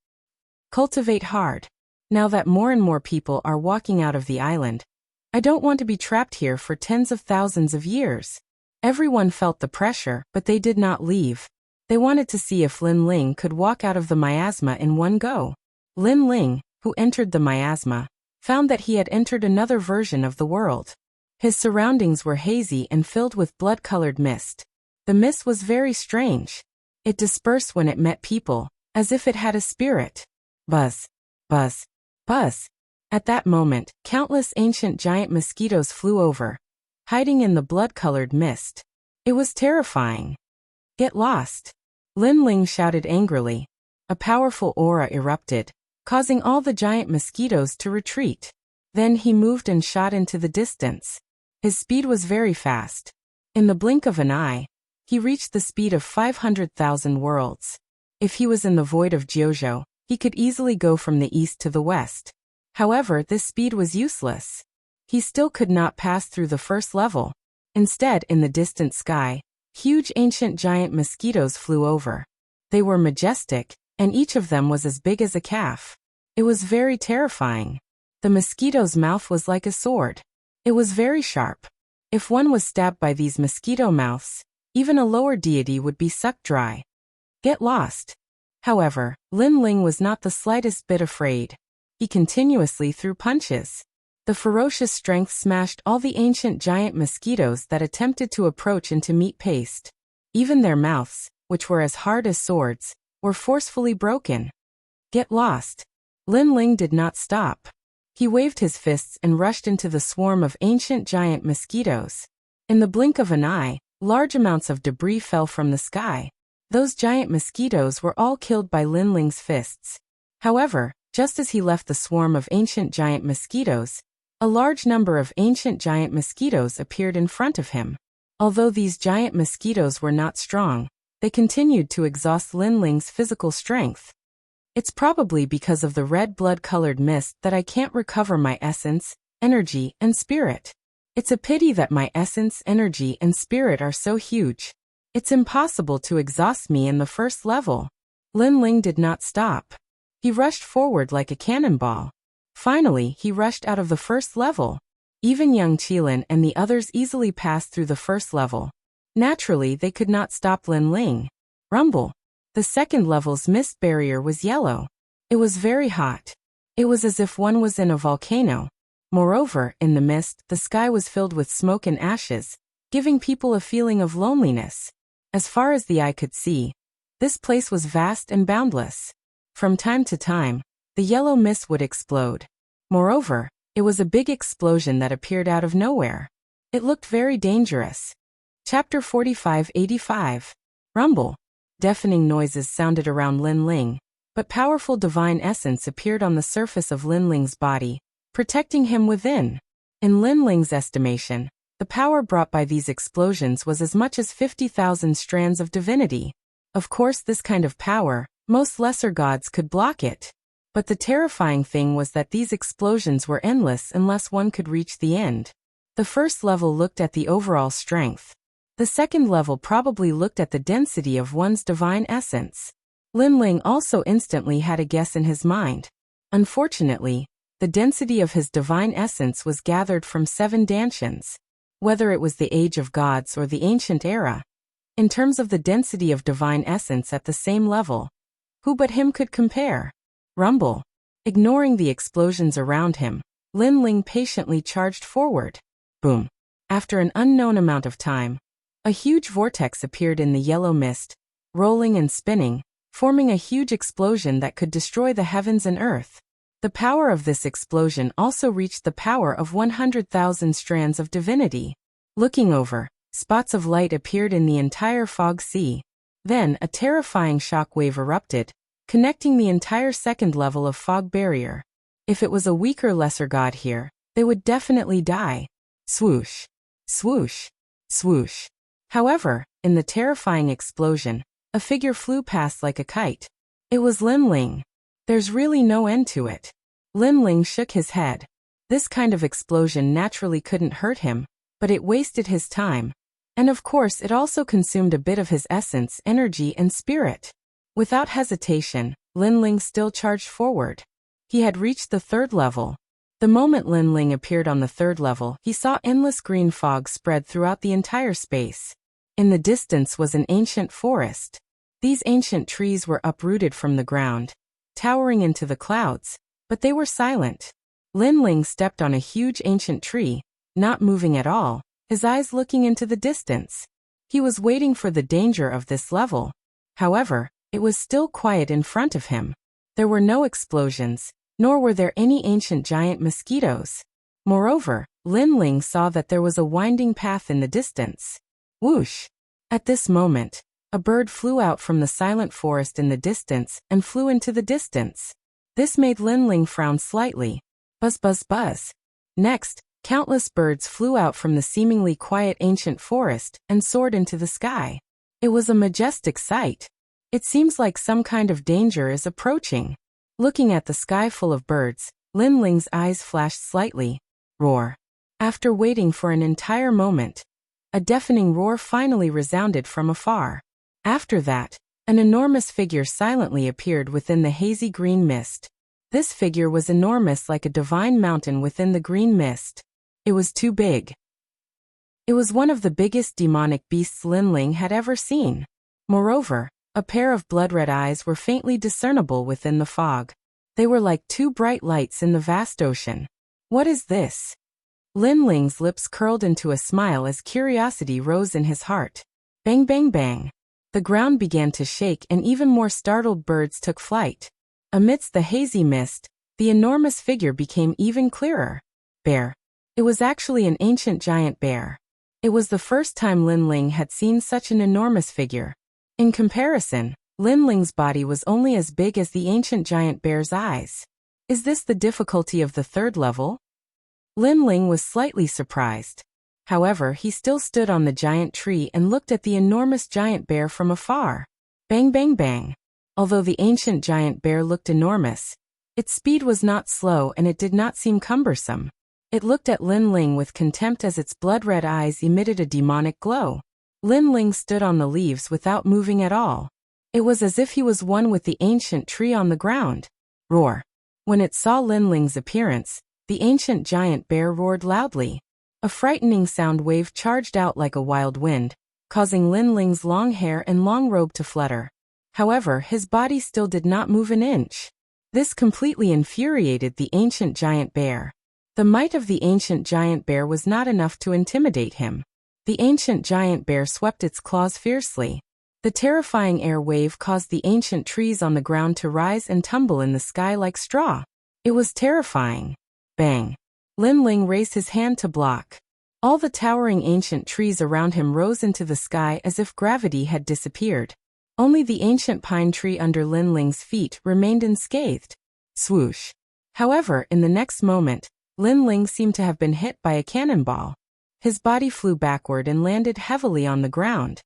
Cultivate hard. Now that more and more people are walking out of the island, I don't want to be trapped here for tens of thousands of years. Everyone felt the pressure, but they did not leave. They wanted to see if Lin Ling could walk out of the miasma in one go. Lin Ling, who entered the miasma, found that he had entered another version of the world. His surroundings were hazy and filled with blood-colored mist. The mist was very strange. It dispersed when it met people, as if it had a spirit. Buzz, buzz, buzz. At that moment, countless ancient giant mosquitoes flew over, hiding in the blood-colored mist. It was terrifying. Get lost. Lin Ling shouted angrily. A powerful aura erupted, causing all the giant mosquitoes to retreat. Then he moved and shot into the distance. His speed was very fast. In the blink of an eye, he reached the speed of 500,000 worlds. If he was in the void of Jiuzhou, he could easily go from the east to the west. However, this speed was useless. He still could not pass through the first level. Instead, in the distant sky, huge ancient giant mosquitoes flew over. They were majestic, and each of them was as big as a calf. It was very terrifying. The mosquito's mouth was like a sword. It was very sharp. If one was stabbed by these mosquito mouths, even a lower deity would be sucked dry. Get lost. However, Lin Ling was not the slightest bit afraid. He continuously threw punches. The ferocious strength smashed all the ancient giant mosquitoes that attempted to approach into meat paste. Even their mouths, which were as hard as swords, were forcefully broken. Get lost. Lin Ling did not stop. He waved his fists and rushed into the swarm of ancient giant mosquitoes. In the blink of an eye, large amounts of debris fell from the sky. Those giant mosquitoes were all killed by Lin Ling's fists. However, just as he left the swarm of ancient giant mosquitoes, A large number of ancient giant mosquitoes appeared in front of him. Although these giant mosquitoes were not strong, they continued to exhaust Lin Ling's physical strength. It's probably because of the red blood-colored mist that I can't recover my essence, energy, and spirit. It's a pity that my essence, energy, and spirit are so huge. It's impossible to exhaust me in the first level. Lin Ling did not stop. He rushed forward like a cannonball. Finally, he rushed out of the first level. Even young Qilin and the others easily passed through the first level. Naturally, they could not stop Lin Ling. Rumble. The second level's mist barrier was yellow. It was very hot. It was as if one was in a volcano. Moreover, in the mist, the sky was filled with smoke and ashes, giving people a feeling of loneliness. As far as the eye could see, this place was vast and boundless. From time to time, the yellow mist would explode. Moreover, it was a big explosion that appeared out of nowhere. It looked very dangerous. Chapter 4585. Rumble. Deafening noises sounded around Lin Ling, but powerful divine essence appeared on the surface of Lin Ling's body, protecting him within. In Lin Ling's estimation, the power brought by these explosions was as much as 50,000 strands of divinity. Of course, this kind of power, most lesser gods could block it. But the terrifying thing was that these explosions were endless unless one could reach the end. The first level looked at the overall strength. The second level probably looked at the density of one's divine essence. Lin Ling also instantly had a guess in his mind. Unfortunately, the density of his divine essence was gathered from 7 dantians. Whether it was the age of gods or the ancient era. In terms of the density of divine essence at the same level, who but him could compare? Rumble. Ignoring the explosions around him, Lin Ling patiently charged forward. Boom. After an unknown amount of time, a huge vortex appeared in the yellow mist, rolling and spinning, forming a huge explosion that could destroy the heavens and earth. The power of this explosion also reached the power of 100,000 strands of divinity. Looking over, spots of light appeared in the entire fog sea. Then a terrifying shock wave erupted, connecting the entire second level of fog barrier. If it was a weaker lesser god here, they would definitely die. Swoosh. Swoosh. Swoosh. However, in the terrifying explosion, a figure flew past like a kite. It was Lin Ling. There's really no end to it. Lin Ling shook his head. This kind of explosion naturally couldn't hurt him, but it wasted his time. And of course it also consumed a bit of his essence, energy, and spirit. Without hesitation, Lin Ling still charged forward. He had reached the third level. The moment Lin Ling appeared on the third level, he saw endless green fog spread throughout the entire space. In the distance was an ancient forest. These ancient trees were uprooted from the ground, towering into the clouds, but they were silent. Lin Ling stepped on a huge ancient tree, not moving at all, his eyes looking into the distance. He was waiting for the danger of this level. However, it was still quiet in front of him. There were no explosions, nor were there any ancient giant mosquitoes. Moreover, Lin Ling saw that there was a winding path in the distance. Whoosh! At this moment, a bird flew out from the silent forest in the distance and flew into the distance. This made Lin Ling frown slightly. Buzz buzz buzz. Next, countless birds flew out from the seemingly quiet ancient forest and soared into the sky. It was a majestic sight. It seems like some kind of danger is approaching. Looking at the sky full of birds, Lin Ling's eyes flashed slightly. Roar. After waiting for an entire moment, a deafening roar finally resounded from afar. After that, an enormous figure silently appeared within the hazy green mist. This figure was enormous, like a divine mountain within the green mist. It was too big. It was one of the biggest demonic beasts Lin Ling had ever seen. Moreover, a pair of blood-red eyes were faintly discernible within the fog. They were like 2 bright lights in the vast ocean. What is this? Lin Ling's lips curled into a smile as curiosity rose in his heart. Bang bang bang. The ground began to shake and even more startled birds took flight. Amidst the hazy mist, the enormous figure became even clearer. Bear. It was actually an ancient giant bear. It was the first time Lin Ling had seen such an enormous figure. In comparison, Lin Ling's body was only as big as the ancient giant bear's eyes. Is this the difficulty of the third level? Lin Ling was slightly surprised. However, he still stood on the giant tree and looked at the enormous giant bear from afar. Bang bang bang. Although the ancient giant bear looked enormous, its speed was not slow and it did not seem cumbersome. It looked at Lin Ling with contempt as its blood-red eyes emitted a demonic glow. Lin Ling stood on the leaves without moving at all. It was as if he was one with the ancient tree on the ground. Roar. When it saw Lin Ling's appearance, the ancient giant bear roared loudly. A frightening sound wave charged out like a wild wind, causing Lin Ling's long hair and long robe to flutter. However, his body still did not move an inch. This completely infuriated the ancient giant bear. The might of the ancient giant bear was not enough to intimidate him. The ancient giant bear swept its claws fiercely. The terrifying air wave caused the ancient trees on the ground to rise and tumble in the sky like straw. It was terrifying. Bang. Lin Ling raised his hand to block. All the towering ancient trees around him rose into the sky as if gravity had disappeared. Only the ancient pine tree under Lin Ling's feet remained unscathed. Swoosh. However, in the next moment, Lin Ling seemed to have been hit by a cannonball. His body flew backward and landed heavily on the ground.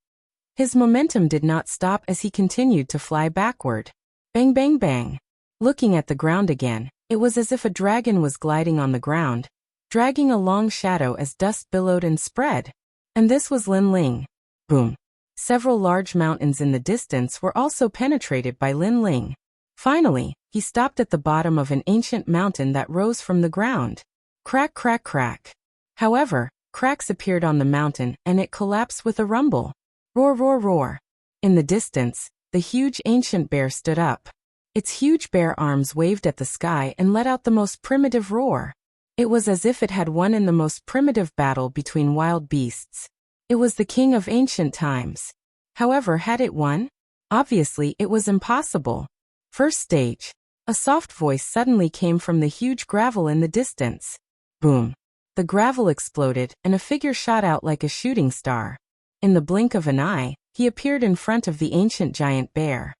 His momentum did not stop as he continued to fly backward. Bang bang bang. Looking at the ground again, it was as if a dragon was gliding on the ground, dragging a long shadow as dust billowed and spread. And this was Lin Ling. Boom. Several large mountains in the distance were also penetrated by Lin Ling. Finally, he stopped at the bottom of an ancient mountain that rose from the ground. Crack crack crack. However, cracks appeared on the mountain and it collapsed with a rumble. Roar roar roar. In the distance, the huge ancient bear stood up. Its huge bare arms waved at the sky and let out the most primitive roar. It was as if it had won in the most primitive battle between wild beasts. It was the king of ancient times. However, had it won? Obviously, it was impossible. First stage. A soft voice suddenly came from the huge gravel in the distance. Boom. The gravel exploded and a figure shot out like a shooting star. In the blink of an eye, he appeared in front of the ancient giant bear.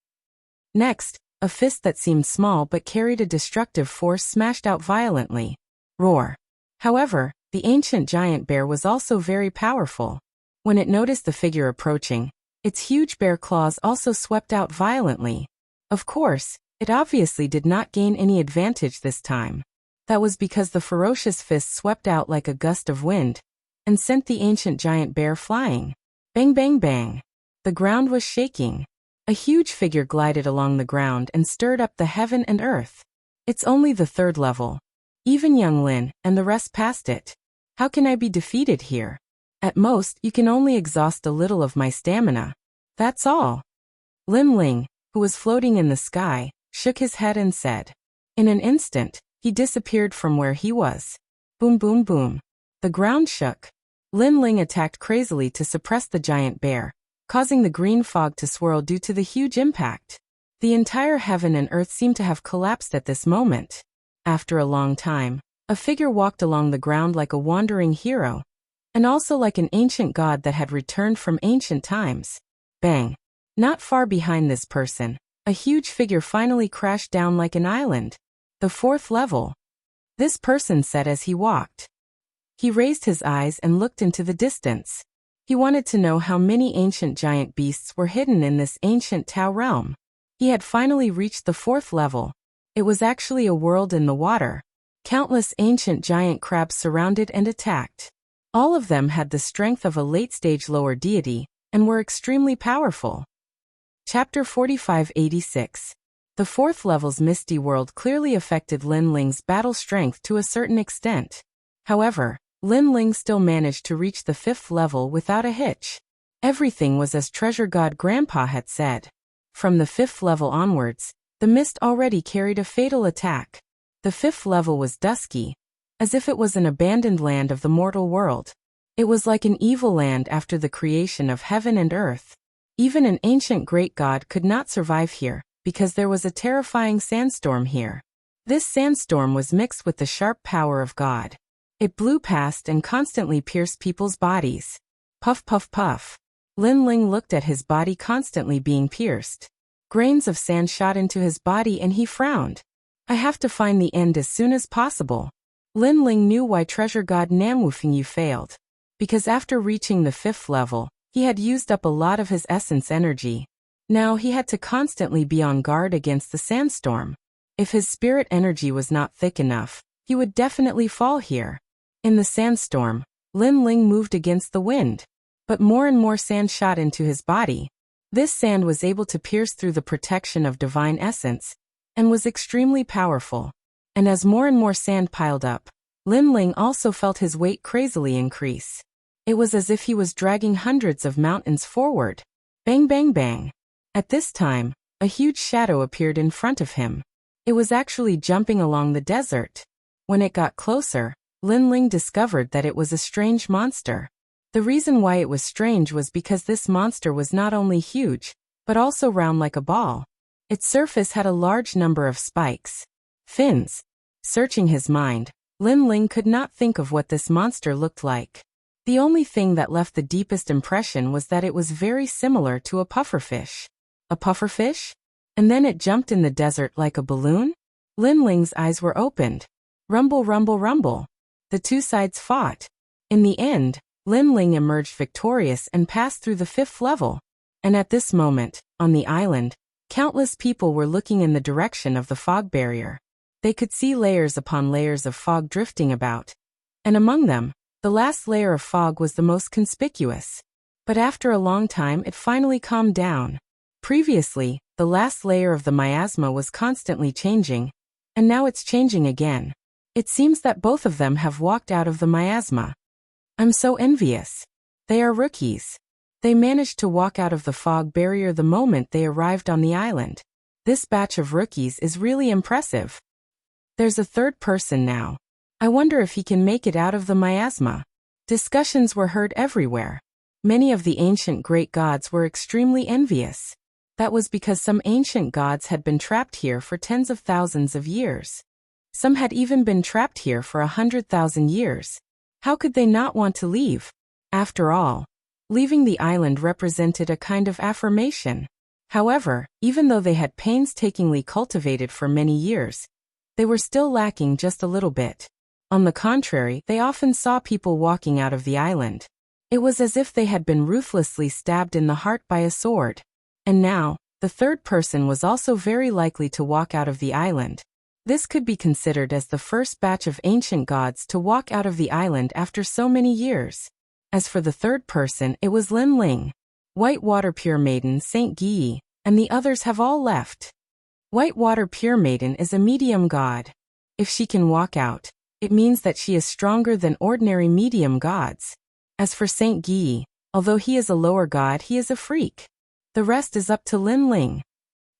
Next, a fist that seemed small but carried a destructive force smashed out violently. Roar. However, the ancient giant bear was also very powerful. When it noticed the figure approaching, its huge bare claws also swept out violently. Of course, it obviously did not gain any advantage this time. That was because the ferocious fist swept out like a gust of wind and sent the ancient giant bear flying. Bang bang bang. The ground was shaking. A huge figure glided along the ground and stirred up the heaven and earth. It's only the third level. Even young Lin and the rest passed it. How can I be defeated here? At most, you can only exhaust a little of my stamina. That's all. Lin Ling, who was floating in the sky, shook his head and said. In an instant, he disappeared from where he was. Boom boom boom. The ground shook. Lin Ling attacked crazily to suppress the giant bear, causing the green fog to swirl due to the huge impact. The entire heaven and earth seemed to have collapsed at this moment. After a long time, a figure walked along the ground like a wandering hero, and also like an ancient god that had returned from ancient times. Bang. Not far behind this person, a huge figure finally crashed down like an island. The fourth level. This person said as he walked. He raised his eyes and looked into the distance. He wanted to know how many ancient giant beasts were hidden in this ancient Tao realm. He had finally reached the fourth level. It was actually a world in the water. Countless ancient giant crabs surrounded and attacked. All of them had the strength of a late-stage lower deity, and were extremely powerful. Chapter 4586. The fourth level's misty world clearly affected Lin Ling's battle strength to a certain extent. However, Lin Ling still managed to reach the fifth level without a hitch. Everything was as Treasure God Grandpa had said. From the fifth level onwards, the mist already carried a fatal attack. The fifth level was dusky, as if it was an abandoned land of the mortal world. It was like an evil land after the creation of heaven and earth. Even an ancient great god could not survive here, because there was a terrifying sandstorm here. This sandstorm was mixed with the sharp power of God. It blew past and constantly pierced people's bodies. Puff puff puff. Lin Ling looked at his body constantly being pierced. Grains of sand shot into his body and he frowned. I have to find the end as soon as possible. Lin Ling knew why treasure god Namwufengyu failed. Because after reaching the 5th level, he had used up a lot of his essence energy. Now he had to constantly be on guard against the sandstorm. If his spirit energy was not thick enough, he would definitely fall here. In the sandstorm, Lin Ling moved against the wind. But more and more sand shot into his body. This sand was able to pierce through the protection of divine essence, and was extremely powerful. And as more and more sand piled up, Lin Ling also felt his weight crazily increase. It was as if he was dragging hundreds of mountains forward. Bang bang bang. At this time, a huge shadow appeared in front of him. It was actually jumping along the desert. When it got closer, Lin Ling discovered that it was a strange monster. The reason why it was strange was because this monster was not only huge, but also round like a ball. Its surface had a large number of spikes. Fins. Searching his mind, Lin Ling could not think of what this monster looked like. The only thing that left the deepest impression was that it was very similar to a pufferfish. A pufferfish? And then it jumped in the desert like a balloon? Lin Ling's eyes were opened. Rumble, rumble, rumble. The two sides fought. In the end, Lin Ling emerged victorious and passed through the 5th level. And at this moment, on the island, countless people were looking in the direction of the fog barrier. They could see layers upon layers of fog drifting about. And among them, the last layer of fog was the most conspicuous. But after a long time it finally calmed down. Previously, the last layer of the miasma was constantly changing, and now it's changing again. It seems that both of them have walked out of the miasma. I'm so envious. They are rookies. They managed to walk out of the fog barrier the moment they arrived on the island. This batch of rookies is really impressive. There's a third person now. I wonder if he can make it out of the miasma. Discussions were heard everywhere. Many of the ancient great gods were extremely envious. That was because some ancient gods had been trapped here for tens of thousands of years. Some had even been trapped here for 100,000 years. How could they not want to leave? After all, leaving the island represented a kind of affirmation. However, even though they had painstakingly cultivated for many years, they were still lacking just a little bit. On the contrary, they often saw people walking out of the island. It was as if they had been ruthlessly stabbed in the heart by a sword. And now, the third person was also very likely to walk out of the island. This could be considered as the first batch of ancient gods to walk out of the island after so many years. As for the third person, it was Lin Ling. Whitewater Pure Maiden Saint Guyi, and the others have all left. Whitewater Pure Maiden is a medium god. If she can walk out, it means that she is stronger than ordinary medium gods. As for Saint Guyi, although he is a lower god, he is a freak. The rest is up to Lin Ling.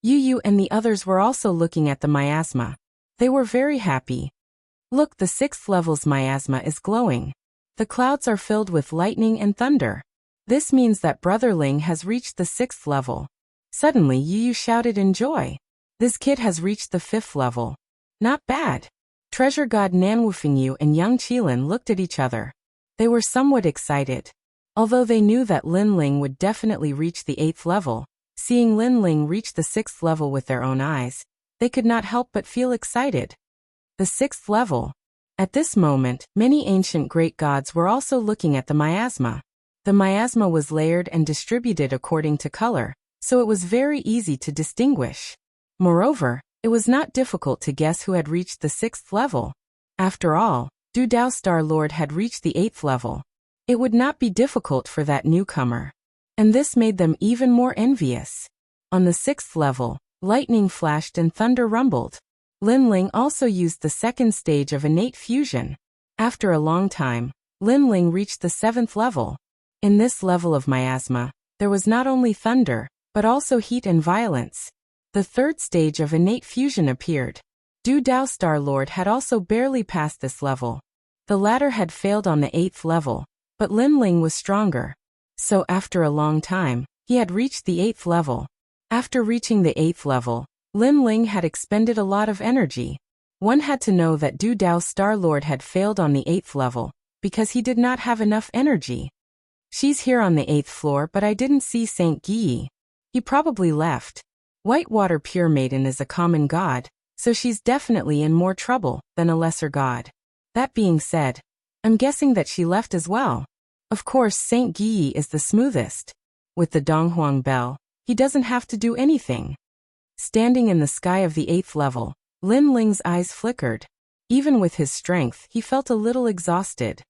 Yu and the others were also looking at the miasma. They were very happy. Look, the 6th level's miasma is glowing. The clouds are filled with lightning and thunder. This means that Brother Ling has reached the 6th level. Suddenly Yu shouted in joy. This kid has reached the 5th level. Not bad. Treasure god Nanwufengyu and young Qilin looked at each other. They were somewhat excited. Although they knew that Lin Ling would definitely reach the 8th level, seeing Lin Ling reach the 6th level with their own eyes, they could not help but feel excited. The 6th level. At this moment, many ancient great gods were also looking at the miasma. The miasma was layered and distributed according to color, so it was very easy to distinguish. Moreover, it was not difficult to guess who had reached the 6th level. After all, Du Dao Star Lord had reached the 8th level. It would not be difficult for that newcomer. And this made them even more envious. On the 6th level, lightning flashed and thunder rumbled. Lin Ling also used the 2nd stage of innate fusion. After a long time, Lin Ling reached the 7th level. In this level of miasma, there was not only thunder, but also heat and violence. The 3rd stage of innate fusion appeared. Du Dao Star Lord had also barely passed this level. The latter had failed on the 8th level, but Lin Ling was stronger. So after a long time, he had reached the 8th level. After reaching the 8th level, Lin Ling had expended a lot of energy. One had to know that Du Dao Star Lord had failed on the 8th level, because he did not have enough energy. She's here on the 8th floor, but I didn't see Saint Guyi. He probably left. Whitewater Pure Maiden is a common god, so she's definitely in more trouble than a lesser god. That being said, I'm guessing that she left as well. Of course, Saint Guyi is the smoothest. With the Donghuang bell, he doesn't have to do anything. Standing in the sky of the 8th level, Lin Ling's eyes flickered. Even with his strength, he felt a little exhausted.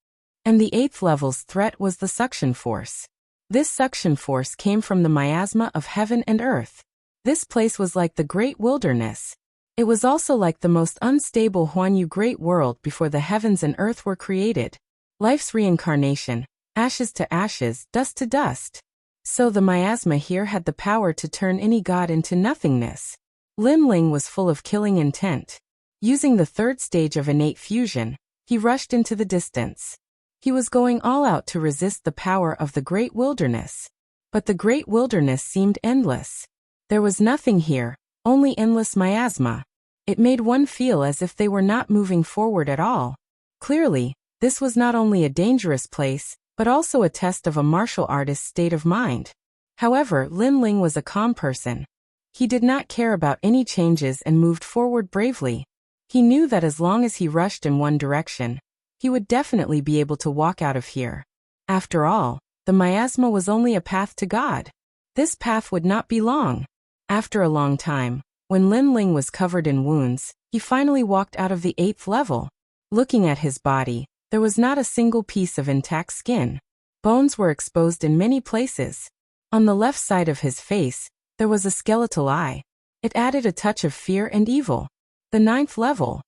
And the 8th level's threat was the suction force. This suction force came from the miasma of heaven and earth. This place was like the great wilderness. It was also like the most unstable Huanyu great world before the heavens and earth were created. Life's reincarnation, ashes to ashes, dust to dust. So the miasma here had the power to turn any god into nothingness. Lin Ling was full of killing intent. Using the 3rd stage of innate fusion, he rushed into the distance. He was going all out to resist the power of the great wilderness. But the great wilderness seemed endless. There was nothing here, only endless miasma. It made one feel as if they were not moving forward at all. Clearly, this was not only a dangerous place, but also a test of a martial artist's state of mind. However, Lin Ling was a calm person. He did not care about any changes and moved forward bravely. He knew that as long as he rushed in one direction, he would definitely be able to walk out of here. After all, the miasma was only a path to God. This path would not be long. After a long time, when Lin Ling was covered in wounds, he finally walked out of the 8th level. Looking at his body, there was not a single piece of intact skin. Bones were exposed in many places. On the left side of his face, there was a skeletal eye. It added a touch of fear and evil. The 9th level.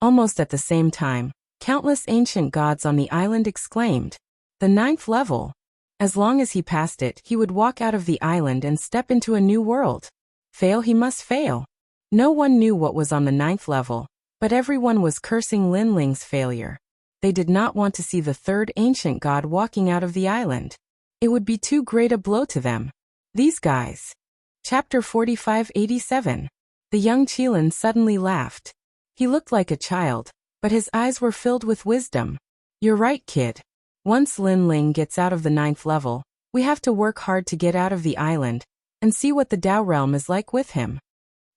Almost at the same time, countless ancient gods on the island exclaimed. The 9th level. As long as he passed it, he would walk out of the island and step into a new world. Fail he must fail. No one knew what was on the 9th level, but everyone was cursing Lin Ling's failure. They did not want to see the 3rd ancient god walking out of the island. It would be too great a blow to them. These guys. Chapter 4587. The young Qilin suddenly laughed. He looked like a child, but his eyes were filled with wisdom. You're right, kid. Once Lin Ling gets out of the 9th level, we have to work hard to get out of the island and see what the Dao realm is like with him.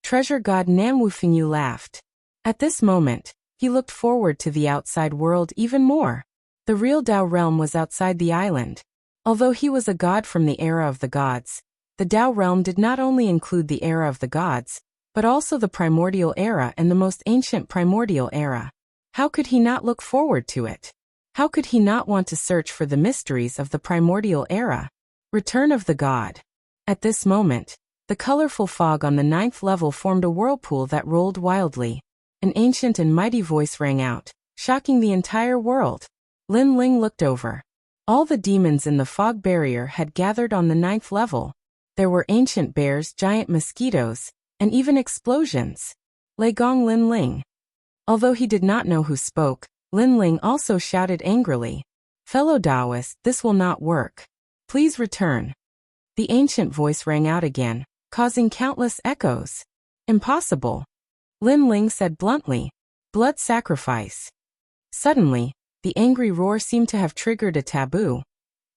Treasure god Nan Wufingyu laughed. At this moment, he looked forward to the outside world even more. The real Dao realm was outside the island. Although he was a god from the era of the gods, the Dao realm did not only include the era of the gods, but also the primordial era and the most ancient primordial era. How could he not look forward to it? How could he not want to search for the mysteries of the primordial era? Return of the god. At this moment, the colorful fog on the 9th level formed a whirlpool that rolled wildly. An ancient and mighty voice rang out, shocking the entire world. Lin Ling looked over. All the demons in the fog barrier had gathered on the 9th level. There were ancient bears, giant mosquitoes, and even explosions. Lei Gong Lin Ling. Although he did not know who spoke, Lin Ling also shouted angrily. Fellow Taoist, this will not work. Please return. The ancient voice rang out again, causing countless echoes. Impossible. Lin Ling said bluntly. Blood sacrifice. Suddenly, the angry roar seemed to have triggered a taboo.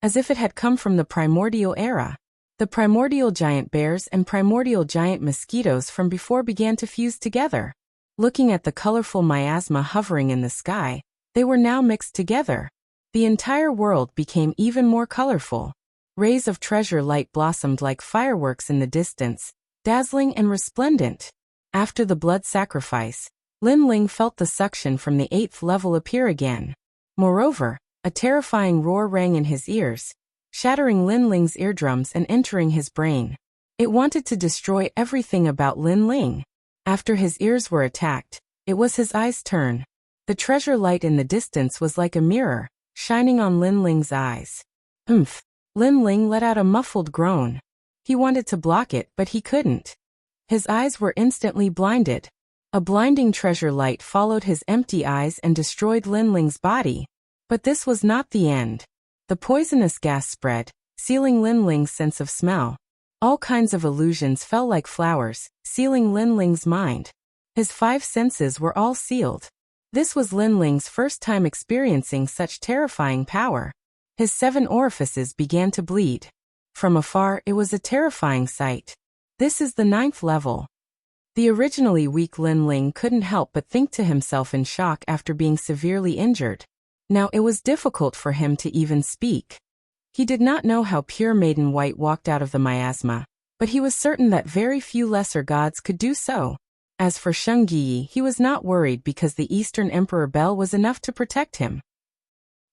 As if it had come from the primordial era. The primordial giant bears and primordial giant mosquitoes from before began to fuse together. Looking at the colorful miasma hovering in the sky, they were now mixed together. The entire world became even more colorful. Rays of treasure light blossomed like fireworks in the distance, dazzling and resplendent. After the blood sacrifice, Lin Ling felt the suction from the 8th level appear again. Moreover, a terrifying roar rang in his ears, shattering Lin Ling's eardrums and entering his brain. It wanted to destroy everything about Lin Ling. After his ears were attacked, it was his eyes' turn. The treasure light in the distance was like a mirror, shining on Lin Ling's eyes. Oomph! Lin Ling let out a muffled groan. He wanted to block it, but he couldn't. His eyes were instantly blinded. A blinding treasure light followed his empty eyes and destroyed Lin Ling's body. But this was not the end. The poisonous gas spread, sealing Lin Ling's sense of smell. All kinds of illusions fell like flowers, sealing Lin Ling's mind. His 5 senses were all sealed. This was Lin Ling's first time experiencing such terrifying power. His 7 orifices began to bleed. From afar, it was a terrifying sight. This is the 9th level. The originally weak Lin Ling couldn't help but think to himself in shock after being severely injured. Now it was difficult for him to even speak. He did not know how pure Maiden White walked out of the miasma, but he was certain that very few lesser gods could do so. As for Sheng Yi, he was not worried because the Eastern Emperor Bell was enough to protect him.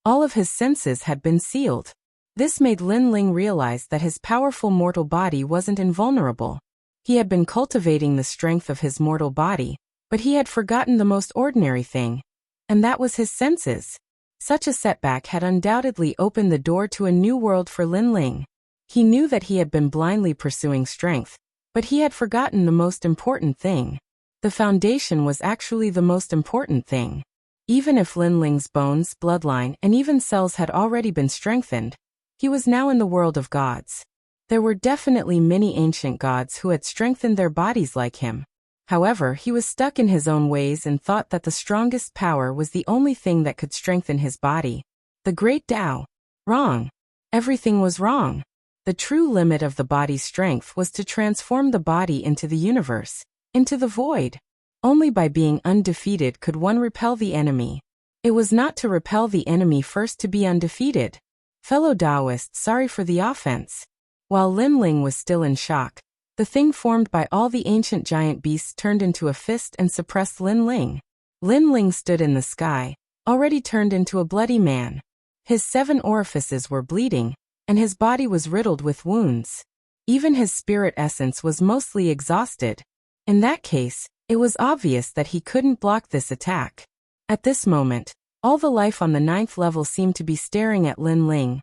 All of his senses had been sealed. This made Lin Ling realize that his powerful mortal body wasn't invulnerable. He had been cultivating the strength of his mortal body, but he had forgotten the most ordinary thing, and that was his senses. Such a setback had undoubtedly opened the door to a new world for Lin Ling. He knew that he had been blindly pursuing strength, but he had forgotten the most important thing. The foundation was actually the most important thing. Even if Lin Ling's bones, bloodline, and even cells had already been strengthened, he was now in the world of gods. There were definitely many ancient gods who had strengthened their bodies like him. However, he was stuck in his own ways and thought that the strongest power was the only thing that could strengthen his body. The great Tao. Wrong. Everything was wrong. The true limit of the body's strength was to transform the body into the universe, into the void. Only by being undefeated could one repel the enemy. It was not to repel the enemy first to be undefeated. Fellow Taoists, sorry for the offense. While Lin Ling was still in shock, the thing formed by all the ancient giant beasts turned into a fist and suppressed Lin Ling. Lin Ling stood in the sky, already turned into a bloody man. His 7 orifices were bleeding, and his body was riddled with wounds. Even his spirit essence was mostly exhausted. In that case, it was obvious that he couldn't block this attack. At this moment, all the life on the 9th level seemed to be staring at Lin Ling,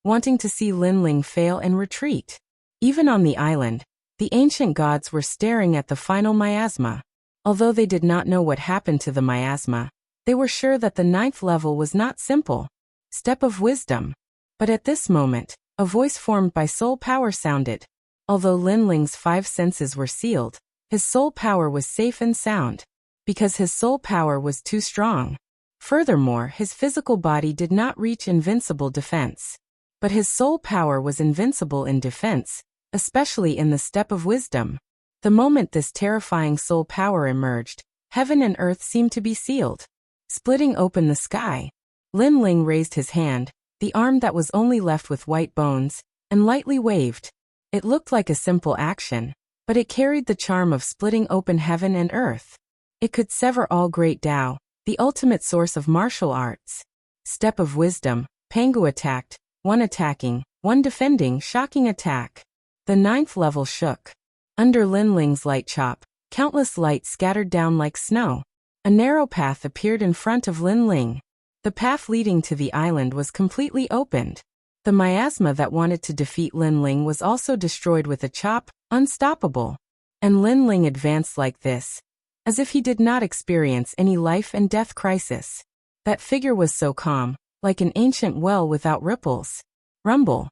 wanting to see Lin Ling fail and retreat. Even on the island, the ancient gods were staring at the final miasma. Although they did not know what happened to the miasma, they were sure that the 9th level was not simple. Step of wisdom. But at this moment, a voice formed by soul power sounded. Although Lin Ling's 5 senses were sealed, his soul power was safe and sound, because his soul power was too strong. Furthermore, his physical body did not reach invincible defense. But his soul power was invincible in defense, especially in the step of wisdom. The moment this terrifying soul power emerged, heaven and earth seemed to be sealed, splitting open the sky. Lin Ling raised his hand, the arm that was only left with white bones, and lightly waved. It looked like a simple action, but it carried the charm of splitting open heaven and earth. It could sever all great Tao, the ultimate source of martial arts. Step of wisdom, Pangu attacked, one attacking, one defending, shocking attack. The 9th level shook. Under Lin Ling's light chop, countless light scattered down like snow. A narrow path appeared in front of Lin Ling. The path leading to the island was completely opened. The miasma that wanted to defeat Lin Ling was also destroyed with a chop, unstoppable. And Lin Ling advanced like this, as if he did not experience any life and death crisis. That figure was so calm, like an ancient well without ripples. Rumble.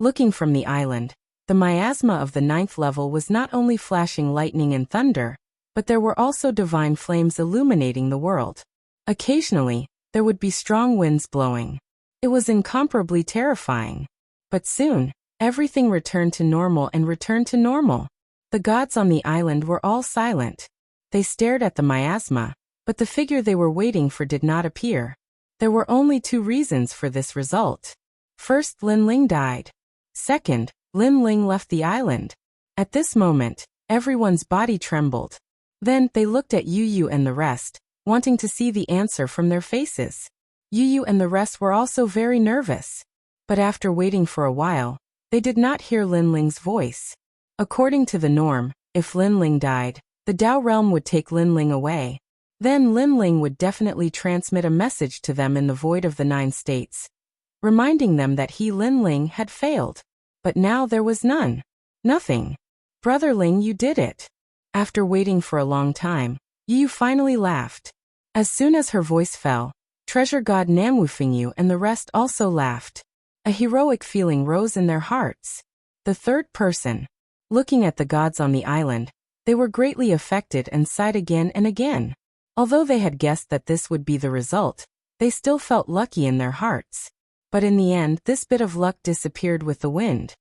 Looking from the island, the miasma of the 9th level was not only flashing lightning and thunder, but there were also divine flames illuminating the world. Occasionally, there would be strong winds blowing. It was incomparably terrifying. But soon, everything returned to normal and returned to normal. The gods on the island were all silent. They stared at the miasma, but the figure they were waiting for did not appear. There were only 2 reasons for this result. First, Lin Ling died. Second, Lin Ling left the island. At this moment, everyone's body trembled. Then, they looked at Yu Yu and the rest, wanting to see the answer from their faces. Yu Yu and the rest were also very nervous. But after waiting for a while, they did not hear Lin Ling's voice. According to the norm, if Lin Ling died, the Tao realm would take Lin Ling away. Then Lin Ling would definitely transmit a message to them in the void of the 9 states, reminding them that he, Lin Ling, had failed. But now there was none. Nothing. Brother Ling, you did it. After waiting for a long time, Yu finally laughed. As soon as her voice fell, Treasure God Namwufingyu and the rest also laughed. A heroic feeling rose in their hearts. The third person. Looking at the gods on the island, they were greatly affected and sighed again and again. Although they had guessed that this would be the result, they still felt lucky in their hearts. But in the end, this bit of luck disappeared with the wind.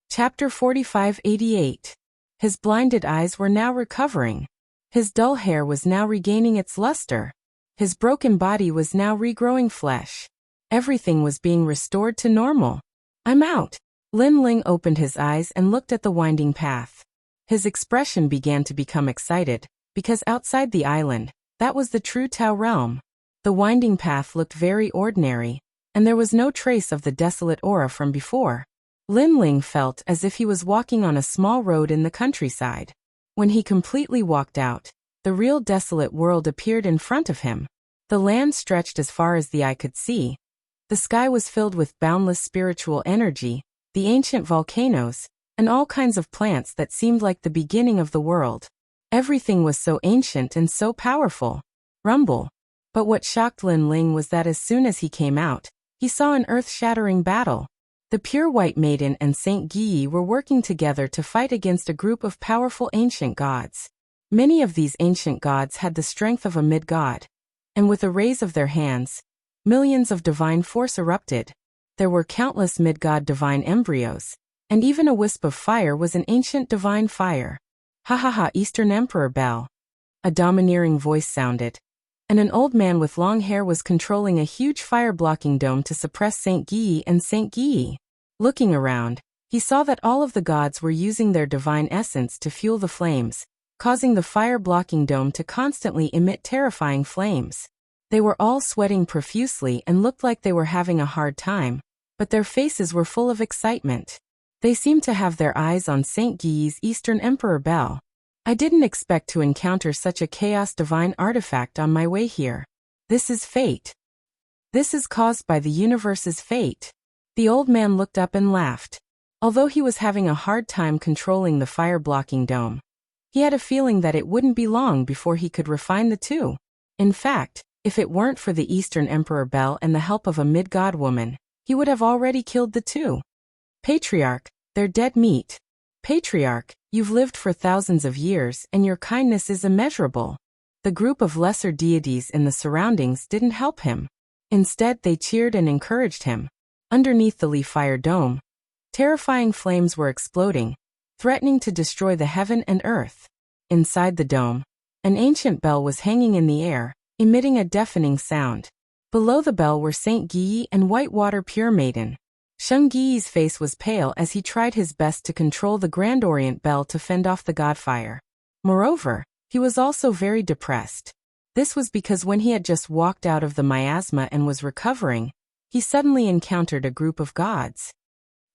Chapter 4588. His blinded eyes were now recovering. His dull hair was now regaining its luster. His broken body was now regrowing flesh. Everything was being restored to normal. I'm out. Lin Ling opened his eyes and looked at the winding path. His expression began to become excited, because outside the island, that was the true Tao realm. The winding path looked very ordinary, and there was no trace of the desolate aura from before. Lin Ling felt as if he was walking on a small road in the countryside. When he completely walked out, the real desolate world appeared in front of him. The land stretched as far as the eye could see. The sky was filled with boundless spiritual energy, the ancient volcanoes, and all kinds of plants that seemed like the beginning of the world. Everything was so ancient and so powerful. Rumble. But what shocked Lin Ling was that as soon as he came out, he saw an earth-shattering battle. The Pure White Maiden and Saint Guyi were working together to fight against a group of powerful ancient gods. Many of these ancient gods had the strength of a mid-god, and with a raise of their hands, millions of divine force erupted. There were countless mid-god divine embryos, and even a wisp of fire was an ancient divine fire. Ha ha ha, Eastern Emperor Bell. A domineering voice sounded, and an old man with long hair was controlling a huge fire-blocking dome to suppress Saint Guyi and Saint Guyi. Looking around, he saw that all of the gods were using their divine essence to fuel the flames, causing the fire-blocking dome to constantly emit terrifying flames. They were all sweating profusely and looked like they were having a hard time, but their faces were full of excitement. They seemed to have their eyes on Saint Guyi's Eastern Emperor Bell. I didn't expect to encounter such a chaos divine artifact on my way here. This is fate. This is caused by the universe's fate. The old man looked up and laughed. Although he was having a hard time controlling the fire-blocking dome, he had a feeling that it wouldn't be long before he could refine the two. In fact, if it weren't for the Eastern Emperor Bell and the help of a mid-god woman, he would have already killed the two. Patriarch, they're dead meat. Patriarch, you've lived for thousands of years and your kindness is immeasurable. The group of lesser deities in the surroundings didn't help him. Instead, they cheered and encouraged him. Underneath the Lee Fire Dome, terrifying flames were exploding, threatening to destroy the heaven and earth. Inside the dome, an ancient bell was hanging in the air, emitting a deafening sound. Below the bell were Saint Guyi and Whitewater Pure Maiden. Sheng Guyi's face was pale as he tried his best to control the Grand Orient Bell to fend off the godfire. Moreover, he was also very depressed. This was because when he had just walked out of the miasma and was recovering, he suddenly encountered a group of gods.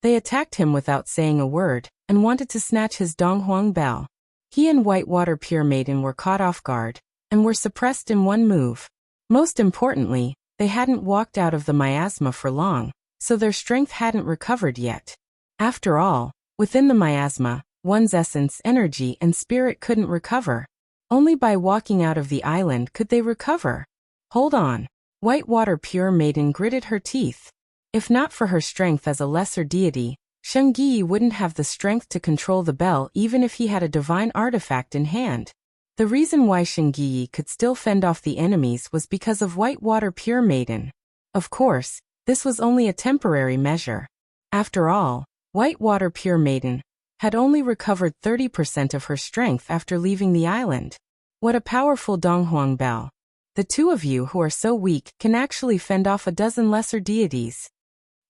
They attacked him without saying a word, and wanted to snatch his Donghuang Bell. He and Whitewater Pure Maiden were caught off guard, and were suppressed in one move. Most importantly, they hadn't walked out of the miasma for long, so their strength hadn't recovered yet. After all, within the miasma, one's essence, energy, and spirit couldn't recover. Only by walking out of the island could they recover. Hold on. Whitewater Pure Maiden gritted her teeth. If not for her strength as a lesser deity, Sheng Guyi wouldn't have the strength to control the bell even if he had a divine artifact in hand. The reason why Sheng Guyi could still fend off the enemies was because of Whitewater Pure Maiden. Of course, this was only a temporary measure. After all, Whitewater Pure Maiden had only recovered 30% of her strength after leaving the island. What a powerful Donghuang Bell. The two of you who are so weak can actually fend off a dozen lesser deities.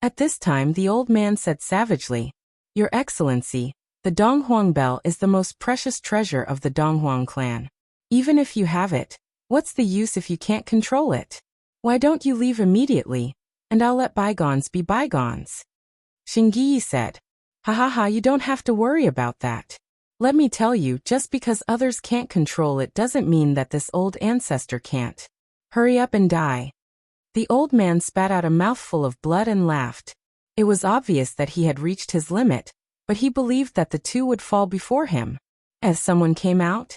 At this time the old man said savagely, Your Excellency, the Donghuang Bell is the most precious treasure of the Donghuang clan. Even if you have it, what's the use if you can't control it? Why don't you leave immediately, and I'll let bygones be bygones? Sheng Guyi said, Ha ha ha, you don't have to worry about that. Let me tell you, just because others can't control it doesn't mean that this old ancestor can't. Hurry up and die. The old man spat out a mouthful of blood and laughed. It was obvious that he had reached his limit, but he believed that the two would fall before him. As someone came out,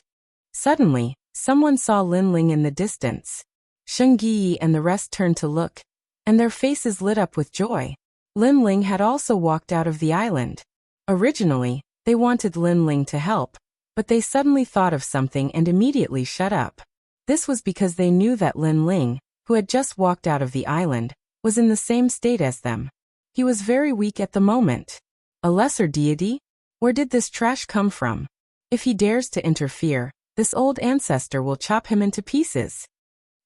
suddenly, someone saw Lin Ling in the distance. Sheng Guyi and the rest turned to look, and their faces lit up with joy. Lin Ling had also walked out of the island. Originally, they wanted Lin Ling to help, but they suddenly thought of something and immediately shut up. This was because they knew that Lin Ling, who had just walked out of the island, was in the same state as them. He was very weak at the moment. A lesser deity? Where did this trash come from? If he dares to interfere, this old ancestor will chop him into pieces.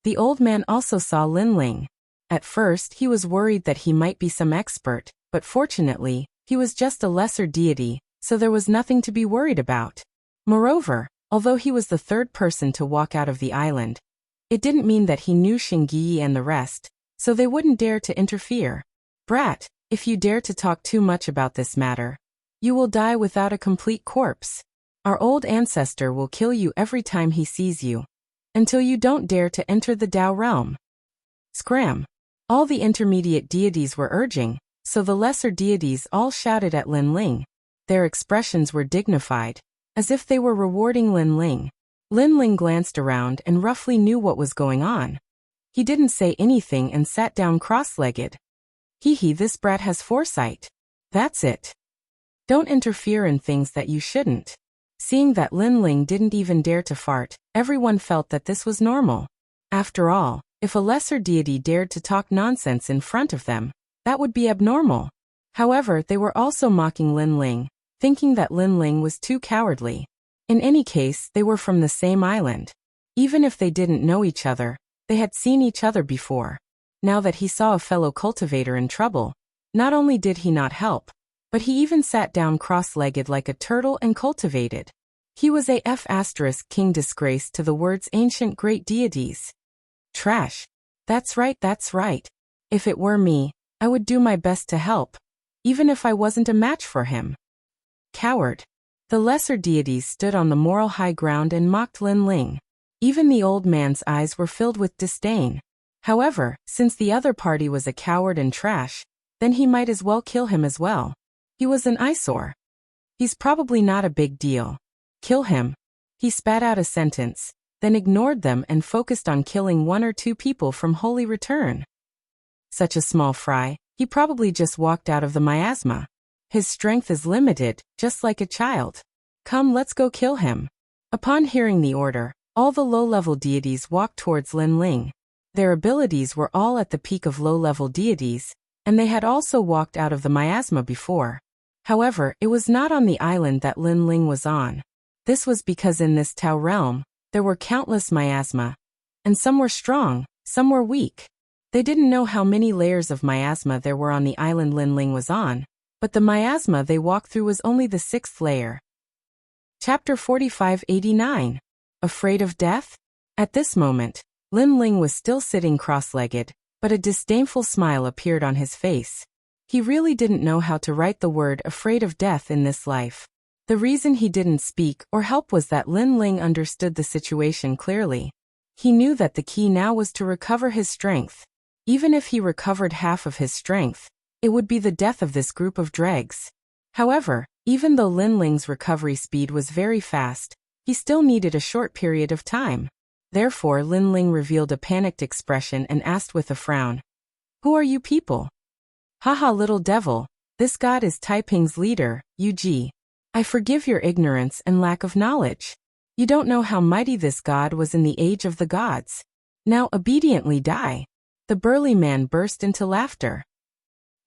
The old man also saw Lin Ling. At first he was worried that he might be some expert, but fortunately, he was just a lesser deity, so there was nothing to be worried about. Moreover, although he was the third person to walk out of the island, it didn't mean that he knew Xingyi and the rest, so they wouldn't dare to interfere. Brat, if you dare to talk too much about this matter, you will die without a complete corpse. Our old ancestor will kill you every time he sees you, until you don't dare to enter the Tao realm. Scram! All the intermediate deities were urging, so the lesser deities all shouted at Lin Ling. Their expressions were dignified, as if they were rewarding Lin Ling. Lin Ling glanced around and roughly knew what was going on. He didn't say anything and sat down cross-legged. Hee, this brat has foresight. That's it. Don't interfere in things that you shouldn't. Seeing that Lin Ling didn't even dare to fart, everyone felt that this was normal. After all, if a lesser deity dared to talk nonsense in front of them, that would be abnormal. However, they were also mocking Lin Ling, thinking that Lin Ling was too cowardly. In any case, they were from the same island. Even if they didn't know each other, they had seen each other before. Now that he saw a fellow cultivator in trouble, not only did he not help, but he even sat down cross-legged like a turtle and cultivated. He was a king disgrace to the world's ancient great deities. Trash. That's right. If it were me, I would do my best to help, even if I wasn't a match for him. Coward. The lesser deities stood on the moral high ground and mocked Lin Ling. Even the old man's eyes were filled with disdain. However, since the other party was a coward and trash, then he might as well kill him as well. He was an eyesore. He's probably not a big deal. Kill him. He spat out a sentence, then ignored them and focused on killing 1 or 2 people from Holy Return. Such a small fry, he probably just walked out of the miasma. His strength is limited, just like a child. Come, let's go kill him. Upon hearing the order, all the low-level deities walked towards Lin Ling. Their abilities were all at the peak of low-level deities, and they had also walked out of the miasma before. However, it was not on the island that Lin Ling was on. This was because in this Tao realm, there were countless miasma, and some were strong, some were weak. They didn't know how many layers of miasma there were on the island Lin Ling was on, but the miasma they walked through was only the 6th layer. Chapter 4589. Afraid of death? At this moment, Lin Ling was still sitting cross-legged, but a disdainful smile appeared on his face. He really didn't know how to write the word afraid of death in this life. The reason he didn't speak or help was that Lin Ling understood the situation clearly. He knew that the key now was to recover his strength. Even if he recovered half of his strength, it would be the death of this group of dregs. However, even though Lin Ling's recovery speed was very fast, he still needed a short period of time. Therefore, Lin Ling revealed a panicked expression and asked with a frown, "Who are you people?" "Haha, little devil, this god is Taiping's leader, Yu. I forgive your ignorance and lack of knowledge. You don't know how mighty this god was in the age of the gods. Now obediently die." The burly man burst into laughter.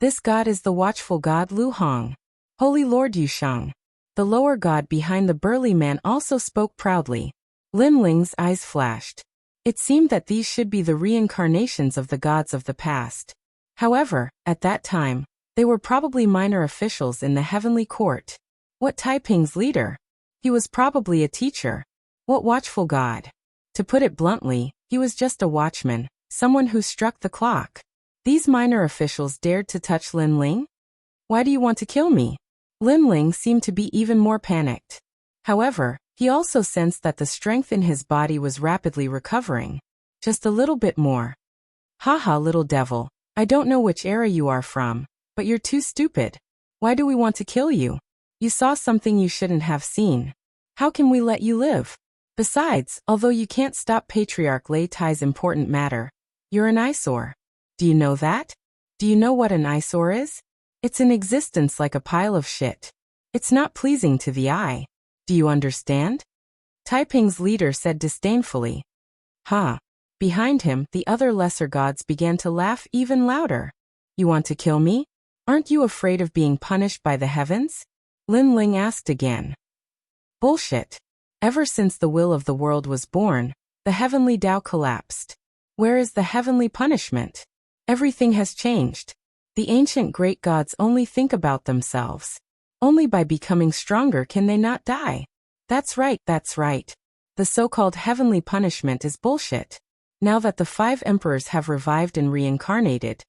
"This god is the watchful god Lu Hong. Holy Lord Yushang." The lower god behind the burly man also spoke proudly. Lin Ling's eyes flashed. It seemed that these should be the reincarnations of the gods of the past. However, at that time, they were probably minor officials in the heavenly court. What Taiping's leader? He was probably a teacher. What watchful god? To put it bluntly, he was just a watchman, someone who struck the clock. These minor officials dared to touch Lin Ling? "Why do you want to kill me?" Lin Ling seemed to be even more panicked. However, he also sensed that the strength in his body was rapidly recovering. Just a little bit more. "Haha, little devil, I don't know which era you are from, but you're too stupid. Why do we want to kill you? You saw something you shouldn't have seen. How can we let you live? Besides, although you can't stop Patriarch Lei Tai's important matter, you're an eyesore. Do you know that? Do you know what an eyesore is? It's an existence like a pile of shit. It's not pleasing to the eye. Do you understand?" Taiping's leader said disdainfully. "Ha." Behind him, the other lesser gods began to laugh even louder. "You want to kill me? Aren't you afraid of being punished by the heavens?" Lin Ling asked again. Bullshit. Ever since the will of the world was born, the heavenly Tao collapsed. Where is the heavenly punishment? Everything has changed. The ancient great gods only think about themselves. Only by becoming stronger can they not die. That's right, that's right. The so-called heavenly punishment is bullshit. Now that the 5 emperors have revived and reincarnated,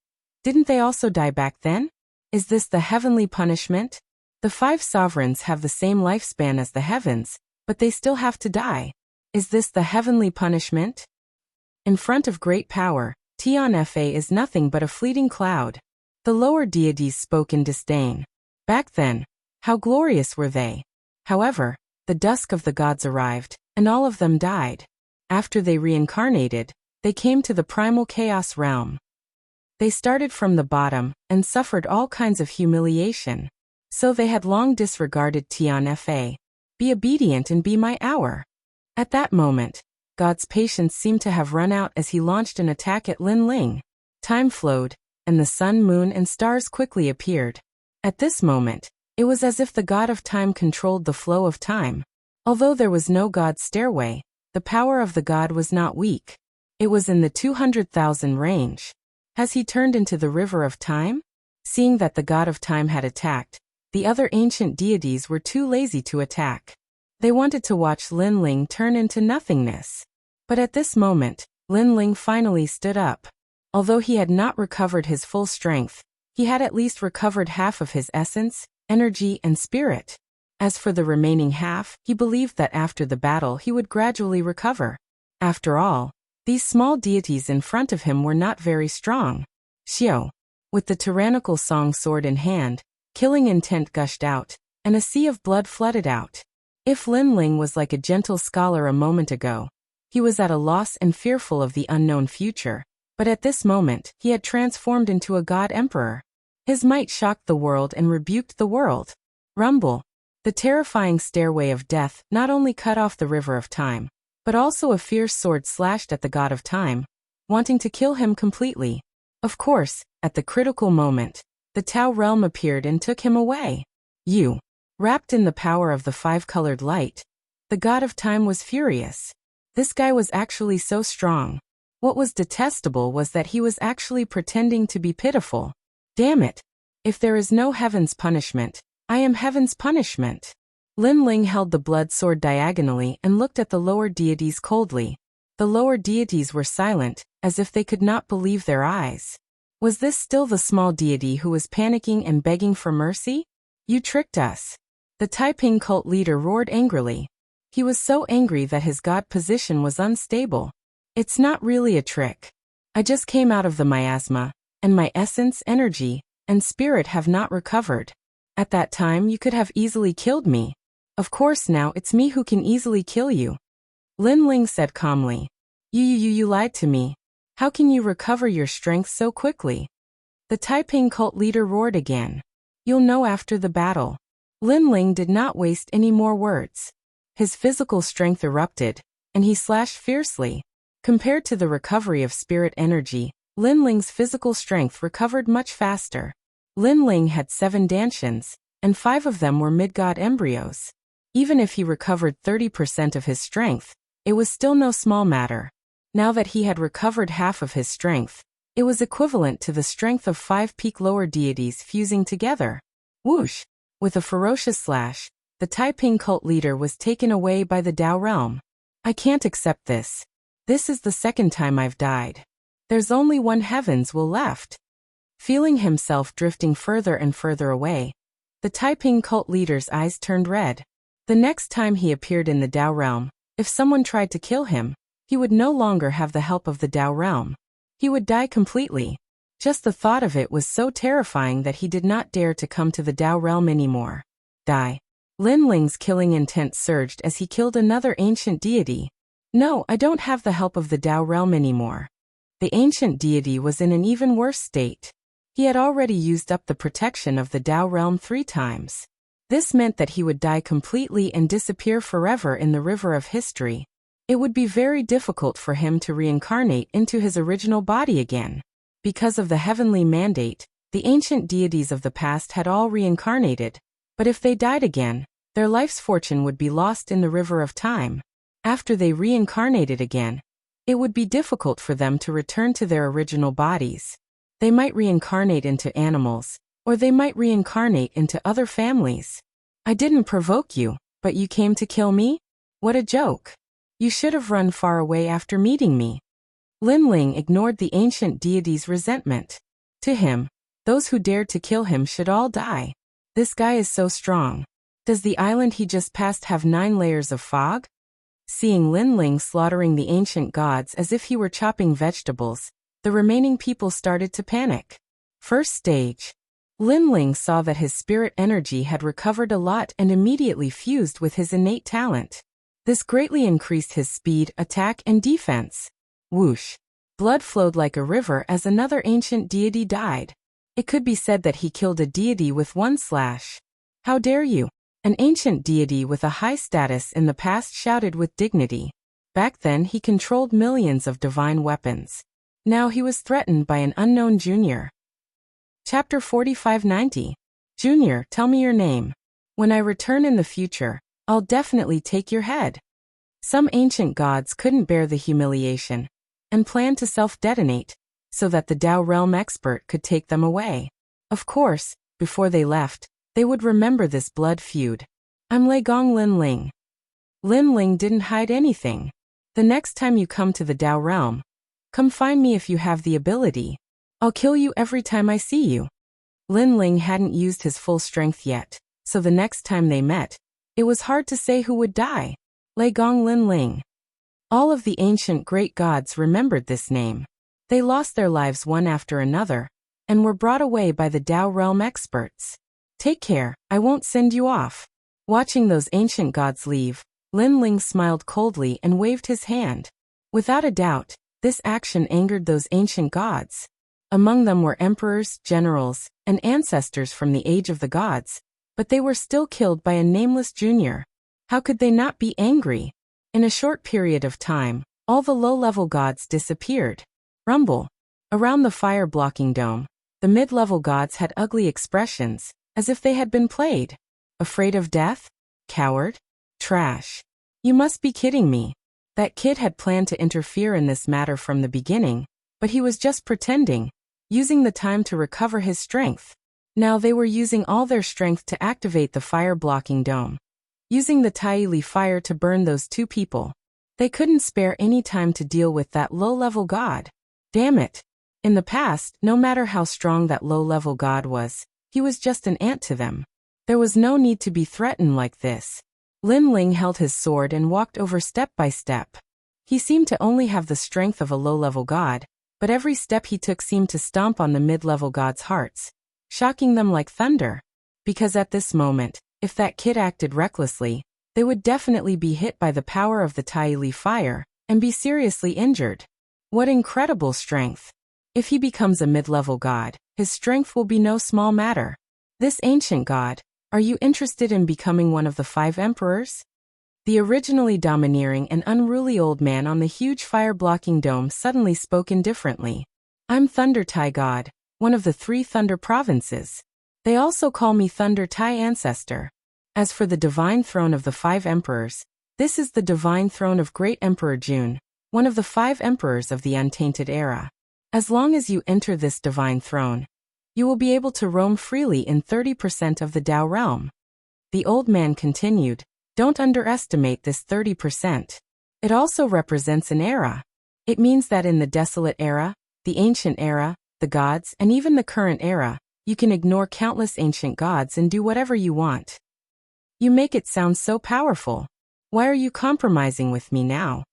didn't they also die back then? Is this the heavenly punishment? The 5 sovereigns have the same lifespan as the heavens, but they still have to die. Is this the heavenly punishment? In front of great power, Tian Fa is nothing but a fleeting cloud. The lower deities spoke in disdain. Back then, how glorious were they? However, the dusk of the gods arrived, and all of them died. After they reincarnated, they came to the primal chaos realm. They started from the bottom, and suffered all kinds of humiliation. So they had long disregarded Tian Fa. Be obedient and be my hour. At that moment, God's patience seemed to have run out as he launched an attack at Lin Ling. Time flowed, and the sun, moon, and stars quickly appeared. At this moment, it was as if the god of time controlled the flow of time. Although there was no god's stairway, the power of the god was not weak. It was in the 200,000 range. Has he turned into the river of time? Seeing that the god of time had attacked, the other ancient deities were too lazy to attack. They wanted to watch Lin Ling turn into nothingness. But at this moment, Lin Ling finally stood up. Although he had not recovered his full strength, he had at least recovered half of his essence, energy, and spirit. As for the remaining half, he believed that after the battle he would gradually recover. After all, these small deities in front of him were not very strong. Xiao. With the tyrannical song sword in hand, killing intent gushed out, and a sea of blood flooded out. If Lin Ling was like a gentle scholar a moment ago, he was at a loss and fearful of the unknown future, but at this moment he had transformed into a god emperor. His might shocked the world and rebuked the world. Rumble. The terrifying stairway of death not only cut off the river of time, but also a fierce sword slashed at the god of time, wanting to kill him completely. Of course, at the critical moment, the Tao realm appeared and took him away. You. Wrapped in the power of the 5-colored light, the god of time was furious. This guy was actually so strong. What was detestable was that he was actually pretending to be pitiful. Damn it. If there is no heaven's punishment, I am heaven's punishment. Lin Ling held the blood sword diagonally and looked at the lower deities coldly. The lower deities were silent, as if they could not believe their eyes. Was this still the small deity who was panicking and begging for mercy? You tricked us. The Taiping cult leader roared angrily. He was so angry that his god position was unstable. It's not really a trick. I just came out of the miasma, and my essence, energy, and spirit have not recovered. At that time you could have easily killed me. Of course now it's me who can easily kill you. Lin Ling said calmly. You lied to me. How can you recover your strength so quickly? The Taiping cult leader roared again. You'll know after the battle. Lin Ling did not waste any more words. His physical strength erupted, and he slashed fiercely. Compared to the recovery of spirit energy, Lin Ling's physical strength recovered much faster. Lin Ling had 7 dantians, and 5 of them were mid-god embryos. Even if he recovered 30% of his strength, it was still no small matter. Now that he had recovered half of his strength, it was equivalent to the strength of 5 peak lower deities fusing together. Whoosh! With a ferocious slash, the Taiping cult leader was taken away by the Tao realm. I can't accept this. This is the 2nd time I've died. There's only one heavens will left. Feeling himself drifting further and further away, the Taiping cult leader's eyes turned red. The next time he appeared in the Tao realm, if someone tried to kill him, he would no longer have the help of the Tao realm. He would die completely. Just the thought of it was so terrifying that he did not dare to come to the Tao realm anymore. Die. Lin Ling's killing intent surged as he killed another ancient deity. No, I don't have the help of the Tao realm anymore. The ancient deity was in an even worse state. He had already used up the protection of the Tao realm 3 times. This meant that he would die completely and disappear forever in the river of history. It would be very difficult for him to reincarnate into his original body again. Because of the heavenly mandate, the ancient deities of the past had all reincarnated, but if they died again, Their life's fortune would be lost in the river of time. After they reincarnated again, it would be difficult for them to return to their original bodies. They might reincarnate into animals, or they might reincarnate into other families. I didn't provoke you, but you came to kill me? What a joke. You should have run far away after meeting me. Lin Ling ignored the ancient deity's resentment. To him, those who dared to kill him should all die. This guy is so strong. Does the island he just passed have 9 layers of fog? Seeing Lin Ling slaughtering the ancient gods as if he were chopping vegetables, the remaining people started to panic. First stage. Lin Ling saw that his spirit energy had recovered a lot and immediately fused with his innate talent. This greatly increased his speed, attack, and defense. Whoosh. Blood flowed like a river as another ancient deity died. It could be said that he killed a deity with one slash. How dare you? An ancient deity with a high status in the past shouted with dignity. Back then he controlled millions of divine weapons. Now he was threatened by an unknown junior. Chapter 4590. Junior, tell me your name. When I return in the future, I'll definitely take your head. Some ancient gods couldn't bear the humiliation and planned to self-detonate so that the Dao realm expert could take them away. Of course, before they left, they would remember this blood feud. I'm Legong Lin Ling. Lin Ling didn't hide anything. The next time you come to the Dao realm, come find me if you have the ability. I'll kill you every time I see you. Lin Ling hadn't used his full strength yet, so the next time they met, it was hard to say who would die. Legong Lin Ling. All of the ancient great gods remembered this name. They lost their lives one after another, and were brought away by the Dao realm experts. Take care, I won't send you off. Watching those ancient gods leave, Lin Ling smiled coldly and waved his hand. Without a doubt, this action angered those ancient gods. Among them were emperors, generals, and ancestors from the age of the gods, but they were still killed by a nameless junior. How could they not be angry? In a short period of time, all the low-level gods disappeared. Rumble. Around the fire-blocking dome, the mid-level gods had ugly expressions, as if they had been played. Afraid of death? Coward? Trash. You must be kidding me. That kid had planned to interfere in this matter from the beginning, but he was just pretending, using the time to recover his strength. Now they were using all their strength to activate the fire-blocking dome, using the Tai Li fire to burn those 2 people. They couldn't spare any time to deal with that low-level god. Damn it. In the past, no matter how strong that low-level god was, he was just an ant to them. There was no need to be threatened like this. Lin Ling held his sword and walked over step by step. He seemed to only have the strength of a low-level god, but every step he took seemed to stomp on the mid-level gods' hearts, shocking them like thunder. Because at this moment, if that kid acted recklessly, they would definitely be hit by the power of the Tai Li fire and be seriously injured. What incredible strength! If he becomes a mid-level god, his strength will be no small matter. This ancient god, are you interested in becoming one of the 5 emperors? The originally domineering and unruly old man on the huge fire-blocking dome suddenly spoke indifferently. I'm Thunder Tai God, one of the 3 Thunder provinces. They also call me Thunder Tai Ancestor. As for the divine throne of the 5 emperors, this is the divine throne of Great Emperor Jun, one of the 5 emperors of the untainted era. As long as you enter this divine throne, you will be able to roam freely in 30% of the Dao realm. The old man continued, don't underestimate this 30%. It also represents an era. It means that in the desolate era, the ancient era, the gods, and even the current era, you can ignore countless ancient gods and do whatever you want. You make it sound so powerful. Why are you compromising with me now?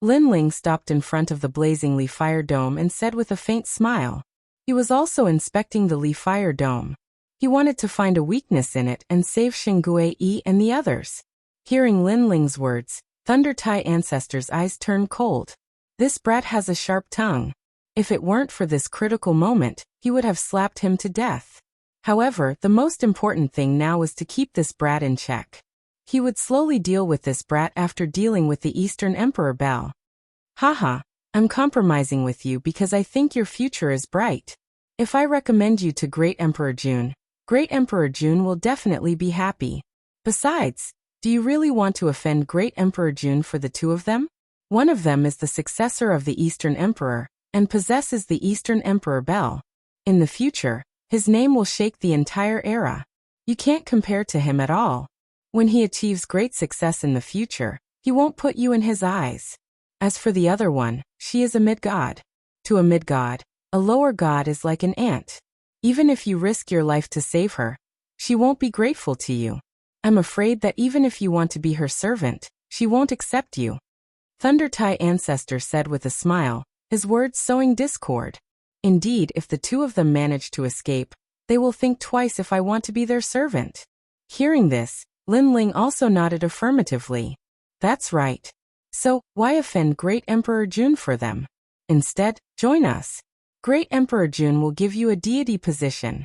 Lin Ling stopped in front of the blazingly fire dome and said with a faint smile. He was also inspecting the Li fire dome. He wanted to find a weakness in it and save Xingue Yi and the others. Hearing Lin Ling's words, Thunder Tai Ancestor's eyes turned cold. This brat has a sharp tongue. If it weren't for this critical moment, he would have slapped him to death. However, the most important thing now was to keep this brat in check. He would slowly deal with this brat after dealing with the Eastern Emperor Bell. Haha, I'm compromising with you because I think your future is bright. If I recommend you to Great Emperor Jun will definitely be happy. Besides, do you really want to offend Great Emperor Jun for the two of them? One of them is the successor of the Eastern Emperor, and possesses the Eastern Emperor Bell. In the future, his name will shake the entire era. You can't compare to him at all. When he achieves great success in the future, he won't put you in his eyes. As for the other one, she is a mid-god. To a mid-god, a lower god is like an ant. Even if you risk your life to save her, she won't be grateful to you. I'm afraid that even if you want to be her servant, she won't accept you. Thunder Tai Ancestor said with a smile, his words sowing discord. Indeed, if the two of them manage to escape, they will think twice if I want to be their servant. Hearing this, Lin Ling also nodded affirmatively. That's right. So, why offend Great Emperor Jun for them? Instead, join us. Great Emperor Jun will give you a deity position.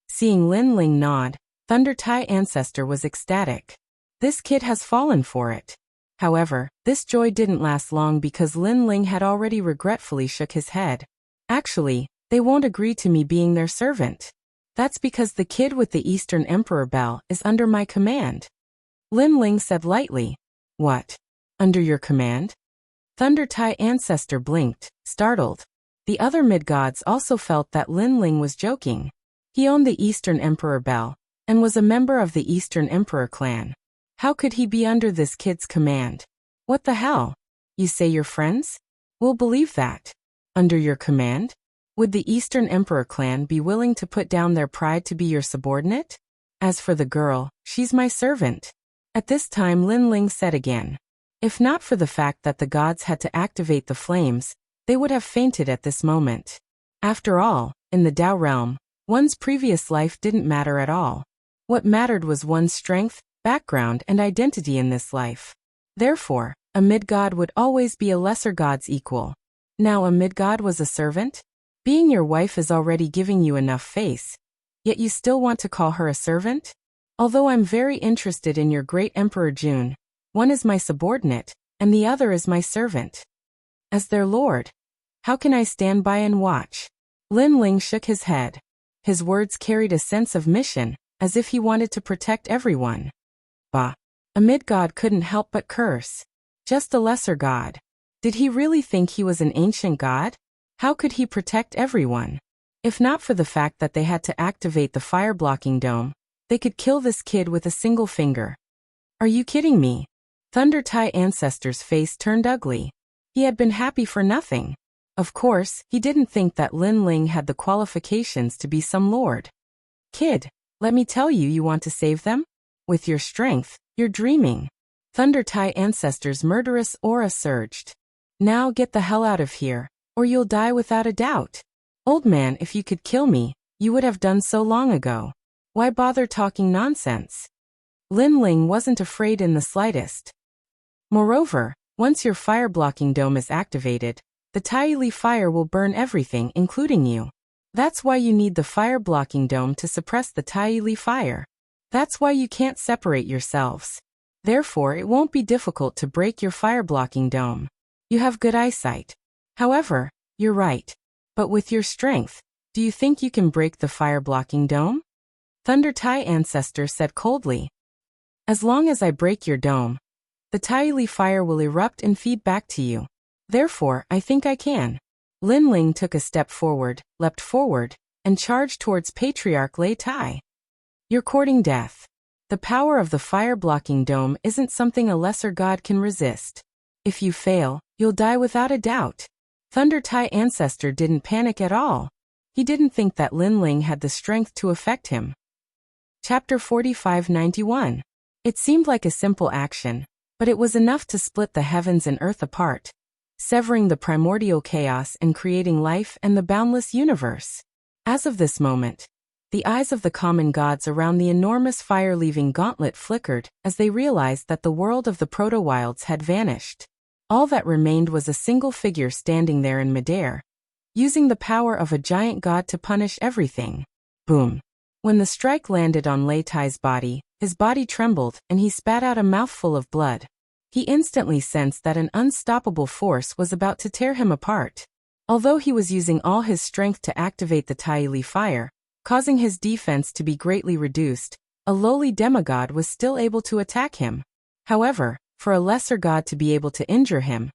Seeing Lin Ling nod, Thunder Tai Ancestor was ecstatic. This kid has fallen for it. However, this joy didn't last long because Lin Ling had already regretfully shook his head. Actually, they won't agree to me being their servant. That's because the kid with the Eastern Emperor Bell is under my command. Lin Ling said lightly. What? Under your command? Thunder Tai Ancestor blinked, startled. The other mid-gods also felt that Lin Ling was joking. He owned the Eastern Emperor Bell, and was a member of the Eastern Emperor clan. How could he be under this kid's command? What the hell? You say you're friends? We'll believe that. Under your command? Would the Eastern Emperor clan be willing to put down their pride to be your subordinate? As for the girl, she's my servant. At this time Lin Ling said again. If not for the fact that the gods had to activate the flames, they would have fainted at this moment. After all, in the Tao realm, one's previous life didn't matter at all. What mattered was one's strength, background, and identity in this life. Therefore, a mid-god would always be a lesser god's equal. Now a mid-god was a servant? Being your wife is already giving you enough face. Yet you still want to call her a servant? Although I'm very interested in your Great Emperor Jun, one is my subordinate, and the other is my servant. As their lord, how can I stand by and watch? Lin Ling shook his head. His words carried a sense of mission, as if he wanted to protect everyone. Bah! A mid-god couldn't help but curse. Just a lesser god. Did he really think he was an ancient god? How could he protect everyone? If not for the fact that they had to activate the fire-blocking dome, they could kill this kid with a single finger. Are you kidding me? Thunder Tai Ancestor's face turned ugly. He had been happy for nothing. Of course, he didn't think that Lin Ling had the qualifications to be some lord. Kid, let me tell you, you want to save them? With your strength, you're dreaming. Thunder Tai Ancestor's murderous aura surged. Now get the hell out of here, or you'll die without a doubt. Old man, if you could kill me, you would have done so long ago. Why bother talking nonsense? Lin Ling wasn't afraid in the slightest. Moreover, once your fire-blocking dome is activated, the Taili fire will burn everything, including you. That's why you need the fire-blocking dome to suppress the Taili fire. That's why you can't separate yourselves. Therefore, it won't be difficult to break your fire-blocking dome. You have good eyesight. However, you're right. But with your strength, do you think you can break the fire-blocking dome? Thunder Tai Ancestor said coldly. As long as I break your dome, the Taili fire will erupt and feed back to you. Therefore, I think I can. Lin Ling took a step forward, leapt forward, and charged towards Patriarch Lei Tai. You're courting death. The power of the fire-blocking dome isn't something a lesser god can resist. If you fail, you'll die without a doubt. Thunder Tai Ancestor didn't panic at all. He didn't think that Lin Ling had the strength to affect him. Chapter 4591. It seemed like a simple action, but it was enough to split the heavens and earth apart, severing the primordial chaos and creating life and the boundless universe. As of this moment, the eyes of the common gods around the enormous fire-leaving gauntlet flickered as they realized that the world of the proto-wilds had vanished. All that remained was a single figure standing there in midair, using the power of a giant god to punish everything. Boom! When the strike landed on Lei Tai's body, his body trembled and he spat out a mouthful of blood. He instantly sensed that an unstoppable force was about to tear him apart. Although he was using all his strength to activate the Taili fire, causing his defense to be greatly reduced, A lowly demigod was still able to attack him. However, for a lesser god to be able to injure him,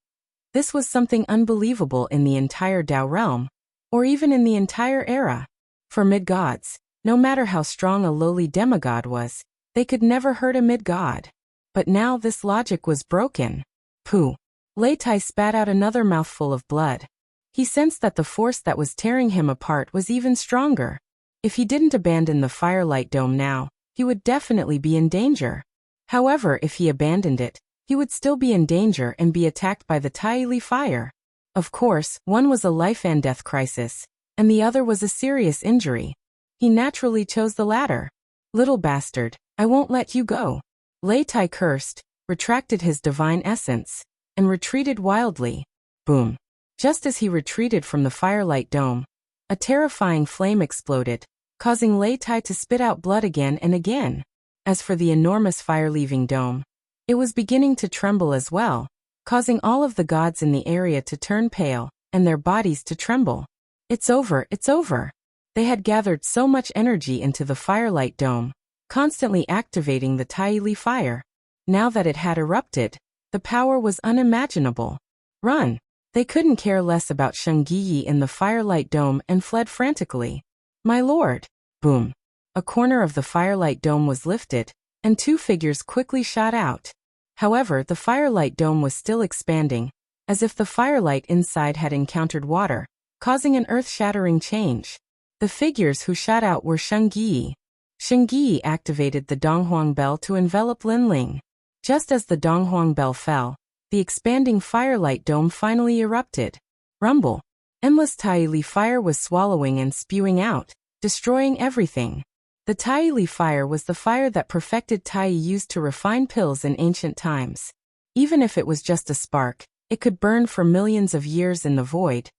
this was something unbelievable in the entire Dao realm, or even in the entire era. For mid-gods, no matter how strong a lowly demigod was, they could never hurt a mid-god. But now this logic was broken. Pooh! Lei Tai spat out another mouthful of blood. He sensed that the force that was tearing him apart was even stronger. If he didn't abandon the Firelight Dome now, he would definitely be in danger. However, if he abandoned it, he would still be in danger and be attacked by the Tai Li fire. Of course, one was a life and death crisis, and the other was a serious injury. He naturally chose the latter. Little bastard, I won't let you go. Lei Tai cursed, retracted his divine essence, and retreated wildly. Boom. Just as he retreated from the Firelight Dome, a terrifying flame exploded, causing Lei Tai to spit out blood again and again. As for the enormous fire-leaving dome, it was beginning to tremble as well, causing all of the gods in the area to turn pale, and their bodies to tremble. It's over, it's over. They had gathered so much energy into the Firelight Dome, constantly activating the Tai Li fire. Now that it had erupted, the power was unimaginable. Run! They couldn't care less about Shengyi in the Firelight Dome and fled frantically. My lord! Boom! A corner of the Firelight Dome was lifted, and two figures quickly shot out. However, the Firelight Dome was still expanding, as if the firelight inside had encountered water, causing an earth-shattering change. The figures who shot out were Shengyi. Shengyi activated the Donghuang Bell to envelop Linling. Just as the Donghuang Bell fell, the expanding Firelight Dome finally erupted. Rumble! Endless Tai Li fire was swallowing and spewing out, destroying everything. The Tai Li fire was the fire that perfected Tai used to refine pills in ancient times. Even if it was just a spark, it could burn for millions of years in the void,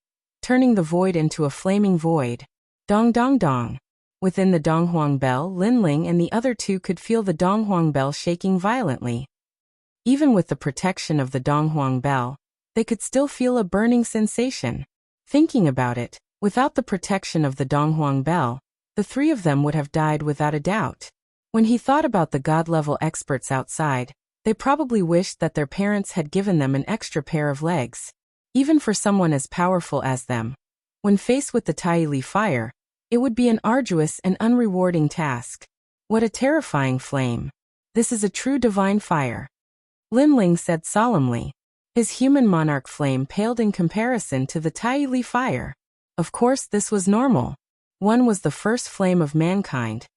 turning the void into a flaming void. Dong dong dong. Within the Donghuang Bell, Linling and the other two could feel the Donghuang Bell shaking violently. Even with the protection of the Donghuang Bell, they could still feel a burning sensation. Thinking about it, without the protection of the Donghuang Bell, the three of them would have died without a doubt. When he thought about the god-level experts outside, they probably wished that their parents had given them an extra pair of legs. Even for someone as powerful as them, when faced with the Tai Li fire, it would be an arduous and unrewarding task. What a terrifying flame! This is a true divine fire. Linling said solemnly. His human monarch flame paled in comparison to the Tai Li fire. Of course, this was normal. One was the first flame of mankind,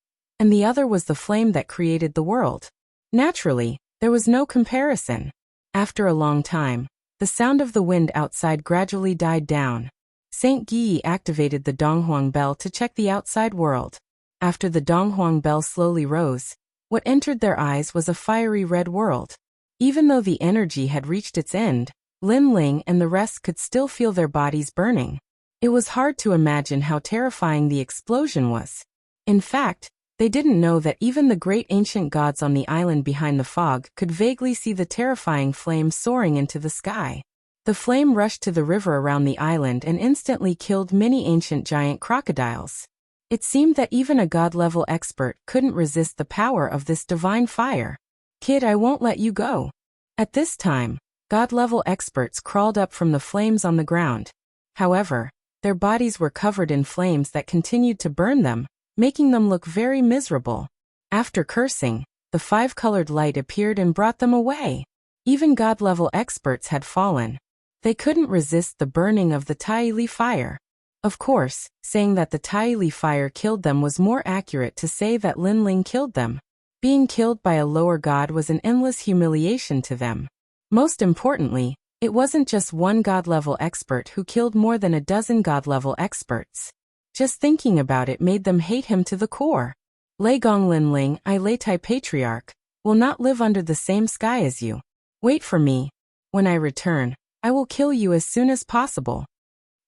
and the other was the flame that created the world. Naturally, there was no comparison. After a long time, the sound of the wind outside gradually died down. Saint Guyi activated the Donghuang Bell to check the outside world. After the Donghuang Bell slowly rose, what entered their eyes was a fiery red world. Even though the energy had reached its end, Linling and the rest could still feel their bodies burning. It was hard to imagine how terrifying the explosion was. In fact, they didn't know that even the great ancient gods on the island behind the fog could vaguely see the terrifying flame soaring into the sky. The flame rushed to the river around the island and instantly killed many ancient giant crocodiles. It seemed that even a god-level expert couldn't resist the power of this divine fire. Kid, I won't let you go. At this time, god-level experts crawled up from the flames on the ground. However, their bodies were covered in flames that continued to burn them, making them look very miserable. After cursing, the five-colored light appeared and brought them away. Even god-level experts had fallen. They couldn't resist the burning of the Tai Li fire. Of course, saying that the Tai Li fire killed them was more accurate to say that Linling killed them. Being killed by a lower god was an endless humiliation to them. Most importantly, it wasn't just one god-level expert who killed more than a dozen god-level experts. Just thinking about it made them hate him to the core. Lei Gong Linling, I Lei Tai Patriarch, will not live under the same sky as you. Wait for me. When I return, I will kill you as soon as possible.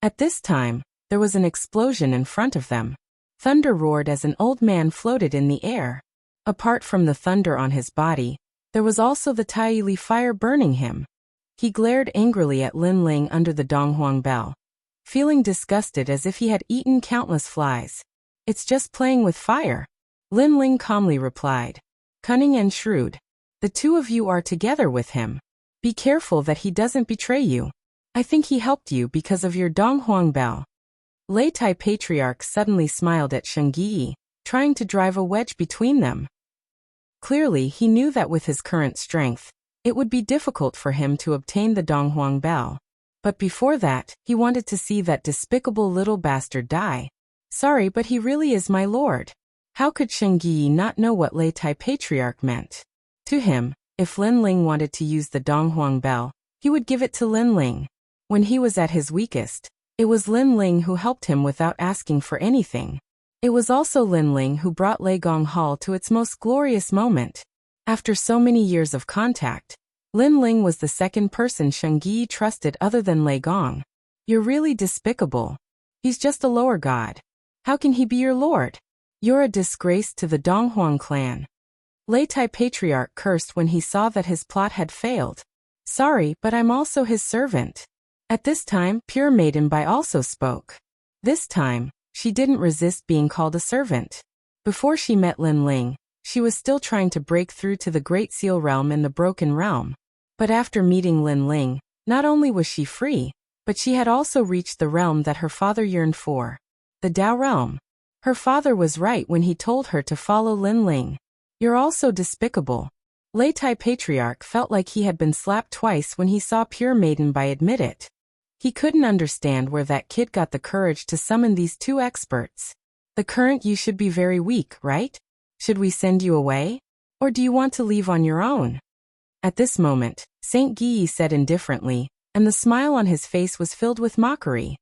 At this time, there was an explosion in front of them. Thunder roared as an old man floated in the air. Apart from the thunder on his body, there was also the Tai Li fire burning him. He glared angrily at Linling under the Donghuang Bell, feeling disgusted as if he had eaten countless flies. It's just playing with fire. Lin Ling calmly replied. Cunning and shrewd. The two of you are together with him. Be careful that he doesn't betray you. I think he helped you because of your Donghuang bell. Lei Tai Patriarch suddenly smiled at Sheng Yi, trying to drive a wedge between them. Clearly, he knew that with his current strength, it would be difficult for him to obtain the Donghuang bell. But before that, he wanted to see that despicable little bastard die. Sorry, but he really is my lord. How could Sheng Yi not know what Lei Tai Patriarch meant? To him, if Lin Ling wanted to use the Donghuang bell, he would give it to Lin Ling. When he was at his weakest, it was Lin Ling who helped him without asking for anything. It was also Lin Ling who brought Leigong Hall to its most glorious moment. After so many years of contact, Lin Ling was the second person Sheng Yi trusted other than Leigong. You're really despicable. He's just a lower god. How can he be your lord? You're a disgrace to the Donghuang clan. Lei Tai Patriarch cursed when he saw that his plot had failed. Sorry, but I'm also his servant. At this time, Pure Maiden Bai also spoke. This time, she didn't resist being called a servant. Before she met Lin Ling, she was still trying to break through to the Great Seal Realm in the Broken Realm. But after meeting Lin Ling, not only was she free, but she had also reached the realm that her father yearned for. The Dao Realm. Her father was right when he told her to follow Lin Ling. You're also despicable. Lei Tai Patriarch felt like he had been slapped twice when he saw Pure Maiden Bai admit it. He couldn't understand where that kid got the courage to summon these two experts. The current you should be very weak, right? Should we send you away? Or do you want to leave on your own? At this moment, Saint Guy said indifferently, and the smile on his face was filled with mockery.